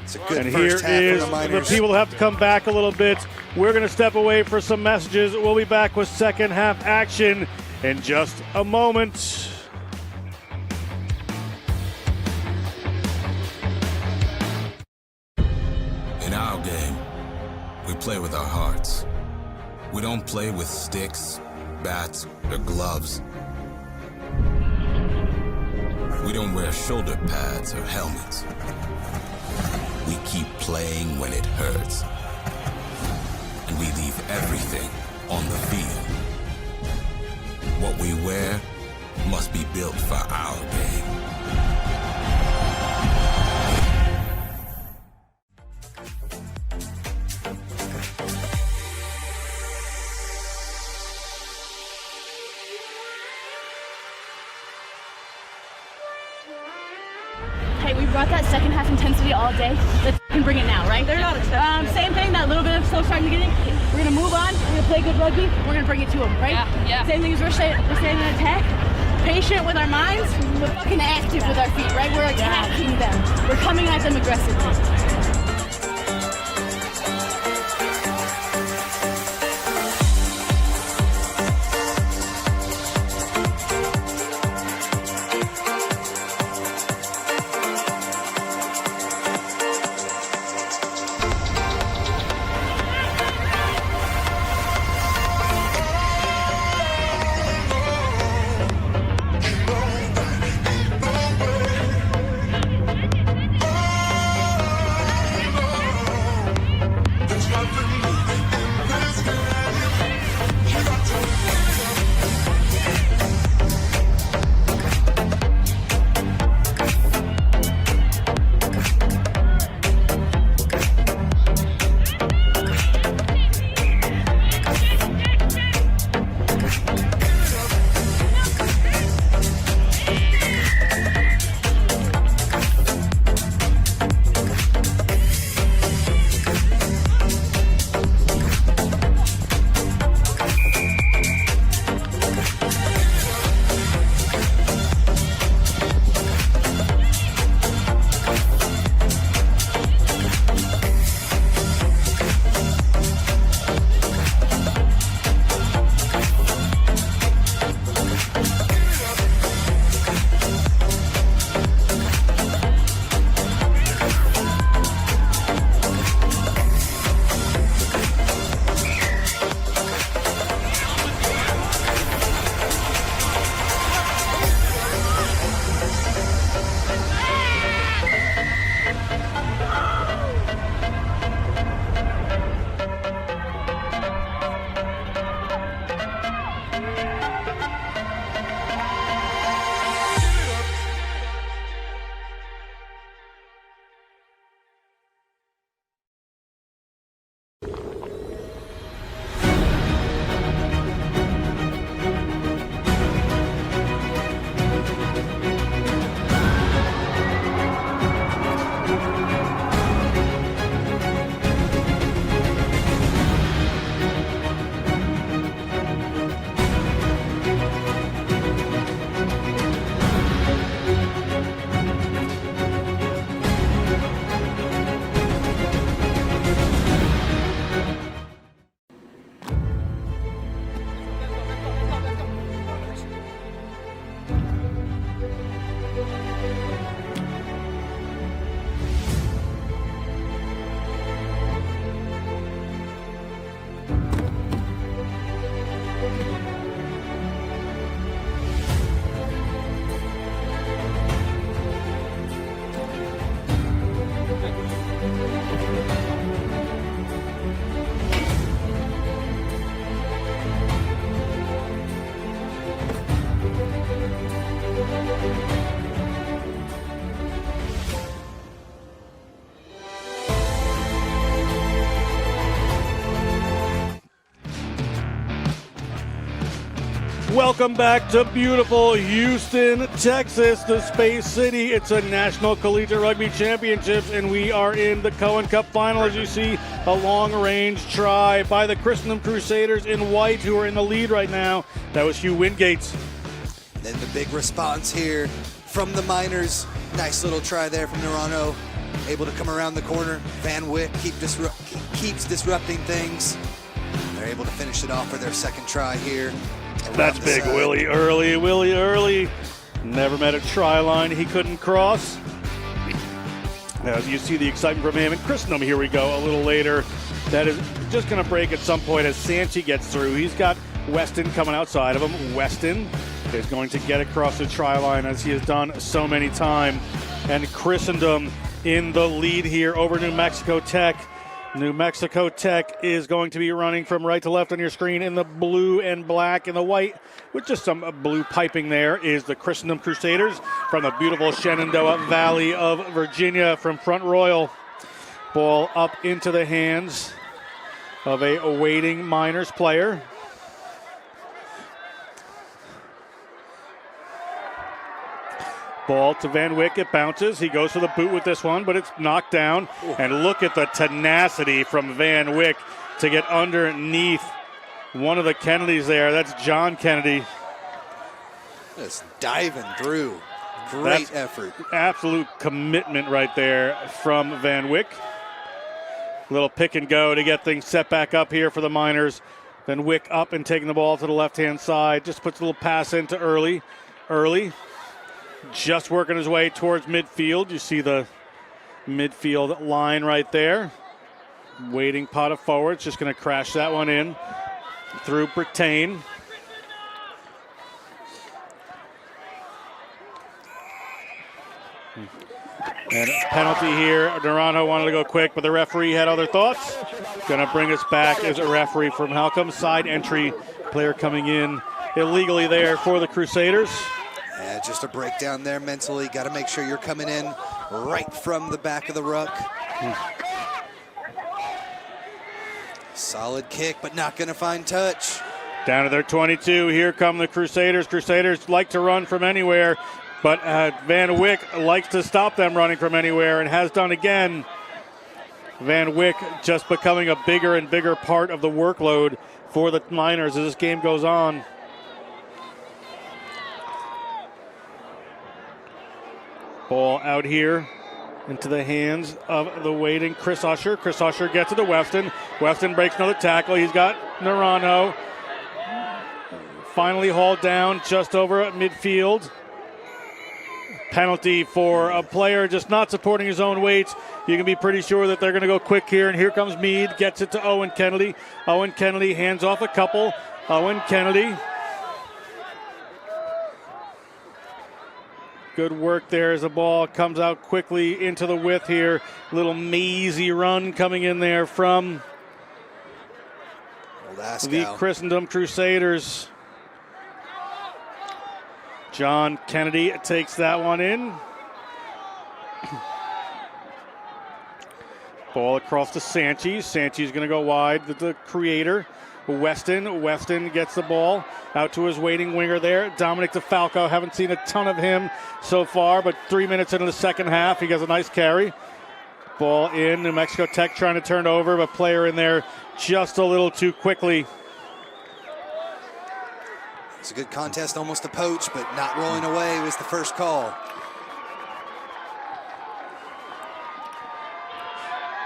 B: It's a good
A: and
B: first
A: here
B: half
A: is
B: from the Miners.
A: the people have to come back a little bit. We're going to step away for some messages. We'll be back with second half action in just a moment.
D: In our game, we play with our hearts. We don't play with sticks, bats, or gloves. We don't wear shoulder pads or helmets. We keep playing when it hurts. And we leave everything on the field. What we wear must be built for our game.
P: Hey, we brought that second half intensity all day. Let's bring it now, right? They're not expecting same thing, that little bit of slow starting to get in. We're going to move on. We're going to play good rugby. We're going to bring it to them, right? Yeah. Same thing as we're saying in attack. Patient with our minds, but fucking active with our feet, right? We're attacking them. We're coming at them aggressively.
A: Welcome back to beautiful Houston, Texas, the Space City. It's a National Collegiate Rugby Championships, and we are in the Cohen Cup final. As you see, a long-range try by the Christendom Crusaders in white, who are in the lead right now. That was Hugh Wingate's.
B: Then the big response here from the Miners. Nice little try there from Naranjo. Able to come around the corner. Van Wyck keeps disrupting things. They're able to finish it off for their second try here.
A: That's big Willie Early. Never met a try line he couldn't cross. As you see the excitement from him and Christendom, here we go a little later. That is just going to break at some point as Sanchi gets through. He's got Weston coming outside of him. Weston is going to get across the try line as he has done so many times. And Christendom in the lead here over New Mexico Tech. New Mexico Tech is going to be running from right to left on your screen in the blue and black and the white with just some blue piping. There is the Christendom Crusaders from the beautiful Shenandoah Valley of Virginia from Front Royal. Ball up into the hands of a awaiting Miners player. Ball to Van Wyck, it bounces. He goes for the boot with this one, but it's knocked down. And look at the tenacity from Van Wyck to get underneath one of the Kennedys there. That's John Kennedy.
B: Just diving through. Great effort.
A: Absolute commitment right there from Van Wyck. Little pick and go to get things set back up here for the Miners. Van Wyck up and taking the ball to the left-hand side. Just puts a little pass into Early. Just working his way towards midfield. You see the midfield line right there. Waiting pot of forwards. Just going to crash that one in through Brittain. And a penalty here. Naranjo wanted to go quick, but the referee had other thoughts. Going to bring us back as a referee from Halcombe. Side entry. Player coming in illegally there for the Crusaders.
B: Yeah, just a breakdown there mentally. Got to make sure you're coming in right from the back of the ruck. Solid kick, but not going to find touch.
A: Down to their 22. Here come the Crusaders. Crusaders like to run from anywhere, but Van Wyck likes to stop them running from anywhere and has done again. Van Wyck just becoming a bigger and bigger part of the workload for the Miners as this game goes on. Ball out here into the hands of the waiting Chris Usher. Chris Usher gets it to Weston. Weston breaks another tackle. He's got Naranjo. Finally hauled down just over at midfield. Penalty for a player just not supporting his own weight. You can be pretty sure that they're going to go quick here. And here comes Meade. Gets it to Owen Kennedy. Owen Kennedy hands off a couple. Owen Kennedy. Good work there as the ball comes out quickly into the width here. Little mazy run coming in there from the Christendom Crusaders. John Kennedy takes that one in. Ball across to Sanchi. Sanchi's going to go wide with the creator. Weston gets the ball out to his waiting winger there. Dominic DeFalco, haven't seen a ton of him so far, but 3 minutes into the second half, he gets a nice carry. Ball in, New Mexico Tech trying to turn over, but player in there just a little too quickly.
B: It's a good contest, almost a poach, but not rolling away was the first call.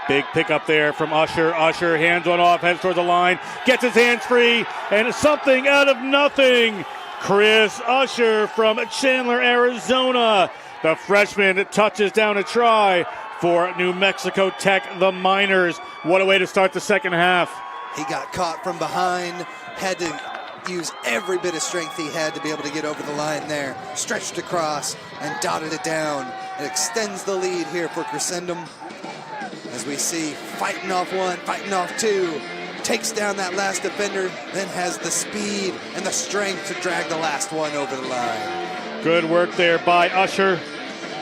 A: Big pickup there from Usher. Usher hands one off, heads towards the line, gets his hands free, and something out of nothing. Chris Usher from Chandler, Arizona. The freshman touches down a try for New Mexico Tech, the Miners. What a way to start the second half.
B: He got caught from behind, had to use every bit of strength he had to be able to get over the line there. Stretched across and dotted it down. It extends the lead here for Christendom. As we see, fighting off one, fighting off two, takes down that last defender, then has the speed and the strength to drag the last one over the line.
A: Good work there by Usher.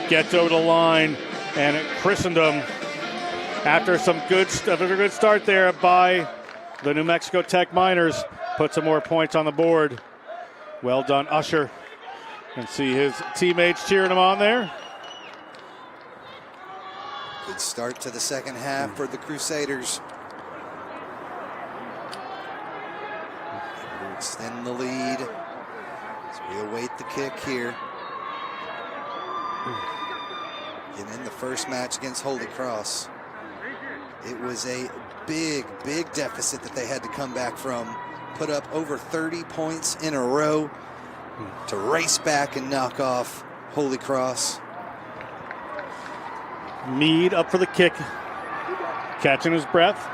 A: Gets over the line, and Christendom, after a good start there by the New Mexico Tech Miners, put some more points on the board. Well done, Usher. And see his teammates cheering him on there.
B: Good start to the second half for the Crusaders. Able to extend the lead as we await the kick here. Getting in the first match against Holy Cross. It was a big, big deficit that they had to come back from. Put up over 30 points in a row to race back and knock off Holy Cross.
A: Mead up for the kick. Catching his breath.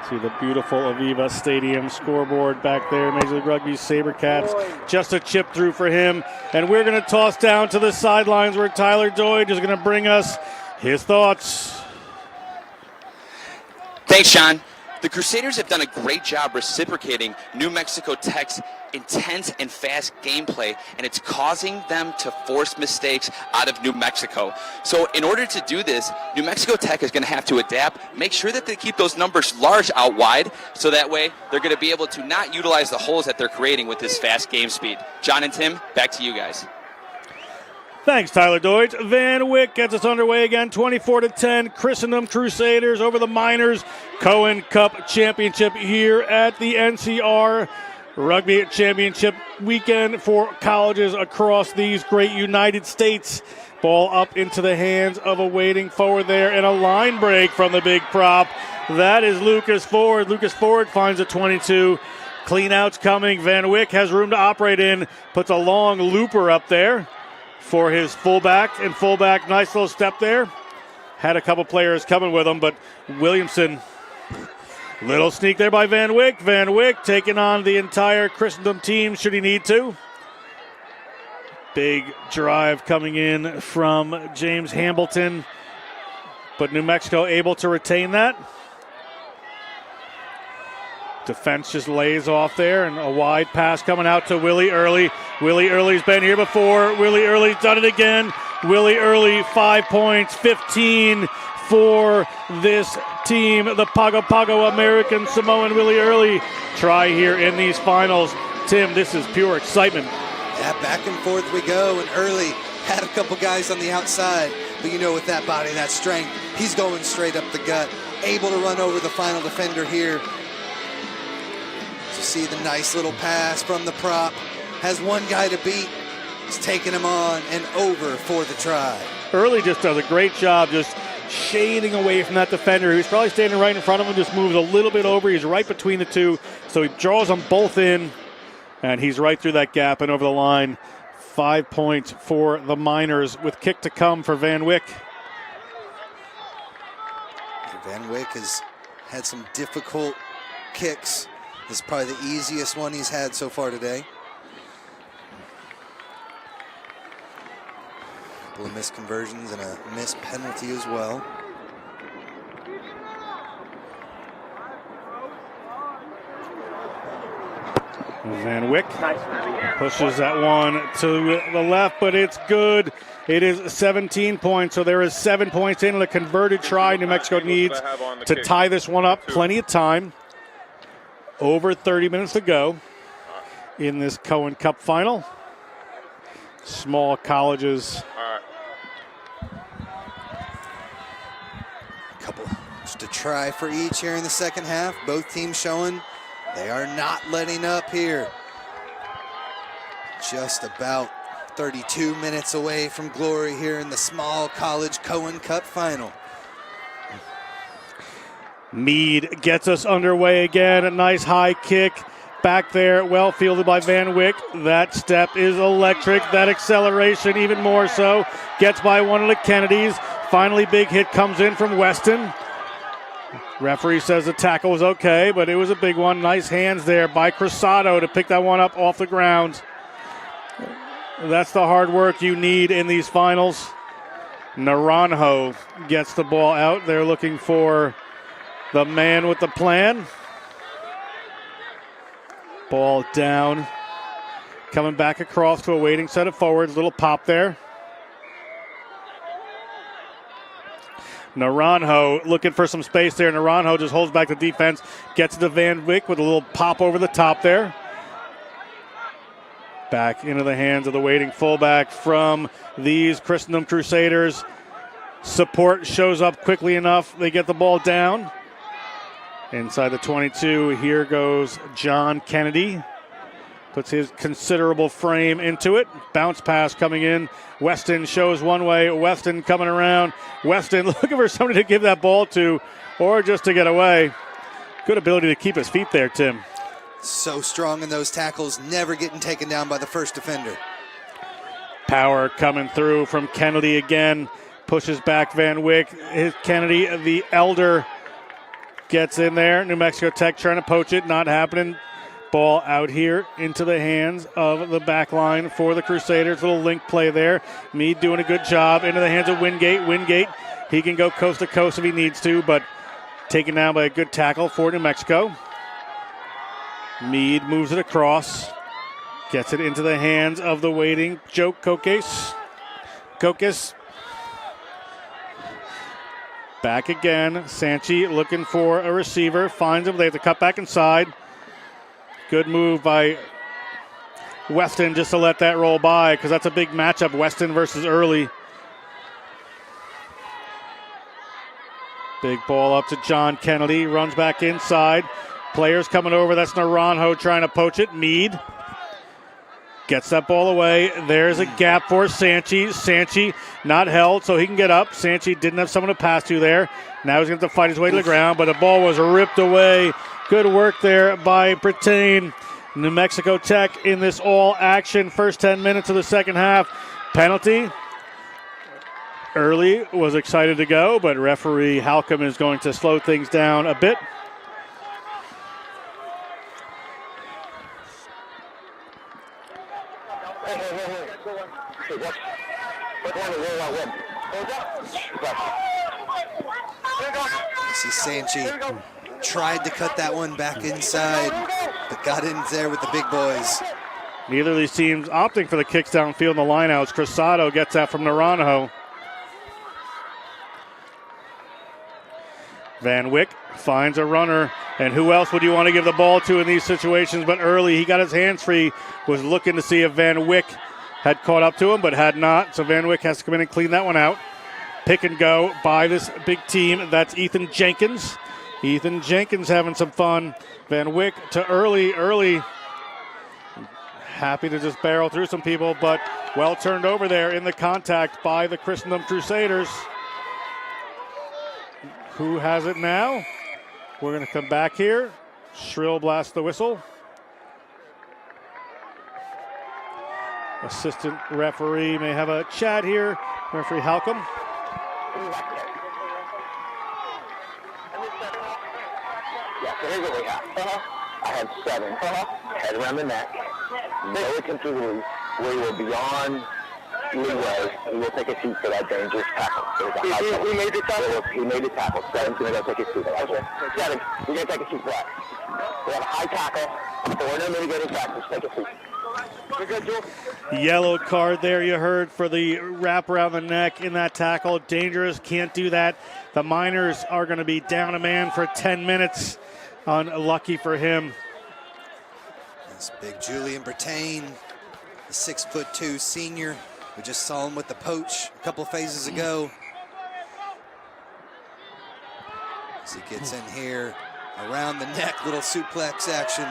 A: See the beautiful Aveva Stadium scoreboard back there. Major League Rugby SaberCats. Just a chip through for him. And we're going to toss down to the sidelines where Tyler Doig is going to bring us his thoughts.
H: Thanks, Sean. The Crusaders have done a great job reciprocating New Mexico Tech's intense and fast gameplay, and it's causing them to force mistakes out of New Mexico. So in order to do this, New Mexico Tech is going to have to adapt, make sure that they keep those numbers large out wide, so that way they're going to be able to not utilize the holes that they're creating with this fast game speed. John and Tim, back to you guys.
A: Thanks, Tyler Deutsch. Van Wyck gets us underway again, 24-10. Christendom Crusaders over the Miners. Cohen Cup Championship here at the NCR Rugby Championship weekend for colleges across these great United States. Ball up into the hands of a waiting forward there, and a line break from the big prop. That is Lucas Ford. Lucas Ford finds a 22. Clean outs coming. Van Wyck has room to operate in. Puts a long looper up there for his fullback, and fullback, nice little step there. Had a couple players coming with him, but Williamson, little sneak there by Van Wyck. Van Wyck taking on the entire Christendom team should he need to. Big drive coming in from James Hambleton, but New Mexico able to retain that. Defense just lays off there, and a wide pass coming out to Willie Early. Willie Early's been here before. Willie Early's done it again. Willie Early, 5 points, 15 for this team. The Pago Pago American Samoan Willie Early try here in these finals. Tim, this is pure excitement.
B: Yeah, back and forth we go, and Early had a couple guys on the outside, but you know, with that body, that strength, he's going straight up the gut, able to run over the final defender here. You see the nice little pass from the prop. Has one guy to beat. He's taking him on and over for the try.
A: Early just does a great job just shading away from that defender who's probably standing right in front of him, just moves a little bit over. He's right between the two, so he draws them both in, and he's right through that gap and over the line. 5 points for the Miners with kick to come for Van Wyck.
B: Van Wyck has had some difficult kicks. This is probably the easiest one he's had so far today. A couple of missed conversions and a missed penalty as well.
A: Van Wyck pushes that one to the left, but it's good. It is 17 points, so there is 7 points in a converted try. New Mexico needs to tie this one up. Plenty of time. Over 30 minutes to go in this Cohen Cup final. Small colleges.
B: Couple just a try for each here in the second half. Both teams showing they are not letting up here. Just about 32 minutes away from glory here in the small college Cohen Cup final.
A: Mead gets us underway again. A nice high kick back there, well fielded by Van Wyck. That step is electric. That acceleration even more so. Gets by one of the Kennedys. Finally, big hit comes in from Weston. Referee says the tackle was okay, but it was a big one. Nice hands there by Cruzado to pick that one up off the ground. That's the hard work you need in these finals. Naranjo gets the ball out. They're looking for the man with the plan. Ball down. Coming back across to a waiting set of forwards. Little pop there. Naranjo looking for some space there. Naranjo just holds back the defense. Gets to Van Wyck with a little pop over the top there. Back into the hands of the waiting fullback from these Christendom Crusaders. Support shows up quickly enough. They get the ball down. Inside the 22, here goes John Kennedy. Puts his considerable frame into it. Bounce pass coming in. Weston shows one way. Weston coming around. Weston looking for somebody to give that ball to or just to get away. Good ability to keep his feet there, Tim.
B: So strong in those tackles, never getting taken down by the first defender.
A: Power coming through from Kennedy again. Pushes back Van Wyck. Kennedy, the elder, gets in there. New Mexico Tech trying to poach it. Not happening. Ball out here into the hands of the back line for the Crusaders. Little link play there. Meade doing a good job. Into the hands of Wingate. Wingate, he can go coast to coast if he needs to, but taken down by a good tackle for New Mexico. Meade moves it across. Gets it into the hands of the waiting Joe Kokes. Kokes. Back again. Sanchi looking for a receiver. Finds him. They have to cut back inside. Good move by Weston just to let that roll by because that's a big matchup, Weston versus Early. Big ball up to John Kennedy. Runs back inside. Players coming over. That's Naranjo trying to poach it. Meade gets that ball away. There's a gap for Sanchi. Sanchi not held, so he can get up. Sanchi didn't have someone to pass to there. Now he's going to have to fight his way to the ground, but the ball was ripped away. Good work there by Brittain. New Mexico Tech in this all-action first 10 minutes of the second half. Penalty. Early was excited to go, but referee Halcomb is going to slow things down a bit.
B: See Sanchi tried to cut that one back inside, but got in there with the big boys.
A: Neither of these teams opting for the kicks downfield in the lineouts. Cruzado gets that from Naranjo. Van Wyck finds a runner, and who else would you want to give the ball to in these situations but Early? He got his hands free, was looking to see if Van Wyck had caught up to him, but had not, so Van Wyck has to come in and clean that one out. Pick and go by this big team. That's Ethan Jenkins. Ethan Jenkins having some fun. Van Wyck to Early. Early happy to just barrel through some people, but well turned over there in the contact by the Christendom Crusaders. Who has it now? We're going to come back here. Shrill blast the whistle. Assistant referee may have a chat here. Referee Halcomb.
O: Yeah, so here's what we have. I had 7. Head around the neck. Lower him through the roof. We were beyond leeway. He will take a seat for that dangerous tackle. He made the tackle? He made the tackle. 7's going to go take a seat. Okay. 7, you're going to take a seat for that. We have a high tackle. 4 no mitigating tackles. Take a seat. We're good, Joe.
A: Yellow card there you heard for the wrap around the neck in that tackle. Dangerous, can't do that. The Miners are going to be down a man for 10 minutes. Unlucky for him.
B: This big Julian Brittain, the 6'2" senior. We just saw him with the poach a couple phases ago. As he gets in here, around the neck, little suplex action.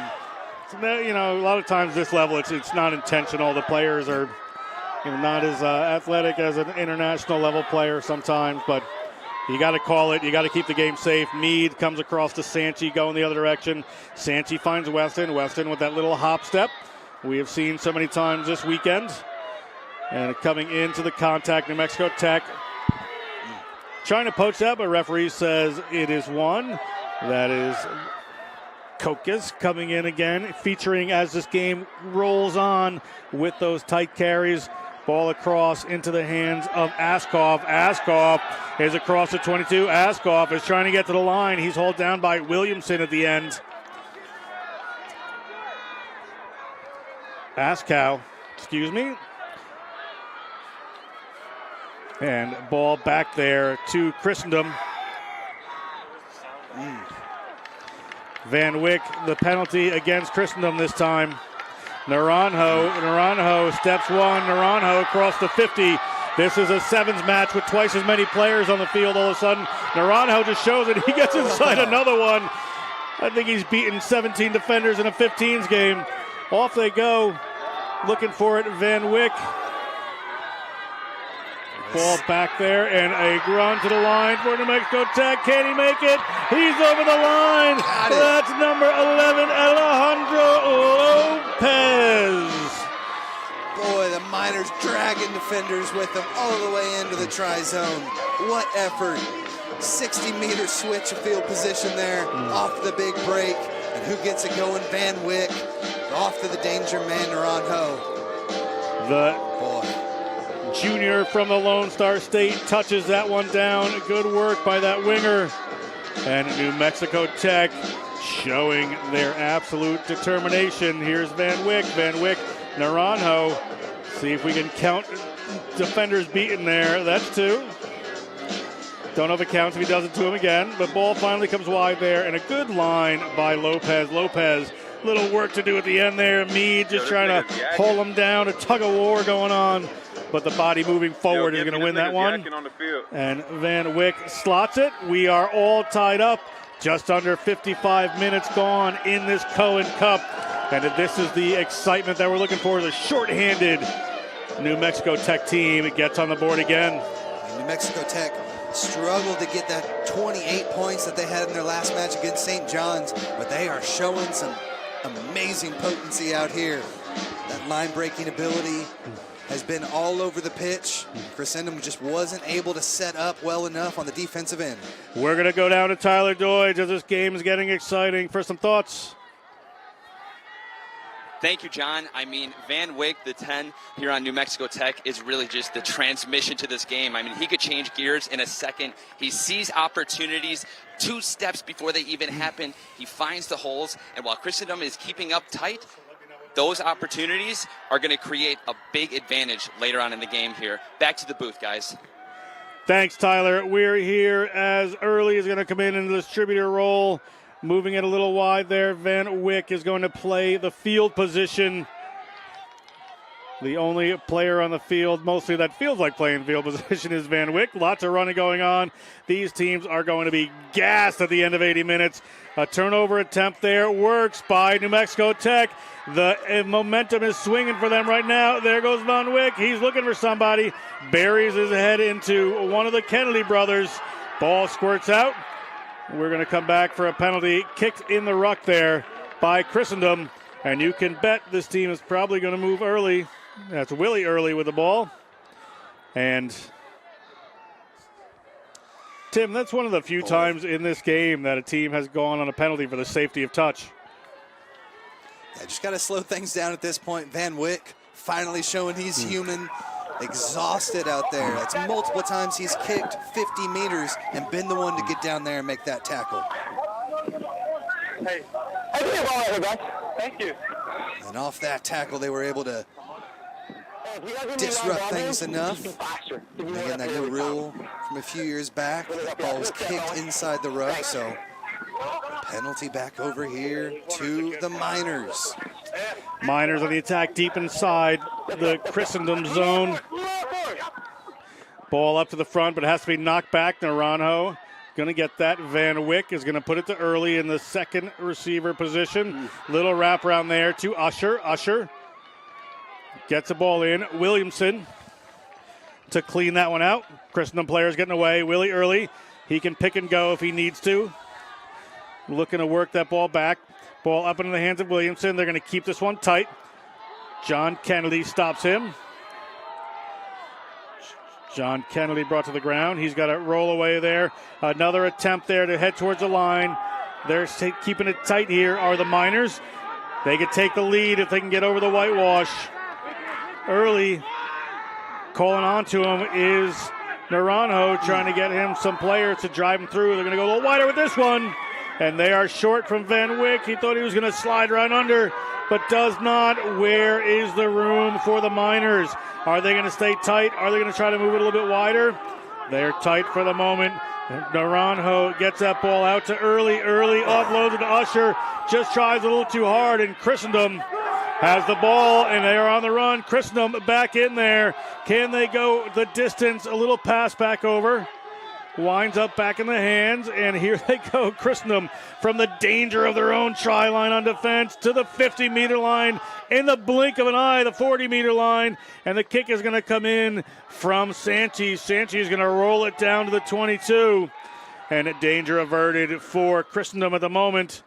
A: You know, a lot of times this level, it's not intentional. The players are not as athletic as an international level player sometimes, but you got to call it. You got to keep the game safe. Meade comes across to Sanchi going the other direction. Sanchi finds Weston. Weston with that little hop step we have seen so many times this weekend. And coming into the contact, New Mexico Tech trying to poach that, but referee says it is one. That is Kokes coming in again, featuring as this game rolls on with those tight carries. Ball across into the hands of Askoff. Askoff is across the 22. Askoff is trying to get to the line. He's hauled down by Williamson at the end. Askow, excuse me. And ball back there to Christendom. Van Wyck, the penalty against Christendom this time. Naranjo steps one. Naranjo across the 50. This is a sevens match with twice as many players on the field. All of a sudden, Naranjo just shows it. He gets inside another one. I think he's beaten 17 defenders in a 15s game. Off they go. Looking for it, Van Wyck. Ball back there, and a run to the line for New Mexico Tech. Can he make it? He's over the line. That's number 11, Alejandro Lopez.
B: Boy, the Miners dragging defenders with them all the way into the tri-zone. What effort. 60-meter switch of field position there, off the big break. And who gets it going? Van Wyck. Off to the danger man, Naranjo.
A: The junior from the Lone Star State touches that one down. Good work by that winger. And New Mexico Tech showing their absolute determination. Here's Van Wyck. Van Wyck, Naranjo. See if we can count defenders beaten there. That's two. Don't know if it counts if he does it to him again. But ball finally comes wide there. And a good line by Lopez. Lopez, little work to do at the end there. Meade just trying to hold him down. A tug of war going on. But the body moving forward is going to win that one. And Van Wyck slots it. We are all tied up. Just under 55 minutes gone in this Cohen Cup. And this is the excitement that we're looking for. The shorthanded New Mexico Tech team. It gets on the board again.
B: New Mexico Tech struggled to get that 28 points that they had in their last match against St. John's. But they are showing some amazing potency out here. That line-breaking ability has been all over the pitch. Christendom just wasn't able to set up well enough on the defensive end.
A: We're going to go down to Tyler Doidge as this game is getting exciting. For some thoughts.
H: Thank you, John. I mean, Van Wyck, the 10 here on New Mexico Tech, is really just the transmission to this game. I mean, he could change gears in a second. He sees opportunities 2 steps before they even happen. He finds the holes, and while Christendom is keeping up tight, those opportunities are going to create a big advantage later on in the game here. Back to the booth, guys.
A: Thanks, Tyler. We're here as Early is going to come in the distributor role. Moving it a little wide there. Van Wyck is going to play the field position. The only player on the field, mostly that feels like playing field position, is Van Wyck. Lots of running going on. These teams are going to be gassed at the end of 80 minutes. A turnover attempt there works by New Mexico Tech. The momentum is swinging for them right now. There goes Van Wyck. He's looking for somebody. Buries his head into one of the Kennedy brothers. Ball squirts out. We're going to come back for a penalty kicked in the ruck there by Christendom. And you can bet this team is probably going to move early. That's Willie Early with the ball. And Tim, that's one of the few times in this game that a team has gone on a penalty for the safety of touch.
B: Yeah, just got to slow things down at this point. Van Wyck finally showing he's human. Exhausted out there. That's multiple times he's kicked 50 meters and been the one to get down there and make that tackle.
O: Hey, thank you.
B: And off that tackle, they were able to disrupt things enough. Again, that new rule from a few years back, the ball was kicked inside the ruck, so penalty back over here to the Miners.
A: Miners on the attack deep inside the Christendom zone. Ball up to the front, but it has to be knocked back. Naranjo going to get that. Van Wyck is going to put it to Early in the second receiver position. Little wrap around there to Usher. Usher gets the ball in. Williamson to clean that one out. Christendom players getting away. Willie Early, he can pick and go if he needs to. Looking to work that ball back. Ball up into the hands of Williamson. They're going to keep this one tight. John Kennedy stops him. John Kennedy brought to the ground. He's got to roll away there. Another attempt there to head towards the line. They're keeping it tight here are the Miners. They could take the lead if they can get over the whitewash. Early calling on to him is Naranjo, trying to get him some players to drive him through. They're going to go a little wider with this one. And they are short from Van Wyck. He thought he was going to slide right under, but does not. Where is the room for the Miners? Are they going to stay tight? Are they going to try to move it a little bit wider? They're tight for the moment. Naranjo gets that ball out to Early. Early offloads it to Usher. Just tries a little too hard, and Christendom has the ball, and they are on the run. Christendom back in there. Can they go the distance? A little pass back over. Winds up back in the hands, and here they go. Christendom from the danger of their own try line on defense to the 50-meter line. In the blink of an eye, the 40-meter line, and the kick is going to come in from Sanchi. Sanchi is going to roll it down to the 22, and danger averted for Christendom at the moment.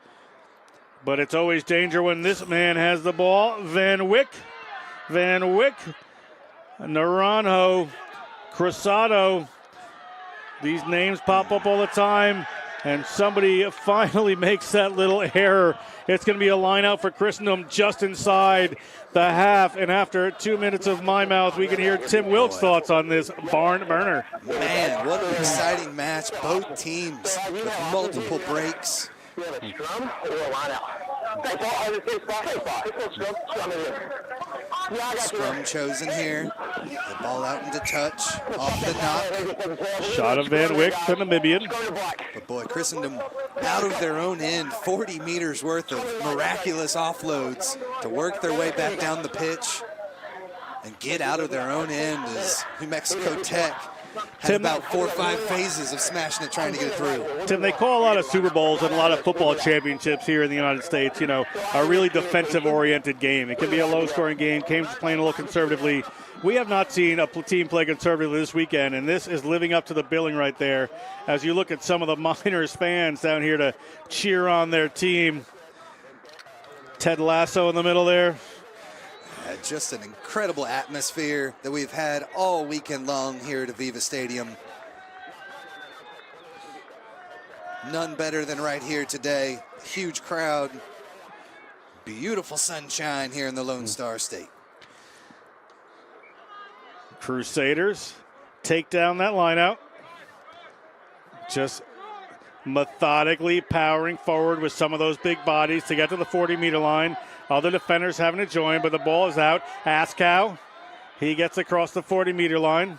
A: But it's always danger when this man has the ball. Van Wyck, Naranjo, Cruzado. These names pop up all the time, and somebody finally makes that little error. It's going to be a line out for Christendom just inside the half, and after 2 minutes of my mouth, we can hear Tim Wilkes' thoughts on this barn burner.
B: Man, what an exciting match. Both teams with multiple breaks. Scrum chosen here. The ball out into touch. Off the knock.
A: Shot of Van Wyck, the Namibian.
B: But boy, Christendom out of their own end. 40 meters worth of miraculous offloads to work their way back down the pitch and get out of their own end as New Mexico Tech had about 4 or 5 phases of smashing it, trying to get it through.
A: Tim, they call a lot of Super Bowls and a lot of football championships here in the United States, a really defensive-oriented game. It can be a low-scoring game. Games playing a little conservatively. We have not seen a team play conservatively this weekend, and this is living up to the billing right there as you look at some of the Miners fans down here to cheer on their team. Ted Lasso in the middle there.
B: Just an incredible atmosphere that we've had all weekend long here at Aveva Stadium. None better than right here today. Huge crowd. Beautiful sunshine here in the Lone Star State.
A: Crusaders take down that line out. Just methodically powering forward with some of those big bodies to get to the 40-meter line. Other defenders having to join, but the ball is out. Askow, he gets across the 40-meter line.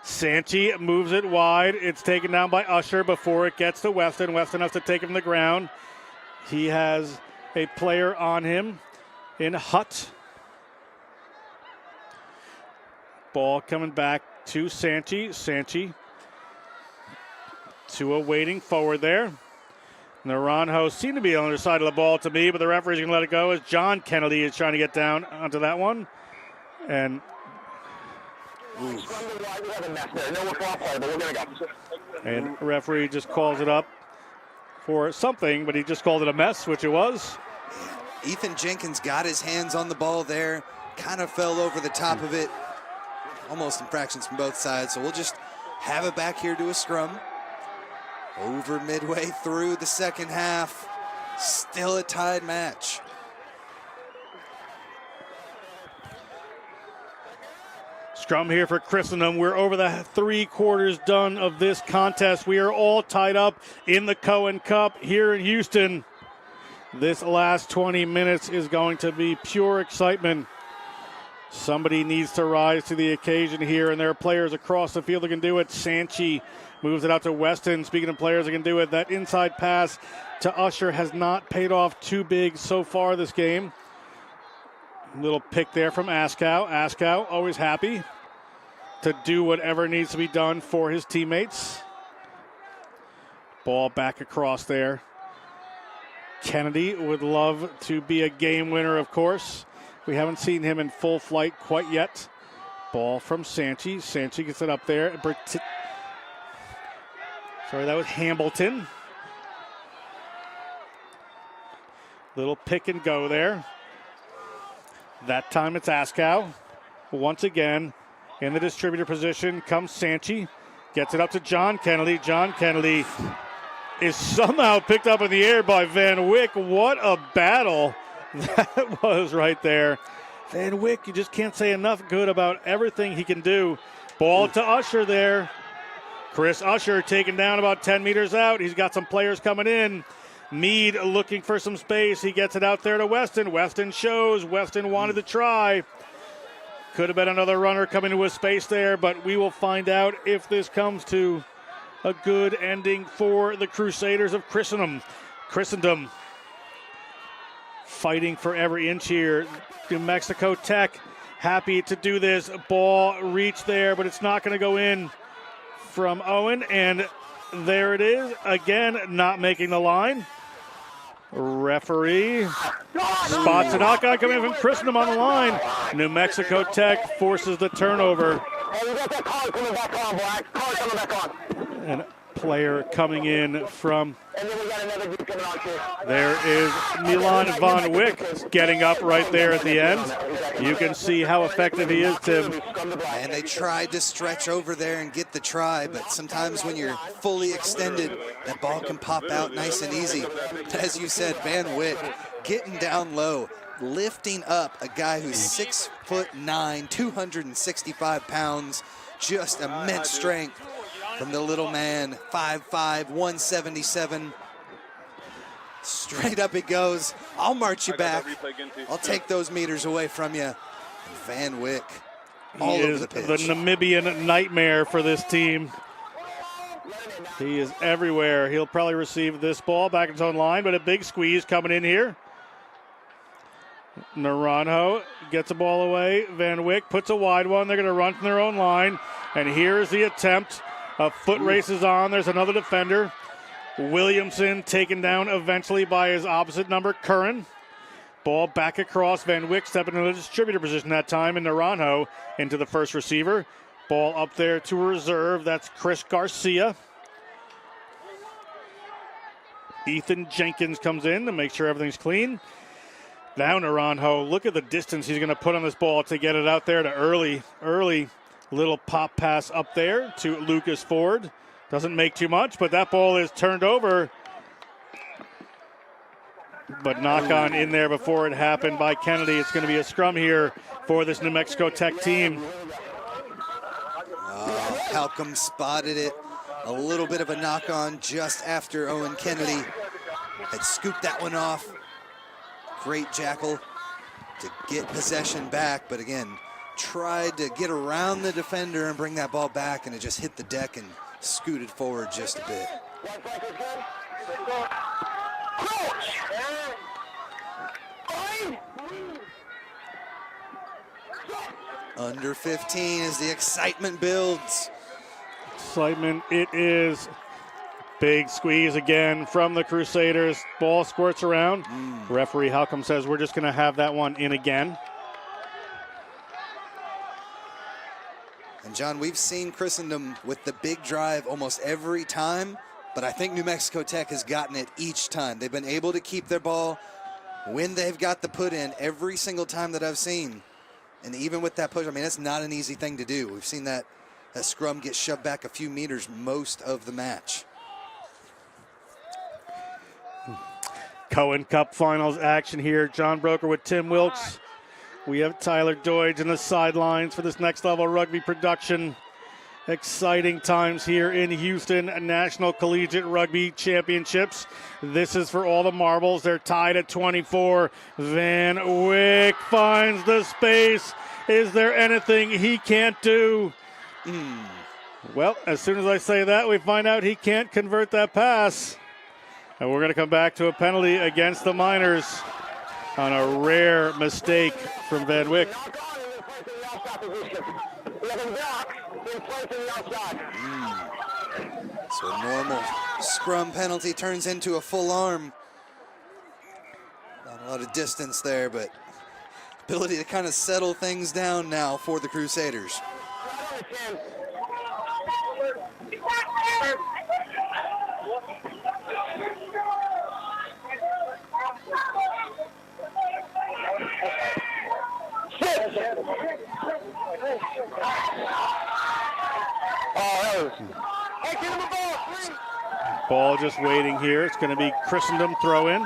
A: Sanchi moves it wide. It's taken down by Usher before it gets to Weston. Weston has to take him to the ground. He has a player on him in Hutt. Ball coming back to Sanchi. Sanchi to a waiting forward there. Naranjo seemed to be on the other side of the ball to me, but the referee's going to let it go as John Kennedy is trying to get down onto that one. And referee just calls it up for something, but he just called it a mess, which it was.
B: Ethan Jenkins got his hands on the ball there, kind of fell over the top of it. Almost infractions from both sides, so we'll just have it back here to a scrum. Over midway through the second half, still a tied match.
A: Scrum here for Christendom. We're over the 3 quarters done of this contest. We are all tied up in the Cohen Cup here in Houston. This last 20 minutes is going to be pure excitement. Somebody needs to rise to the occasion here, and there are players across the field that can do it. Sanchi moves it out to Weston. Speaking of players that can do it, that inside pass to Usher has not paid off too big so far this game. Little pick there from Askow. Askow always happy to do whatever needs to be done for his teammates. Ball back across there. Kennedy would love to be a game winner, of course. We haven't seen him in full flight quite yet. Ball from Sanchi. Sanchi gets it up there. Sorry, that was Hambleton. Little pick and go there. That time it's Askow. Once again, in the distributor position comes Sanchi. Gets it up to John Kennedy. John Kennedy is somehow picked up in the air by Van Wyck. What a battle that was right there. Van Wyck, you just can't say enough good about everything he can do. Ball to Usher there. Chris Usher taken down about 10 meters out. He's got some players coming in. Meade looking for some space. He gets it out there to Weston. Weston shows. Weston wanted to try. Could have been another runner coming to his space there, but we will find out if this comes to a good ending for the Crusaders of Christendom. fighting for every inch here. New Mexico Tech happy to do this. Ball reached there, but it's not going to go in from Owen. And there it is. Again, not making the line. Referee spots a knockout coming in from Christendom on the line. New Mexico Tech forces the turnover.
O: Hey, you got that card coming back on, Black. Card coming back on.
A: And player coming in from.
O: And then we got another group coming on, too.
A: There is Milan Von Wick getting up right there at the end. You can see how effective he is, Tim.
B: And they tried to stretch over there and get the try, but sometimes when you're fully extended, that ball can pop out nice and easy. As you said, Van Wick getting down low, lifting up a guy who's 6'9", 265 pounds, just immense strength from the little man, 5'5", 177. Straight up it goes. I'll march you back. I'll take those meters away from you. Van Wick all over the pitch.
A: The Namibian nightmare for this team. He is everywhere. He'll probably receive this ball back in his own line, but a big squeeze coming in here. Naranjo gets a ball away. Van Wick puts a wide one. They're going to run from their own line. And here's the attempt. A foot race is on. There's another defender. Williamson taken down eventually by his opposite number, Curran. Ball back across. Van Wick stepping into the distributor position that time. And Naranjo into the first receiver. Ball up there to reserve. That's Chris Garcia. Ethan Jenkins comes in to make sure everything's clean. Now Naranjo, look at the distance he's going to put on this ball to get it out there to early little pop pass up there to Lucas Ford. Doesn't make too much, but that ball is turned over. But knock on in there before it happened by Kennedy. It's going to be a scrum here for this New Mexico Tech team.
B: Halcomb spotted it. A little bit of a knock on just after Owen Kennedy had scooped that one off. Great jackal to get possession back, but again, tried to get around the defender and bring that ball back, and it just hit the deck and scooted forward just a bit. Under 15 as the excitement builds.
A: Excitement, it is. Big squeeze again from the Crusaders. Ball squirts around. Referee Halcomb says we're just going to have that one in again.
B: And John, we've seen Christendom with the big drive almost every time, but I think New Mexico Tech has gotten it each time. They've been able to keep their ball when they've got the put in every single time that I've seen. And even with that push, I mean, that's not an easy thing to do. We've seen that scrum get shoved back a few meters most of the match.
A: Cohen Cup Finals action here. John Broker with Tim Wilkes. We have Tyler Doidge in the sidelines for this next level rugby production. Exciting times here in Houston, National Collegiate Rugby Championships. This is for all the marbles. They're tied at 24. Van Wick finds the space. Is there anything he can't do? Well, as soon as I say that, we find out he can't convert that pass. And we're going to come back to a penalty against the Miners on a rare mistake from Van Wick.
B: So a normal scrum penalty turns into a full arm. Not a lot of distance there, but ability to kind of settle things down now for the Crusaders.
A: Ball just waiting here. It's going to be Christendom throw in.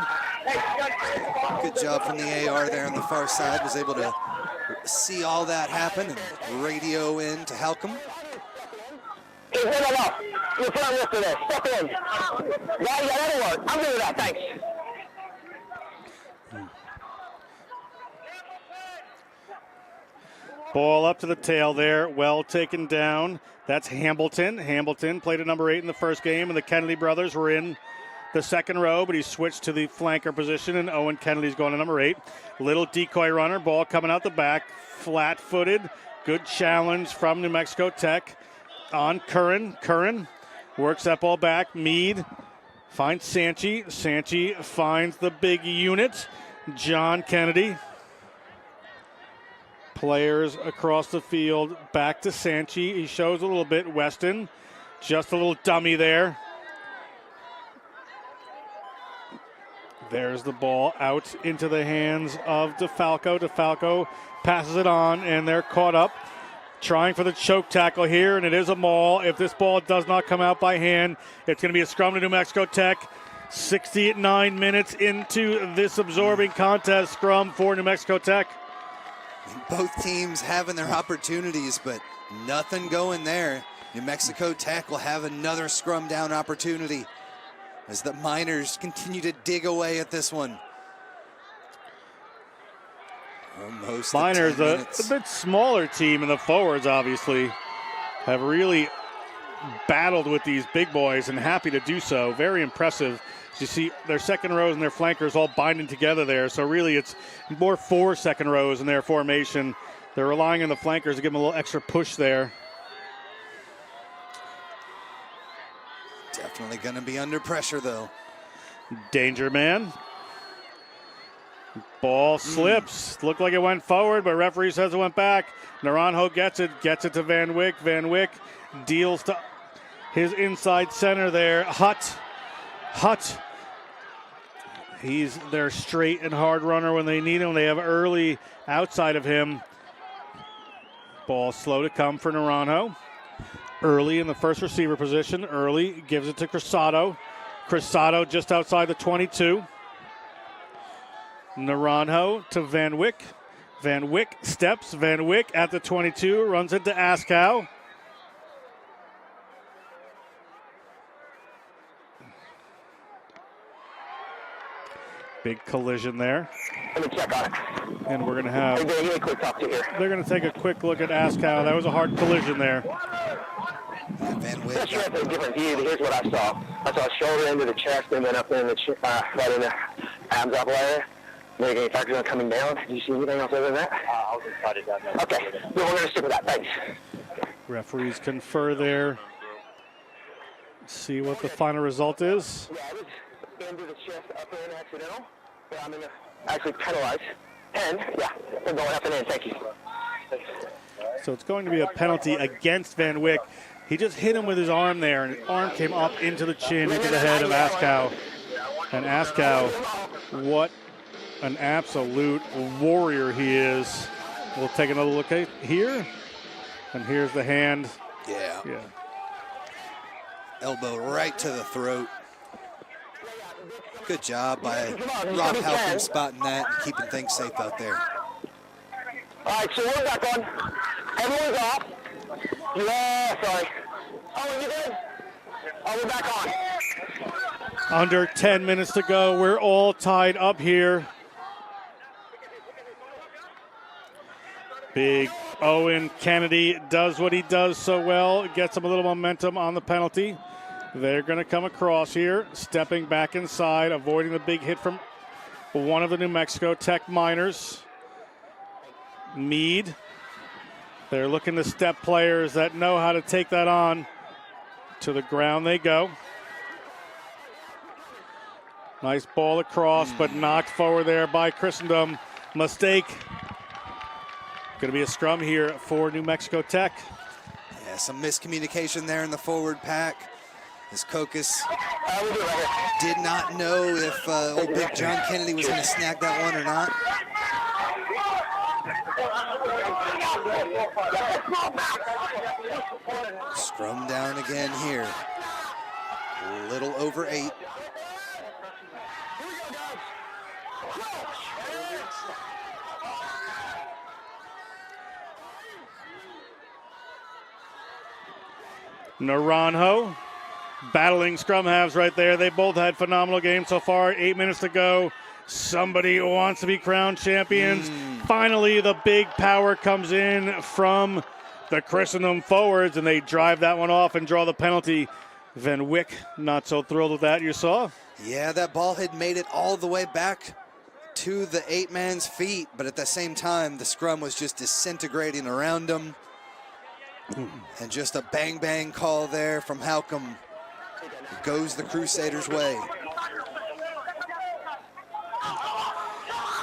B: Good job from the AR there on the far side. Was able to see all that happen and radio in to Halcomb.
O: Hey, no. You're playing yesterday. Step in. Yeah, that'll work. I'm doing that. Thanks.
A: Ball up to the tail there. Well taken down. That's Hambleton. Hambleton played at number 8 in the first game, and the Kennedy brothers were in the second row, but he's switched to the flanker position, and Owen Kennedy's going to number 8. Little decoy runner, ball coming out the back, flat-footed. Good challenge from New Mexico Tech on Curran. Curran works that ball back. Meade finds Sanchi. Sanchi finds the big unit, John Kennedy. Players across the field, back to Sanchi. He shows a little bit. Weston, just a little dummy there. There's the ball out into the hands of DeFalco. DeFalco passes it on, and they're caught up. Trying for the choke tackle here, and it is a maul. If this ball does not come out by hand, it's going to be a scrum to New Mexico Tech. 69 minutes into this absorbing contest, scrum for New Mexico Tech.
B: Both teams having their opportunities, but nothing going there. New Mexico Tech will have another scrum down opportunity as the Miners continue to dig away at this one. Almost
A: Miners, a bit smaller team, and the forwards obviously have really battled with these big boys and happy to do so. Very impressive. You see their second rows and their flankers all binding together there. So really it's more 4 second rows in their formation. They're relying on the flankers to give them a little extra push there.
B: Definitely going to be under pressure, though.
A: Danger man. Ball slips. Looked like it went forward, but referee says it went back. Naranjo gets it to Van Wyck. Van Wyck deals to his inside center there. Hutt. He's their straight and hard runner when they need him. They have Early outside of him. Ball slow to come for Naranjo. Early in the first receiver position. Early gives it to Cruzado. Cruzado just outside the 22. Naranjo to Van Wyck. Van Wyck steps. Van Wyck at the 22. Runs into Askow. Big collision there.
O: Let me check on it.
A: And we're going to have... They're going to take a quick look at Askow. That was a hard collision there.
B: Van Wyck.
O: Not sure if it's a different view, but here's what I saw. I saw a shoulder into the chest and then up in the right in the abs up area. Maybe any factors on coming down. Did you see anything else other than that? I'll just cut it down. Okay. No, we're going to stick with that. Thanks.
A: Referees confer there. See what the final result is.
O: Yeah, I was into the chest up and accidental. But I'm going to actually penalize. And, yeah, we're going up and in. Thank you.
A: So it's going to be a penalty against Van Wyck. He just hit him with his arm there, and his arm came up into the chin, into the head of Askow. And Askow, what an absolute warrior he is. We'll take another look at here. And here's the hand.
B: Yeah. Elbow right to the throat. Good job by Rob Halpin spotting that and keeping things safe out there.
O: All right, so we're back on. Everyone's off. Yeah, sorry. Oh, you good? Oh, we're back on.
A: Under 10 minutes to go. We're all tied up here. Big Owen Kennedy does what he does so well. Gets him a little momentum on the penalty. They're going to come across here, stepping back inside, avoiding the big hit from one of the New Mexico Tech Miners. Meade. They're looking to step players that know how to take that on. To the ground they go. Nice ball across, but knocked forward there by Christendom. Mistake. Going to be a scrum here for New Mexico Tech.
B: Yeah, some miscommunication there in the forward pack. As Kokas did not know if old Big John Kennedy was going to snag that one or not. Scrum down again here. A little over 8.
A: Naranjo battling scrum halves right there. They both had phenomenal games so far. 8 minutes to go. Somebody wants to be crowned champions. Finally, the big power comes in from the Christendom forwards, and they drive that one off and draw the penalty. Van Wyck not so thrilled with that, you saw?
B: Yeah, that ball had made it all the way back to the 8-man's feet, but at the same time, the scrum was just disintegrating around him. And just a bang-bang call there from Halcomb. Goes the Crusaders' way.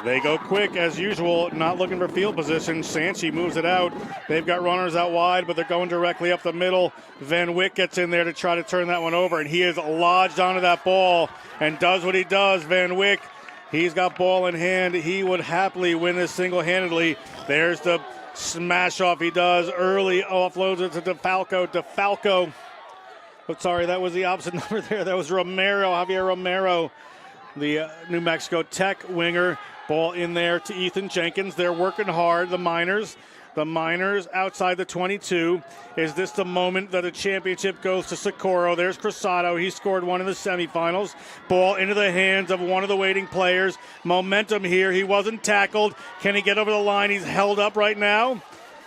A: They go quick as usual, not looking for field position. Sanchi moves it out. They've got runners out wide, but they're going directly up the middle. Van Wyck gets in there to try to turn that one over, and he is lodged onto that ball and does what he does. Van Wyck, he's got ball in hand. He would happily win this single-handedly. There's the smash off he does early, offloads it to DeFalco. DeFalco, oh, sorry, that was the opposite number there. That was Romero, Javier Romero, the New Mexico Tech winger. Ball in there to Ethan Jenkins. They're working hard, the Miners. The Miners outside the 22. Is this the moment that the championship goes to Socorro? There's Cruzado. He scored one in the semifinals. Ball into the hands of one of the waiting players. Momentum here. He wasn't tackled. Can he get over the line? He's held up right now.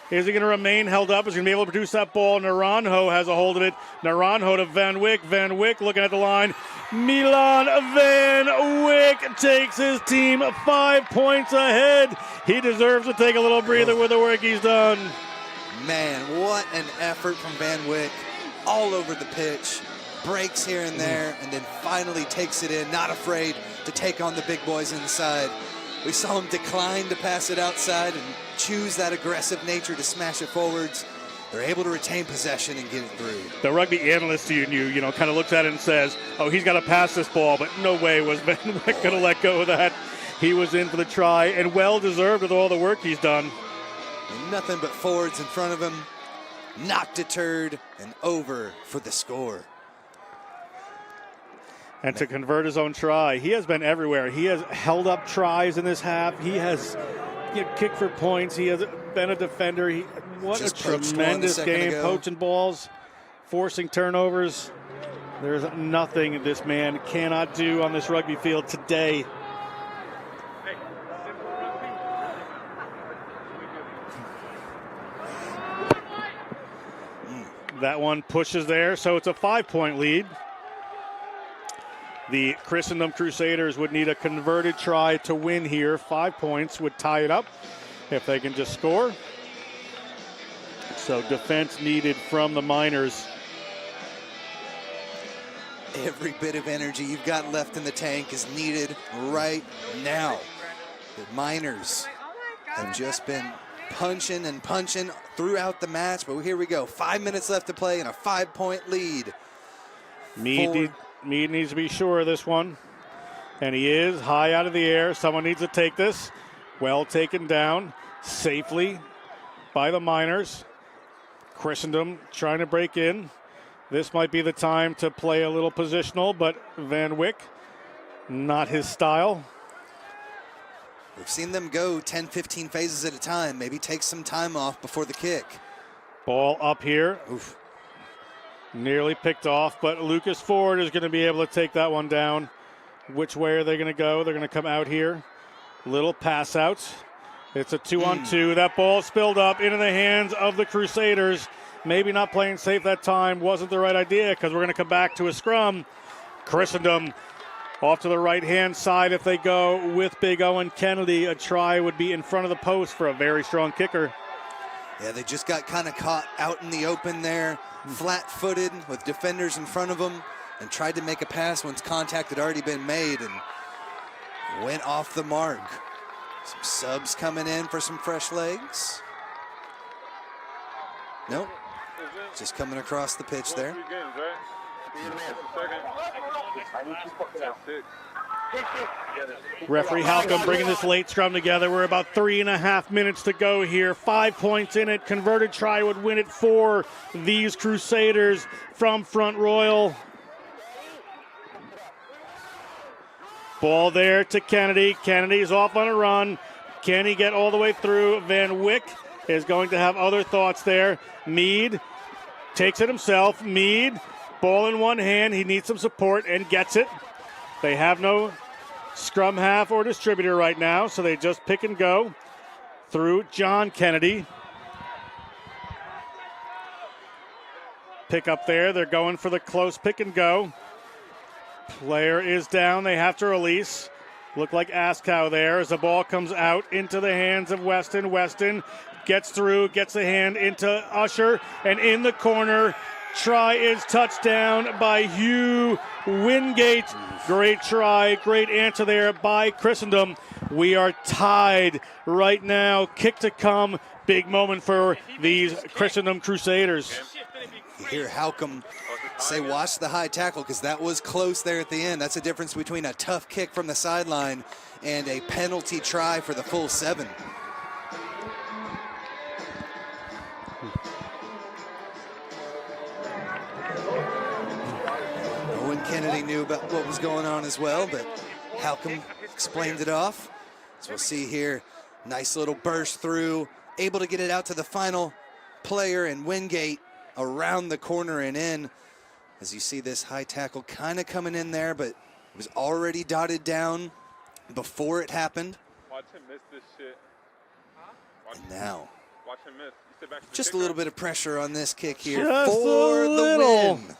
A: Is he going to remain held up? Is he going to be able to produce that ball? Naranjo has a hold of it. Naranjo to Van Wyck. Van Wyck looking at the line. Milan Van Wyck takes his team 5 points ahead. He deserves to take a little breather with the work he's done.
B: Man, what an effort from Van Wyck. All over the pitch. Breaks here and there, and then finally takes it in. Not afraid to take on the big boys inside. We saw him decline to pass it outside and choose that aggressive nature to smash it forwards. They're able to retain possession and get it through.
A: The rugby analyst you know, kind of looks at it and says, oh, he's got to pass this ball, but no way was Van Wyck going to let go of that. He was in for the try, and well-deserved with all the work he's done.
B: And nothing but forwards in front of him. Not deterred and over for the score.
A: And to convert his own try, he has been everywhere. He has held up tries in this half. He has kicked for points. He has been a defender. What a tremendous game. Poaching balls, forcing turnovers. There's nothing this man cannot do on this rugby field today. That one pushes there, so it's a 5-point lead. The Christendom Crusaders would need a converted try to win here. 5 points would tie it up if they can just score. So defense needed from the Miners.
B: Every bit of energy you've got left in the tank is needed right now. The Miners have just been punching and punching throughout the match, but here we go. 5 minutes left to play and a 5-point lead.
A: Meade needs to be sure of this one. And he is high out of the air. Someone needs to take this. Well taken down safely by the Miners. Christendom trying to break in. This might be the time to play a little positional, but Van Wyck, not his style.
B: We've seen them go 10, 15 phases at a time. Maybe take some time off before the kick.
A: Ball up here. Oof. Nearly picked off, but Lucas Ford is going to be able to take that one down. Which way are they going to go? They're going to come out here. Little pass out. It's a 2-on-2. That ball spilled up into the hands of the Crusaders. Maybe not playing safe that time. Wasn't the right idea because we're going to come back to a scrum. Christendom off to the right-hand side. If they go with Big Owen Kennedy, a try would be in front of the post for a very strong kicker.
B: Yeah, they just got kind of caught out in the open there, flat-footed with defenders in front of them, and tried to make a pass once contact had already been made and went off the mark. Some subs coming in for some fresh legs. Nope, just coming across the pitch there.
A: Referee Halcomb bringing this late scrum together. We're about 3.5 minutes to go here. 5 points in it. Converted try would win it for these Crusaders from Front Royal. Ball there to Kennedy. Kennedy's off on a run. Can he get all the way through? Van Wyck is going to have other thoughts there. Meade takes it himself. Meade, ball in one hand. He needs some support and gets it. They have no scrum half or distributor right now, so they just pick and go through John Kennedy. pick up there. They're going for the close pick and go. Player is down. They have to release. Look like Askow there as the ball comes out into the hands of Weston. Weston gets through, gets the hand into Usher, and in the corner. Try is touchdown by Hugh Wingate. Great try, great answer there by Christendom. We are tied right now. Kick to come. Big moment for these Christendom Crusaders.
B: You hear Halcomb say, watch the high tackle, because that was close there at the end. That's the difference between a tough kick from the sideline and a penalty try for the full 7. Owen Kennedy knew about what was going on as well, but Halcomb explained it off. So we'll see here, nice little burst through, able to get it out to the final player, and Wingate around the corner and in. As you see this high tackle kind of coming in there, but it was already dotted down before it happened.
Q: Watch him miss this shit.
B: And now,
Q: Watch him miss. You sit back to the
B: just a
Q: kicker.
B: little bit of pressure on this kick here
A: Just
B: for
A: a
B: the
A: little.
B: win.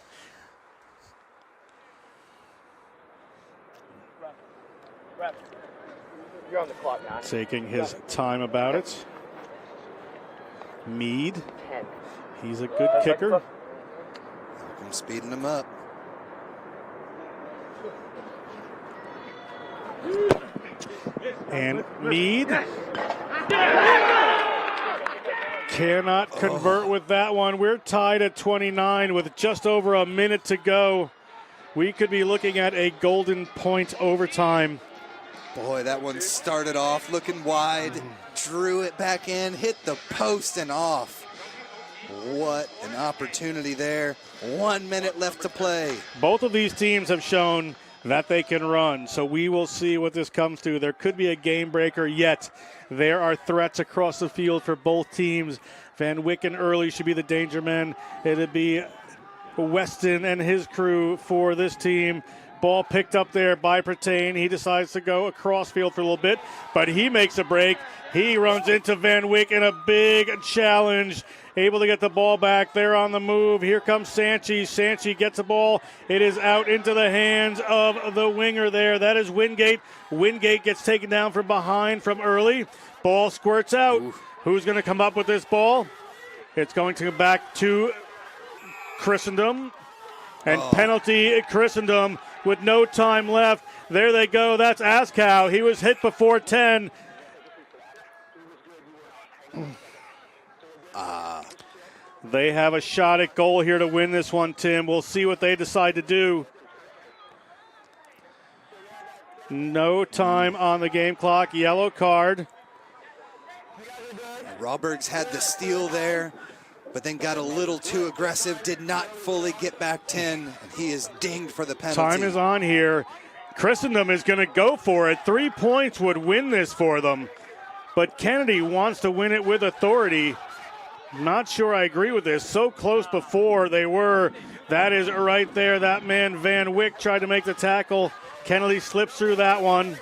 G: You're on the clock now.
A: Taking his time about it. Mead.
G: 10.
A: He's a good kicker.
B: I'm speeding him up.
A: And Mead cannot convert with that one. We're tied at 29 with just over a minute to go. We could be looking at a golden point overtime.
B: Boy, that one started off looking wide, drew it back in, hit the post and off. What an opportunity there. 1 minute left to play.
A: Both of these teams have shown that they can run, so we will see what this comes to. There could be a game breaker yet. There are threats across the field for both teams. Van Wyck and Early should be the danger men. It'd be Weston and his crew for this team. Ball picked up there by Pertain. He decides to go across field for a little bit, but he makes a break. He runs into Van Wyck in a big challenge. Able to get the ball back. They're on the move. Here comes Sanchi. Sanchi gets the ball. It is out into the hands of the winger there. That is Wingate. Wingate gets taken down from behind from Early. Ball squirts out. Who's going to come up with this ball? It's going to go back to Christendom. And penalty Christendom with no time left. There they go. That's Askow. He was hit before 10. They have a shot at goal here to win this one, Tim. We'll see what they decide to do. No time on the game clock. Yellow card.
B: Roberts had the steal there, but then got a little too aggressive, did not fully get back 10, and he is dinged for the penalty.
A: Time is on here. Christendom is going to go for it. 3 points would win this for them, but Kennedy wants to win it with authority. Not sure I agree with this. So close before they were. That is right there. That man, Van Wyck, tried to make the tackle. Kennedy slips through that one.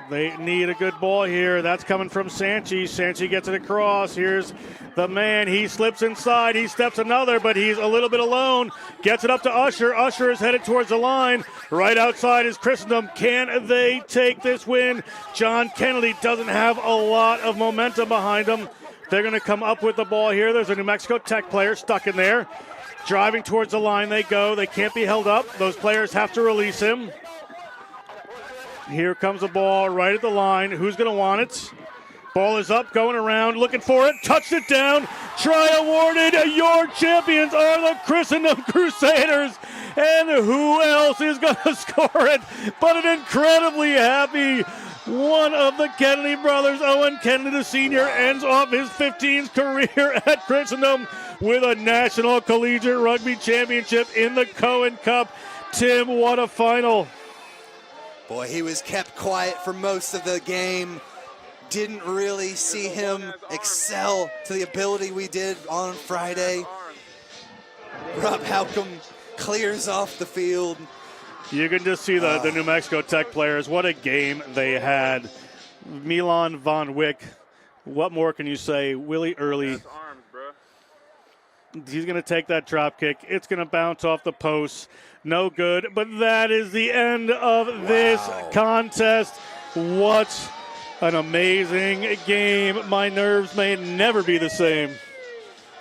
A: They need a good ball here. That's coming from Sanchi. Sanchi gets it across. Here's the man. He slips inside. He steps another, but he's a little bit alone. Gets it up to Usher. Usher is headed towards the line. Right outside is Christendom. Can they take this win? John Kennedy doesn't have a lot of momentum behind him. They're going to come up with the ball here. There's a New Mexico Tech player stuck in there. Driving towards the line they go. They can't be held up. Those players have to release him. Here comes the ball right at the line. Who's going to want it? Ball is up, going around, looking for it. Touched it down. Try awarded. Your champions are the Christendom Crusaders. And who else is going to score it but an incredibly happy one of the Kennedy brothers, Owen Kennedy, the senior, ends off his 15th career at Christendom with a National Collegiate Rugby Championship in the Cohen Cup. Tim, what a final.
B: Boy, he was kept quiet for most of the game. Didn't really see him excel to the ability we did on Friday. Rob Halcomb clears off the field.
A: You can just see the New Mexico Tech players. What a game they had. Milan Van Wyck. What more can you say? Willie Early. He's going to take that drop kick. It's going to bounce off the post. No good. But that is the end of this contest. What an amazing game. My nerves may never be the same.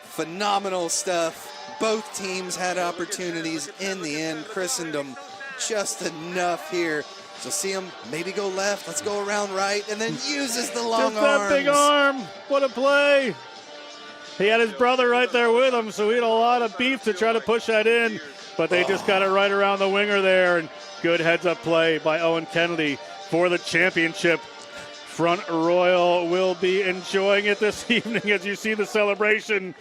B: Phenomenal stuff. Both teams had opportunities in the end. Christendom just enough here. So see him maybe go left. Let's go around right. And then uses the long
A: arms. Just that big arm. What a play. He had his brother right there with him, so he had a lot of beef to try to push that in. But they just got it right around the winger there. And good heads-up play by Owen Kennedy for the championship. Front Royal will be enjoying it this evening as you see the celebration.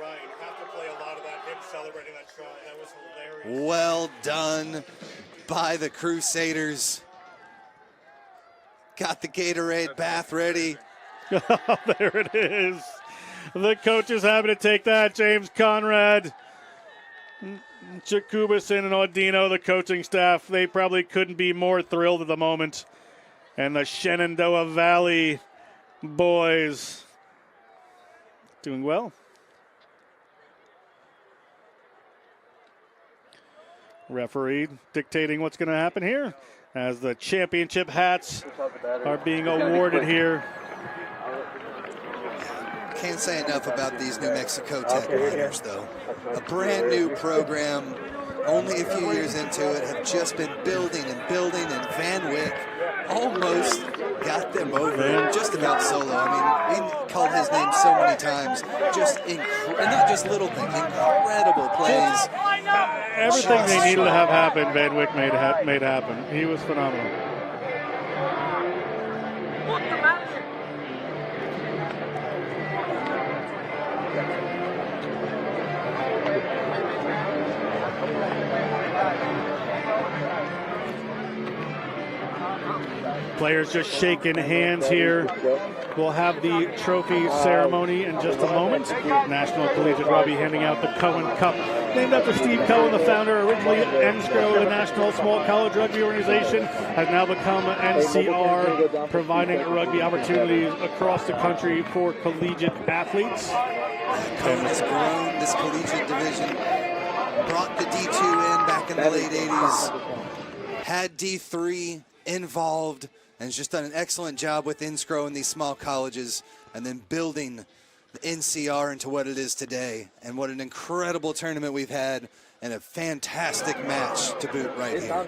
R: Ryan, you have to play a lot of that, him celebrating that shot. That was hilarious.
B: Well done by the Crusaders. Got the Gatorade bath ready.
A: There it is. The coach is happy to take that. James Conrad, Jacobison, and Audino, the coaching staff, they probably couldn't be more thrilled at the moment. And the Shenandoah Valley boys doing well. Referee dictating what's going to happen here as the championship hats are being awarded here.
B: Can't say enough about these New Mexico Tech Miners, though. A brand new program, only a few years into it, have just been building, and Van Wyck almost got them over just about solo. I mean, we called his name so many times. Just and not just little things, incredible plays.
A: Everything they needed to have happen, Van Wyck made happen. He was phenomenal. Players just shaking hands here. We'll have the trophy ceremony in just a moment. National Collegiate Rugby handing out the Cohen Cup, named after Steve Cohen, the founder. Originally NSCRO, the National Small College Rugby Organization, has now become NCR, providing rugby opportunities across the country for collegiate athletes.
B: Cohen has grown this collegiate division, brought the D2 in back in the late 80s, had D3 involved, and has just done an excellent job with NSCRO and these small colleges, and then building the NCR into what it is today. And what an incredible tournament we've had, and a fantastic match to boot right here.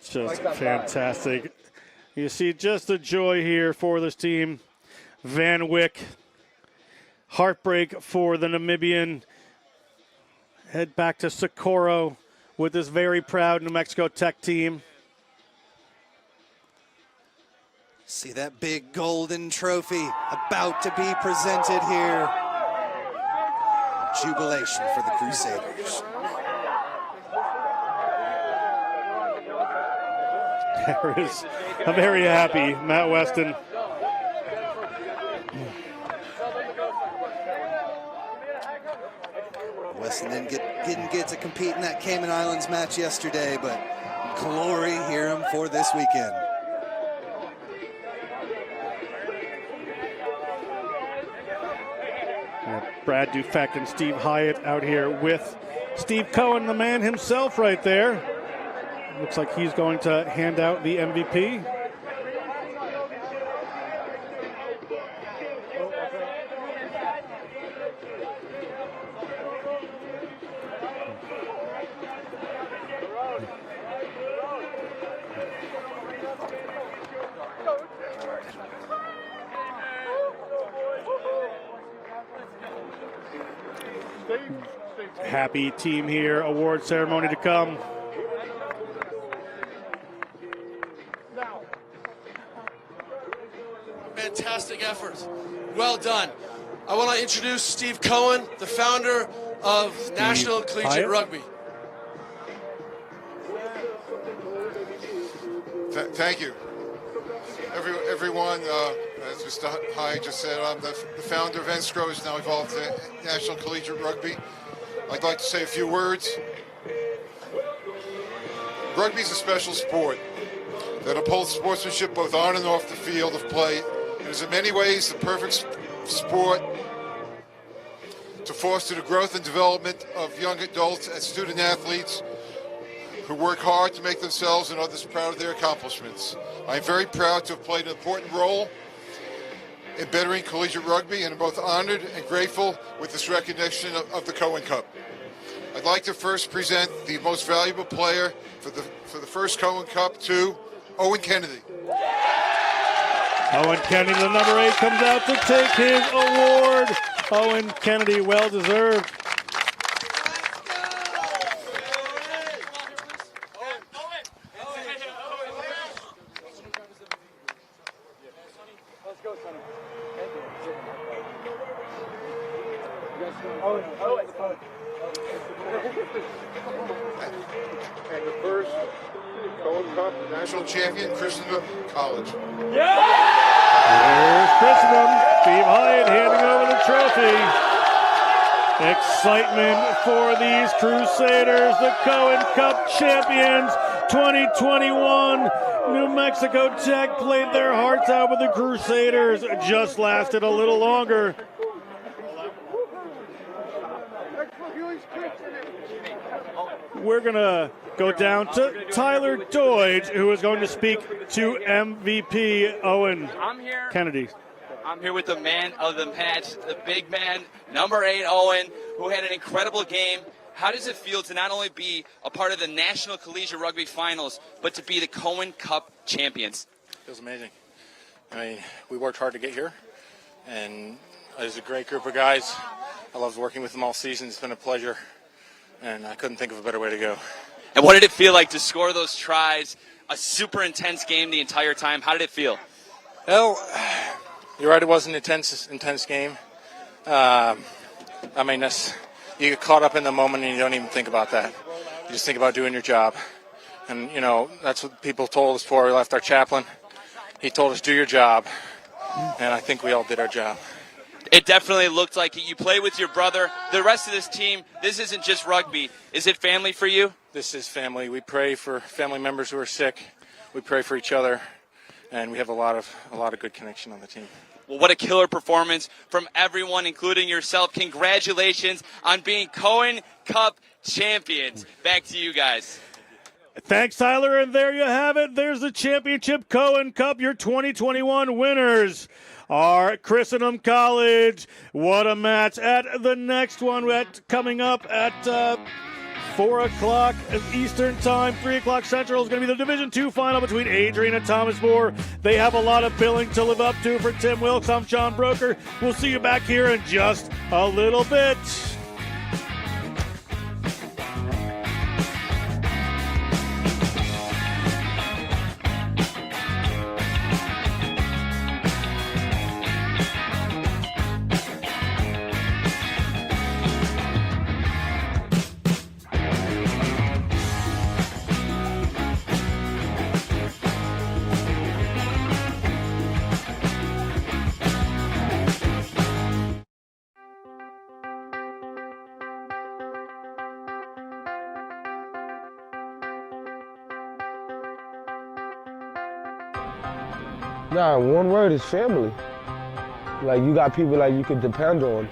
A: Just fantastic. You see just the joy here for this team. Van Wyck, heartbreak for the Namibian. Head back to Socorro with this very proud New Mexico Tech team.
B: See that big golden trophy about to be presented here. Jubilation for the Crusaders.
A: There is a very happy Matt Weston.
B: Weston didn't get to compete in that Cayman Islands match yesterday, but glory hear him for this weekend.
A: Brad Dufek and Steve Hyatt out here with Steve Cohen, the man himself right there. Looks like he's going to hand out the MVP. Happy team here, award ceremony to come.
S: Fantastic effort. Well done. I want to introduce Steve Cohen, the founder of National Collegiate Rugby.
T: Thank you. Everyone, as Mr. Hyatt just said, I'm the founder of NSCRO, is now evolved to National Collegiate Rugby. I'd like to say a few words. Rugby is a special sport that upholds sportsmanship both on and off the field of play. It is in many ways the perfect sport to foster the growth and development of young adults and student athletes who work hard to make themselves and others proud of their accomplishments. I am very proud to have played an important role in bettering collegiate rugby, and I'm both honored and grateful with this recognition of the Cohen Cup. I'd like to first present the most valuable player for the first Cohen Cup to Owen Kennedy.
A: Owen Kennedy, the number 8, comes out to take his award. Owen Kennedy, well deserved.
T: And the first Cohen Cup national champion, Christendom College.
A: Here's Christendom, Steve Hyatt handing over the trophy. Excitement for these Crusaders, the Cohen Cup champions 2021. New Mexico Tech played their hearts out with the Crusaders, just lasted a little longer. We're going to go down to Tyler Doidge, who is going to speak to MVP Owen Kennedy.
H: I'm here with the man of the match, the big man, number 8, Owen, who had an incredible game. How does it feel to not only be a part of the National Collegiate Rugby Finals, but to be the Cohen Cup champions?
U: Feels amazing. I mean, we worked hard to get here, and there's a great group of guys. I loved working with them all season. It's been a pleasure, and I couldn't think of a better way to go.
H: And what did it feel like to score those tries, a super intense game the entire time? How did it feel?
U: Well, you're right, it was an intense game. I mean, you get caught up in the moment and you don't even think about that. You just think about doing your job. And, you know, that's what people told us before we left. Our chaplain, he told us, do your job. And I think we all did our job.
H: It definitely looked like it. You play with your brother. The rest of this team, this isn't just rugby. Is it family for you?
U: This is family. We pray for family members who are sick. We pray for each other. And we have a lot of good connection on the team.
H: Well, what a killer performance from everyone, including yourself. Congratulations on being Cohen Cup champions. Back to you guys.
A: Thanks, Tyler, and there you have it. There's the championship Cohen Cup. Your 2021 winners are Christendom College. What a match. At the next one, coming up at 4 o'clock Eastern Time, 3 o'clock Central, is going to be the Division II final between ADRIAN and Thomas More. They have a lot of billing to live up to. For Tim Wilkes, I'm John Broker. We'll see you back here in just a little bit.
V: Nah, one word is family. Like, you got people like you could depend on.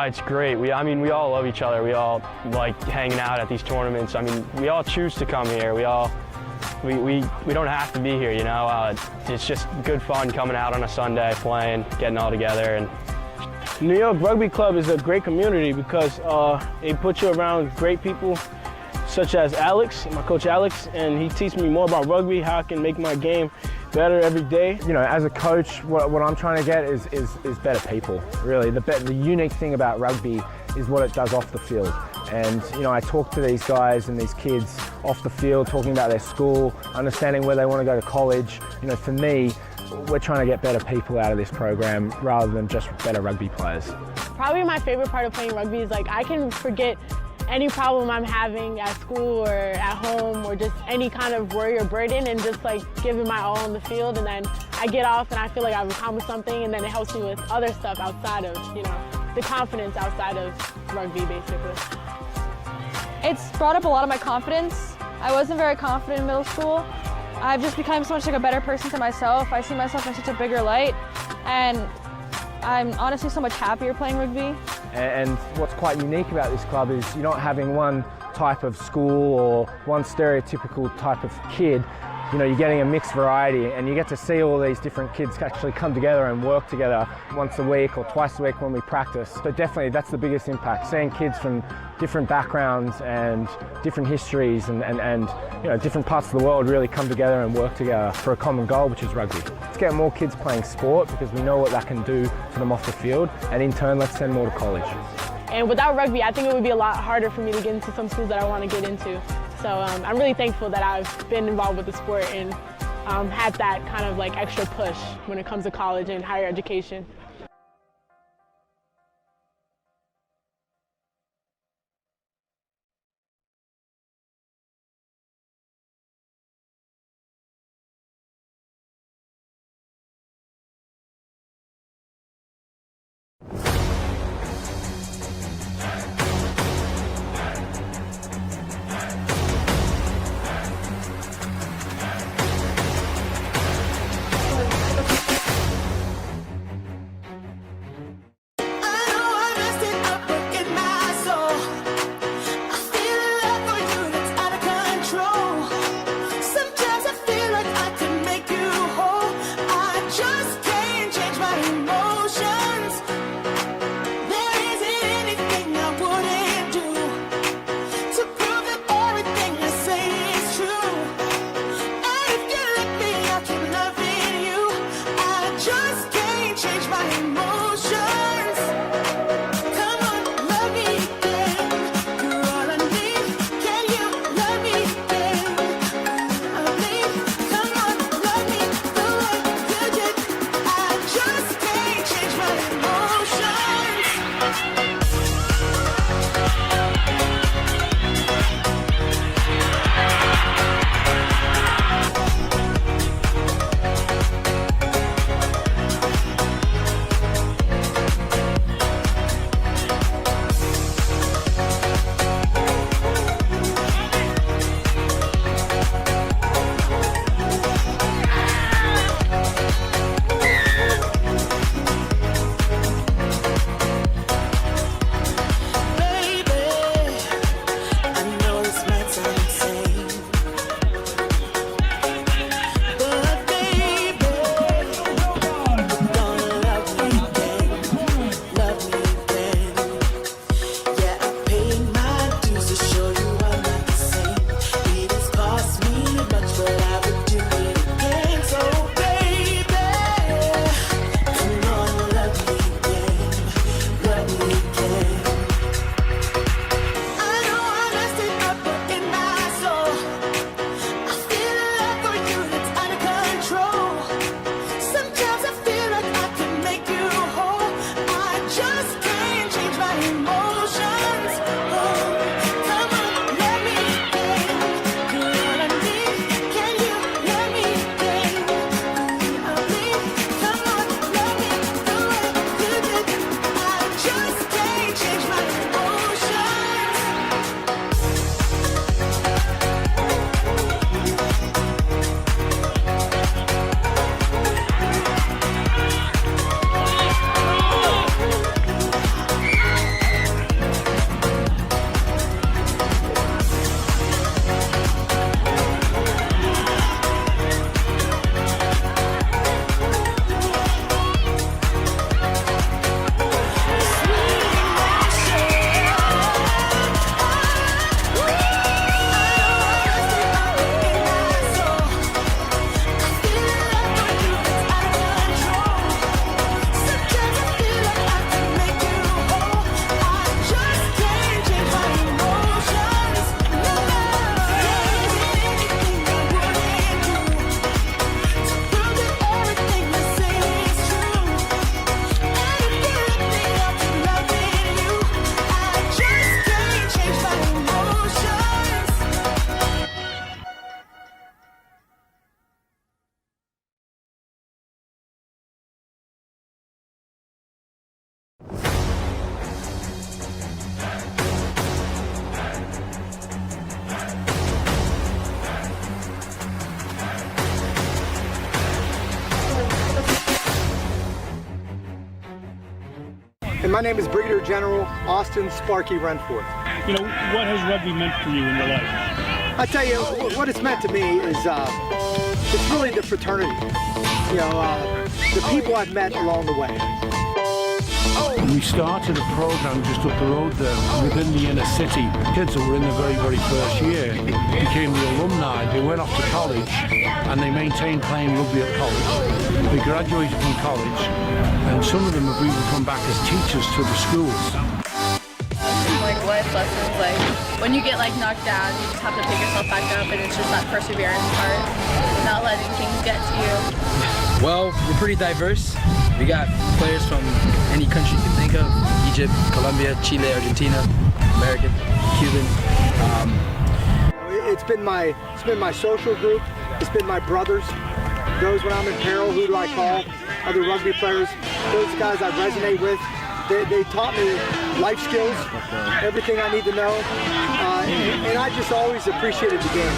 K: It's great. We all love each other. We all like hanging out at these tournaments. I mean, we all choose to come here. We don't have to be here, you know. It's just good fun coming out on a Sunday, playing, getting all together. And
V: New York Rugby Club is a great community because they put you around great people such as Alex, my coach Alex, and he teaches me more about rugby, how I can make my game better every day.
W: You know, as a coach, what I'm trying to get is better people, really. The unique thing about rugby is what it does off the field. And, you know, I talk to these guys and these kids off the field, talking about their school, understanding where they want to go to college. You know, for me, we're trying to get better people out of this program rather than just better rugby players.
X: Probably my favorite part of playing rugby is, like, I can forget any problem I'm having at school or at home or just any kind of worry or burden and just like give it my all on the field, and then I get off and I feel like I've accomplished something, and then it helps me with other stuff outside of, you know, the confidence outside of rugby basically.
Y: It's brought up a lot of my confidence. I wasn't very confident in middle school. I've just become so much like a better person to myself. I see myself in such a bigger light, and I'm honestly so much happier playing rugby.
W: And what's quite unique about this club is you're not having one type of school or one stereotypical type of kid. You know, you're getting a mixed variety, and you get to see all these different kids actually come together and work together once a week or twice a week when we practice. So definitely that's the biggest impact, seeing kids from different backgrounds and different histories and you know, different parts of the world really come together and work together for a common goal, which is rugby. Let's get more kids playing sport because we know what that can do to them off the field, and in turn let's send more to college.
X: And without rugby, I think it would be a lot harder for me to get into some schools that I want to get into. So I'm really thankful that I've been involved with the sport and had that kind of like extra push when it comes to college and higher education.
E: My name is Brigadier General Austin Sparky Renforth.
F: You know, what has rugby meant for you in your life?
E: I tell you, what it's meant to me is it's really the fraternity. You know, the people I've met along the way.
I: We started a program just up the road there within the inner city. Kids that were in the very, very first year became the alumni. They went off to college and they maintained playing rugby at college. They graduated from college and some of them have even come back as teachers to the schools.
Y: Like life lessons, like when you get like knocked down, you just have to pick yourself back up, and it's just that perseverance part, not letting things get to you.
J: Well, we're pretty diverse. We got players from any country you can think of: Egypt, Colombia, Chile, Argentina, American, Cuban.
E: It's been my social group. It's been my brothers. Those when I'm in peril, who do I call? Other rugby players. Those guys I resonate with. They taught me life skills, everything I need to know, and I just always appreciated the game.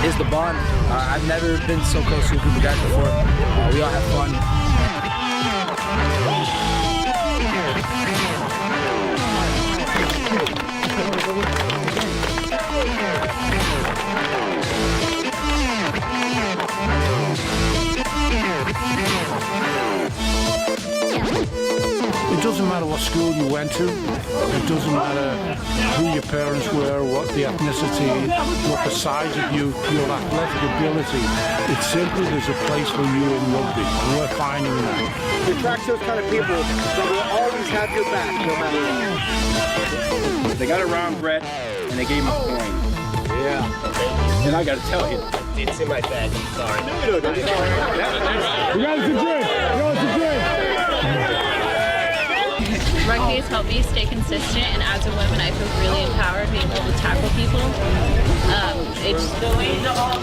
J: Is the bond. I've never been so close to a group of guys before. We all have fun.
I: It doesn't matter what school you went to, it doesn't matter who your parents were, what the ethnicity, what the size of your athletic ability. It's simply there's a place for you in rugby, and we're finding that.
E: It attracts those kind of people that will always have your back no matter what.
F: They got around Brett and they gave him a coin. Yeah. And I got to tell you,
O: It's in my bag. Sorry.
F: you got us a drink.
Y: Rugby has helped me stay consistent, and as a woman, I feel really empowered being able to tackle people. It just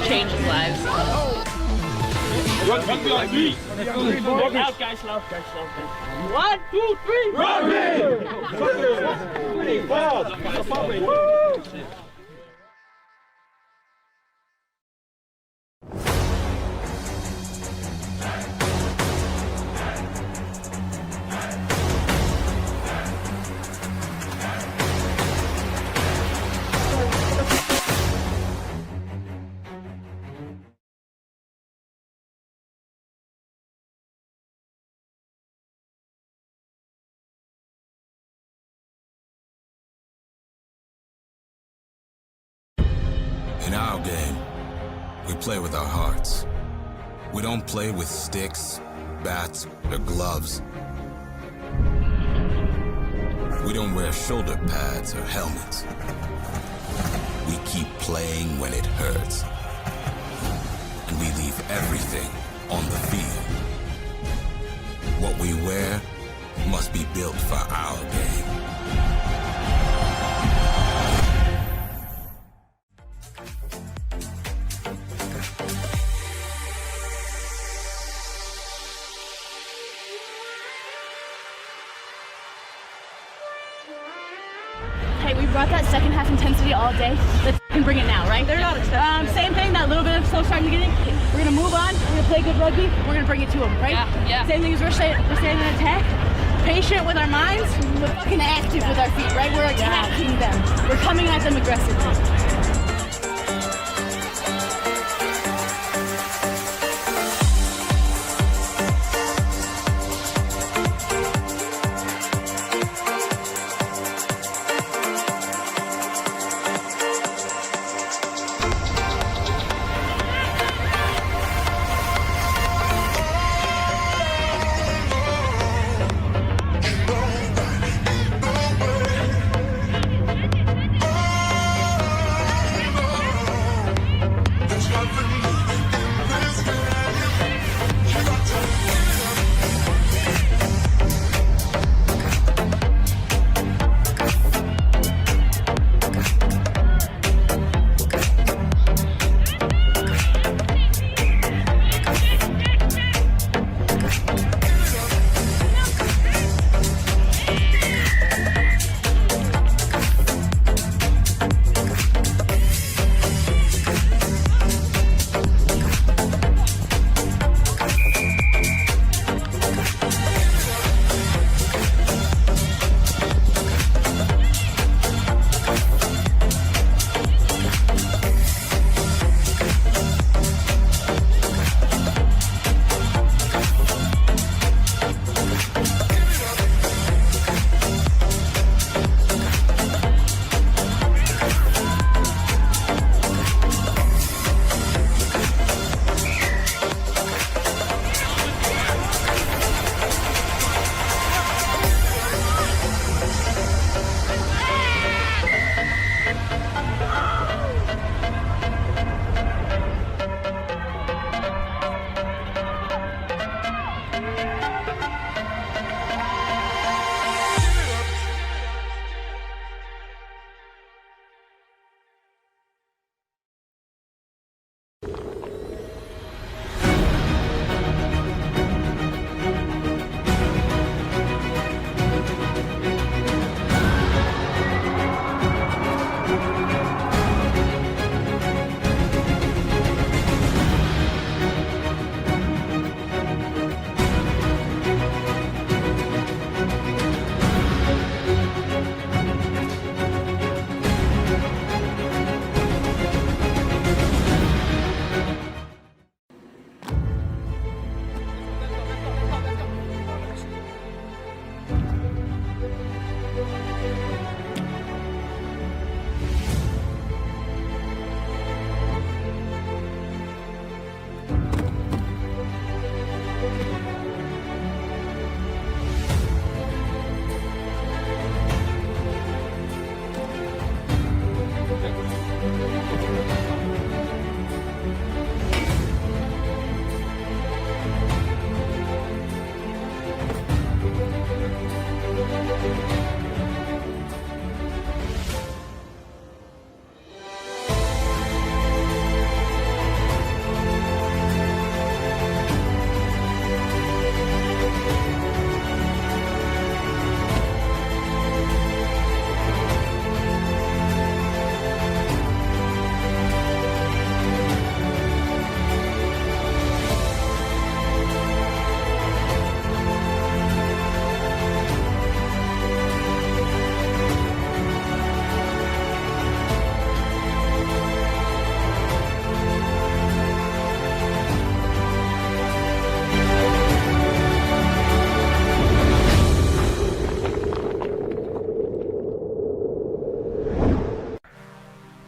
Y: changes lives.
F: Rugby like me.
X: Out, guys, slow. 1, 2, 3.
F: Rugby!
D: In our game, we play with our hearts. We don't play with sticks, bats, or gloves. We don't wear shoulder pads or helmets. We keep playing when it hurts. And we leave everything on the field. What we wear must be built for our game.
P: Hey, we brought that second half intensity all day. Let's bring it now, right? They're not same thing, that little bit of slow start in the beginning. We're going to move on. We're going to play good rugby. We're going to bring it to them, right? Yeah. Same thing as we're staying in attack. Patient with our minds. We're fucking active with our feet, right? We're attacking them. We're coming at them aggressively.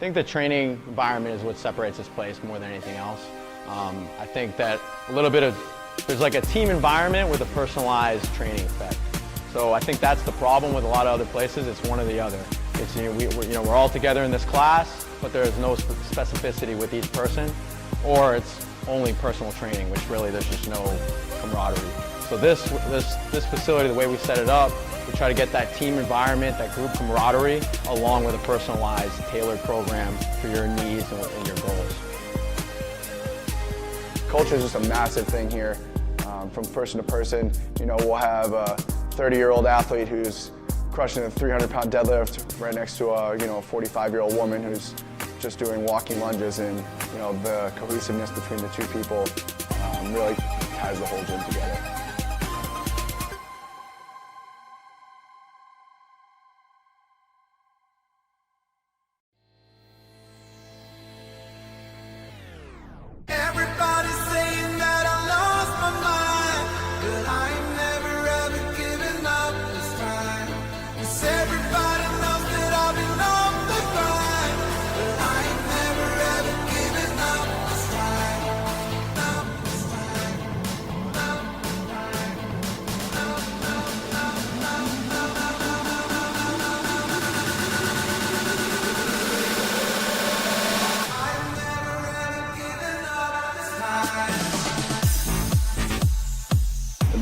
C: think the training environment is what separates this place more than anything else. I think that there's like a team environment with a personalized training effect. So I think that's the problem with a lot of other places. It's one or the other. It's, we're all together in this class, but there's no specificity with each person, or it's only personal training, which really there's just no camaraderie. So this facility, the way we set it up, we try to get that team environment, that group camaraderie, along with a personalized, tailored program for your needs and your goals.
L: Culture is just a massive thing here, from person to person. We'll have a 30-year-old athlete who's crushing a 300-pound deadlift right next to a 45-year-old woman who's just doing walking lunges, and the cohesiveness between the two people really ties the whole gym together.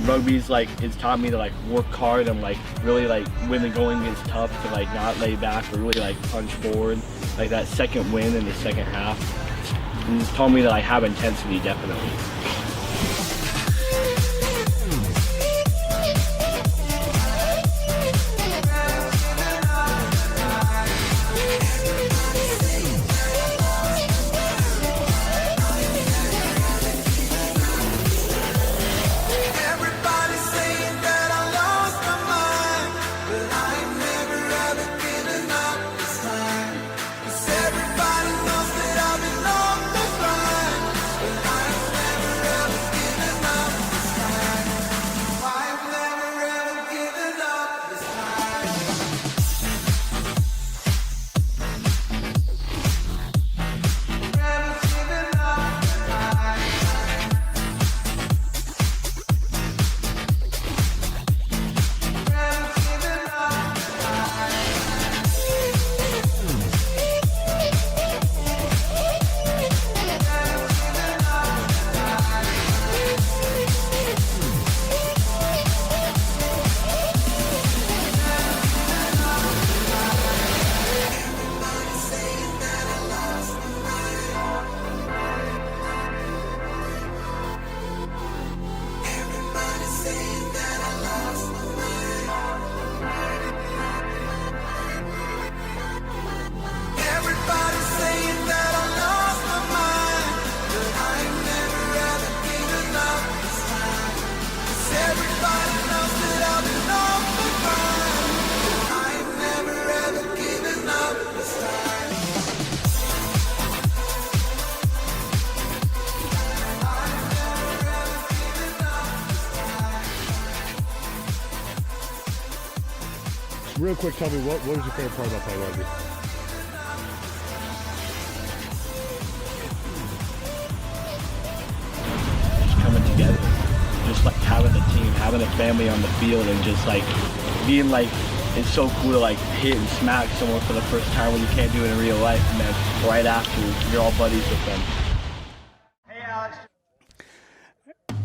M: Rugby's it's taught me to work hard and really when the going gets tough to not lay back or really punch forward, that second win in the second half. And it's taught me that I have intensity, definitely.
N: Real quick, tell me, what was your favorite part about playing rugby?
M: Just coming together, just having a team, having a family on the field, and just being it's so cool to hit and smack someone for the first time when you can't do it in real life, and then right after you're all buddies with them.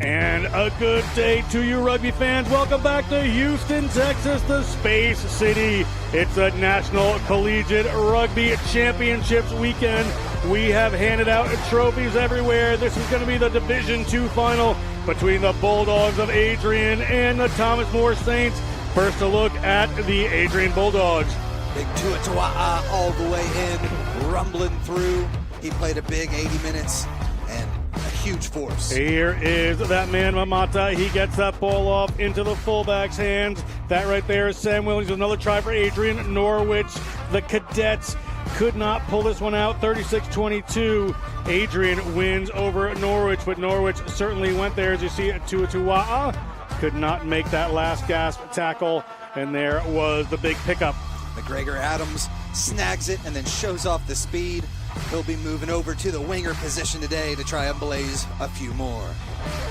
A: And a good day to you, rugby fans. Welcome back to Houston, Texas, the Space City. It's a National Collegiate Rugby Championships weekend. We have handed out trophies everywhere. This is going to be the Division II final between the Bulldogs of Adrian and the Thomas More Saints. First, a look at the Adrian Bulldogs.
B: Big Tuata'a all the way in, rumbling through. He played a big 80 minutes and a huge force.
A: Here is that man, Mamata. He gets that ball off into the fullback's hands. That right there is Sam Williams. Another try for Adrian. Norwich, the Cadets, could not pull this one out. 36-22. Adrian wins over Norwich, but Norwich certainly went there. As you see, Tuata'a could not make that last gasp tackle, and there was the big pickup.
B: McGregor Adams snags it and then shows off the speed. He'll be moving over to the winger position today to try and blaze a few more.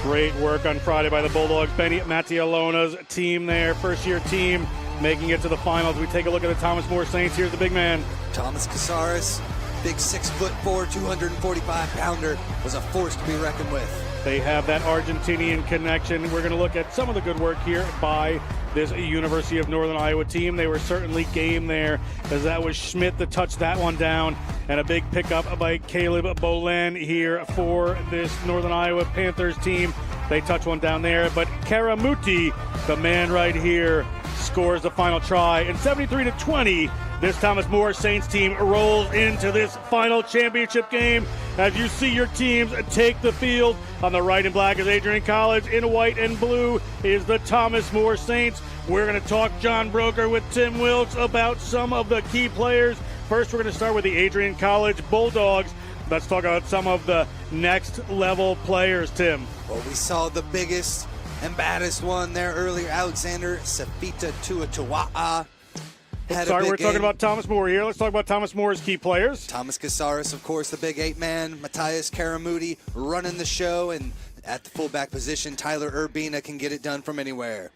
A: Great work on Friday by the Bulldogs. Benny Mattialona's team there, first-year team, making it to the finals. We take a look at the Thomas More Saints. Here's the big man.
B: Thomas Casares, big 6'4", 245-pounder, was a force to be reckoned with.
A: They have that Argentinian connection. We're going to look at some of the good work here by this University of Northern Iowa team. They were certainly game there, as that was Schmidt that touched that one down, and a big pickup by Caleb Bolen here for this Northern Iowa Panthers team. They touch one down there, but Karamuti, the man right here, scores the final try, and 73-20. This Thomas More Saints team rolls into this final championship game as you see your teams take the field. On the right in black is Adrian College. In white and blue is the Thomas More Saints. We're going to talk John Broker with Tim Wilkes about some of the key players. First, we're going to start with the Adrian College Bulldogs. Let's talk about some of the next level players, Tim.
B: Well, we saw the biggest and baddest one there earlier, Alexander Safita Tuatua'a.
A: Sorry, we're talking about Thomas More here. Let's talk about Thomas More's key players.
B: Thomas Casares, of course, the big 8-man. Matthias Karamuti running the show. And at the fullback position, Tyler Urbina can get it done from anywhere.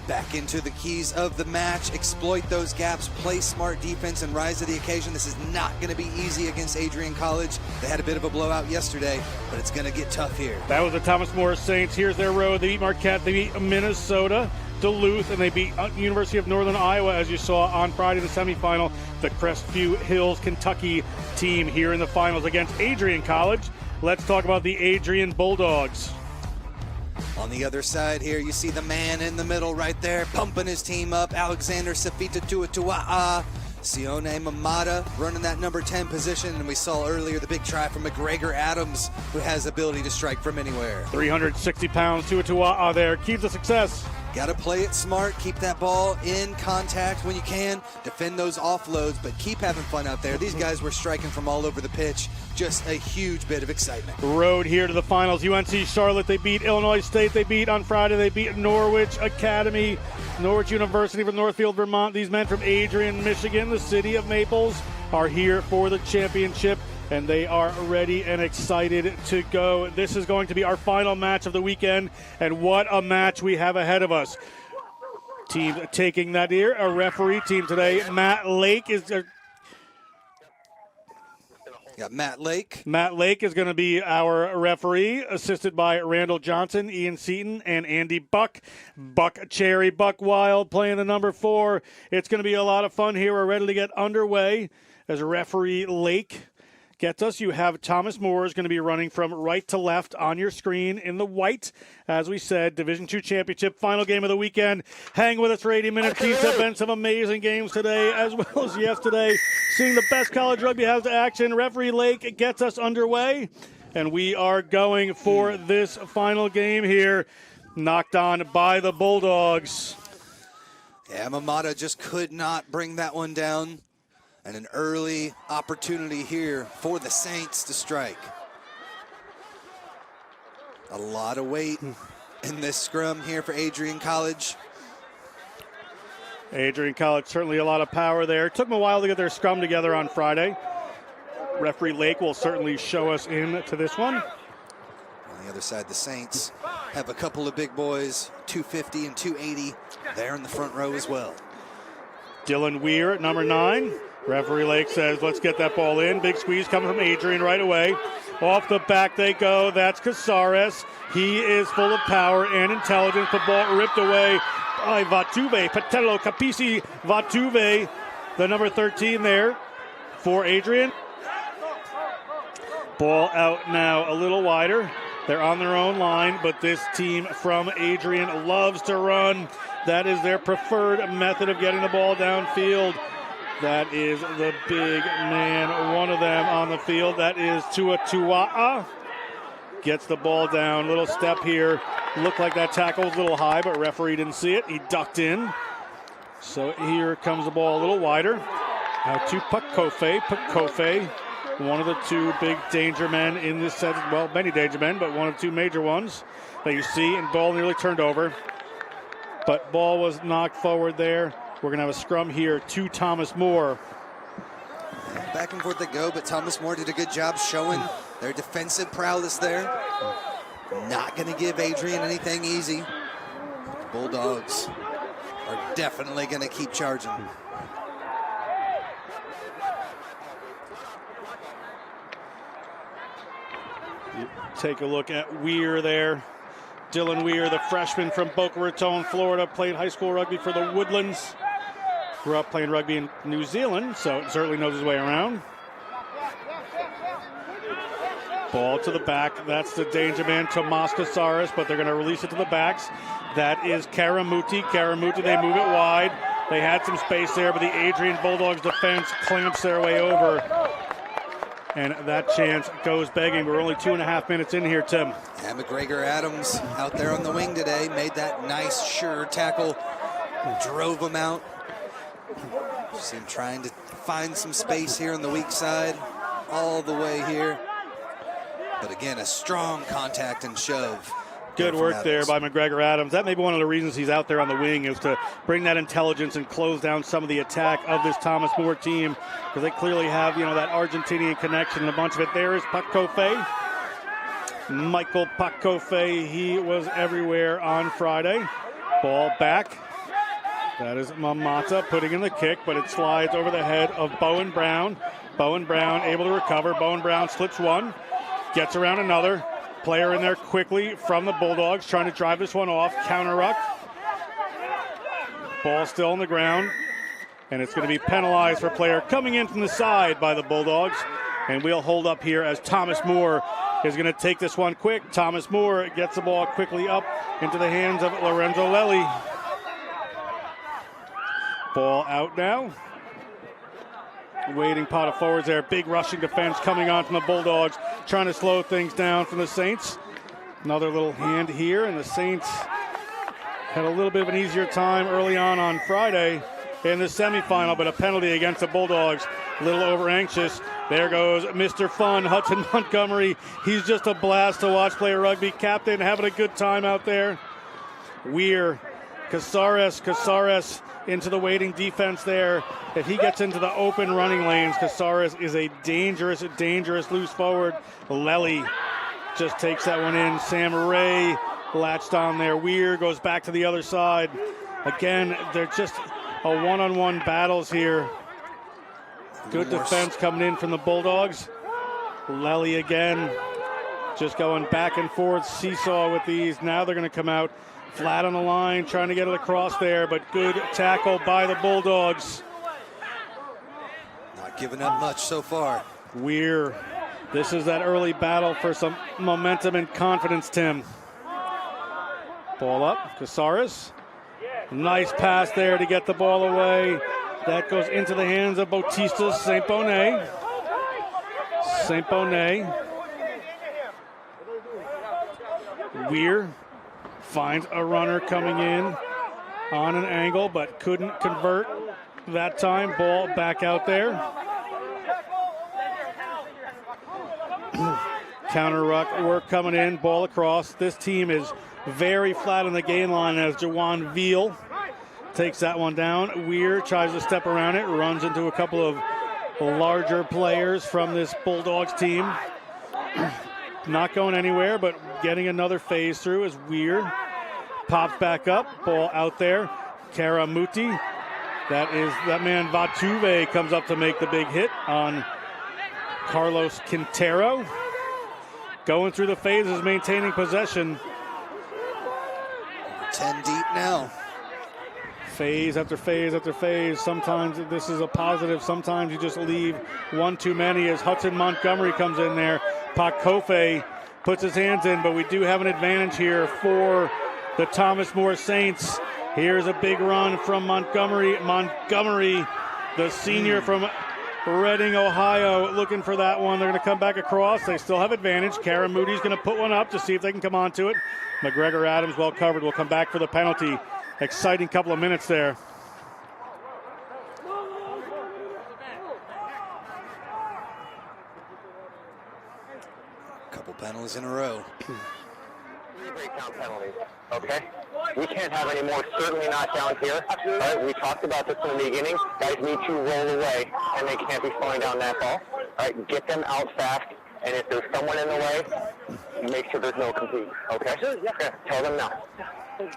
B: Back into the keys of the match. Exploit those gaps, play smart defense, and rise to the occasion. This is not going to be easy against Adrian College. They had a bit of a blowout yesterday, but it's going to get tough here.
A: That was the Thomas More Saints. Here's their road. They beat Marquette. They beat Minnesota, Duluth, and they beat University of Northern Iowa, as you saw on Friday, the semifinal. The Crestview Hills, Kentucky team here in the finals against Adrian College. Let's talk about the Adrian Bulldogs.
B: On the other side here, you see the man in the middle right there, pumping his team up. Alexander Safita Tuatua'a. Sione Mamata running that number 10 position, and we saw earlier the big try from McGregor Adams, who has the ability to strike from anywhere.
A: 360 pounds, Tuatua'a there, keys to success.
B: Got to play it smart, keep that ball in contact when you can, defend those offloads, but keep having fun out there. These guys were striking from all over the pitch. Just a huge bit of excitement.
A: Road here to the finals. UNC Charlotte, they beat Illinois State. They beat on Friday. They beat Norwich Academy, Norwich University from Northfield, Vermont. These men from Adrian, Michigan, the city of Maples, are here for the championship, and they are ready and excited to go. This is going to be our final match of the weekend, and what a match we have ahead of us. Team taking that here, a referee team today. Matt Lake is...
B: Got Matt Lake.
A: Matt Lake is going to be our referee, assisted by Randall Johnson, Ian Seaton, and Andy Buck. Buck Cherry, Buck Wild playing the number 4. It's going to be a lot of fun here. We're ready to get underway as referee Lake gets us. You have Thomas More is going to be running from right to left on your screen in the white. As we said, Division II Championship, final game of the weekend. Hang with us for 80 minutes. These have been some amazing games today, as well as yesterday. Seeing the best college rugby has to action. Referee Lake gets us underway, and we are going for this final game here. Knocked on by the Bulldogs.
B: Yeah, Mamata just could not bring that one down. And an early opportunity here for the Saints to strike. A lot of weight in this scrum here for Adrian College.
A: Adrian College, certainly a lot of power there. It took them a while to get their scrum together on Friday. Referee Lake will certainly show us into this one.
B: On the other side, the Saints have a couple of big boys, 250 and 280, there in the front row as well.
A: Dylan Weir at number 9. Referee Lake says, let's get that ball in. Big squeeze coming from Adrian right away. Off the back they go. That's Casares. He is full of power and intelligence. The ball ripped away by Vatuve. Patello Capisi Vatuve, the number 13 there for Adrian. Ball out now a little wider. They're on their own line, but this team from Adrian loves to run. That is their preferred method of getting the ball downfield. That is the big man, one of them on the field. That is Tuatua'a. Gets the ball down. Little step here. Looked like that tackle was a little high, but referee didn't see it. He ducked in. So here comes the ball a little wider. Now to Pukofe. Pukofe, one of the 2 big danger men in this set. Well, many danger men, but one of 2 major ones that you see. And ball nearly turned over. But ball was knocked forward there. We're going to have a scrum here to Thomas More.
B: Back and forth they go, but Thomas More did a good job showing their defensive prowess there. Not going to give Adrian anything easy. The Bulldogs are definitely going to keep charging.
A: Take a look at Weir there. Dylan Weir, the freshman from Boca Raton, Florida, played high school rugby for the Woodlands. Grew up playing rugby in New Zealand, so certainly knows his way around. Ball to the back. That's the danger man, Tomas Casares, but they're going to release it to the backs. That is Karamuti. Karamuti, they move it wide. They had some space there, but the Adrian Bulldogs defense clamps their way over. And that chance goes begging. We're only 2.5 minutes in here, Tim.
B: And McGregor Adams out there on the wing today. Made that nice, sure tackle. Drove him out. See him trying to find some space here on the weak side. All the way here. But again, a strong contact and shove.
A: Good work there by McGregor Adams. That may be one of the reasons he's out there on the wing, is to bring that intelligence and close down some of the attack of this Thomas More team, because they clearly have, that Argentinian connection and a bunch of it. There is Pakofe. Michael Pakofe, he was everywhere on Friday. Ball back. That is Mamata putting in the kick, but it slides over the head of Bowen Brown. Bowen Brown able to recover. Bowen Brown slips one, gets around another. Player in there quickly from the Bulldogs, trying to drive this one off. Counter ruck. Ball still on the ground. And it's going to be penalized for player coming in from the side by the Bulldogs. And we'll hold up here as Thomas More is going to take this one quick. Thomas More gets the ball quickly up into the hands of Lorenzo Lelli. Ball out now. Waiting pot of forwards there. Big rushing defense coming on from the Bulldogs, trying to slow things down from the Saints. Another little hand here, and the Saints had a little bit of an easier time early on Friday in the semifinal, but a penalty against the Bulldogs. A little over anxious. There goes Mr. Fun, Hudson Montgomery. He's just a blast to watch play rugby. Captain having a good time out there. Weir, Casares into the waiting defense there. If he gets into the open running lanes, Casares is a dangerous loose forward. Lelly just takes that one in. Sam Ray latched on there. Weir goes back to the other side. Again, they're just a one-on-one battles here. Good defense coming in from the Bulldogs. Lelly again, just going back and forth, seesaw with these. Now they're going to come out flat on the line, trying to get it across there, but good tackle by the Bulldogs.
B: Not giving up much so far.
A: Weir, this is that early battle for some momentum and confidence, Tim. Ball up, Casares. Nice pass there to get the ball away. That goes into the hands of Bautista St. Bonnet. St. Bonnet. Weir finds a runner coming in on an angle, but couldn't convert that time. Ball back out there. Counter ruck work coming in, ball across. This team is very flat on the gain line as Jawan Veal takes that one down. Weir tries to step around it, runs into a couple of larger players from this Bulldogs team. Not going anywhere, but getting another phase through as Weir pops back up. Ball out there. Karamuti. That man Vatuve comes up to make the big hit on Carlos Quintero. Going through the phases, maintaining possession.
B: 10 deep now.
A: Phase after phase after phase. Sometimes this is a positive. Sometimes you just leave one too many as Hudson Montgomery comes in there. Pakofe puts his hands in, but we do have an advantage here for the Thomas More Saints. Here's a big run from Montgomery. Montgomery, the senior from Reading, Ohio, looking for that one. They're going to come back across. They still have advantage. Karamuti's going to put one up to see if they can come onto it. McGregor Adams, well covered, will come back for the penalty. Exciting couple of minutes there.
B: Couple penalties in a row.
O: 3 breakdown penalties. okay? We can't have any more, certainly not down here. All right, we talked about this in the beginning. Guys need to roll away, and they can't be slowing down that ball. All right, get them out fast, and if there's someone in the way, make sure there's no compete, okay? Yeah. Tell them now.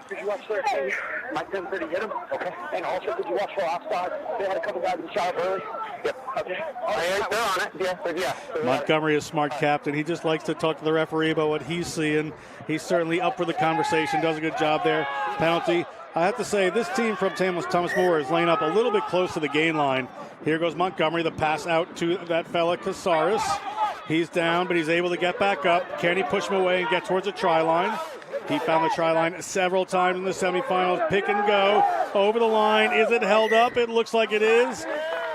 O: Did you watch their thing? Mike didn't hit him. Okay. And also, did you watch for offside? They had a couple guys in the shot early. Yep. Okay. They're on it. Yeah. But yeah.
A: Montgomery is a smart captain. He just likes to talk to the referee about what he's seeing. He's certainly up for the conversation. Does a good job there. Penalty. I have to say, this team from Thomas More is laying up a little bit close to the gain line. Here goes Montgomery. The pass out to that fella Casares. He's down, but he's able to get back up. Can he push him away and get towards the try line? He found the try line several times in the semifinals. Pick and go over the line. Is it held up? It looks like it is.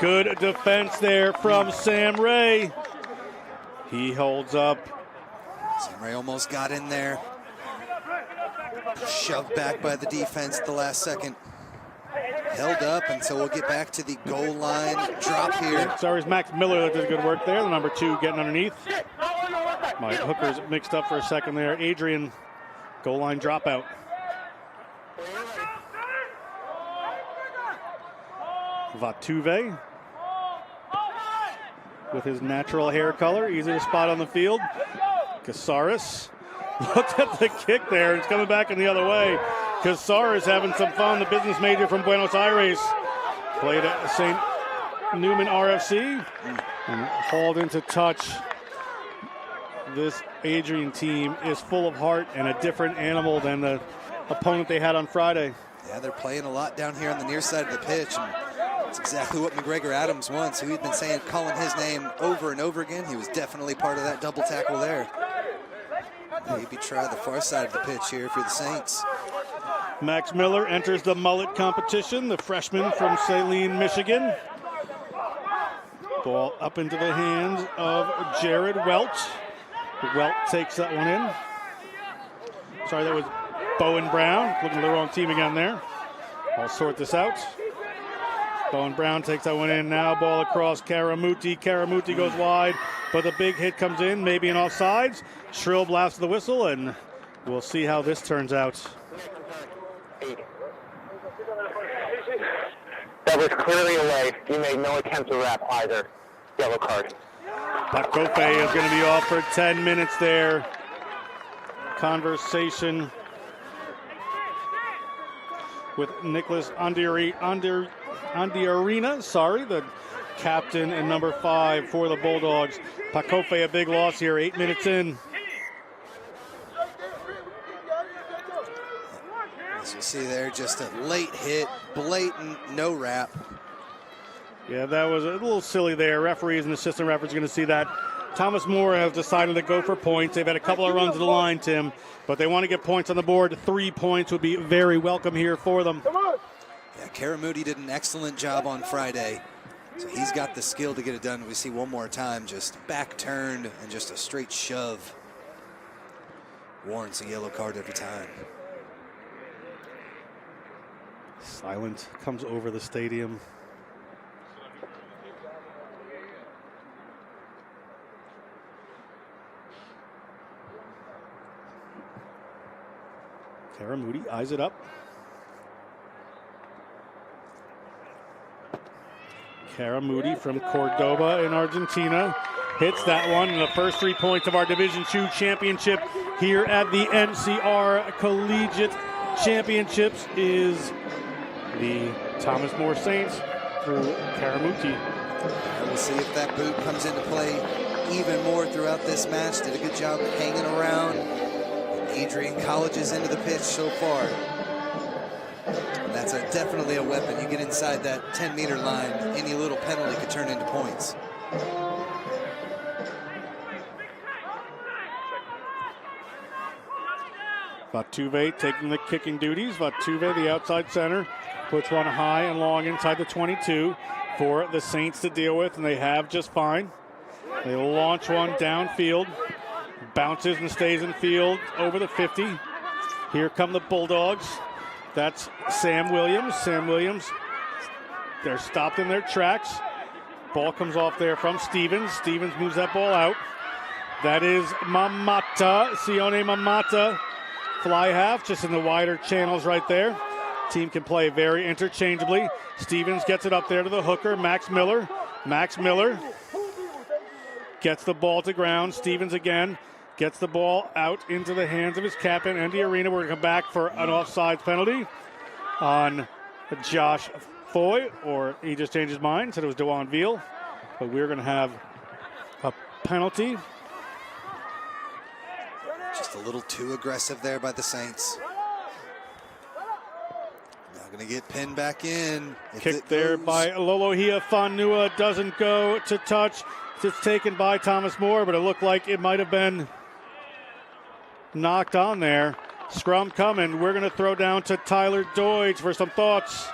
A: Good defense there from Sam Ray. He holds up.
B: Sam Ray almost got in there. Shoved back by the defense at the last second. Held up, and so we'll get back to the goal line drop here.
A: Sorry, it's Max Miller that did good work there. The number 2 getting underneath. My hooker's mixed up for a second there. Adrian, goal line dropout. Vatuve with his natural hair color, easy to spot on the field. Casares looked at the kick there, and it's coming back in the other way. Casares having some fun, the business major from Buenos Aires. Played at St. Newman RFC and hauled into touch. This Adrian team is full of heart and a different animal than the opponent they had on Friday.
B: Yeah, they're playing a lot down here on the near side of the pitch, and it's exactly what McGregor Adams wants, who he'd been saying, calling his name over and over again. He was definitely part of that double tackle there. Maybe try the far side of the pitch here for the Saints.
A: Max Miller enters the mullet competition, the freshman from Saline, Michigan. Ball up into the hands of Jared Welch. Welch takes that one in. Sorry, that was Bowen Brown. Looking at the wrong team again there. I'll sort this out. Bowen Brown takes that one in now. Ball across Karamuti. Karamuti goes wide, but the big hit comes in, maybe an offsides. Shrill blast of the whistle, and we'll see how this turns out.
O: That was clearly away. You made no attempt to wrap either. Yellow card.
A: Pakofe is going to be off for 10 minutes there. Conversation with Nicholas Andiarina, the captain and number 5 for the Bulldogs. Pakofe, a big loss here, 8 minutes in.
B: As you see there, just a late hit, blatant, no wrap.
A: Yeah, that was a little silly there. Referees and assistant referees are going to see that. Thomas More has decided to go for points. They've had a couple of runs to the line, Tim, but they want to get points on the board. 3 points would be very welcome here for them.
B: Yeah, Karamuti did an excellent job on Friday, so he's got the skill to get it done. We see one more time, just back turned and just a straight shove. Warrants a yellow card every time.
A: Silence comes over the stadium. Karamuti eyes it up. Karamuti from Cordoba in Argentina hits that one, and the first 3 points of our Division II championship here at the NCR Collegiate Championships is the Thomas More Saints through Karamuti.
B: And we'll see if that boot comes into play even more throughout this match. Did a good job hanging around. Adrian College's into the pitch so far. And that's definitely a weapon. You get inside that 10-meter line, any little penalty could turn into points.
A: Vatuve taking the kicking duties. Vatuve, the outside center, puts one high and long inside the 22 for the Saints to deal with, and they have just fine. They launch one downfield. Bounces and stays in field over the 50. Here come the Bulldogs. That's Sam Williams. Sam Williams, they're stopped in their tracks. Ball comes off there from Stevens. Stevens moves that ball out. That is Mamata, Sione Mamata fly half, just in the wider channels right there. Team can play very interchangeably. Stevens gets it up there to the hooker, Max Miller. Max Miller gets the ball to ground. Stevens again gets the ball out into the hands of his captain, Andy Arena. We're going to come back for an offsides penalty on Josh Foy, or he just changed his mind, said it was DeJuan Veal. But we're going to have a penalty.
B: Just a little too aggressive there by the Saints. Now going to get pinned back in.
A: Kicked there by Lolohea Fonua. Doesn't go to touch. It's taken by Thomas Moore, but it looked like it might have been knocked on there. Scrum coming. We're going to throw down to Tyler Doidge for some thoughts.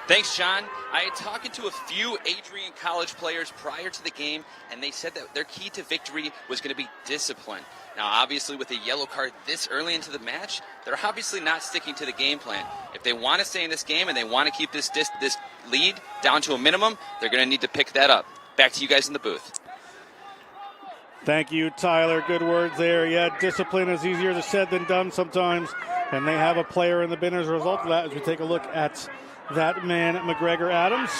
H: Thanks, John. I had talked to a few Adrian College players prior to the game, and they said that their key to victory was going to be discipline. Now, obviously, with a yellow card this early into the match, they're obviously not sticking to the game plan. If they want to stay in this game and they want to keep this lead down to a minimum, they're going to need to pick that up. Back to you guys in the booth.
A: Thank you, Tyler. Good words there. Yeah, discipline is easier said than done sometimes, and they have a player in the bin as a result of that. As we take a look at that man, McGregor Adams.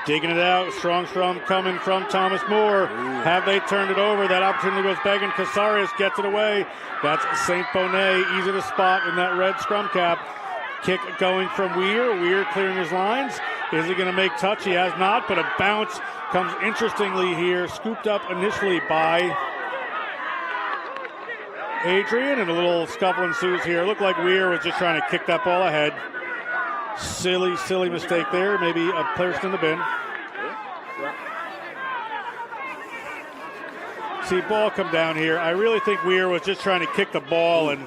A: Digging it out. Strong scrum coming from Thomas Moore. Have they turned it over? That opportunity goes begging. Casares gets it away. That's St. Bonnet. Easy to spot in that red scrum cap. Kick going from Weir. Weir clearing his lines. Is he going to make touch? He has not, but a bounce comes interestingly here. Scooped up initially by Adrian, and a little scuffle ensues here. Looked like Weir was just trying to kick that ball ahead. Silly mistake there. Maybe a player's in the bin. See, ball come down here. I really think Weir was just trying to kick the ball and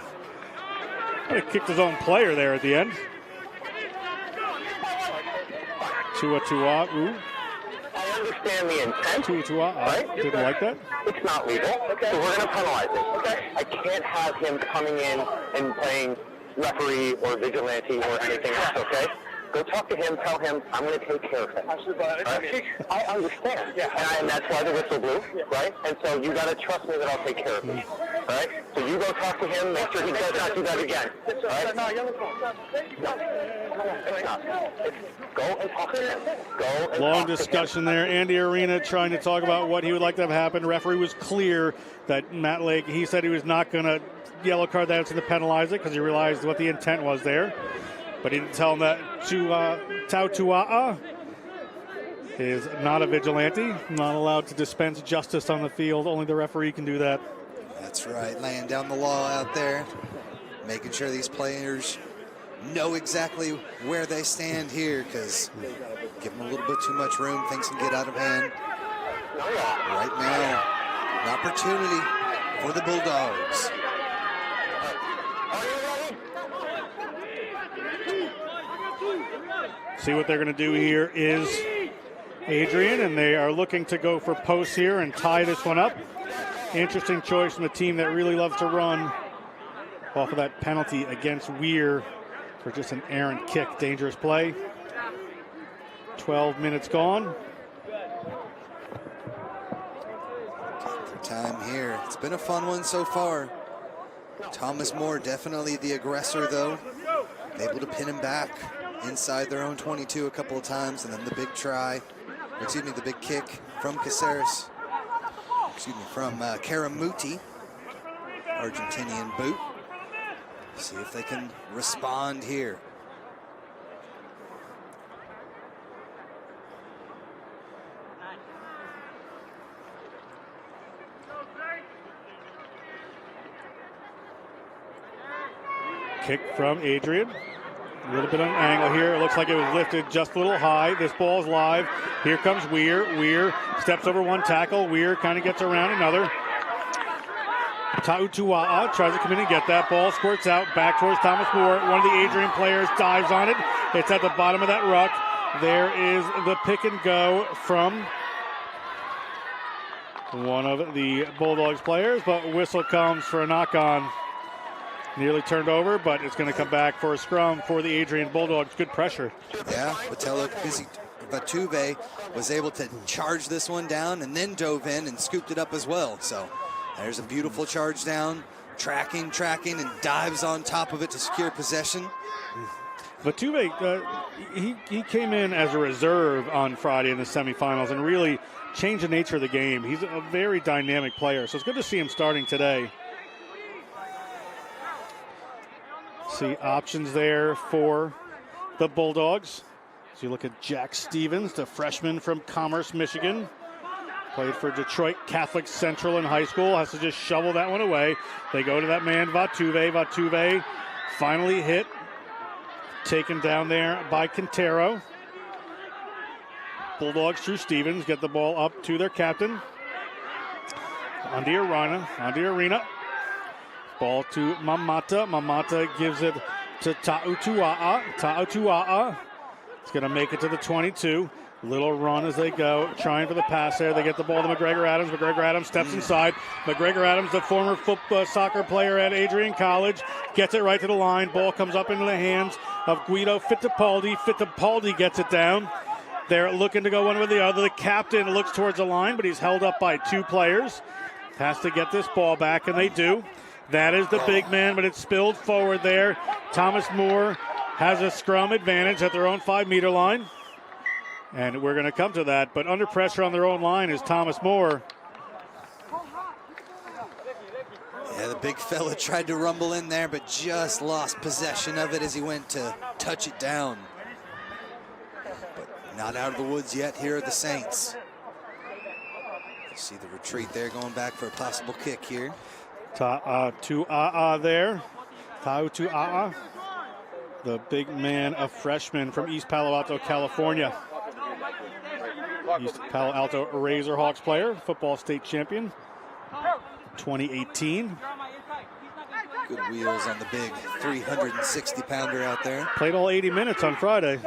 A: kind of kicked his own player there at the end. Tua. Ooh.
O: I understand the intent.
A: Tua.
O: Right?
A: Didn't like that.
O: It's not legal, so we're going to penalize it. Okay. I can't have him coming in and playing referee or vigilante or anything else, okay? Go talk to him, tell him, I'm going to take care of him. Right? I understand. And that's why the whistle blew, right? And so you got to trust me that I'll take care of him. All right? So you go talk to him, make sure he does not do that again. All right? Go and talk to him.
A: Long discussion there. Andy Arena trying to talk about what he would like to have happen. Referee was clear that Matt Lake, he said he was not going to yellow card that to penalize it because he realized what the intent was there. But he didn't tell him that Tau Tua'a is not a vigilante, not allowed to dispense justice on the field. Only the referee can do that.
B: That's right, laying down the law out there, making sure these players know exactly where they stand here, because give them a little bit too much room, things can get out of hand. Right now, an opportunity for the Bulldogs.
A: See what they're going to do here is Adrian, and they are looking to go for posts here and tie this one up. Interesting choice from the team that really loves to run off of that penalty against Weir for just an errant kick. Dangerous play. 12 minutes gone.
B: Time here. It's been a fun one so far. Thomas Moore definitely the aggressor, though. Able to pin him back inside their own 22 a couple of times, and then the big the big kick from Caceres. From Karamuti, Argentinian boot. See if they can respond here.
A: Kick from Adrian. A little bit on an angle here. It looks like it was lifted just a little high. This ball's live. Here comes Weir. Weir steps over one tackle. Weir kind of gets around another. Ta'utua'a tries to come in and get that. Ball squirts out back towards Thomas Moore. One of the Adrian players dives on it. It's at the bottom of that ruck. There is the pick and go from one of the Bulldogs players, but whistle comes for a knock on. Nearly turned over, but it's going to come back for a scrum for the Adrian Bulldogs. Good pressure.
B: Yeah, Botello busy Vatuve was able to charge this one down and then dove in and scooped it up as well. So there's a beautiful charge down, tracking, and dives on top of it to secure possession.
A: Vatuve, he came in as a reserve on Friday in the semifinals and really changed the nature of the game. He's a very dynamic player, so it's good to see him starting today. See options there for the Bulldogs. So you look at Jack Stevens, the freshman from Commerce, Michigan. Played for Detroit Catholic Central in high school. Has to just shovel that one away. They go to that man, Vatuve. Vatuve finally hit. Taken down there by Quintero. Bulldogs through Stevens. Get the ball up to their captain. On the arena. Ball to Mamata. Mamata gives it to Ta'utua'a. Ta'utua'a is going to make it to the 22. Little run as they go, trying for the pass there. They get the ball to McGregor Adams. McGregor Adams steps inside. McGregor Adams, the former soccer player at ADRIAN College, gets it right to the line. Ball comes up into the hands of Guido Fittipaldi. Fittipaldi gets it down. They're looking to go one with the other. The captain looks towards the line, but he's held up by two players. Has to get this ball back, and they do. That is the big man, but it's spilled forward there. Thomas Moore has a scrum advantage at their own 5-meter line. And we're going to come to that, but under pressure on their own line is Thomas Moore.
B: Yeah, the big fella tried to rumble in there, but just lost possession of it as he went to touch it down. But not out of the woods yet here are the Saints. You see the retreat there going back for a possible kick here.
A: Ta'utua'a there. Ta'utua'a, the big man, a freshman from East Palo Alto, California. East Palo Alto Razorhawks player, football state champion, 2018.
B: Good wheels on the big 360-pounder out there.
A: Played all 80 minutes on Friday.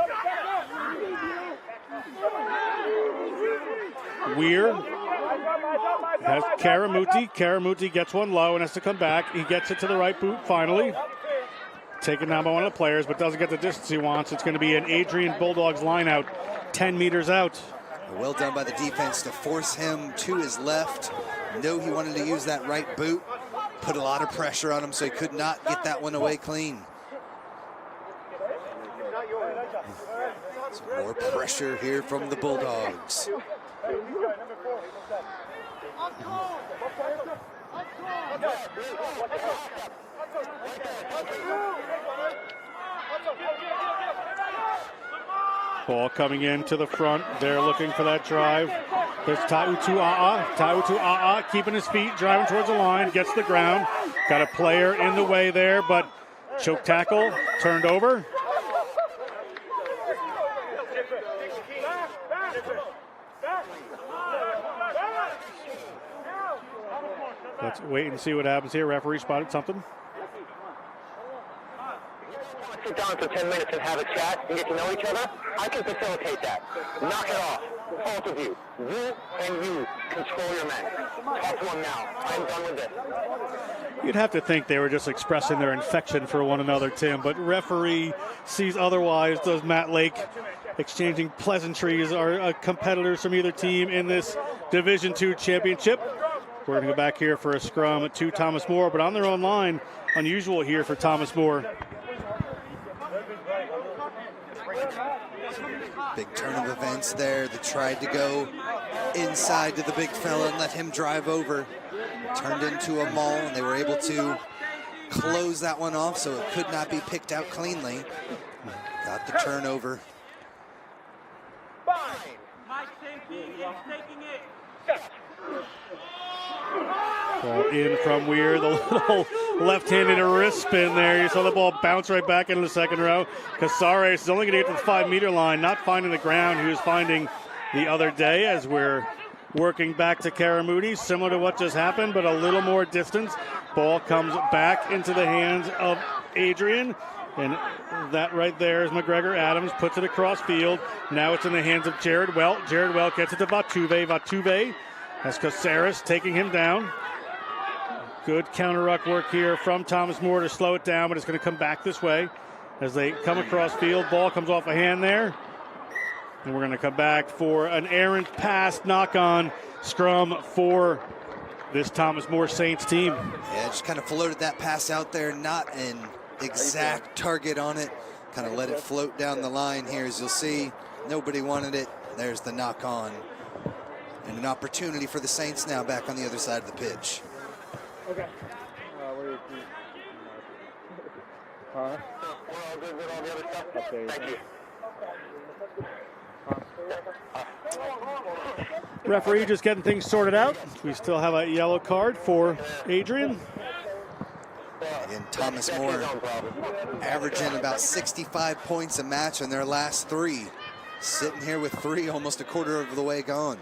A: Weir has Karamuti. Karamuti gets one low and has to come back. He gets it to the right boot finally. Taken down by one of the players, but doesn't get the distance he wants. It's going to be an ADRIAN Bulldogs line out, 10 meters out.
B: Well done by the defense to force him to his left. Know he wanted to use that right boot. Put a lot of pressure on him so he could not get that one away clean. Some more pressure here from the Bulldogs.
A: Ball coming in to the front. They're looking for that drive. There's Ta'utua'a. Ta'utua'a keeping his feet, driving towards the line, gets the ground. Got a player in the way there, but choke tackle, turned over. Let's wait and see what happens here. Referee spotted something.
O: Sit down for 10 minutes and have a chat and get to know each other, I can facilitate that. Knock it off. Both of you. You and you control your men. Talk to them now. I'm done with this.
A: You'd have to think they were just expressing their infection for one another, Tim, but referee sees otherwise. Does Matt Lake exchanging pleasantries are competitors from either team in this Division II championship. We're going to go back here for a scrum to Thomas Moore, but on their own line, unusual here for Thomas Moore.
B: Big turn of events there. They tried to go inside to the big fella and let him drive over. Turned into a maul, and they were able to close that one off so it could not be picked out cleanly. Got the turnover.
A: Ball in from Weir, the little left-handed wrist spin there. You saw the ball bounce right back into the second row. Casares is only going to get to the 5-meter line, not finding the ground he was finding the other day as we're working back to Karamuti, similar to what just happened, but a little more distance. Ball comes back into the hands of ADRIAN, and that right there is McGregor Adams, puts it across field. Now it's in the hands of Jared Welt. Jared Welt gets it to Vatuve. Vatuve has Casares taking him down. Good counter-ruck work here from Thomas Moore to slow it down, but it's going to come back this way as they come across field. Ball comes off a hand there. And we're going to come back for an errant pass knock-on scrum for this Thomas More Saints team.
B: Yeah, just kind of floated that pass out there, not an exact target on it. Kind of let it float down the line here. As you'll see, nobody wanted it. There's the knock-on. And an opportunity for the Saints now back on the other side of the pitch.
F: Okay. Huh? Okay. Thank you.
A: Referee just getting things sorted out. We still have a yellow card for Adrian.
B: And Thomas More averaging about 65 points a match in their last 3. Sitting here with 3, almost a quarter of the way gone.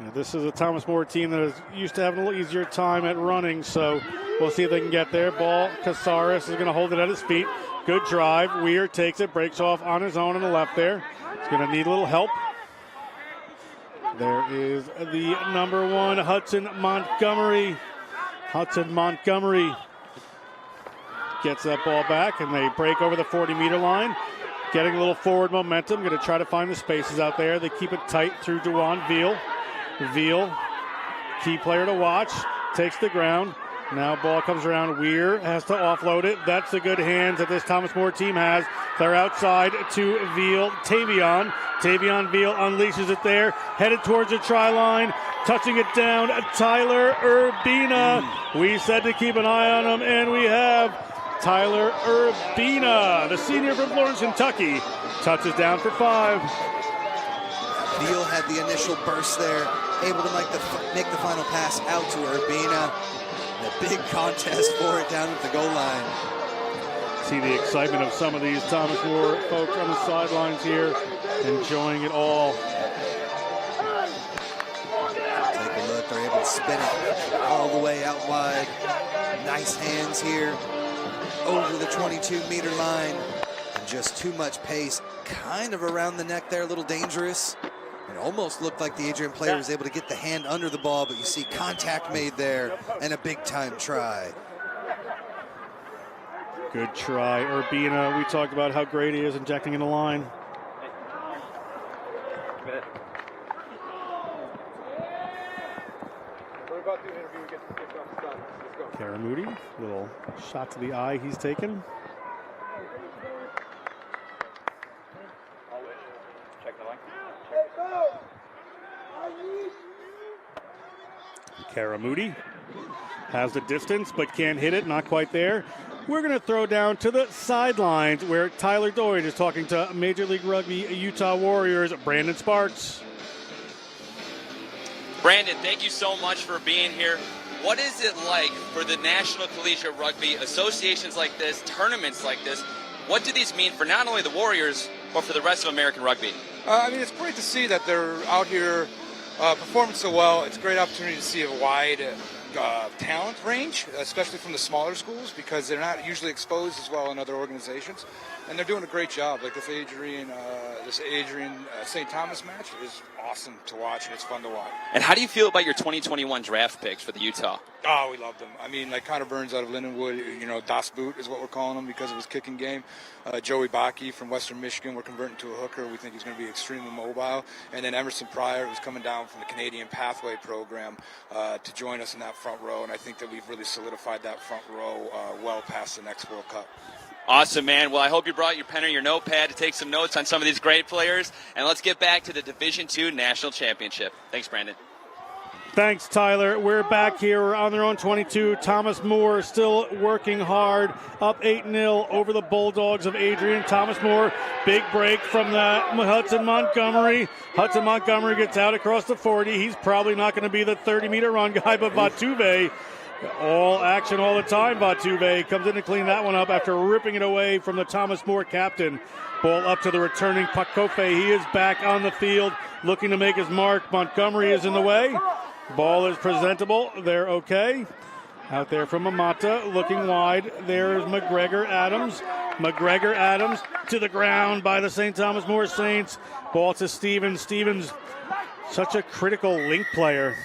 A: Yeah, this is a Thomas More team that is used to having a little easier time at running, so we'll see if they can get there. Ball, Casares is going to hold it at his feet. Good drive. Weir takes it, breaks off on his own on the left there. He's going to need a little help. There is the number 1, Hudson Montgomery. Hudson Montgomery gets that ball back, and they break over the 40-meter line. Getting a little forward momentum. Going to try to find the spaces out there. They keep it tight through Dewan Veal. Veal, key player to watch, takes the ground. Now ball comes around. Weir has to offload it. That's the good hands that this Thomas More team has. They're outside to Veal. Tavion Veal unleashes it there. Headed towards the try line. Touching it down. Tyler Urbina. We said to keep an eye on him, and we have. Tyler Urbina, the senior from Florence, Kentucky, touches down for 5.
B: Veal had the initial burst there, able to make the final pass out to Urbina. A big contest for it down at the goal line.
A: See the excitement of some of these Thomas More folks on the sidelines here, enjoying it all.
B: Take a look, they're able to spin it all the way out wide. Nice hands here. Over the 22-meter line, and just too much pace, kind of around the neck there, a little dangerous. It almost looked like the Adrian player was able to get the hand under the ball, but you see contact made there and a big-time try.
A: Good try, Urbina. We talked about how great he is injecting in the line. Karamoudi, little shot to the eye he's taken.
F: Check the line.
A: Karamoudi has the distance but can't hit it, not quite there. We're going to throw down to the sidelines where Tyler Doyd is talking to Major League Rugby Utah Warriors, Brandon Sparks.
H: Brandon, thank you so much for being here. What is it like for the National Collegiate Rugby associations like this, tournaments like this? What do these mean for not only the Warriors, but for the rest of American rugby?
G: I mean, it's great to see that they're out here performing so well. It's a great opportunity to see a wide talent range, especially from the smaller schools, because they're not usually exposed as well in other organizations. And they're doing a great job. Like this Adrian St. Thomas match is awesome to watch, and it's fun to watch.
H: And how do you feel about your 2021 draft picks for the Utah?
G: Oh, we love them. I mean, like Connor Burns out of Lindenwood, you know, Das Boot is what we're calling him because of his kicking game. Joey Bakke from Western Michigan, we're converting to a hooker. We think he's going to be extremely mobile. And then Emerson Pryor, who's coming down from the Canadian Pathway program to join us in that front row. And I think that we've really solidified that front row well past the next World Cup.
H: Awesome, man. Well, I hope you brought your pen or your notepad to take some notes on some of these great players. And let's get back to the Division II National Championship. Thanks, Brandon.
A: Thanks, Tyler. We're back here. We're on their own 22. Thomas More still working hard. Up 8-0 over the Bulldogs of Adrian. Thomas More, big break from that Hudson Montgomery. Hudson Montgomery gets out across the 40. He's probably not going to be the 30-meter run guy, but Vatuve, all action all the time. Vatuve comes in to clean that one up after ripping it away from the Thomas More captain. Ball up to the returning Pakofe. He is back on the field looking to make his mark. Montgomery is in the way. Ball is presentable. They're okay. Out there from Amata, looking wide. There's McGregor Adams. McGregor Adams to the ground by the St. Thomas More Saints. Ball to Stevens. Stevens, such a critical link player.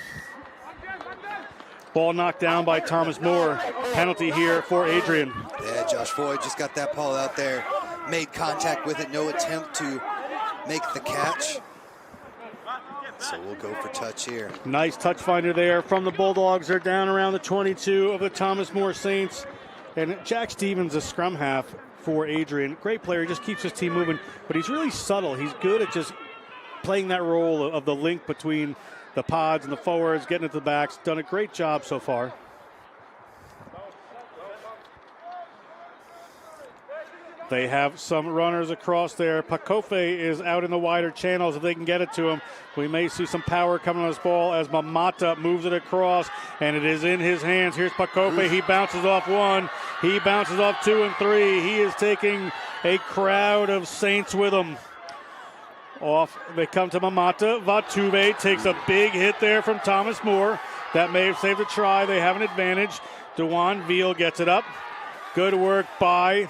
A: Ball knocked down by Thomas More. Penalty here for Adrian.
B: Yeah, Josh Floyd just got that ball out there. Made contact with it. No attempt to make the catch. So we'll go for touch here.
A: Nice touch finder there from the Bulldogs. They're down around the 22 of the Thomas More Saints. And Jack Stevens, a scrum half for Adrian. Great player. He just keeps his team moving. But he's really subtle. He's good at just playing that role of the link between the pods and the forwards, getting it to the backs. Done a great job so far. They have some runners across there. Pakofe is out in the wider channels. If they can get it to him, we may see some power coming on this ball as Mamata moves it across, and it is in his hands. Here's Pakofe. He bounces off one. He bounces off 2 and 3. He is taking a crowd of Saints with him. Off, they come to Mamata. Vatuve takes a big hit there from Thomas More. That may have saved a try. They have an advantage. Dewan Veal gets it up. Good work by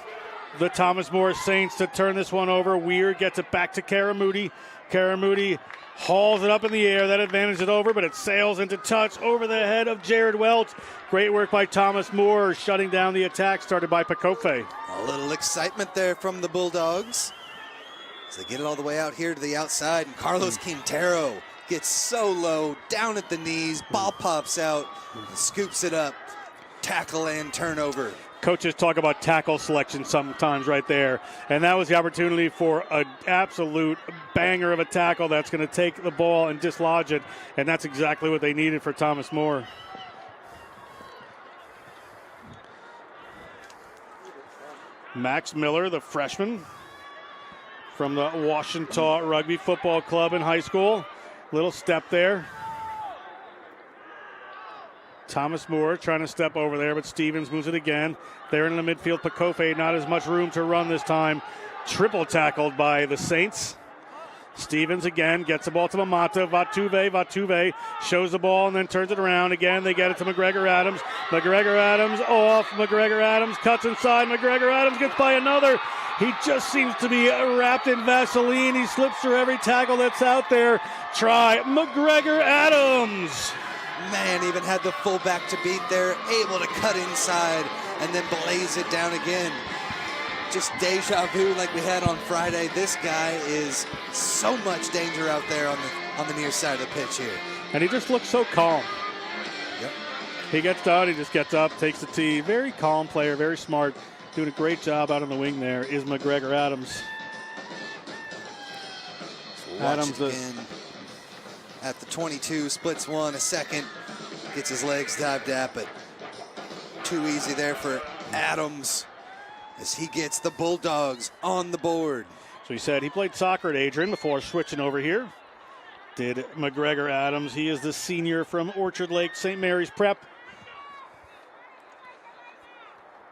A: the Thomas More Saints to turn this one over. Weir gets it back to Karamoudi. Karamoudi hauls it up in the air. That advantage is over, but it sails into touch over the head of Jared Welch. Great work by Thomas More, shutting down the attack started by Pakofe.
B: A little excitement there from the Bulldogs as they get it all the way out here to the outside, and Carlos Quintero gets so low, down at the knees, ball pops out, scoops it up, tackle and turnover.
A: Coaches talk about tackle selection sometimes right there, and that was the opportunity for an absolute banger of a tackle that's going to take the ball and dislodge it, and that's exactly what they needed for Thomas More. Max Miller, the freshman from the Washington Rugby Football Club in high school. Little step there. Thomas More trying to step over there, but Stevens moves it again. There in the midfield, Pakofe, not as much room to run this time. Triple tackled by the Saints. Stevens again gets the ball to Mamata. Vatuve shows the ball and then turns it around. Again, they get it to McGregor Adams. McGregor Adams off. McGregor Adams cuts inside. McGregor Adams gets by another. He just seems to be wrapped in Vaseline. He slips through every tackle that's out there. Try McGregor Adams.
B: Man, even had the fullback to beat there, able to cut inside and then blaze it down again. Just deja vu like we had on Friday. This guy is so much danger out there on the near side of the pitch here.
A: And he just looks so calm.
B: Yep.
A: He gets down, he just gets up, takes the tee. Very calm player, very smart. Doing a great job out on the wing there is McGregor Adams.
B: So Adams again at the 22, splits one a second, gets his legs dived at, but too easy there for Adams as he gets the Bulldogs on the board.
A: So he said he played soccer at Adrian before switching over here. Did McGregor Adams. He is the senior from Orchard Lake St. Mary's Prep.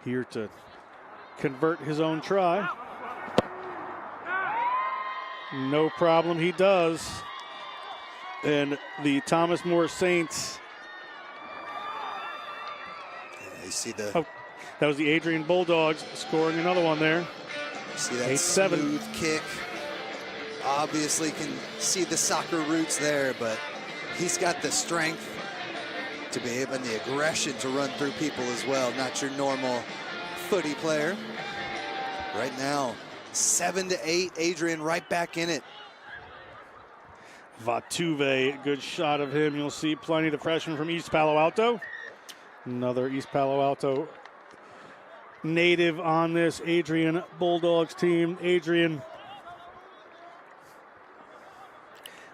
A: Here to convert his own try. No problem, he does. And the Thomas More Saints.
B: You see the...
A: Oh, that was the Adrian Bulldogs scoring another one there.
B: See that
A: 8-7.
B: Smooth kick. Obviously can see the soccer roots there, but he's got the strength to be able and the aggression to run through people as well. Not your normal footy player. Right now, 7-8, Adrian right back in it.
A: Vatuve, good shot of him. You'll see plenty of the freshman from East Palo Alto. Another East Palo Alto native on this Adrian Bulldogs team. Adrian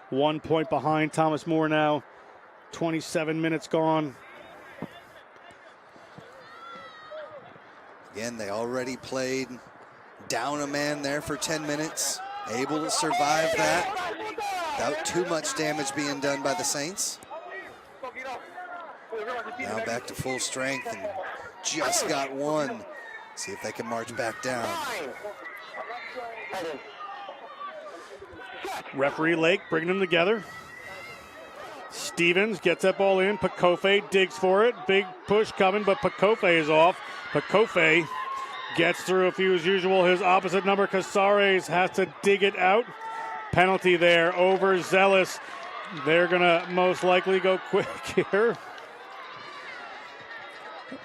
A: 1 point behind Thomas More now. 27 minutes gone.
B: Again, they already played down a man there for 10 minutes. Able to survive that without too much damage being done by the Saints. Now back to full strength and just got one. See if they can march back down.
A: Referee Lake bringing them together. Stevens gets that ball in. Pakofe digs for it. Big push coming, but Pakofe is off. Pakofe gets through a few as usual. His opposite number, Casares, has to dig it out. Penalty there, overzealous. They're going to most likely go quick here.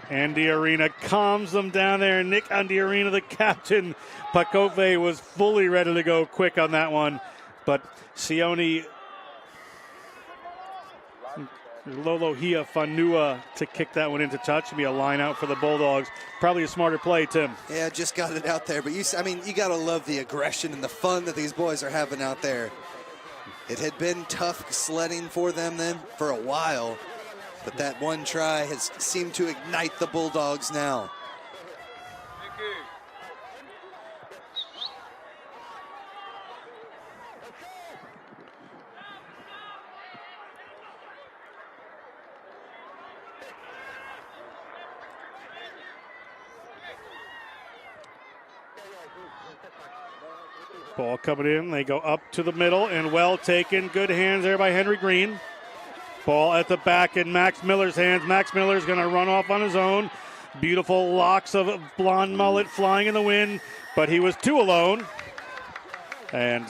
A: Andy Arena calms them down there. Nick Andy Arena, the captain. Pakofe was fully ready to go quick on that one. But Sione Lolohia Fanua to kick that one into touch. It'll be a line out for the Bulldogs. Probably a smarter play, Tim.
B: Yeah, just got it out there. But you got to love the aggression and the fun that these boys are having out there. It had been tough sledding for them then for a while, but that one try has seemed to ignite the Bulldogs now.
A: Ball coming in. They go up to the middle and well taken. Good hands there by Henry Green. Ball at the back in Max Miller's hands. Max Miller's going to run off on his own. Beautiful locks of blonde mullet flying in the wind, but he was too alone. And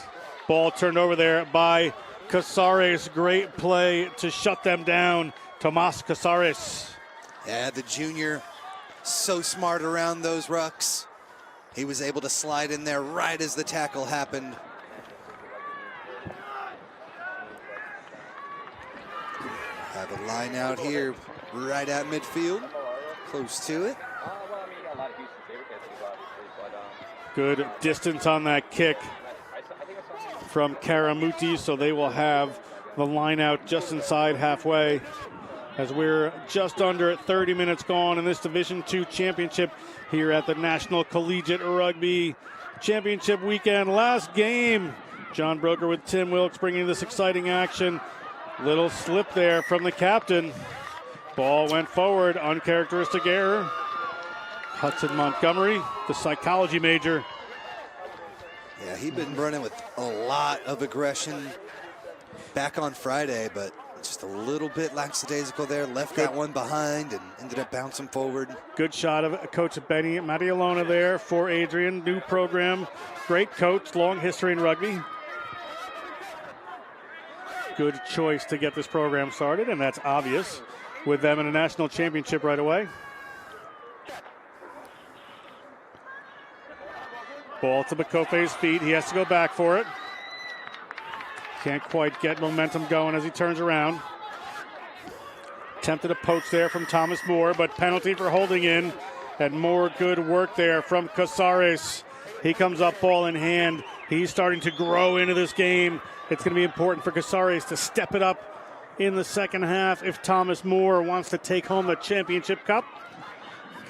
A: ball turned over there by Casares. Great play to shut them down. Tomas Casares.
B: Yeah, the junior, so smart around those rucks. He was able to slide in there right as the tackle happened. Have a line out here right at midfield, close to it.
A: Good distance on that kick from Karamuti, so they will have the line out just inside halfway as we're just under 30 minutes gone in this Division II championship here at the National Collegiate Rugby Championship weekend. Last game, John Broker with Tim Wilkes bringing this exciting action. Little slip there from the captain. Ball went forward, uncharacteristic error. Hudson Montgomery, the psychology major.
B: Yeah, he'd been running with a lot of aggression back on Friday, but just a little bit lackadaisical there. Left that one behind and ended up bouncing forward.
A: Good shot of Coach Benny Mattiolona there for Adrian. New program. Great coach, long history in rugby. Good choice to get this program started, and that's obvious with them in a national championship right away. Ball to Bakofe's feet. He has to go back for it. Can't quite get momentum going as he turns around. Attempted a poach there from Thomas Moore, but penalty for holding in. And more good work there from Casares. He comes up ball in hand. He's starting to grow into this game. It's going to be important for Casares to step it up in the second half if Thomas Moore wants to take home the championship cup.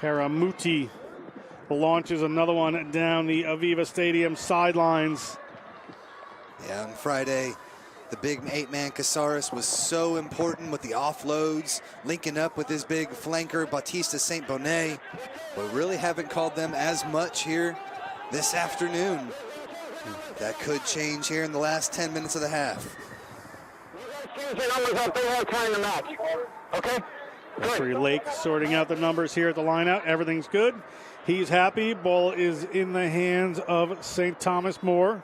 A: Karamuti launches another one down the Aveva Stadium sidelines.
B: Yeah, on Friday, the big 8-man Casares was so important with the offloads, linking up with his big flanker, Bautista St. Bonnet. But really haven't called them as much here this afternoon. That could change here in the last 10 minutes of the half.
O: Okay?
A: Referee Lake sorting out the numbers here at the lineout. Everything's good. He's happy. Ball is in the hands of St. Thomas More.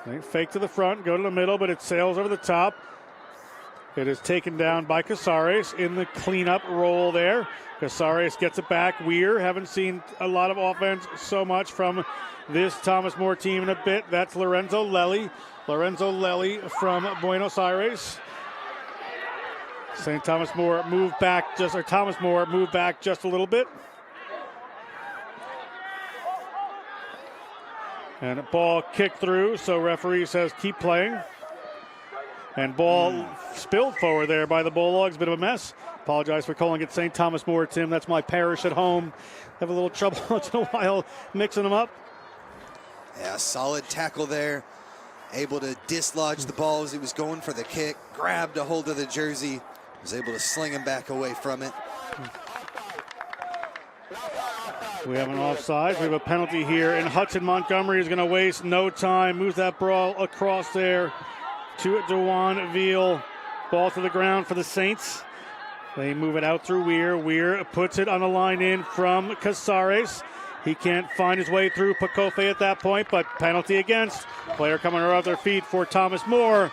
A: They fake to the front, go to the middle, but it sails over the top. It is taken down by Casares in the cleanup roll there. Casares gets it back. Weir, haven't seen a lot of offense so much from this Thomas More team in a bit. That's Lorenzo Lelli. Lorenzo Lelli from Buenos Aires. St. Thomas More moved back Thomas More moved back just a little bit. And a ball kicked through, so referee says keep playing. And ball spilled forward there by the Bulldogs. Bit of a mess. Apologize for calling it St. Thomas More, Tim. That's my parish at home. Have a little trouble once in a while mixing them up.
B: Yeah, solid tackle there. Able to dislodge the ball as he was going for the kick. Grabbed a hold of the jersey. Was able to sling him back away from it.
A: We have an offside. We have a penalty here, and Hudson Montgomery is going to waste no time. Moves that ball across there to DeJuan Veal. Ball to the ground for the Saints. They move it out through Weir. Weir puts it on the line in from Casares. He can't find his way through Pakofe at that point, but penalty against. Player coming around their feet for Thomas Moore.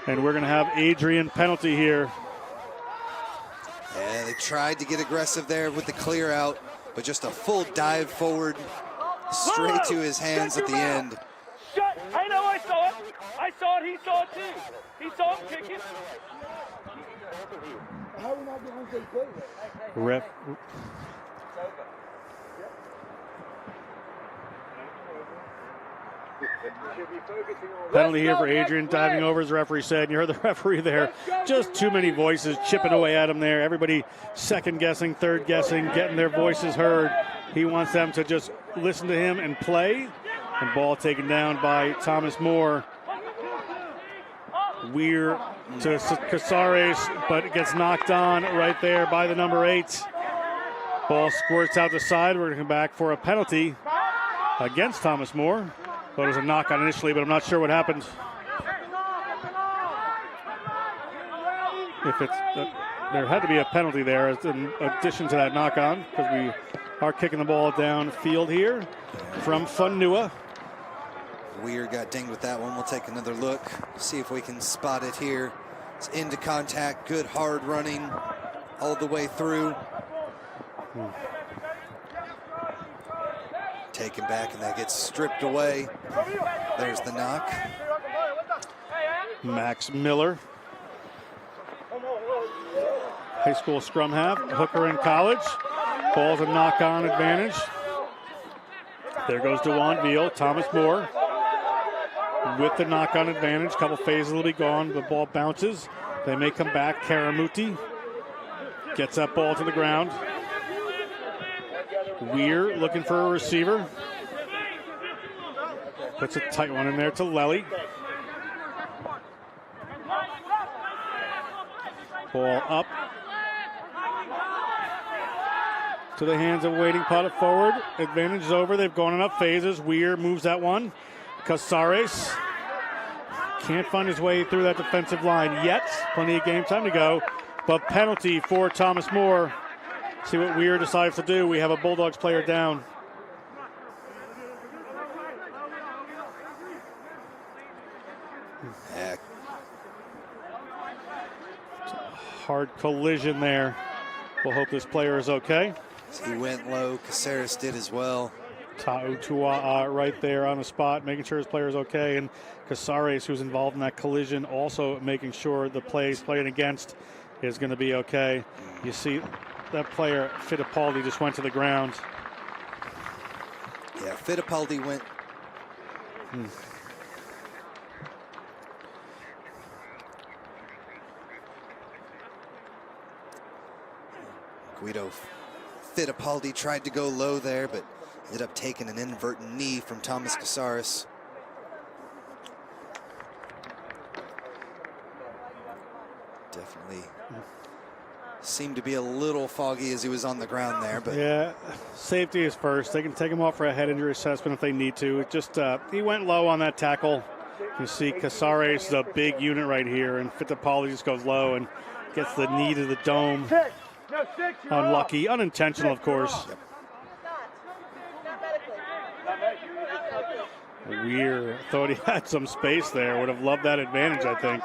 A: And we're going to have Adrian penalty here.
B: Yeah, they tried to get aggressive there with the clear out, but just a full dive forward straight to his hands at the end.
Q: Shut! I know I saw it. I saw it. He saw it too. He saw him kick it.
E: How are we not getting unsafe play?
A: Ref. Penalty here for Adrian, diving over, as the referee said. And you heard the referee there. Just too many voices chipping away at him there. Everybody second guessing, third guessing, getting their voices heard. He wants them to just listen to him and play. And ball taken down by Thomas Moore. Weir to Casares, but it gets knocked on right there by the number 8. Ball squirts out the side. We're going to come back for a penalty against Thomas Moore. Thought it was a knock on initially, but I'm not sure what happened. If it's there had to be a penalty there in addition to that knock on, because we are kicking the ball downfield here from Funua.
B: Weir got dinged with that one. We'll take another look, see if we can spot it here. It's into contact, good hard running all the way through. Taken back, and that gets stripped away. There's the knock.
A: Max Miller, high school scrum half, hooker in college. Ball's a knock-on advantage. There goes DeJuan Veal. Thomas Moore with the knock-on advantage. Couple phases will be gone. The ball bounces. They may come back. Karamuti gets that ball to the ground. Weir looking for a receiver. Puts a tight one in there to Lely. Ball up to the hands of Waiting Potter forward. Advantage is over. They've gone enough phases. Weir moves that one. Casares can't find his way through that defensive line yet. Plenty of game time to go. But penalty for Thomas Moore. See what Weir decides to do. We have a Bulldogs player down. Hard collision there. We'll hope this player is okay.
B: He went low. Caceres did as well.
A: Ta'utua'a right there on the spot, making sure his player is okay. And Casares, who's involved in that collision, also making sure the play he's playing against is going to be okay. You see that player, Fittipaldi, just went to the ground.
B: Yeah, Fittipaldi went. Guido Fittipaldi tried to go low there, but ended up taking an inadvertent knee from Thomas Casares. Definitely seemed to be a little foggy as he was on the ground there, but
A: yeah, safety is first. They can take him off for a head injury assessment if they need to. It just he went low on that tackle. You see Casares is a big unit right here, and Fittipaldi just goes low and gets the knee to the dome. Unlucky, unintentional, of course. Weir thought he had some space there. Would have loved that advantage, I think.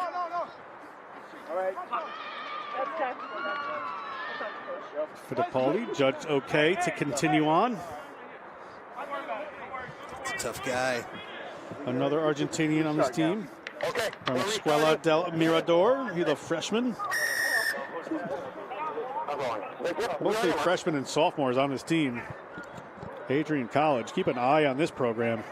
A: Fittipaldi judged okay to continue on.
B: It's a tough guy.
A: Another Argentinian on this team. From Escuela del Mirador. He's a freshman. Mostly freshmen and sophomores on this team. Adrian College. Keep an eye on this program.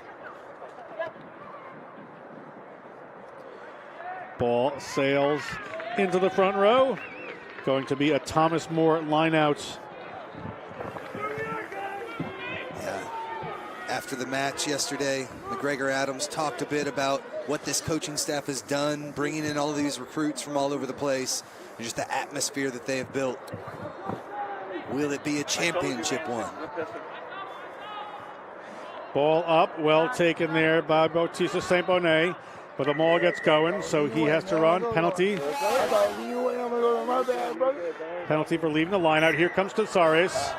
A: Ball sails into the front row. Going to be a Thomas Moore lineout.
B: Yeah. After the match yesterday, McGregor Adams talked a bit about what this coaching staff has done, bringing in all these recruits from all over the place, and just the atmosphere that they have built. Will it be a championship one?
A: Ball up, well taken there by Bautista St. Bonnet, but the ball gets going, so he has to run. Penalty. Penalty for leaving the line out. Here comes Casares.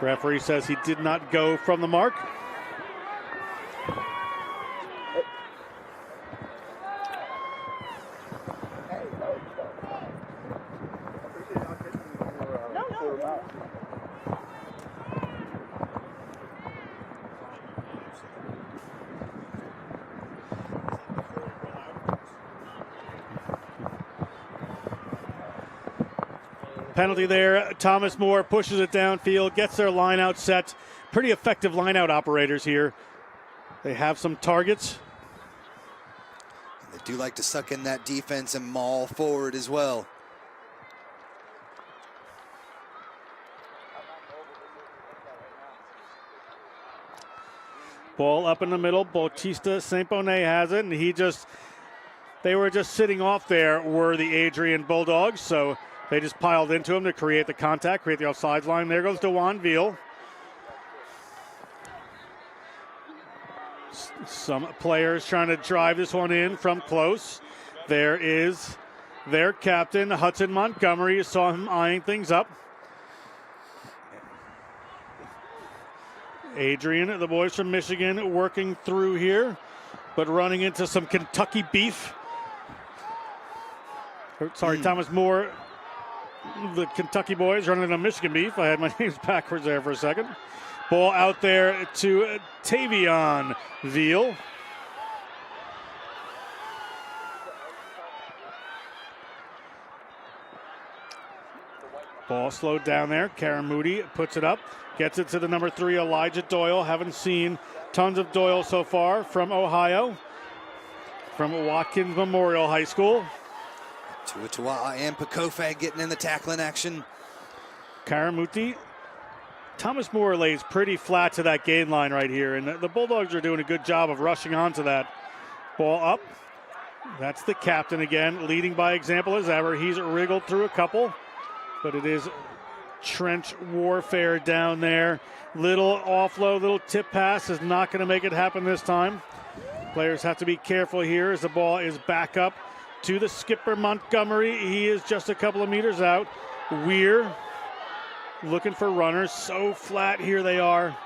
A: Referee says he did not go from the mark. Penalty there. Thomas More pushes it downfield, gets their line out set. Pretty effective line out operators here. They have some targets.
B: They do like to suck in that defense and maul forward as well.
A: Ball up in the middle. Bautista St. Bonnet has it, and they were just sitting off there, were the Adrian Bulldogs, so they just piled into him to create the contact, create the offsides line. There goes DeJuan Veal. Some players trying to drive this one in from close. There is their captain, Hudson Montgomery. You saw him eyeing things up. Adrian, the boys from Michigan, working through here, but running into some Kentucky beef. Thomas More, the Kentucky boys running into Michigan beef. I had my names backwards there for a second. Ball out there to Tavion Veal. Ball slowed down there. Karen Moody puts it up. Gets it to the number 3, Elijah Doyle. Haven't seen tons of Doyle so far from Ohio, from Watkins Memorial High School.
B: Tuatua and Pakofe getting in the tackling action.
A: Karamuti. Thomas More lays pretty flat to that gain line right here, and the Bulldogs are doing a good job of rushing onto that. Ball up. That's the captain again, leading by example as ever. He's wriggled through a couple, but it is trench warfare down there. Little offload, little tip pass is not going to make it happen this time. Players have to be careful here as the ball is back up to the skipper, Montgomery. He is just a couple of meters out. Weir looking for runners. So flat here they are.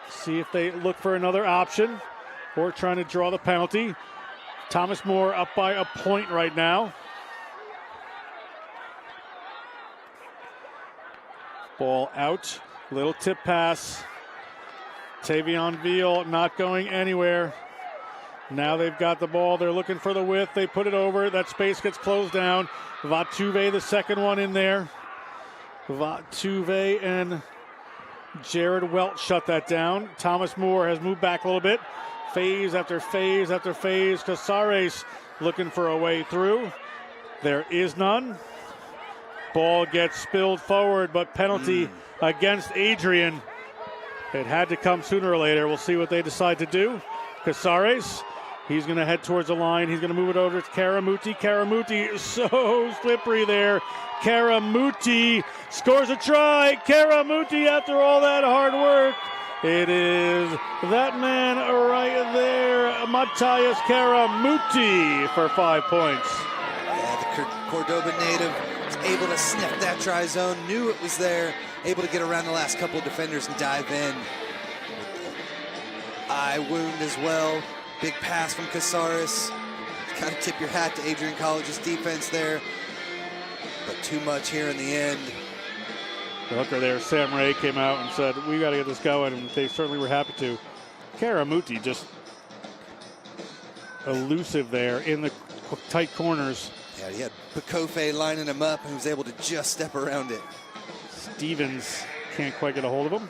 A: See if they look for another option or trying to draw the penalty. Thomas More up by a point right now. Ball out. Little tip pass. Tavion Veal not going anywhere. Now they've got the ball. They're looking for the width. They put it over. That space gets closed down. Vatuve, the second one in there. Vatuve and Jared Welch shut that down. Thomas More has moved back a little bit. Phase after phase after phase. Casares looking for a way through. There is none. Ball gets spilled forward, but penalty against Adrian. It had to come sooner or later. We'll see what they decide to do. Casares, he's going to head towards the line. He's going to move it over to Karamuti. Karamuti is so slippery there. Karamuti scores a try. Karamuti, after all that hard work, it is that man right there, Matthias Karamuti, for 5 points.
B: Yeah, the Cordoba native was able to sniff that try zone, knew it was there, able to get around the last couple of defenders and dive in. Eye wound as well. Big pass from Casares. Kind of tip your hat to Adrian College's defense there, but too much here in the end.
A: The hooker there, Sam Ray, came out and said, we got to get this going, and they certainly were happy to. Karamuti just elusive there in the tight corners.
B: Yeah, he had Pakofe lining him up and was able to just step around it.
A: Stevens can't quite get a hold of him.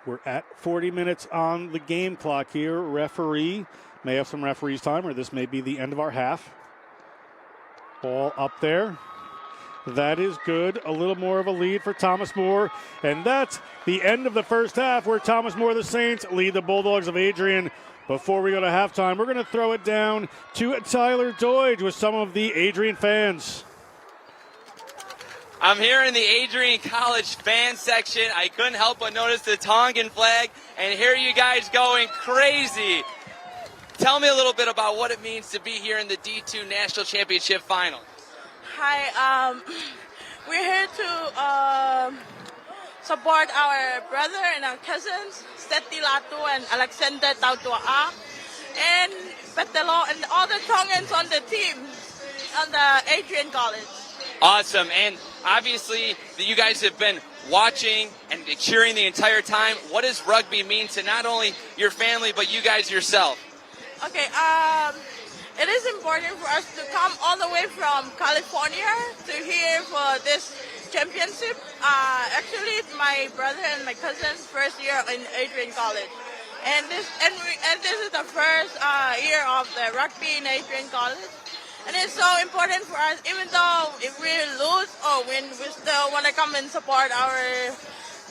A: We're at 40 minutes on the game clock here. Referee may have some referee's time, or this may be the end of our half. Ball up there. That is good. A little more of a lead for Thomas More. And that's the end of the first half, where Thomas More, the Saints, lead the Bulldogs of Adrian. Before we go to halftime, we're going to throw it down to Tyler Doidge with some of the Adrian fans.
H: I'm here in the Adrian College fan section. I couldn't help but notice the Tongan flag, and here you guys going crazy. Tell me a little bit about what it means to be here in the D2 National Championship Final.
K: Hi, we're here to support our brother and our cousins, Seti Latu and Alexander Tautua, and Petelo, and all the Tongans on the team, on the Adrian College.
H: Awesome, and obviously you guys have been watching and cheering the entire time. What does rugby mean to not only your family, but you guys yourself?
K: Okay, it is important for us to come all the way from California to here for this championship. Actually, it's my brother and my cousin's first year in ADRIAN College. And this is the first year of the rugby in ADRIAN College. And it's so important for us, even though if we lose or win, we still want to come and support our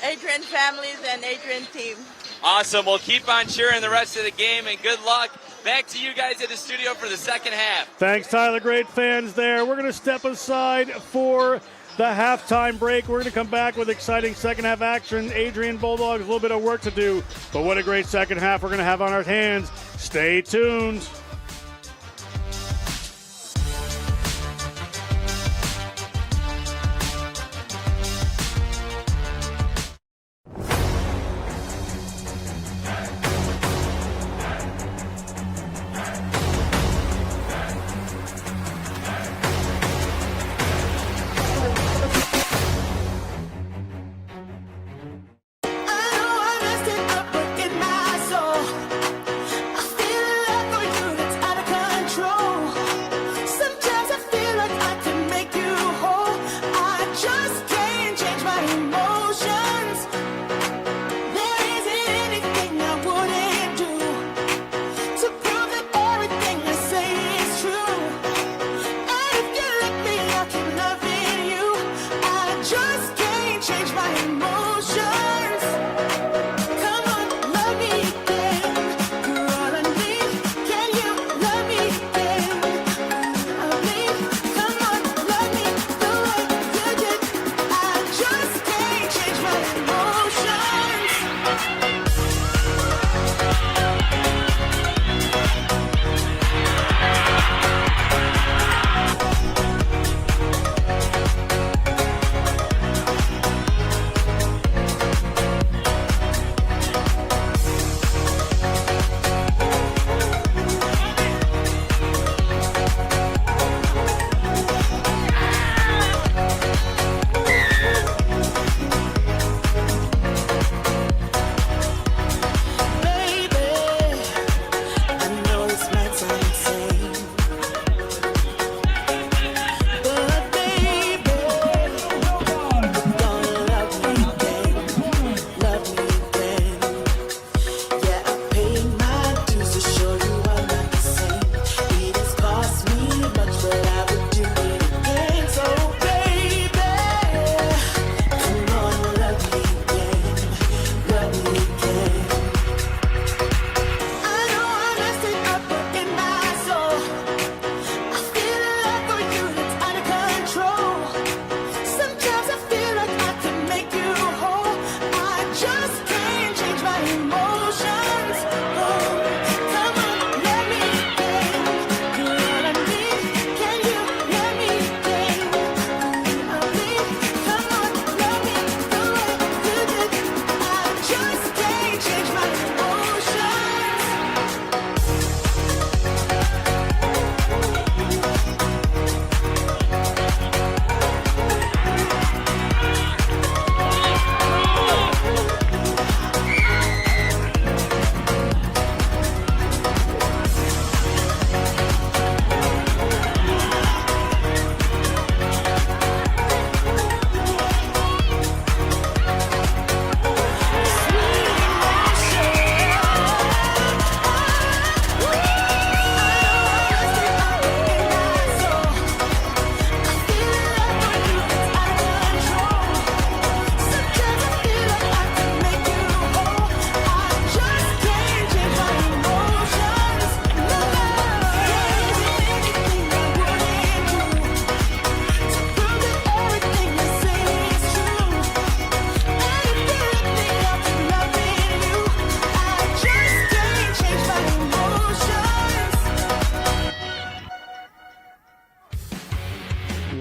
K: ADRIAN families and ADRIAN team.
H: Awesome. We'll keep on cheering the rest of the game, and good luck. Back to you guys at the studio for the second half.
A: Thanks, Tyler. Great fans there. We're going to step aside for the halftime break. We're going to come back with exciting second half action. ADRIAN Bulldogs, a little bit of work to do, but what a great second half we're going to have on our hands. Stay tuned.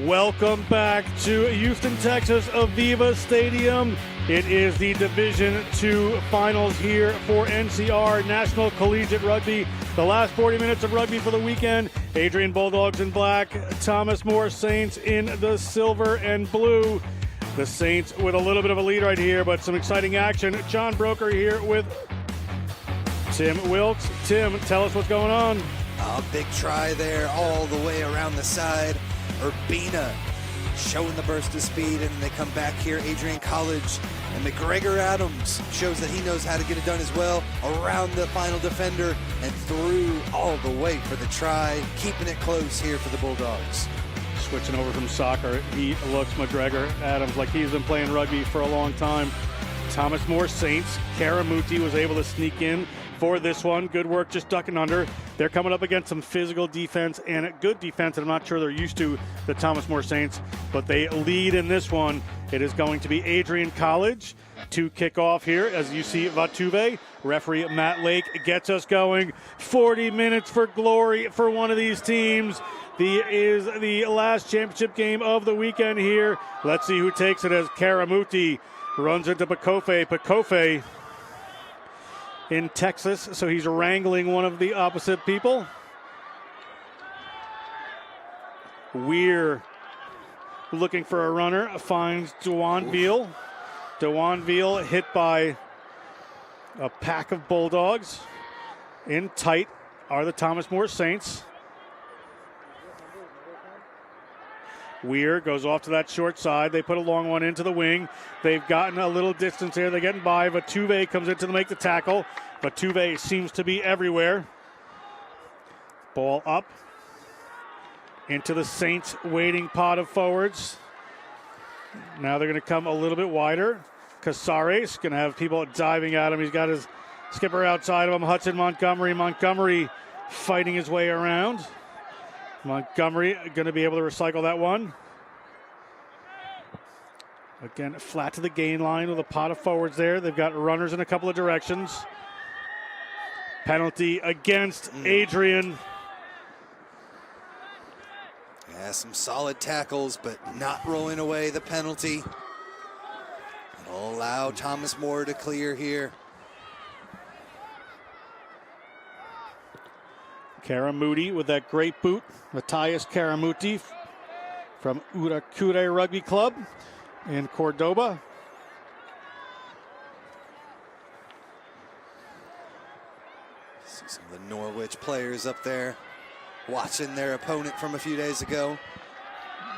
A: Welcome back to Houston, Texas, Aveva Stadium. It is the Division II finals here for NCR, National Collegiate Rugby. The last 40 minutes of rugby for the weekend. ADRIAN Bulldogs in black, Thomas More Saints in the silver and blue. The Saints with a little bit of a lead right here, but some exciting action. John Broker here with Tim Wilkes. Tim, tell us what's going on.
B: A big try there all the way around the side. Urbina showing the burst of speed, and they come back here. ADRIAN College and McGregor Adams shows that he knows how to get it done as well. Around the final defender and through all the way for the try. Keeping it close here for the Bulldogs.
A: Switching over from soccer, he looks McGregor Adams like he's been playing rugby for a long time. Thomas More Saints. Karamuti was able to sneak in for this one. Good work just ducking under. They're coming up against some physical defense and good defense, and I'm not sure they're used to the Thomas More Saints, but they lead in this one. It is going to be ADRIAN College to kick off here. As you see, Vatuve, referee Matt Lake gets us going. 40 minutes for glory for one of these teams. Is the last championship game of the weekend here. Let's see who takes it as Karamuti runs into Pakofe. Pakofe in Texas, so he's wrangling one of the opposite people. Weir looking for a runner, finds Dewanville. Dewanville hit by a pack of Bulldogs. In tight are the Thomas More Saints. Weir goes off to that short side. They put a long one into the wing. They've gotten a little distance here. They're getting by. Vatuve comes in to make the tackle. Vatuve seems to be everywhere. Ball up into the Saints waiting pod of forwards. Now they're going to come a little bit wider. Casares going to have people diving at him. He's got his skipper outside of him. Hudson Montgomery. Montgomery fighting his way around. Montgomery going to be able to recycle that one. Again, flat to the gain line with a pot of forwards there. They've got runners in a couple of directions. Penalty against ADRIAN.
B: Yeah, some solid tackles, but not rolling away the penalty. It'll allow Thomas More to clear here.
A: Karamuti with that great boot. Matthias Karamuti from Urakure Rugby Club in Cordoba.
B: See some of the Norwich players up there watching their opponent from a few days ago.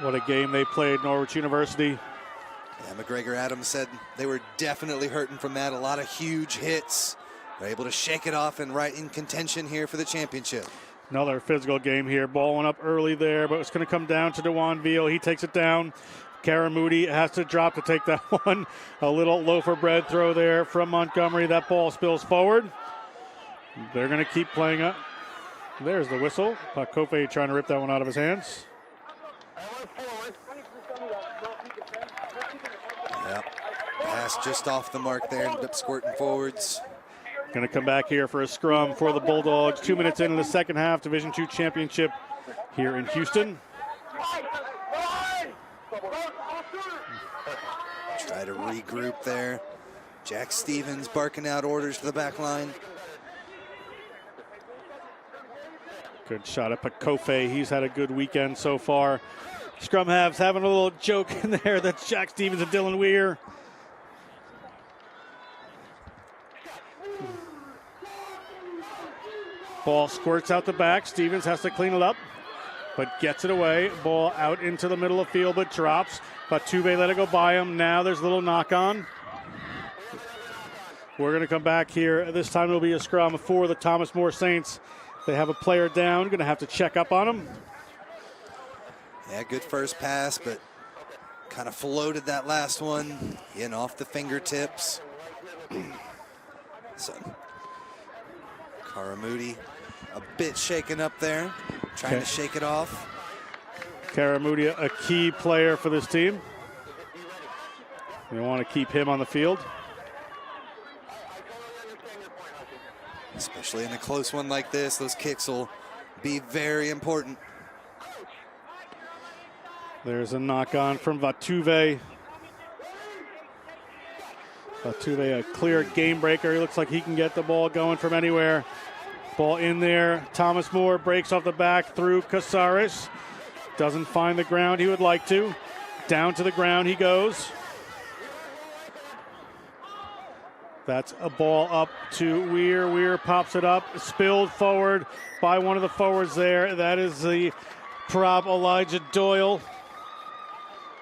A: What a game they played, Norwich University.
B: Yeah, McGregor Adams said they were definitely hurting from that. A lot of huge hits. They're able to shake it off and right in contention here for the championship.
A: Another physical game here. Ball went up early there, but it's going to come down to Dewanville. He takes it down. Karamuti has to drop to take that one. A little loaf of bread throw there from Montgomery. That ball spills forward. They're going to keep playing up. There's the whistle. Pakofe trying to rip that one out of his hands.
B: Yep. Pass just off the mark there. Ended up squirting forwards.
A: Going to come back here for a scrum for the Bulldogs. 2 minutes into the second half, Division II championship here in Houston.
B: Try to regroup there. Jack Stevens barking out orders to the back line.
A: Good shot at Pakofe. He's had a good weekend so far. Scrum halves having a little joke in there. That's Jack Stevens and Dylan Weir. Ball squirts out the back. Stevens has to clean it up, but gets it away. Ball out into the middle of field, but drops. But Tuve let it go by him. Now there's a little knock on. We're going to come back here. This time it'll be a scrum for the Thomas More Saints. They have a player down. Going to have to check up on him.
B: Yeah, good first pass, but kind of floated that last one in off the fingertips. So Karamuti a bit shaken up there, trying to shake it off.
A: Karamuti, a key player for this team. They want to keep him on the field.
B: Especially in a close one like this, those kicks will be very important.
A: There's a knock on from Vatuve. Vatuve, a clear game breaker. He looks like he can get the ball going from anywhere. Ball in there. Thomas More breaks off the back through Casares. Doesn't find the ground he would like to. Down to the ground he goes. That's a ball up to Weir. Weir pops it up, spilled forward by one of the forwards there. That is the prop, Elijah Doyle.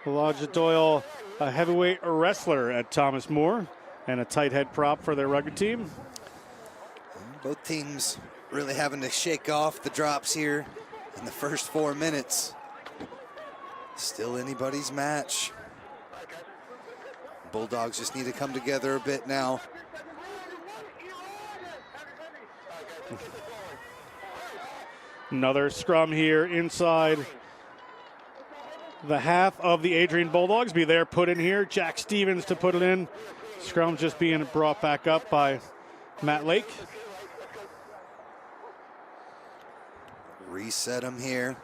A: Elijah Doyle, a heavyweight wrestler at Thomas More, and a tight head prop for their rugby team.
B: Both teams really having to shake off the drops here in the first 4 minutes. Still anybody's match. Bulldogs just need to come together a bit now.
A: Another scrum here inside the half of the Adrian Bulldogs. Be there, put in here. Jack Stevens to put it in. Scrum just being brought back up by Matt Lake.
B: Reset them here.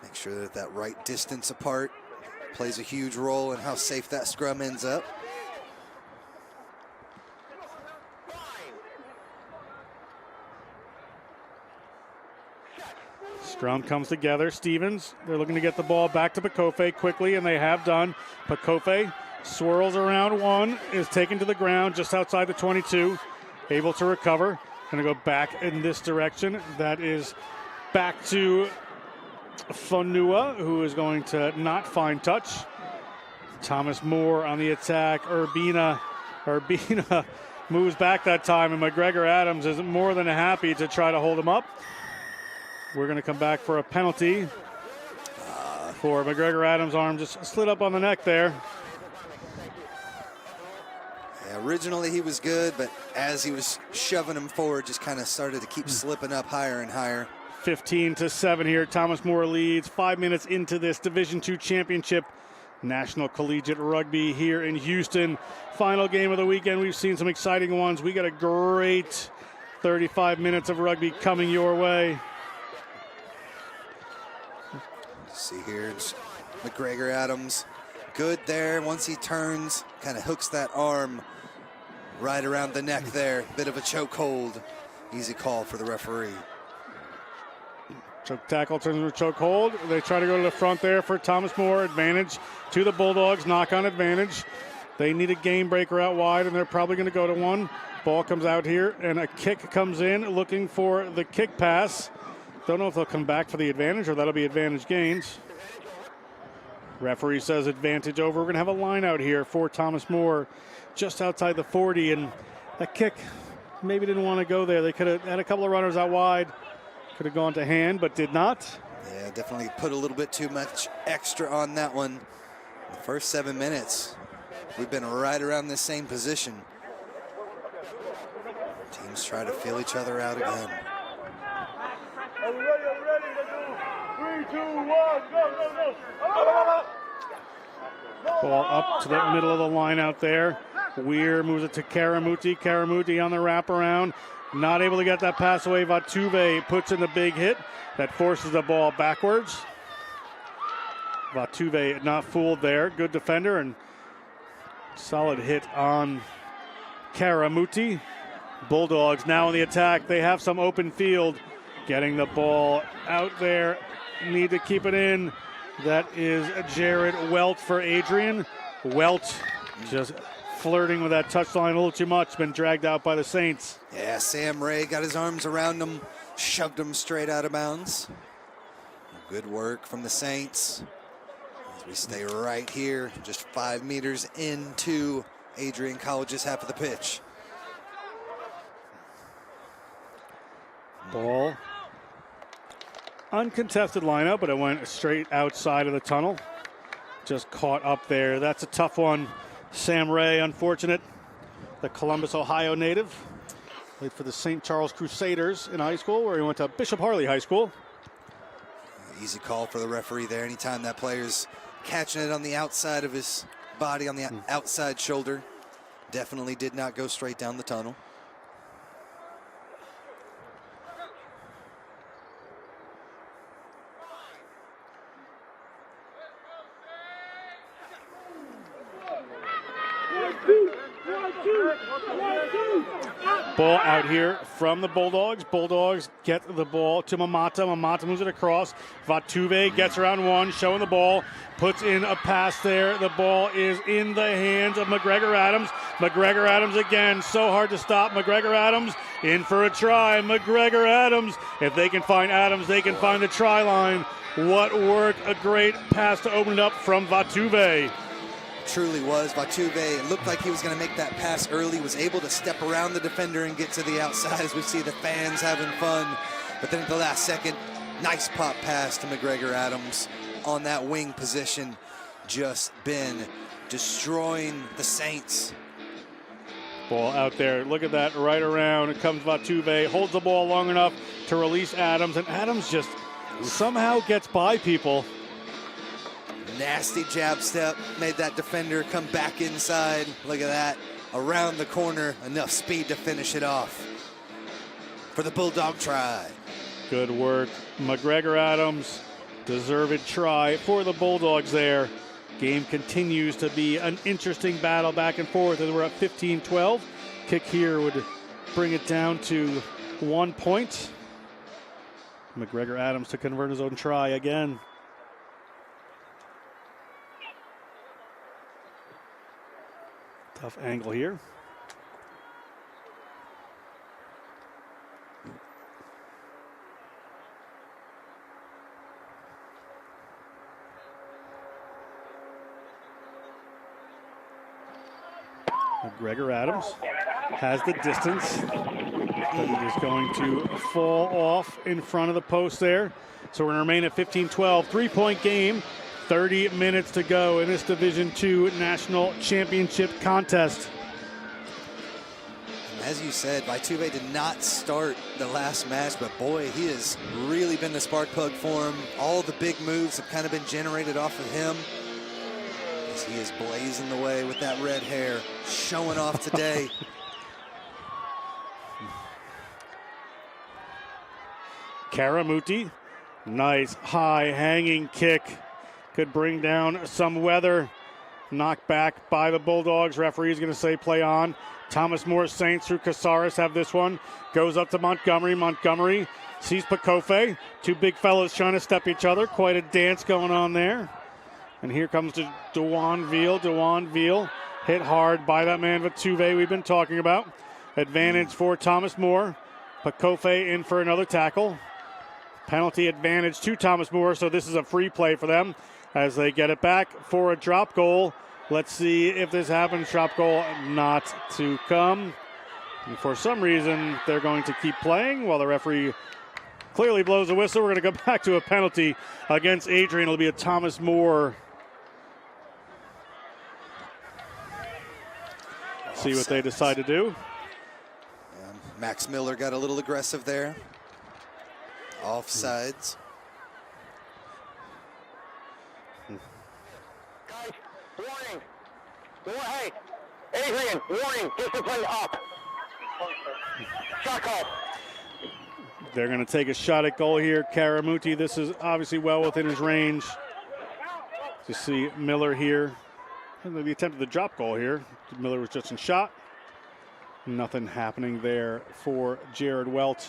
B: Make sure that that right distance apart plays a huge role in how safe that scrum ends up.
A: Scrum comes together. Stevens, they're looking to get the ball back to Pakofe quickly, and they have done. Pakofe swirls around one, is taken to the ground just outside the 22, able to recover. Going to go back in this direction. That is back to Fonua, who is going to not find touch. Thomas More on the attack. Urbina moves back that time, and McGregor Adams is more than happy to try to hold him up. We're going to come back for a penalty for McGregor Adams' arm just slid up on the neck there.
B: Yeah, originally he was good, but as he was shoving him forward, just kind of started to keep slipping up higher and higher.
A: 15-7 here. Thomas More leads 5 minutes into this Division II championship. National Collegiate Rugby here in Houston. Final game of the weekend. We've seen some exciting ones. We got a great 35 minutes of rugby coming your way.
B: See here, McGregor Adams, good there. Once he turns, kind of hooks that arm right around the neck there. Bit of a chokehold. Easy call for the referee.
A: Choke tackle turns into a choke hold. They try to go to the front there for Thomas More. Advantage to the Bulldogs. Knock on advantage. They need a game breaker out wide, and they're probably going to go to one. Ball comes out here, and a kick comes in looking for the kick pass. Don't know if they'll come back for the advantage or that'll be advantage gains. Referee says advantage over. We're going to have a line out here for Thomas More just outside the 40, and that kick maybe didn't want to go there. They could have had a couple of runners out wide. Could have gone to hand, but did not.
B: Yeah, definitely put a little bit too much extra on that one. The first 7 minutes, we've been right around this same position. Teams try to feel each other out again.
Q: Are we ready? Are we ready? Let's do 3, 2, 1, go, go, go.
A: Ball up to the middle of the line out there. Weir moves it to Karamuti. Karamuti on the wraparound. Not able to get that pass away. Vatuve puts in the big hit. That forces the ball backwards. Vatuve not fooled there. Good defender and solid hit on Karamuti. Bulldogs now in the attack. They have some open field. Getting the ball out there. Need to keep it in. That is Jared Welt for Adrian. Welt just flirting with that touchline a little too much. Been dragged out by the Saints.
B: Yeah, Sam Ray got his arms around him, shoved him straight out of bounds. Good work from the Saints. As we stay right here, just 5 meters into Adrian College's half of the pitch.
A: Ball. Uncontested lineup, but it went straight outside of the tunnel. Just caught up there. That's a tough one. Sam Ray, unfortunate. The Columbus, Ohio native. Played for the St. Charles Crusaders in high school, where he went to Bishop Harley High School.
B: Easy call for the referee there. Anytime that player's catching it on the outside of his body, on the outside shoulder. Definitely did not go straight down the tunnel.
A: Ball out here from the Bulldogs. Bulldogs get the ball to Mamata. Mamata moves it across. Vatuve gets around one, showing the ball. Puts in a pass there. The ball is in the hands of McGregor Adams. McGregor Adams again. So hard to stop. McGregor Adams in for a try. McGregor Adams. If they can find Adams, they can find the try line. What work. A great pass to open it up from Vatuve.
B: Truly was. Vatuve, it looked like he was going to make that pass early, was able to step around the defender and get to the outside as we see the fans having fun. But then at the last second, nice pop pass to McGregor Adams on that wing position. Just been destroying the Saints.
A: Ball out there. Look at that. Right around. It comes Vatuve. Holds the ball long enough to release Adams. And Adams just somehow gets by people.
B: Nasty jab step, made that defender come back inside. Look at that, around the corner, enough speed to finish it off for the Bulldog try.
A: Good work, McGregor Adams, deserved try for the Bulldogs there. Game continues to be an interesting battle back and forth as we're at 15-12. Kick here would bring it down to 1 point. McGregor Adams to convert his own try again. Tough angle here. McGregor Adams has the distance, but he is going to fall off in front of the post there. So we're going to remain at 15-12, 3-point game. 30 minutes to go in this Division II National Championship contest.
B: As you said, Vatuve did not start the last match, but boy, he has really been the spark plug for him. All the big moves have kind of been generated off of him. As he is blazing the way with that red hair, showing off today.
A: Karamuti, nice high hanging kick. Could bring down some weather. Knocked back by the Bulldogs. Referee is going to say play on. Thomas More Saints through Casares have this one. Goes up to Montgomery. Montgomery sees Pakofe. Two big fellas trying to step each other. Quite a dance going on there. And here comes Dewan Veal. Dewan Veal hit hard by that man Vatuve we've been talking about. Advantage for Thomas More. Pakofe in for another tackle. Penalty advantage to Thomas More, so this is a free play for them as they get it back for a drop goal. Let's see if this happens. Drop goal not to come. And for some reason, they're going to keep playing while the referee clearly blows a whistle. We're going to go back to a penalty against Adrian. It'll be a Thomas More. See what they decide to do.
B: Max Miller got a little aggressive there. Offsides.
O: Guys, warning. Hey, Adrian, warning. Discipline up. Shot call.
A: They're going to take a shot at goal here. Karamuti, this is obviously well within his range. To see Miller here. And the attempt at the drop goal here. Miller was just in shot. Nothing happening there for Jared Welt.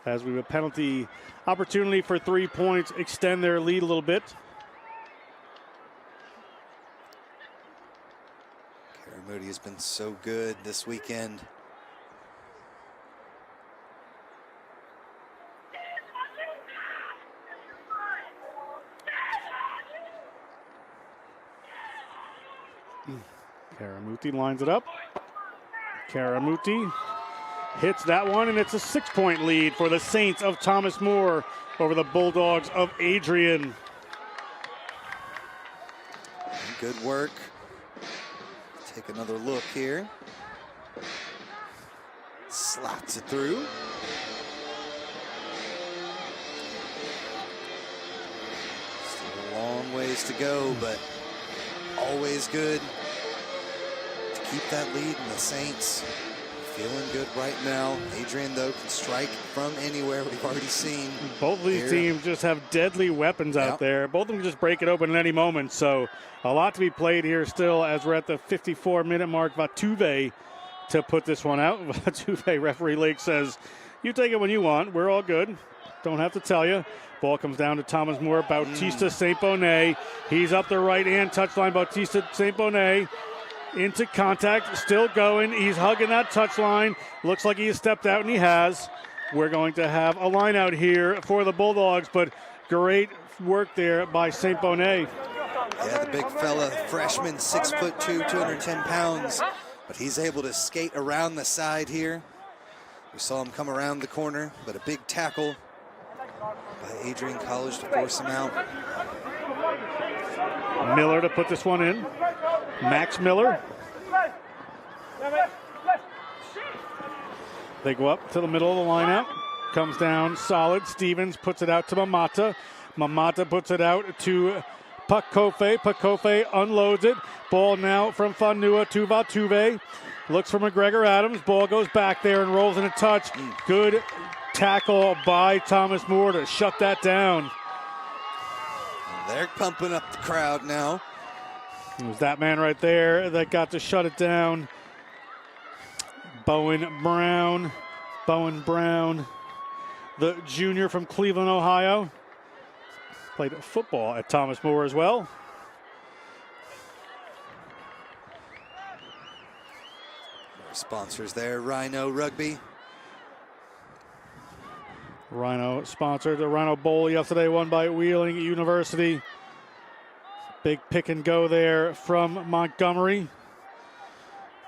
A: As we have a penalty opportunity for 3 points, extend their lead a little bit.
B: Karamuti has been so good this weekend.
A: Karamuti lines it up. Karamuti hits that one, and it's a 6-point lead for the Saints of Thomas More over the Bulldogs of Adrian.
B: Good work. Take another look here. Slots it through. Still a long ways to go, but always good to keep that lead, and the Saints feeling good right now. Adrian, though, can strike from anywhere. We've already seen.
A: Both of these teams just have deadly weapons out there. Both of them just break it open at any moment. So a lot to be played here still as we're at the 54-minute mark. Vatuve to put this one out. Vatuve, referee Lake says, you take it when you want. We're all good. Don't have to tell you. Ball comes down to Thomas Moore. Bautista St. Bonnet. He's up the right-hand touchline. Bautista St. Bonnet into contact. Still going. He's hugging that touchline. Looks like he has stepped out, and he has. We're going to have a line out here for the Bulldogs, but great work there by St. Bonnet.
B: Yeah, the big fella, freshman, 6'2", 210 pounds. But he's able to skate around the side here. We saw him come around the corner, but a big tackle by Adrian College to force him out.
A: Miller to put this one in. Max Miller. They go up to the middle of the lineup. Comes down solid. Stevens puts it out to Mamata. Mamata puts it out to Pakofe. Pakofe unloads it. Ball now from Fanua to Vatuve. Looks for McGregor Adams. Ball goes back there and rolls in a touch. Good tackle by Thomas Moore to shut that down.
B: They're pumping up the crowd now.
A: It was that man right there that got to shut it down. Bowen Brown, the junior from Cleveland, Ohio. Played football at Thomas More as well.
B: Our sponsors there, Rhino Rugby.
A: Rhino sponsored the Rhino Bowl yesterday, won by Wheeling University. Big pick and go there from Montgomery.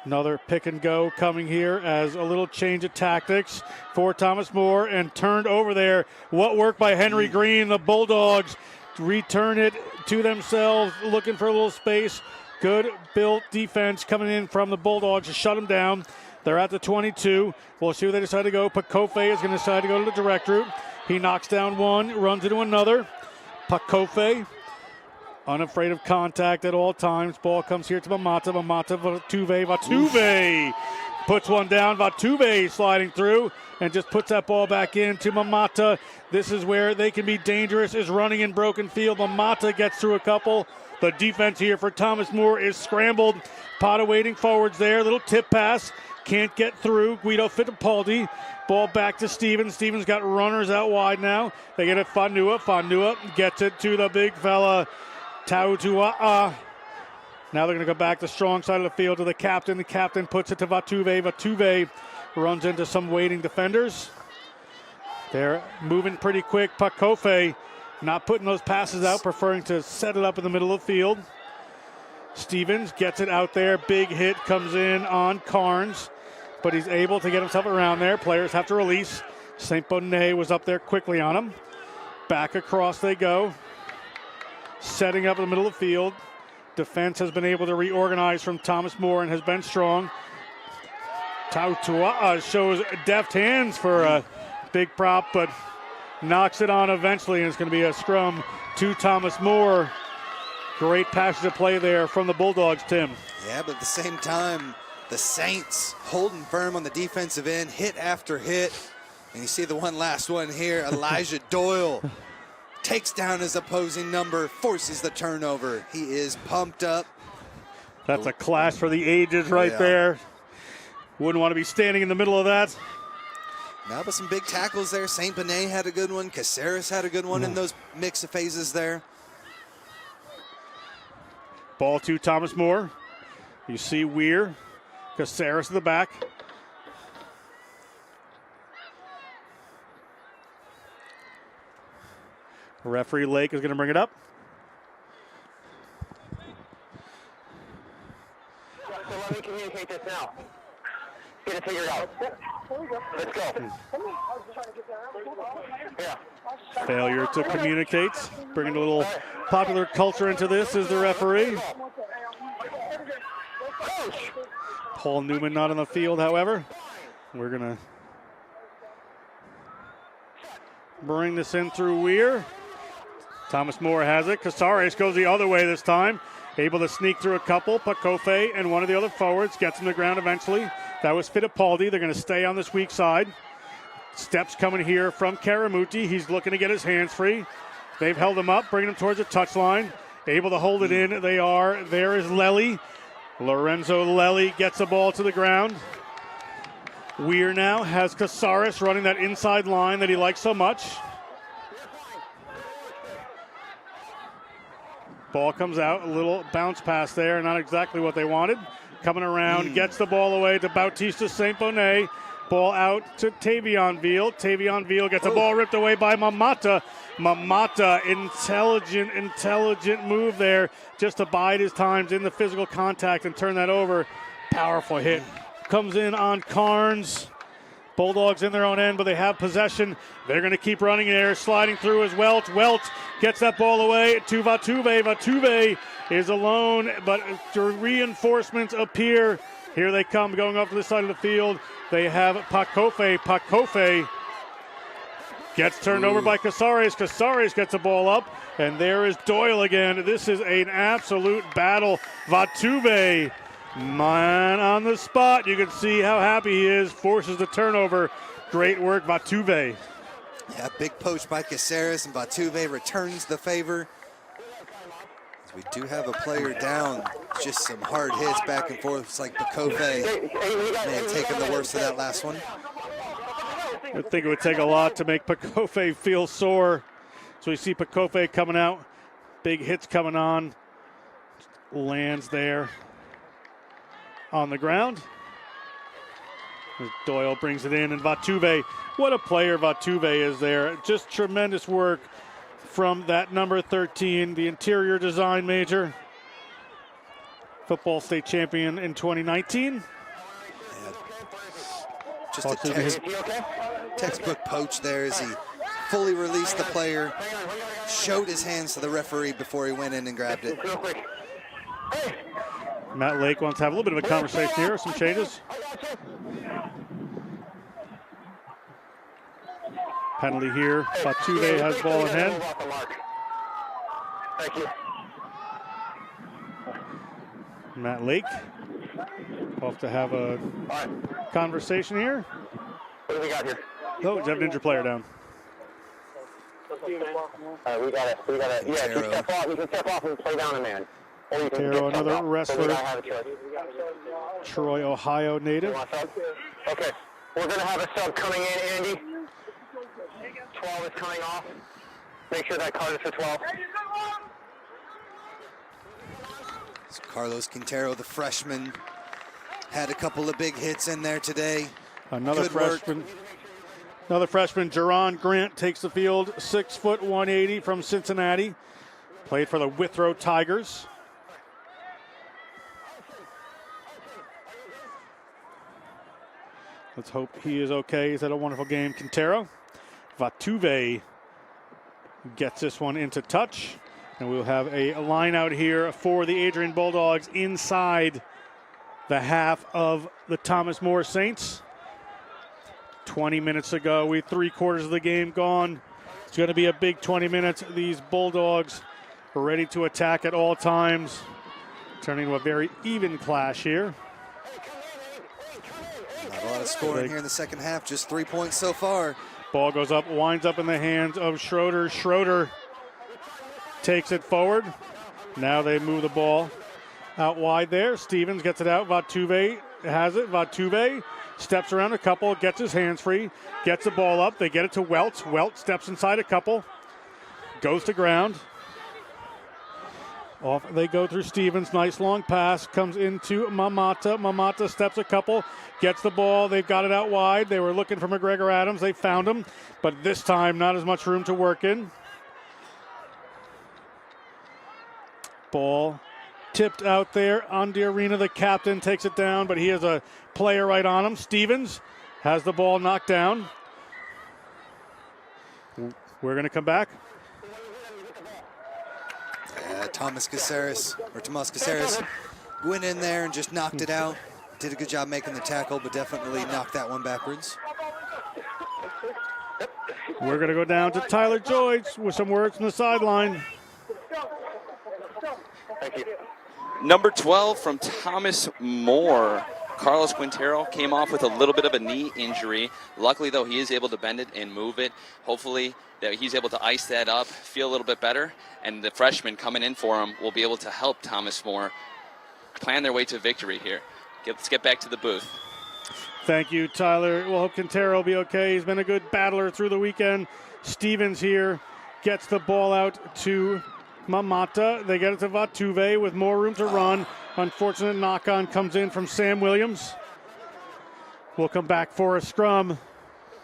A: Another pick and go coming here as a little change of tactics for Thomas More, and turned over there. What work by Henry Green. The Bulldogs return it to themselves, looking for a little space. Good built defense coming in from the Bulldogs to shut them down. They're at the 22. We'll see where they decide to go. Pakofe is going to decide to go to the direct route. He knocks down one, runs into another. Pakofe, unafraid of contact at all times. Ball comes here to Mamata. Mamata, Vatuve puts one down. Vatuve sliding through and just puts that ball back in to Mamata. This is where they can be dangerous, is running in broken field. Mamata gets through a couple. The defense here for Thomas More is scrambled. Potta waiting forwards there. Little tip pass. Can't get through. Guido Fittipaldi. Ball back to Stevens. Stevens got runners out wide now. They get it Fanua. Fanua gets it to the big fella, Tautua'a. Now they're going to go back to strong side of the field to the captain. The captain puts it to Vatuve. Vatuve runs into some waiting defenders. They're moving pretty quick. Pakofe not putting those passes out, preferring to set it up in the middle of the field. Stevens gets it out there. Big hit comes in on Carnes, but he's able to get himself around there. Players have to release. St. Bonnet was up there quickly on him. Back across they go. Setting up in the middle of the field. Defense has been able to reorganize from Thomas More and has been strong. Tautua'a shows deft hands for a big prop, but knocks it on eventually, and it's going to be a scrum to Thomas More. Great passage of play there from the Bulldogs, Tim.
B: Yeah, but at the same time, the Saints holding firm on the defensive end, hit after hit. And you see the one last one here, Elijah Doyle takes down his opposing number, forces the turnover. He is pumped up.
A: That's a clash for the ages right there. Wouldn't want to be standing in the middle of that.
B: Now, but some big tackles there. St. Bonnet had a good one. Caceres had a good one in those mix of phases there.
A: Ball to Thomas More. You see Weir. Caceres in the back. Referee Lake is going to bring it up.
O: So let me communicate this now. Get it figured out. Let's go. Yeah.
A: Failure to communicate. Bringing a little popular culture into this is the referee. Paul Newman not on the field, however. We're going to bring this in through Weir. Thomas More has it. Caceres goes the other way this time. Able to sneak through a couple. Pakofe and one of the other forwards gets him to the ground eventually. That was Fittipaldi. They're going to stay on this weak side. Steps coming here from Karamuti. He's looking to get his hands free. They've held him up, bringing him towards the touchline. Able to hold it in. They are. There is Lely. Lorenzo Lely gets the ball to the ground. Weir now has Casares running that inside line that he likes so much. Ball comes out, a little bounce pass there, not exactly what they wanted. Coming around, gets the ball away to Bautista St. Bonnet. Ball out to Tavion Veal. Tavion Veal gets the ball ripped away by Mamata. Mamata, intelligent move there just to bide his times in the physical contact and turn that over. Powerful hit. Comes in on Carnes. Bulldogs in their own end, but they have possession. They're going to keep running there, sliding through as Welch. Welch gets that ball away to Vatuve. Vatuve is alone, but reinforcements appear. Here they come, going up to the side of the field. They have Pakofe. Pakofe gets turned over by Casares. Casares gets the ball up, and there is Doyle again. This is an absolute battle. Vatuve, man on the spot. You can see how happy he is. Forces the turnover. Great work, Vatuve.
B: Yeah, big poach by Casares, and Vatuve returns the favor. We do have a player down. Just some hard hits back and forth. It's like Pakofe may have taken the worst of that last one.
A: I think it would take a lot to make Pakofe feel sore. So we see Pakofe coming out. Big hits coming on. Lands there on the ground. Doyle brings it in, and Vatuve, what a player Vatuve is there. Just tremendous work from that number 13, the interior design major. Football state champion in 2019.
B: Just a textbook poach there as he fully released the player, showed his hands to the referee before he went in and grabbed it.
A: Matt Lake wants to have a little bit of a conversation here, some changes. Penalty here. Vatuve has ball in hand.
O: Thank you.
A: Matt Lake off to have a conversation here.
O: What do we got here?
A: Oh, you have an injured player down.
O: We got it. Yeah, you step off. You can step off and play down a man. Or you can
A: Taro,
O: get
A: another
O: off.
A: wrestler.
O: So we gotta have a choice.
A: Troy, Ohio native.
O: Okay, we're gonna have a sub coming in, Andy. 12 is coming off. Make sure that card is for 12.
B: So Carlos Quintero, the freshman, had a couple of big hits in there today.
A: Another
B: Good
A: freshman.
B: work.
A: Another freshman, Jerron Grant, takes the field. 6 foot 180 from Cincinnati. Played for the Withrow Tigers. Let's hope he is okay. He's had a wonderful game. Quintero. Vatuve gets this one into touch. And we'll have a line out here for the Adrian Bulldogs inside the half of the Thomas More Saints. 20 minutes ago, we 3/4 of the game gone. It's going to be a big 20 minutes. These Bulldogs are ready to attack at all times. Turning to a very even clash here.
B: Not a lot of scoring here in the second half, just 3 points so far.
A: Ball goes up, winds up in the hands of Schroeder. Schroeder takes it forward. Now they move the ball out wide there. Stevens gets it out. Vatuve has it. Vatuve steps around a couple, gets his hands free, gets the ball up. They get it to Welch. Welch steps inside a couple, goes to ground. Off they go through Stevens. Nice long pass. Comes into Mamata. Mamata steps a couple. Gets the ball. They've got it out wide. They were looking for McGregor Adams. They found him. But this time, not as much room to work in. Ball tipped out there. Andy Arena, the captain, takes it down. But he has a player right on him. Stevens has the ball knocked down. We're going to come back.
B: Tomas Casares went in there and just knocked it out. Did a good job making the tackle, but definitely knocked that one backwards.
A: We're going to go down to Tyler Joyce with some words from the sideline.
O: Thank you.
H: Number 12 from Thomas More. Carlos Quintero came off with a little bit of a knee injury. Luckily, though, he is able to bend it and move it. Hopefully, that he's able to ice that up, feel a little bit better, and the freshman coming in for him will be able to help Thomas More plan their way to victory here. Let's get back to the booth.
A: Thank you, Tyler. Well, hope Quintero will be okay. He's been a good battler through the weekend. Stevens here gets the ball out to Mamata. They get it to Vatuve with more room to run. Unfortunate knock-on comes in from Sam Williams. We'll come back for a scrum.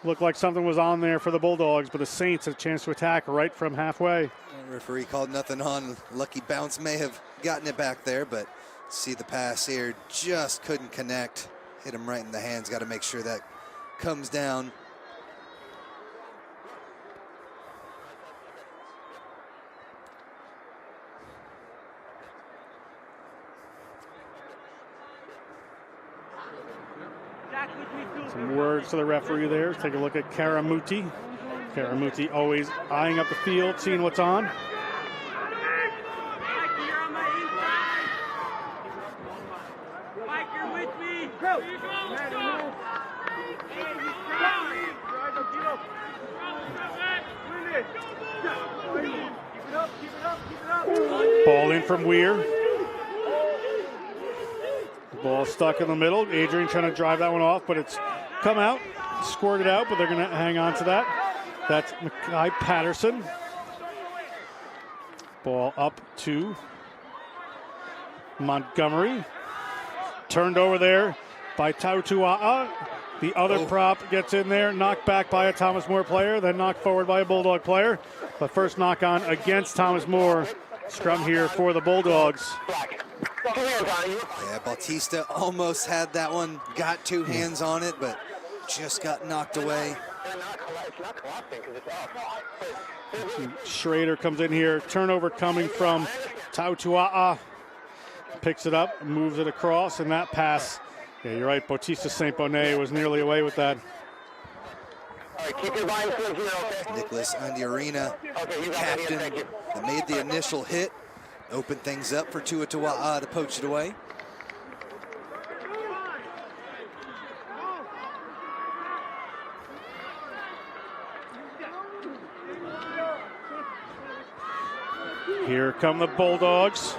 A: Looked like something was on there for the Bulldogs, but the Saints had a chance to attack right from halfway.
B: The referee called nothing on. Lucky bounce may have gotten it back there, but see the pass here. Just couldn't connect. Hit him right in the hands. Got to make sure that comes down.
A: Some words to the referee there. Let's take a look at Karamuti. Karamuti always eyeing up the field, seeing what's on. Ball in from Weir. Ball stuck in the middle. Adrian trying to drive that one off, but it's come out, squirted out, but they're going to hang on to that. That's Mackay Patterson. Ball up to Montgomery. Turned over there by Tautua'a. The other prop gets in there, knocked back by a Thomas More player, then knocked forward by a Bulldog player. The first knock on against Thomas More. Scrum here for the Bulldogs.
B: Yeah, Bautista almost had that one, got two hands on it, but just got knocked away.
A: Schrader comes in here, turnover coming from Tautua'a. Picks it up, moves it across, and that pass, yeah, you're right, Bautista St. Bonnet was nearly away with that.
B: Nicholas Andiarina, captain, that made the initial hit. Opened things up for Tuatawa'a to poach it away.
A: Here come the Bulldogs.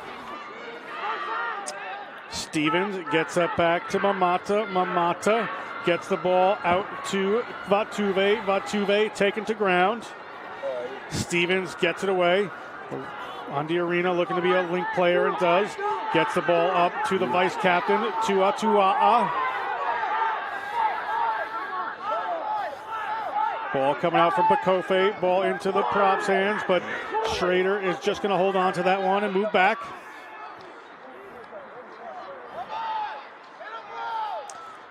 A: Stevens gets that back to Mamata. Mamata gets the ball out to Vatuve. Vatuve taken to ground. Stevens gets it away. Andiarina looking to be a link player and does. Gets the ball up to the vice captain, Tuatua'a. Ball coming out from Bakofe. Ball into the props' hands, but Schrader is just going to hold on to that one and move back.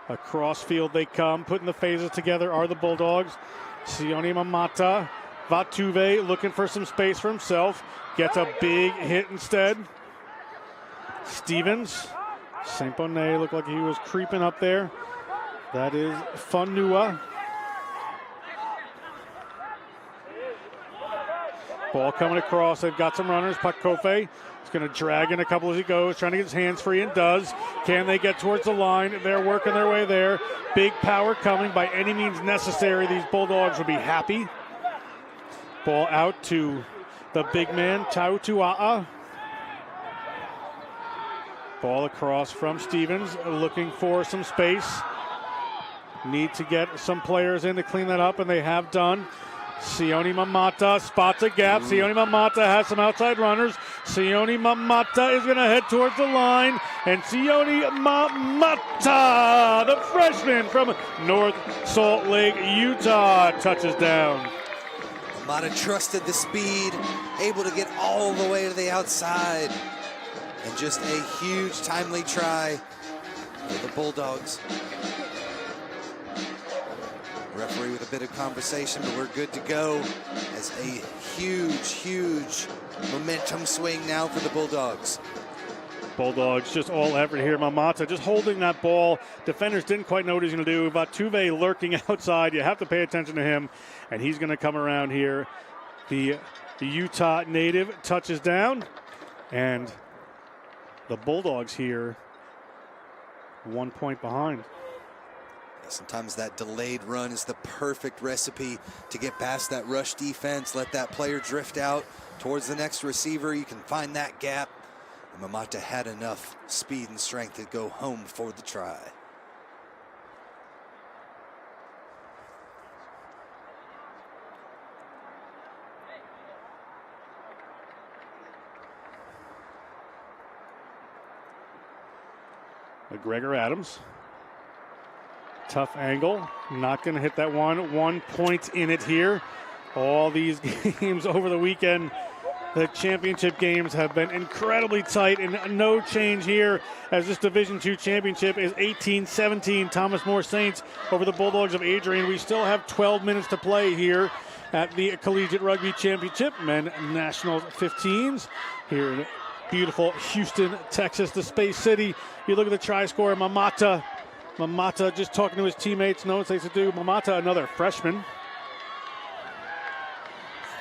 A: Across field they come. Putting the phases together are the Bulldogs. Sione Mamata. Vatuve looking for some space for himself. Gets a big hit instead. Stevens. St. Bonnet looked like he was creeping up there. That is Funua. Ball coming across. They've got some runners. Pakofe is going to drag in a couple as he goes, trying to get his hands free, and does. Can they get towards the line? They're working their way there. Big power coming by any means necessary. These Bulldogs will be happy. Ball out to the big man, Tautua'a. Ball across from Stevens, looking for some space. Need to get some players in to clean that up, and they have done. Sione Mamata spots a gap. Sione Mamata has some outside runners. Sione Mamata is going to head towards the line. And Sione Mamata, the freshman from North Salt Lake, Utah, touches down.
B: Mamata trusted the speed, able to get all the way to the outside. And just a huge timely try for the Bulldogs. Referee with a bit of conversation, but we're good to go as a huge momentum swing now for the Bulldogs.
A: Bulldogs just all effort here. Mamata just holding that ball. Defenders didn't quite know what he's going to do. Vatuve lurking outside. You have to pay attention to him, and he's going to come around here. The Utah native touches down, and the Bulldogs here 1 point behind.
B: Sometimes that delayed run is the perfect recipe to get past that rush defense. Let that player drift out towards the next receiver. You can find that gap. And Mamata had enough speed and strength to go home for the try.
A: McGregor Adams. Tough angle. Not going to hit that one. 1 point in it here. All these games over the weekend, the championship games have been incredibly tight, and no change here as this Division II championship is 18-17. Thomas More Saints over the Bulldogs of Adrian. We still have 12 minutes to play here at the Collegiate Rugby Championship, Men Nationals 15s here in beautiful Houston, Texas, the Space City. You look at the try scorer, Mamata. Mamata just talking to his teammates, knows what they should do. Mamata, another freshman.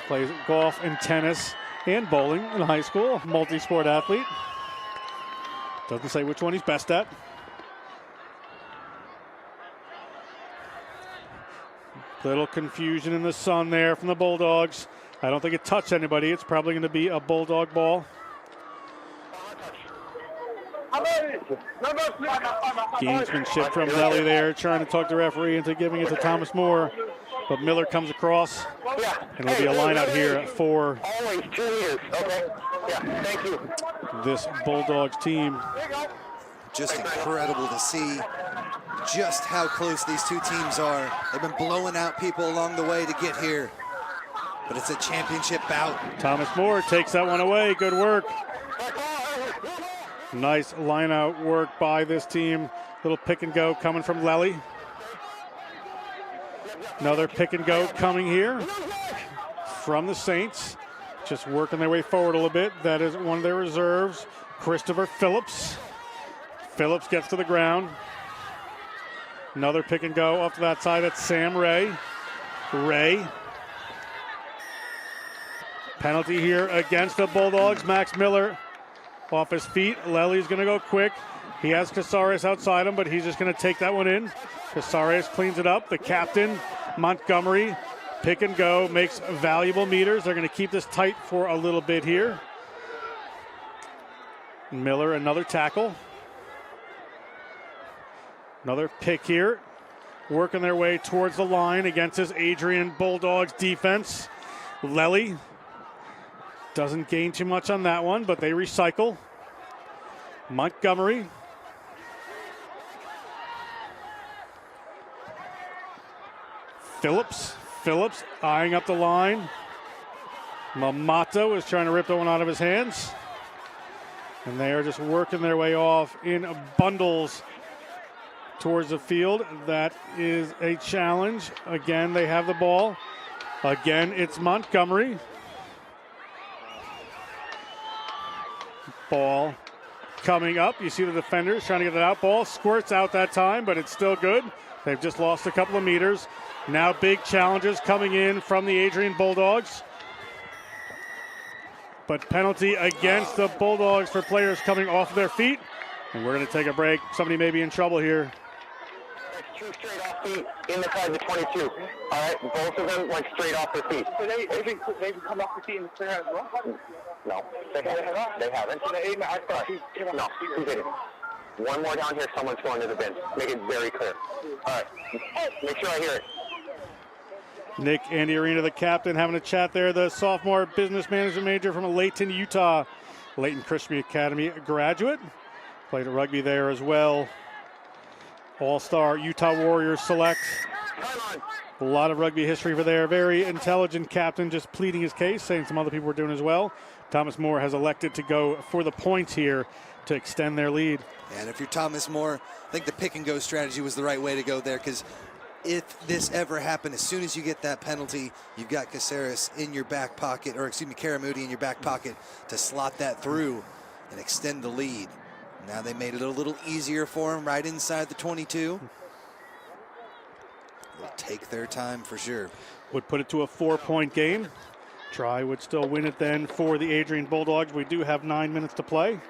A: Plays golf and tennis and bowling in high school. Multi-sport athlete. Doesn't say which one he's best at. Little confusion in the sun there from the Bulldogs. I don't think it touched anybody. It's probably going to be a Bulldog ball. Gamesmanship from Lely there, trying to talk the referee into giving it to Thomas More. But Miller comes across, and it'll be a line out here for this Bulldogs team.
B: Just incredible to see just how close these two teams are. They've been blowing out people along the way to get here, but it's a championship bout.
A: Thomas More takes that one away. Good work. Nice line out work by this team. Little pick and go coming from Lely. Another pick and go coming here from the Saints. Just working their way forward a little bit. That is one of their reserves, Christopher Phillips. Phillips gets to the ground. Another pick and go off to that side. That's Sam Ray. Ray. Penalty here against the Bulldogs. Max Miller off his feet. Lely's going to go quick. He has Casares outside him, but he's just going to take that one in. Casares cleans it up. The captain, Montgomery, pick and go, makes valuable meters. They're going to keep this tight for a little bit here. Miller, another tackle. Another pick here. Working their way towards the line against this Adrian Bulldogs defense. Lely doesn't gain too much on that one, but they recycle. Montgomery. Phillips eyeing up the line. Mamata is trying to rip that one out of his hands. And they are just working their way off in bundles towards the field. That is a challenge. Again, they have the ball. Again, it's Montgomery. Ball coming up. You see the defenders trying to get it out. Ball squirts out that time, but it's still good. They've just lost a couple of meters. Now big challenges coming in from the Adrian Bulldogs. But penalty against the Bulldogs for players coming off their feet. And we're going to take a break. Somebody may be in trouble here.
O: Two straight off feet inside the 22. All right, both of them went straight off their feet. So they come off the feet in the clear as well? No, they haven't. No, who did it? One more down here, someone's going to the bin. Make it very clear. All right, make sure I hear it.
A: Nick Andiarina, the captain, having a chat there. The sophomore business management major from Layton, Utah. Layton Christian Academy graduate. Played rugby there as well. All-star Utah Warriors select. A lot of rugby history for there. Very intelligent captain, just pleading his case, saying some other people were doing as well. Thomas More has elected to go for the points here to extend their lead.
B: And if you're Thomas More, I think the pick and go strategy was the right way to go there, because if this ever happened, as soon as you get that penalty, you've got Casares in your back pocket, or excuse me, Karamoudi in your back pocket to slot that through and extend the lead. Now they made it a little easier for him right inside the 22. They'll take their time for sure.
A: Would put it to a 4-point game. Try would still win it then for the Adrian Bulldogs. We do have 9 minutes to play.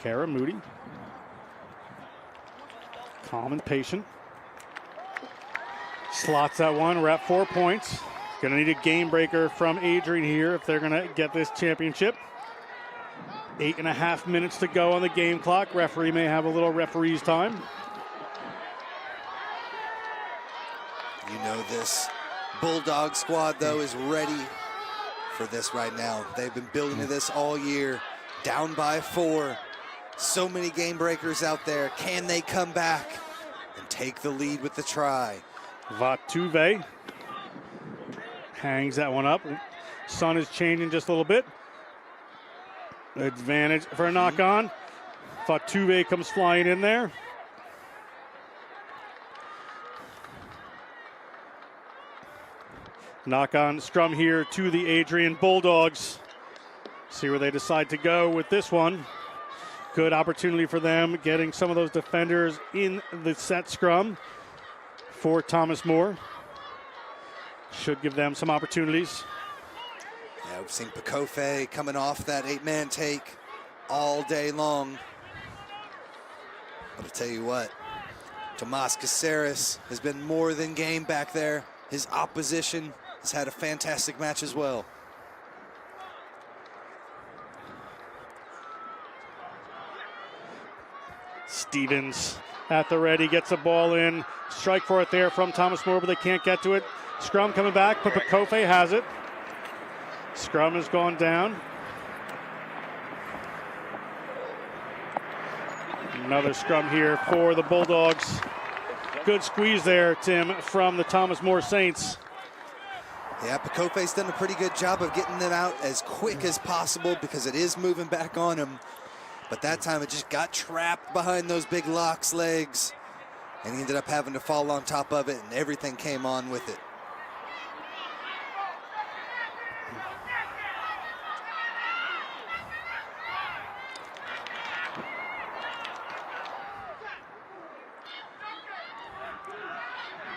A: Karamoudi. Calm and patient. Slots that one. We're at 4 points. Going to need a game breaker from Adrian here if they're going to get this championship. 8.5 minutes to go on the game clock. Referee may have a little referee's time.
B: You know this Bulldog squad, though, is ready for this right now. They've been building to this all year. Down by 4. So many game breakers out there. Can they come back and take the lead with the try?
A: Vatuve hangs that one up. Sun is changing just a little bit. Advantage for a knock on. Vatuve comes flying in there. Knock on scrum here to the ADRIAN Bulldogs. See where they decide to go with this one. Good opportunity for them, getting some of those defenders in the set scrum for Thomas More. Should give them some opportunities.
B: Yeah, we've seen Pakofe coming off that 8-man take all day long. But I'll tell you what, Tomas Caceres has been more than game back there. His opposition has had a fantastic match as well.
A: Stevens at the ready, gets the ball in. Strike for it there from Thomas More, but they can't get to it. Scrum coming back, but Pakofe has it. Scrum has gone down. Another scrum here for the Bulldogs. Good squeeze there, Tim, from the Thomas More Saints.
B: Yeah, Pakofe's done a pretty good job of getting them out as quick as possible because it is moving back on him. But that time it just got trapped behind those big locks legs. And he ended up having to fall on top of it, and everything came on with it.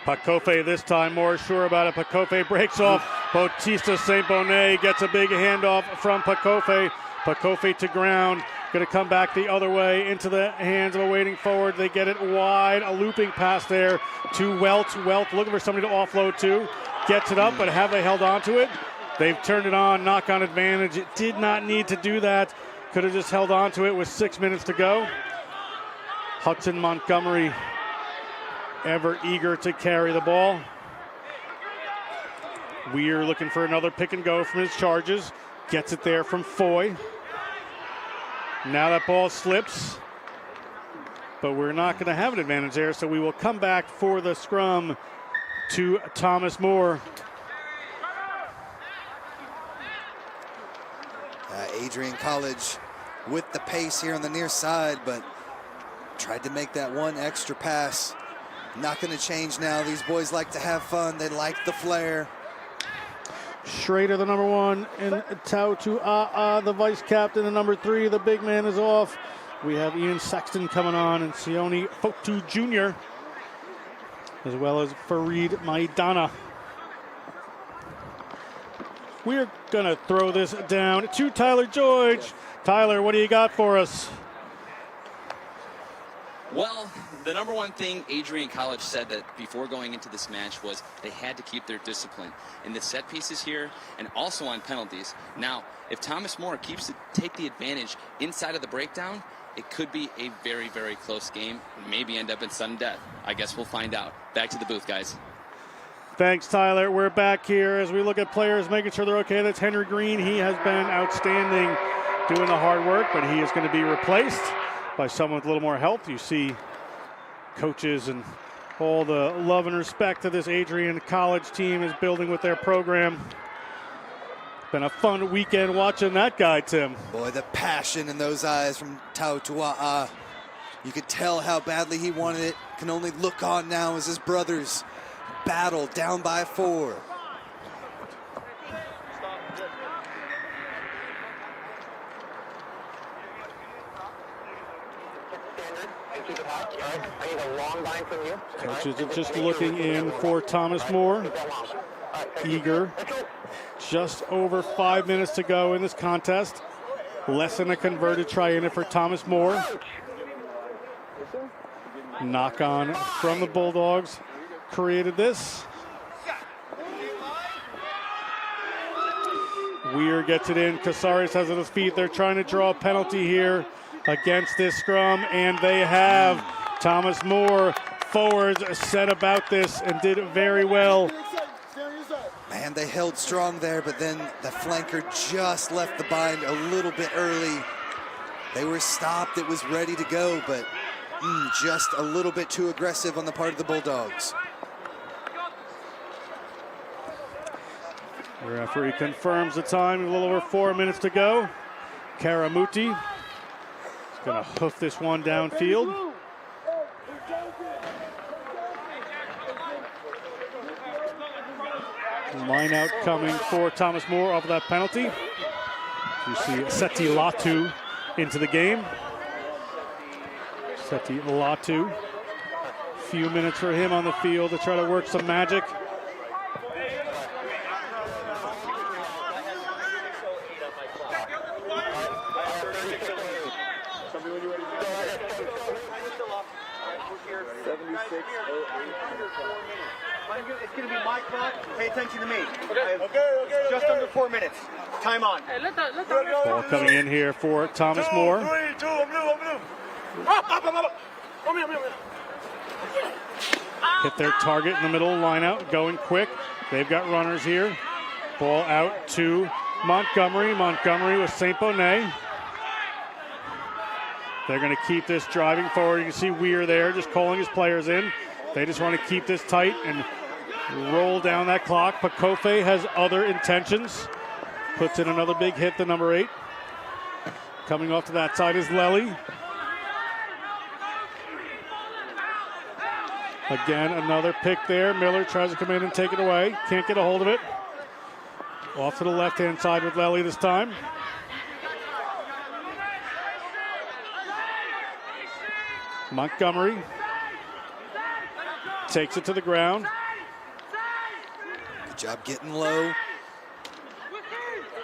A: Pakofe this time, more sure about it. Pakofe breaks off. Bautista St. Bonnet gets a big handoff from Pakofe. Pakofe to ground. Going to come back the other way into the hands of a waiting forward. They get it wide. A looping pass there to Welt. Welt looking for somebody to offload to. Gets it up, but have they held on to it? They've turned it on. Knock on advantage. It did not need to do that. Could have just held on to it with 6 minutes to go. Hudson Montgomery ever eager to carry the ball. Weir looking for another pick and go from his charges. Gets it there from Foy. Now that ball slips, but we're not going to have an advantage there, so we will come back for the scrum to Thomas More.
B: ADRIAN College with the pace here on the near side, but tried to make that one extra pass. Not going to change now. These boys like to have fun. They like the flair.
A: Schrader, the number 1, and Tautua'a, the vice captain, the number 3. The big man is off. We have Ian Sexton coming on, and Sione Fotu Jr., as well as Farid Maidana. We're going to throw this down to Tyler George. Tyler, what do you got for us?
H: Well, the number one thing ADRIAN College said that before going into this match was they had to keep their discipline in the set pieces here and also on penalties. Now, if Thomas More take the advantage inside of the breakdown, it could be a very, very close game and maybe end up in sudden death. I guess we'll find out. Back to the booth, guys.
A: Thanks, Tyler. We're back here as we look at players, making sure they're okay. That's Henry Green. He has been outstanding doing the hard work, but he is going to be replaced by someone with a little more health. You see coaches and all the love and respect that this ADRIAN College team is building with their program. Been a fun weekend watching that guy, Tim.
B: Boy, the passion in those eyes from Tautua'a. You could tell how badly he wanted it. Can only look on now as his brothers battle down by 4.
A: Coaches are just looking in for Thomas More. Eager. Just over 5 minutes to go in this contest. Less than a converted try in it for Thomas More. Knock on from the Bulldogs created this. Weir gets it in. Casares has it at his feet. They're trying to draw a penalty here against this scrum, and they have. Thomas Moore, forwards, set about this and did very well.
B: Man, they held strong there, but then the flanker just left the bind a little bit early. They were stopped. It was ready to go, but just a little bit too aggressive on the part of the Bulldogs.
A: The referee confirms the time. A little over 4 minutes to go. Karamuti is going to hoof this one downfield. Line out coming for Thomas Moore off of that penalty. You see Seti Latu into the game. Seti Latu. Few minutes for him on the field to try to work some magic.
F: It's going to be my clock. Pay attention to me. Okay. Just under 4 minutes. Time on.
A: Ball coming in here for Thomas Moore.
Q: 3, 2, I'm blue.
A: Hit their target in the middle, line out, going quick. They've got runners here. Ball out to Montgomery. Montgomery with St. Bonnet. They're going to keep this driving forward. You can see Weir there just calling his players in. They just want to keep this tight and roll down that clock. Pakofe has other intentions. Puts in another big hit, the number 8. Coming off to that side is Lely. Again, another pick there. Miller tries to come in and take it away. Can't get a hold of it. Off to the left-hand side with Lely this time. Montgomery takes it to the ground.
B: Good job getting low.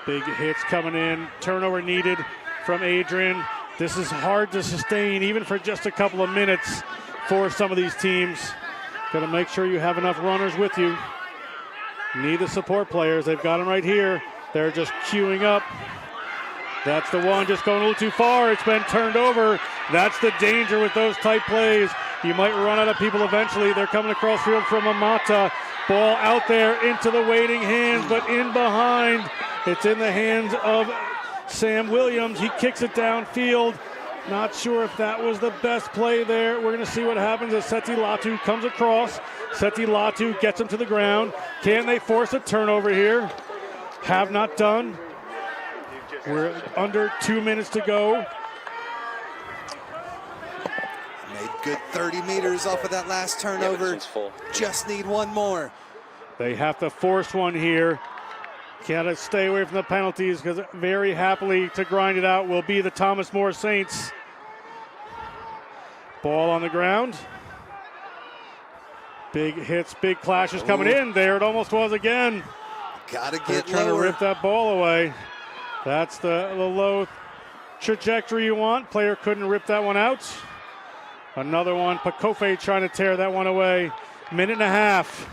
A: Big hits coming in. Turnover needed from Adrian. This is hard to sustain even for just a couple of minutes for some of these teams. Got to make sure you have enough runners with you. Need the support players. They've got them right here. They're just queuing up. That's the one just going a little too far. It's been turned over. That's the danger with those tight plays. You might run out of people eventually. They're coming across field from Amata. Ball out there into the waiting hands, but in behind. It's in the hands of Sam Williams. He kicks it downfield. Not sure if that was the best play there. We're going to see what happens as Seti Latu comes across. Seti Latu gets him to the ground. Can they force a turnover here? Have not done. We're under 2 minutes to go.
B: Made good 30 meters off of that last turnover. Just need one more.
A: They have to force one here. Gotta stay away from the penalties because very happily to grind it out will be the Thomas Moore Saints. Ball on the ground. Big hits, big clashes coming in. There it almost was again.
B: Gotta
A: They're
B: get
A: trying
B: lower.
A: to rip that ball away. That's the low trajectory you want. Player couldn't rip that one out. Another one. Pakofe trying to tear that one away. Minute and a half.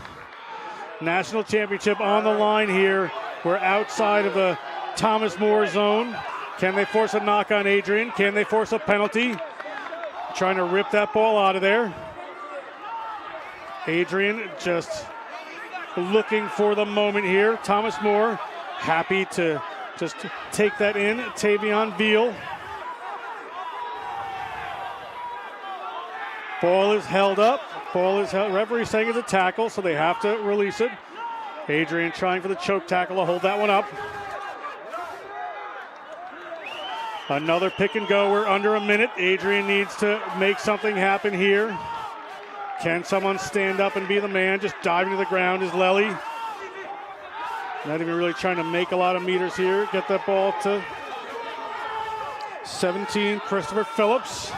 A: National championship on the line here. We're outside of the Thomas Moore zone. Can they force a knock on Adrian? Can they force a penalty? Trying to rip that ball out of there. Adrian just looking for the moment here. Thomas Moore happy to just take that in. Tavion Veal. Ball is held up. Ball is held. Referee saying it's a tackle, so they have to release it. Adrian trying for the choke tackle to hold that one up. Another pick and go. We're under a minute. Adrian needs to make something happen here. Can someone stand up and be the man? Just diving to the ground is Lely. Not even really trying to make a lot of meters here. Get that ball to 17, Christopher Phillips.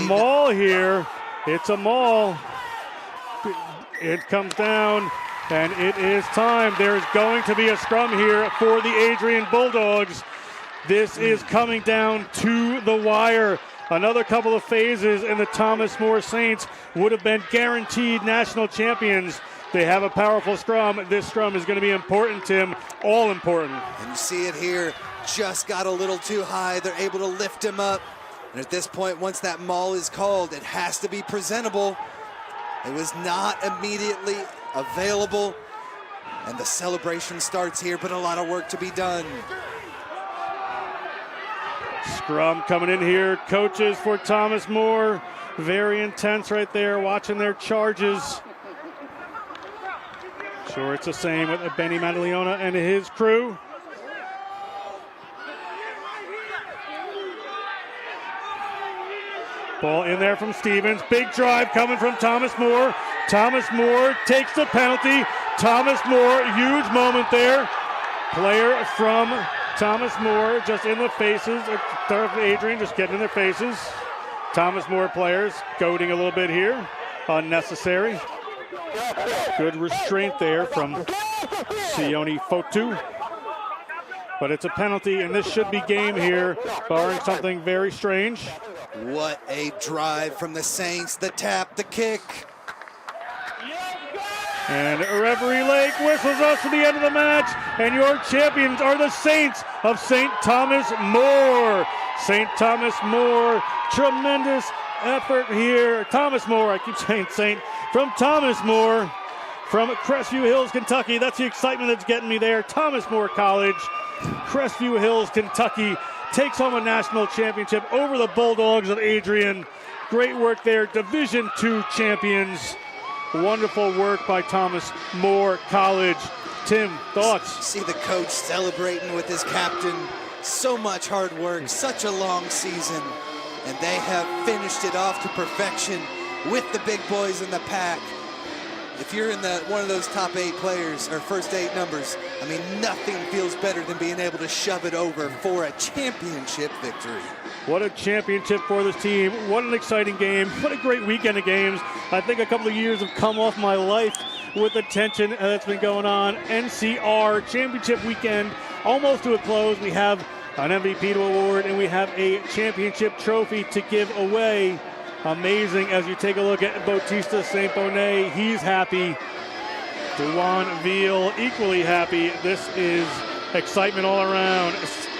A: Maul here. It's a maul. It comes down, and it is time. There is going to be a scrum here for the Adrian Bulldogs. This is coming down to the wire. Another couple of phases and the Thomas More Saints would have been guaranteed national champions. They have a powerful scrum. This scrum is going to be important, Tim, all important.
B: And you see it here, just got a little too high. They're able to lift him up. And at this point, once that maul is called, it has to be presentable. It was not immediately available. And the celebration starts here, but a lot of work to be done.
A: Scrum coming in here. Coaches for Thomas More. Very intense right there, watching their charges. Sure, it's the same with Benny Maddaleona and his crew. Ball in there from Stevens. Big drive coming from Thomas More. Thomas More takes the penalty. Thomas More, huge moment there. Player from Thomas More just in the faces of Adrian, just getting in their faces. Thomas More players goading a little bit here. Unnecessary. Good restraint there from Sione Fotu. But it's a penalty, and this should be game here, barring something very strange.
B: What a drive from the Saints. The tap, the kick.
A: And referee Lake whistles us to the end of the match, and your champions are the Saints of St. Thomas More. St. Thomas More, tremendous effort here. Thomas More, I keep saying Saint, from Thomas More, from Crestview Hills, Kentucky. That's the excitement that's getting me there. Thomas More College, Crestview Hills, Kentucky, takes home a national championship over the Bulldogs of Adrian. Great work there, Division II champions. Wonderful work by Thomas More College. Tim, thoughts?
B: See the coach celebrating with his captain. So much hard work, such a long season, and they have finished it off to perfection with the big boys in the pack. If you're in one of those top 8 players, or first 8 numbers, I mean, nothing feels better than being able to shove it over for a championship victory.
A: What a championship for this team. What an exciting game. What a great weekend of games. I think a couple of years have come off my life with the tension that's been going on. NCR championship weekend almost to a close. We have an MVP to award, and we have a championship trophy to give away. Amazing as you take a look at Bautista St. Bonnet. He's happy. Dewan Veal equally happy. This is excitement all around.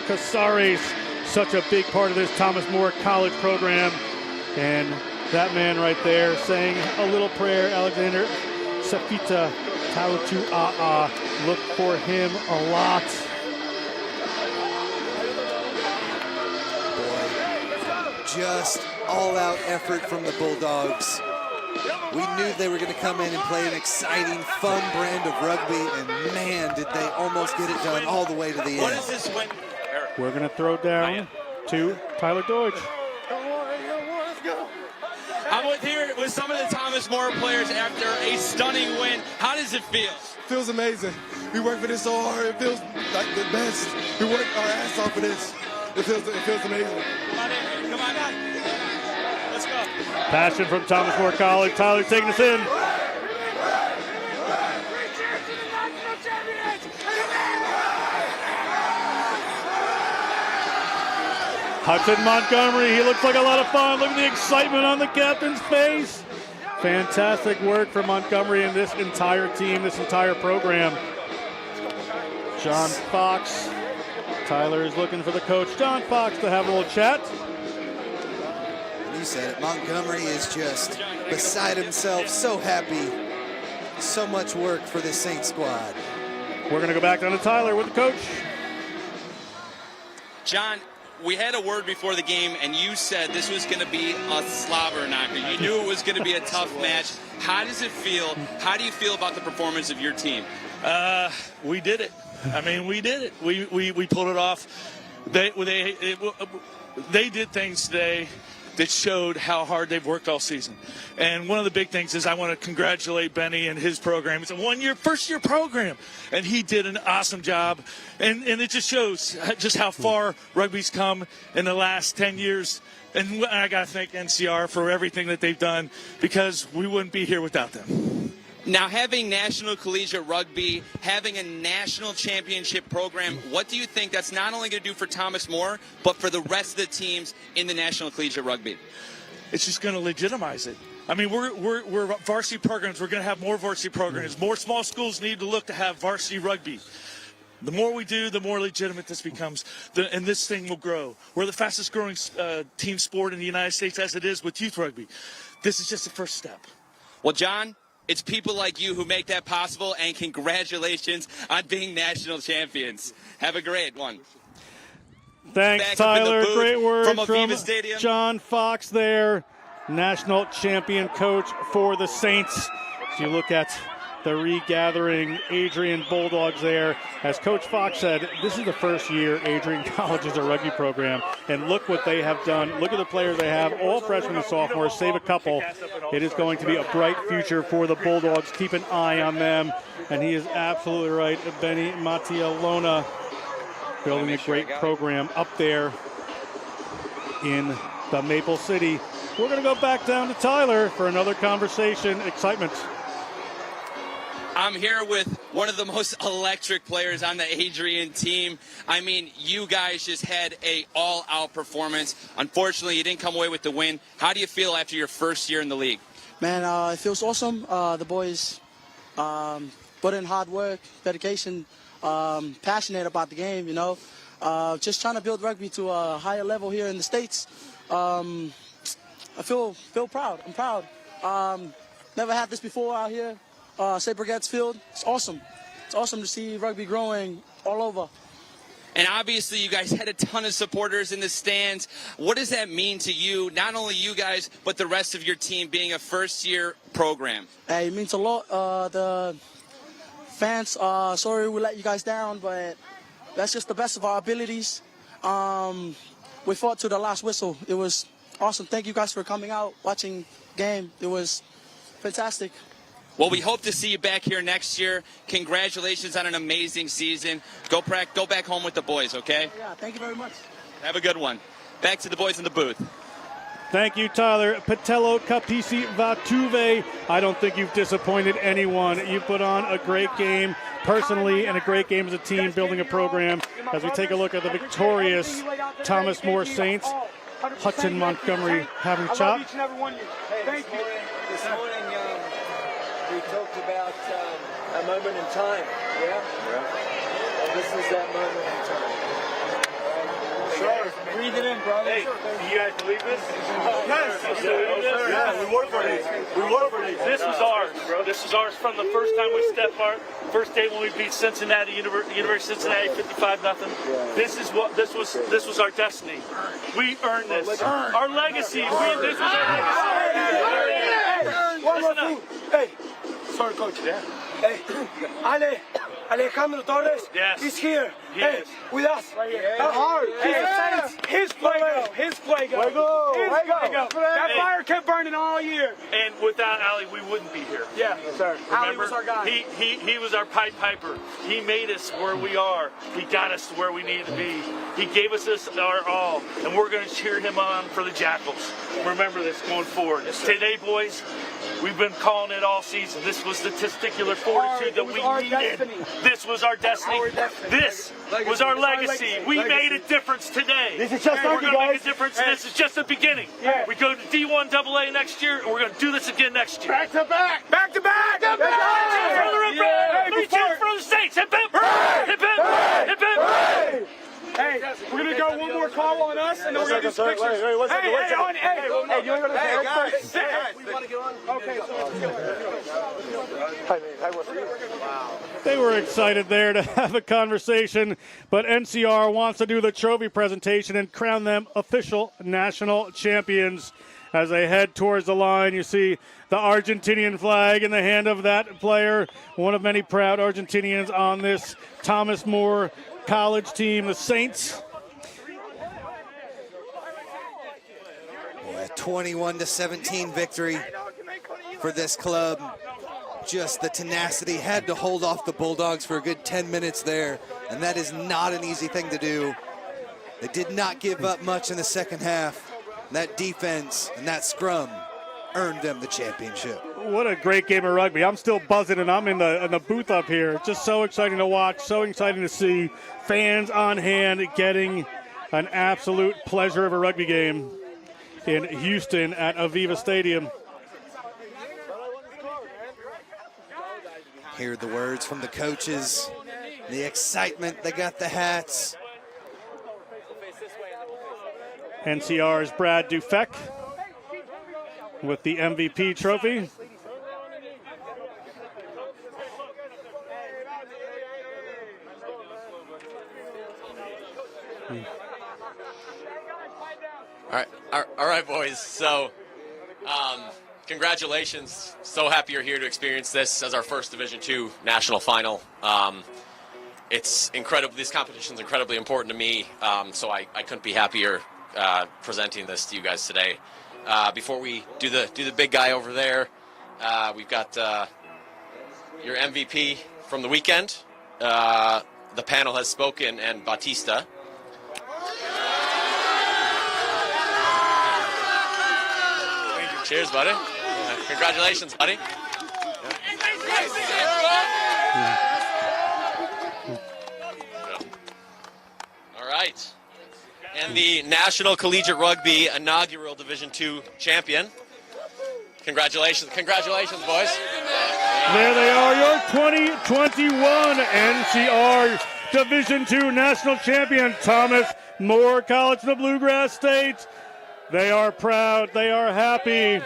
A: Casares, such a big part of this Thomas More College program. And that man right there saying a little prayer, Alexander Safita Tautua'a. Look for him a lot.
B: Just all-out effort from the Bulldogs. We knew they were going to come in and play an exciting, fun brand of rugby, and man, did they almost get it done all the way to the end.
H: What is this win?
A: We're going to throw down to Tyler Deutsch.
H: I'm here with some of the Thomas More players after a stunning win. How does it feel?
R: Feels amazing. We worked for this so hard. It feels like the best. We worked our ass off for this. It feels amazing.
H: Come on, let's go.
A: Passion from Thomas More College. Tyler taking us in. Hudson Montgomery, he looks like a lot of fun. Look at the excitement on the captain's face. Fantastic work for Montgomery and this entire team, this entire program. John Fox. Tyler is looking for the coach, John Fox, to have a little chat.
B: You said it, Montgomery is just beside himself, so happy. So much work for this Saints squad.
A: We're going to go back down to Tyler with the coach.
H: John, we had a word before the game, and you said this was going to be a slobber knocker. You knew it was going to be a tough match. How does it feel? How do you feel about the performance of your team?
S: We did it. I mean, we did it. We pulled it off. They did things today that showed how hard they've worked all season. And one of the big things is I want to congratulate Benny and his program. It's a first-year program, and he did an awesome job. And it just shows just how far rugby's come in the last 10 years. And I got to thank NCR for everything that they've done, because we wouldn't be here without them.
H: Now, having National Collegiate Rugby, having a national championship program, what do you think that's not only going to do for Thomas More, but for the rest of the teams in the National Collegiate Rugby?
S: It's just going to legitimize it. I mean, we're varsity programs. We're going to have more varsity programs. More small schools need to look to have varsity rugby. The more we do, the more legitimate this becomes, and this thing will grow. We're the fastest growing team sport in the United States as it is with youth rugby. This is just the first step.
H: Well, John, it's people like you who make that possible, and congratulations on being national champions. Have a great one.
A: Thanks,
H: Back
A: Tyler.
H: Great
A: words
H: from Aveva Stadium.
A: John Fox there, national champion coach for the Saints. As you look at the regathering ADRIAN Bulldogs there. As Coach Fox said, this is the first year ADRIAN College is a rugby program, and look what they have done. Look at the players they have, all freshmen and sophomores, save a couple. It is going to be a bright future for the Bulldogs. Keep an eye on them, and he is absolutely right. Benny Mattialona building a great program up there in the Maple City. We're going to go back down to Tyler for another conversation. Excitement.
H: I'm here with one of the most electric players on the ADRIAN team. I mean, you guys just had a all-out performance. Unfortunately, you didn't come away with the win. How do you feel after your first year in the league?
J: Man, it feels awesome. The boys put in hard work, dedication, passionate about the game, you know. Just trying to build rugby to a higher level here in the States. I feel proud. I'm proud. Never had this before out here. Sabercats field. It's awesome. It's awesome to see rugby growing all over.
H: And obviously you guys had a ton of supporters in the stands. What does that mean to you, not only you guys, but the rest of your team being a first-year program?
J: Hey, it means a lot. The fans, sorry we let you guys down, but that's just the best of our abilities. We fought to the last whistle. It was awesome. Thank you guys for coming out, watching game. It was fantastic.
H: Well, we hope to see you back here next year. Congratulations on an amazing season. Go back home with the boys, okay?
J: Yeah, thank you very much.
H: Have a good one. Back to the boys in the booth.
A: Thank you, Tyler. Patello Kapisi Vatuve. I don't think you've disappointed anyone. You put on a great game personally and a great game as a team building a program. As we take a look at the victorious Thomas More Saints, Hudson Montgomery having chop.
F: Thank you. This morning, we talked about a moment in time, yeah? Well, this is that moment in time. Sure. Breathe it in, brother.
Q: Hey, do you guys believe this? Yes. Yeah, we worked for these.
S: This was ours, bro. This was ours from the first time we stepped out. First day when we beat Cincinnati, University of Cincinnati, 55-0. This was our destiny. We earned this. Our legacy. This was our legacy.
F: Listen up. Hey, sorry, coach.
S: Yeah.
F: Hey, Alejandro Torres.
S: Yes.
F: He's here.
S: He
F: is. With us. Right here. That's hard. His Fuego. His Fuego. That fire kept burning all year.
S: And without Ali, we wouldn't be here.
F: Yeah, sir. Ali
S: Remember,
F: was our guy.
S: He was our Pied Piper. He made us where we are. He got us to where we needed to be. He gave us our all, and we're going to cheer him on for the Jackals. Remember this going forward. Today, boys, we've been calling it all season. This was the testicular fortitude that we needed.
F: Destiny.
S: This was our destiny. This was our legacy. We made a difference today.
F: This is just
S: we're going to make
F: guys.
S: a difference, and this is just the beginning.
F: Yeah.
S: We go to D1 AA next year, and we're going to do this again next year.
F: Back to back. Back to back.
S: Let me cheer for the Saints. Hip hip. Hip hip. Hip hip.
F: Hey, we're gonna go one more call on us, and then we're gonna do some pictures. Hey, you wanna go to the parents first? We wanna get on. Okay.
A: They were excited there to have a conversation, but NCR wants to do the trophy presentation and crown them official national champions. As they head towards the line, you see the Argentinian flag in the hand of that player, one of many proud Argentinians on this Thomas More College team, the Saints.
B: A 21-17 victory for this club. Just the tenacity, had to hold off the Bulldogs for a good 10 minutes there, and that is not an easy thing to do. They did not give up much in the second half. That defense and that scrum earned them the championship.
A: what a great game of rugby. I'm still buzzing, and I'm in the booth up here. Just so exciting to watch, so exciting to see fans on hand getting an absolute pleasure of a rugby game in Houston at Aveva Stadium.
B: Hear the words from the coaches, the excitement. They got the hats.
A: NCR's Brad Dufek with the MVP trophy.
I: All right, boys. So, congratulations. So happy you're here to experience this as our first Division II national final. It's incredible. This competition is incredibly important to me, so I couldn't be happier presenting this to you guys today. Before we do the big guy over there, we've got your MVP from the weekend. The panel has spoken, and Batista. Cheers, buddy. Congratulations, buddy. All right. And the National Collegiate Rugby inaugural Division II champion. Congratulations. Congratulations, boys.
A: There they are, your 2021 NCR Division II national champion, Thomas More College from the Bluegrass State. They are proud. They are happy.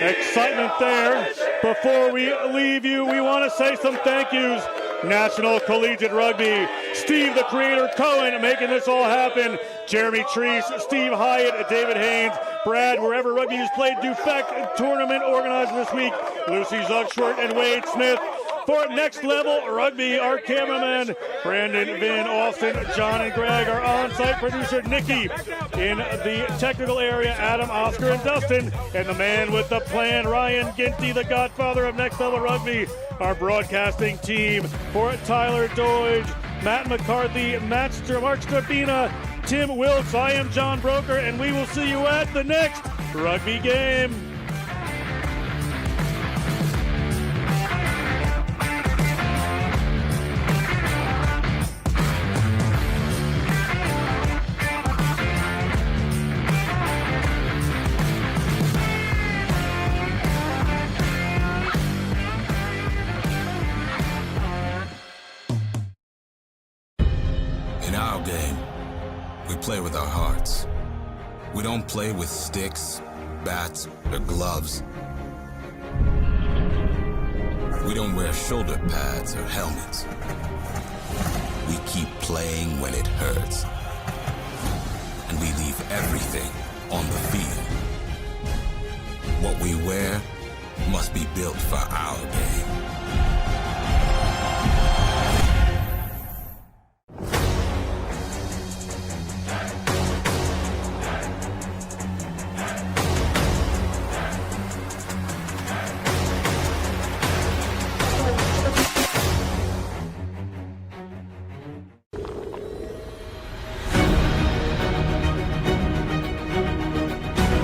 A: Excitement there. Before we leave you, we want to say some thank yous. National Collegiate Rugby, Steve the Creator Cohen making this all happen, Jeremy Treese, Steve Hyatt, David Haynes, Brad, wherever rugby is played, Dufek tournament organizer this week, Lucy Zuckschwert and Wade Smith. For Next Level Rugby, our cameraman, Brandon, Vin, Austin, John, and Greg, our on-site producer, Nikki. In the technical area, Adam, Oscar, and Dustin. And the man with the plan, Ryan Ginty, the godfather of Next Level Rugby. Our broadcasting team for Tyler Doige, Matt McCarthy, Mark Strabina, Tim Wilkes. I am John Broker, and we will see you at the next rugby game.
D: In our game, we play with our hearts. We don't play with sticks, bats, or gloves. We don't wear shoulder pads or helmets. We keep playing when it hurts. And we leave everything on the field. What we wear must be built for our game.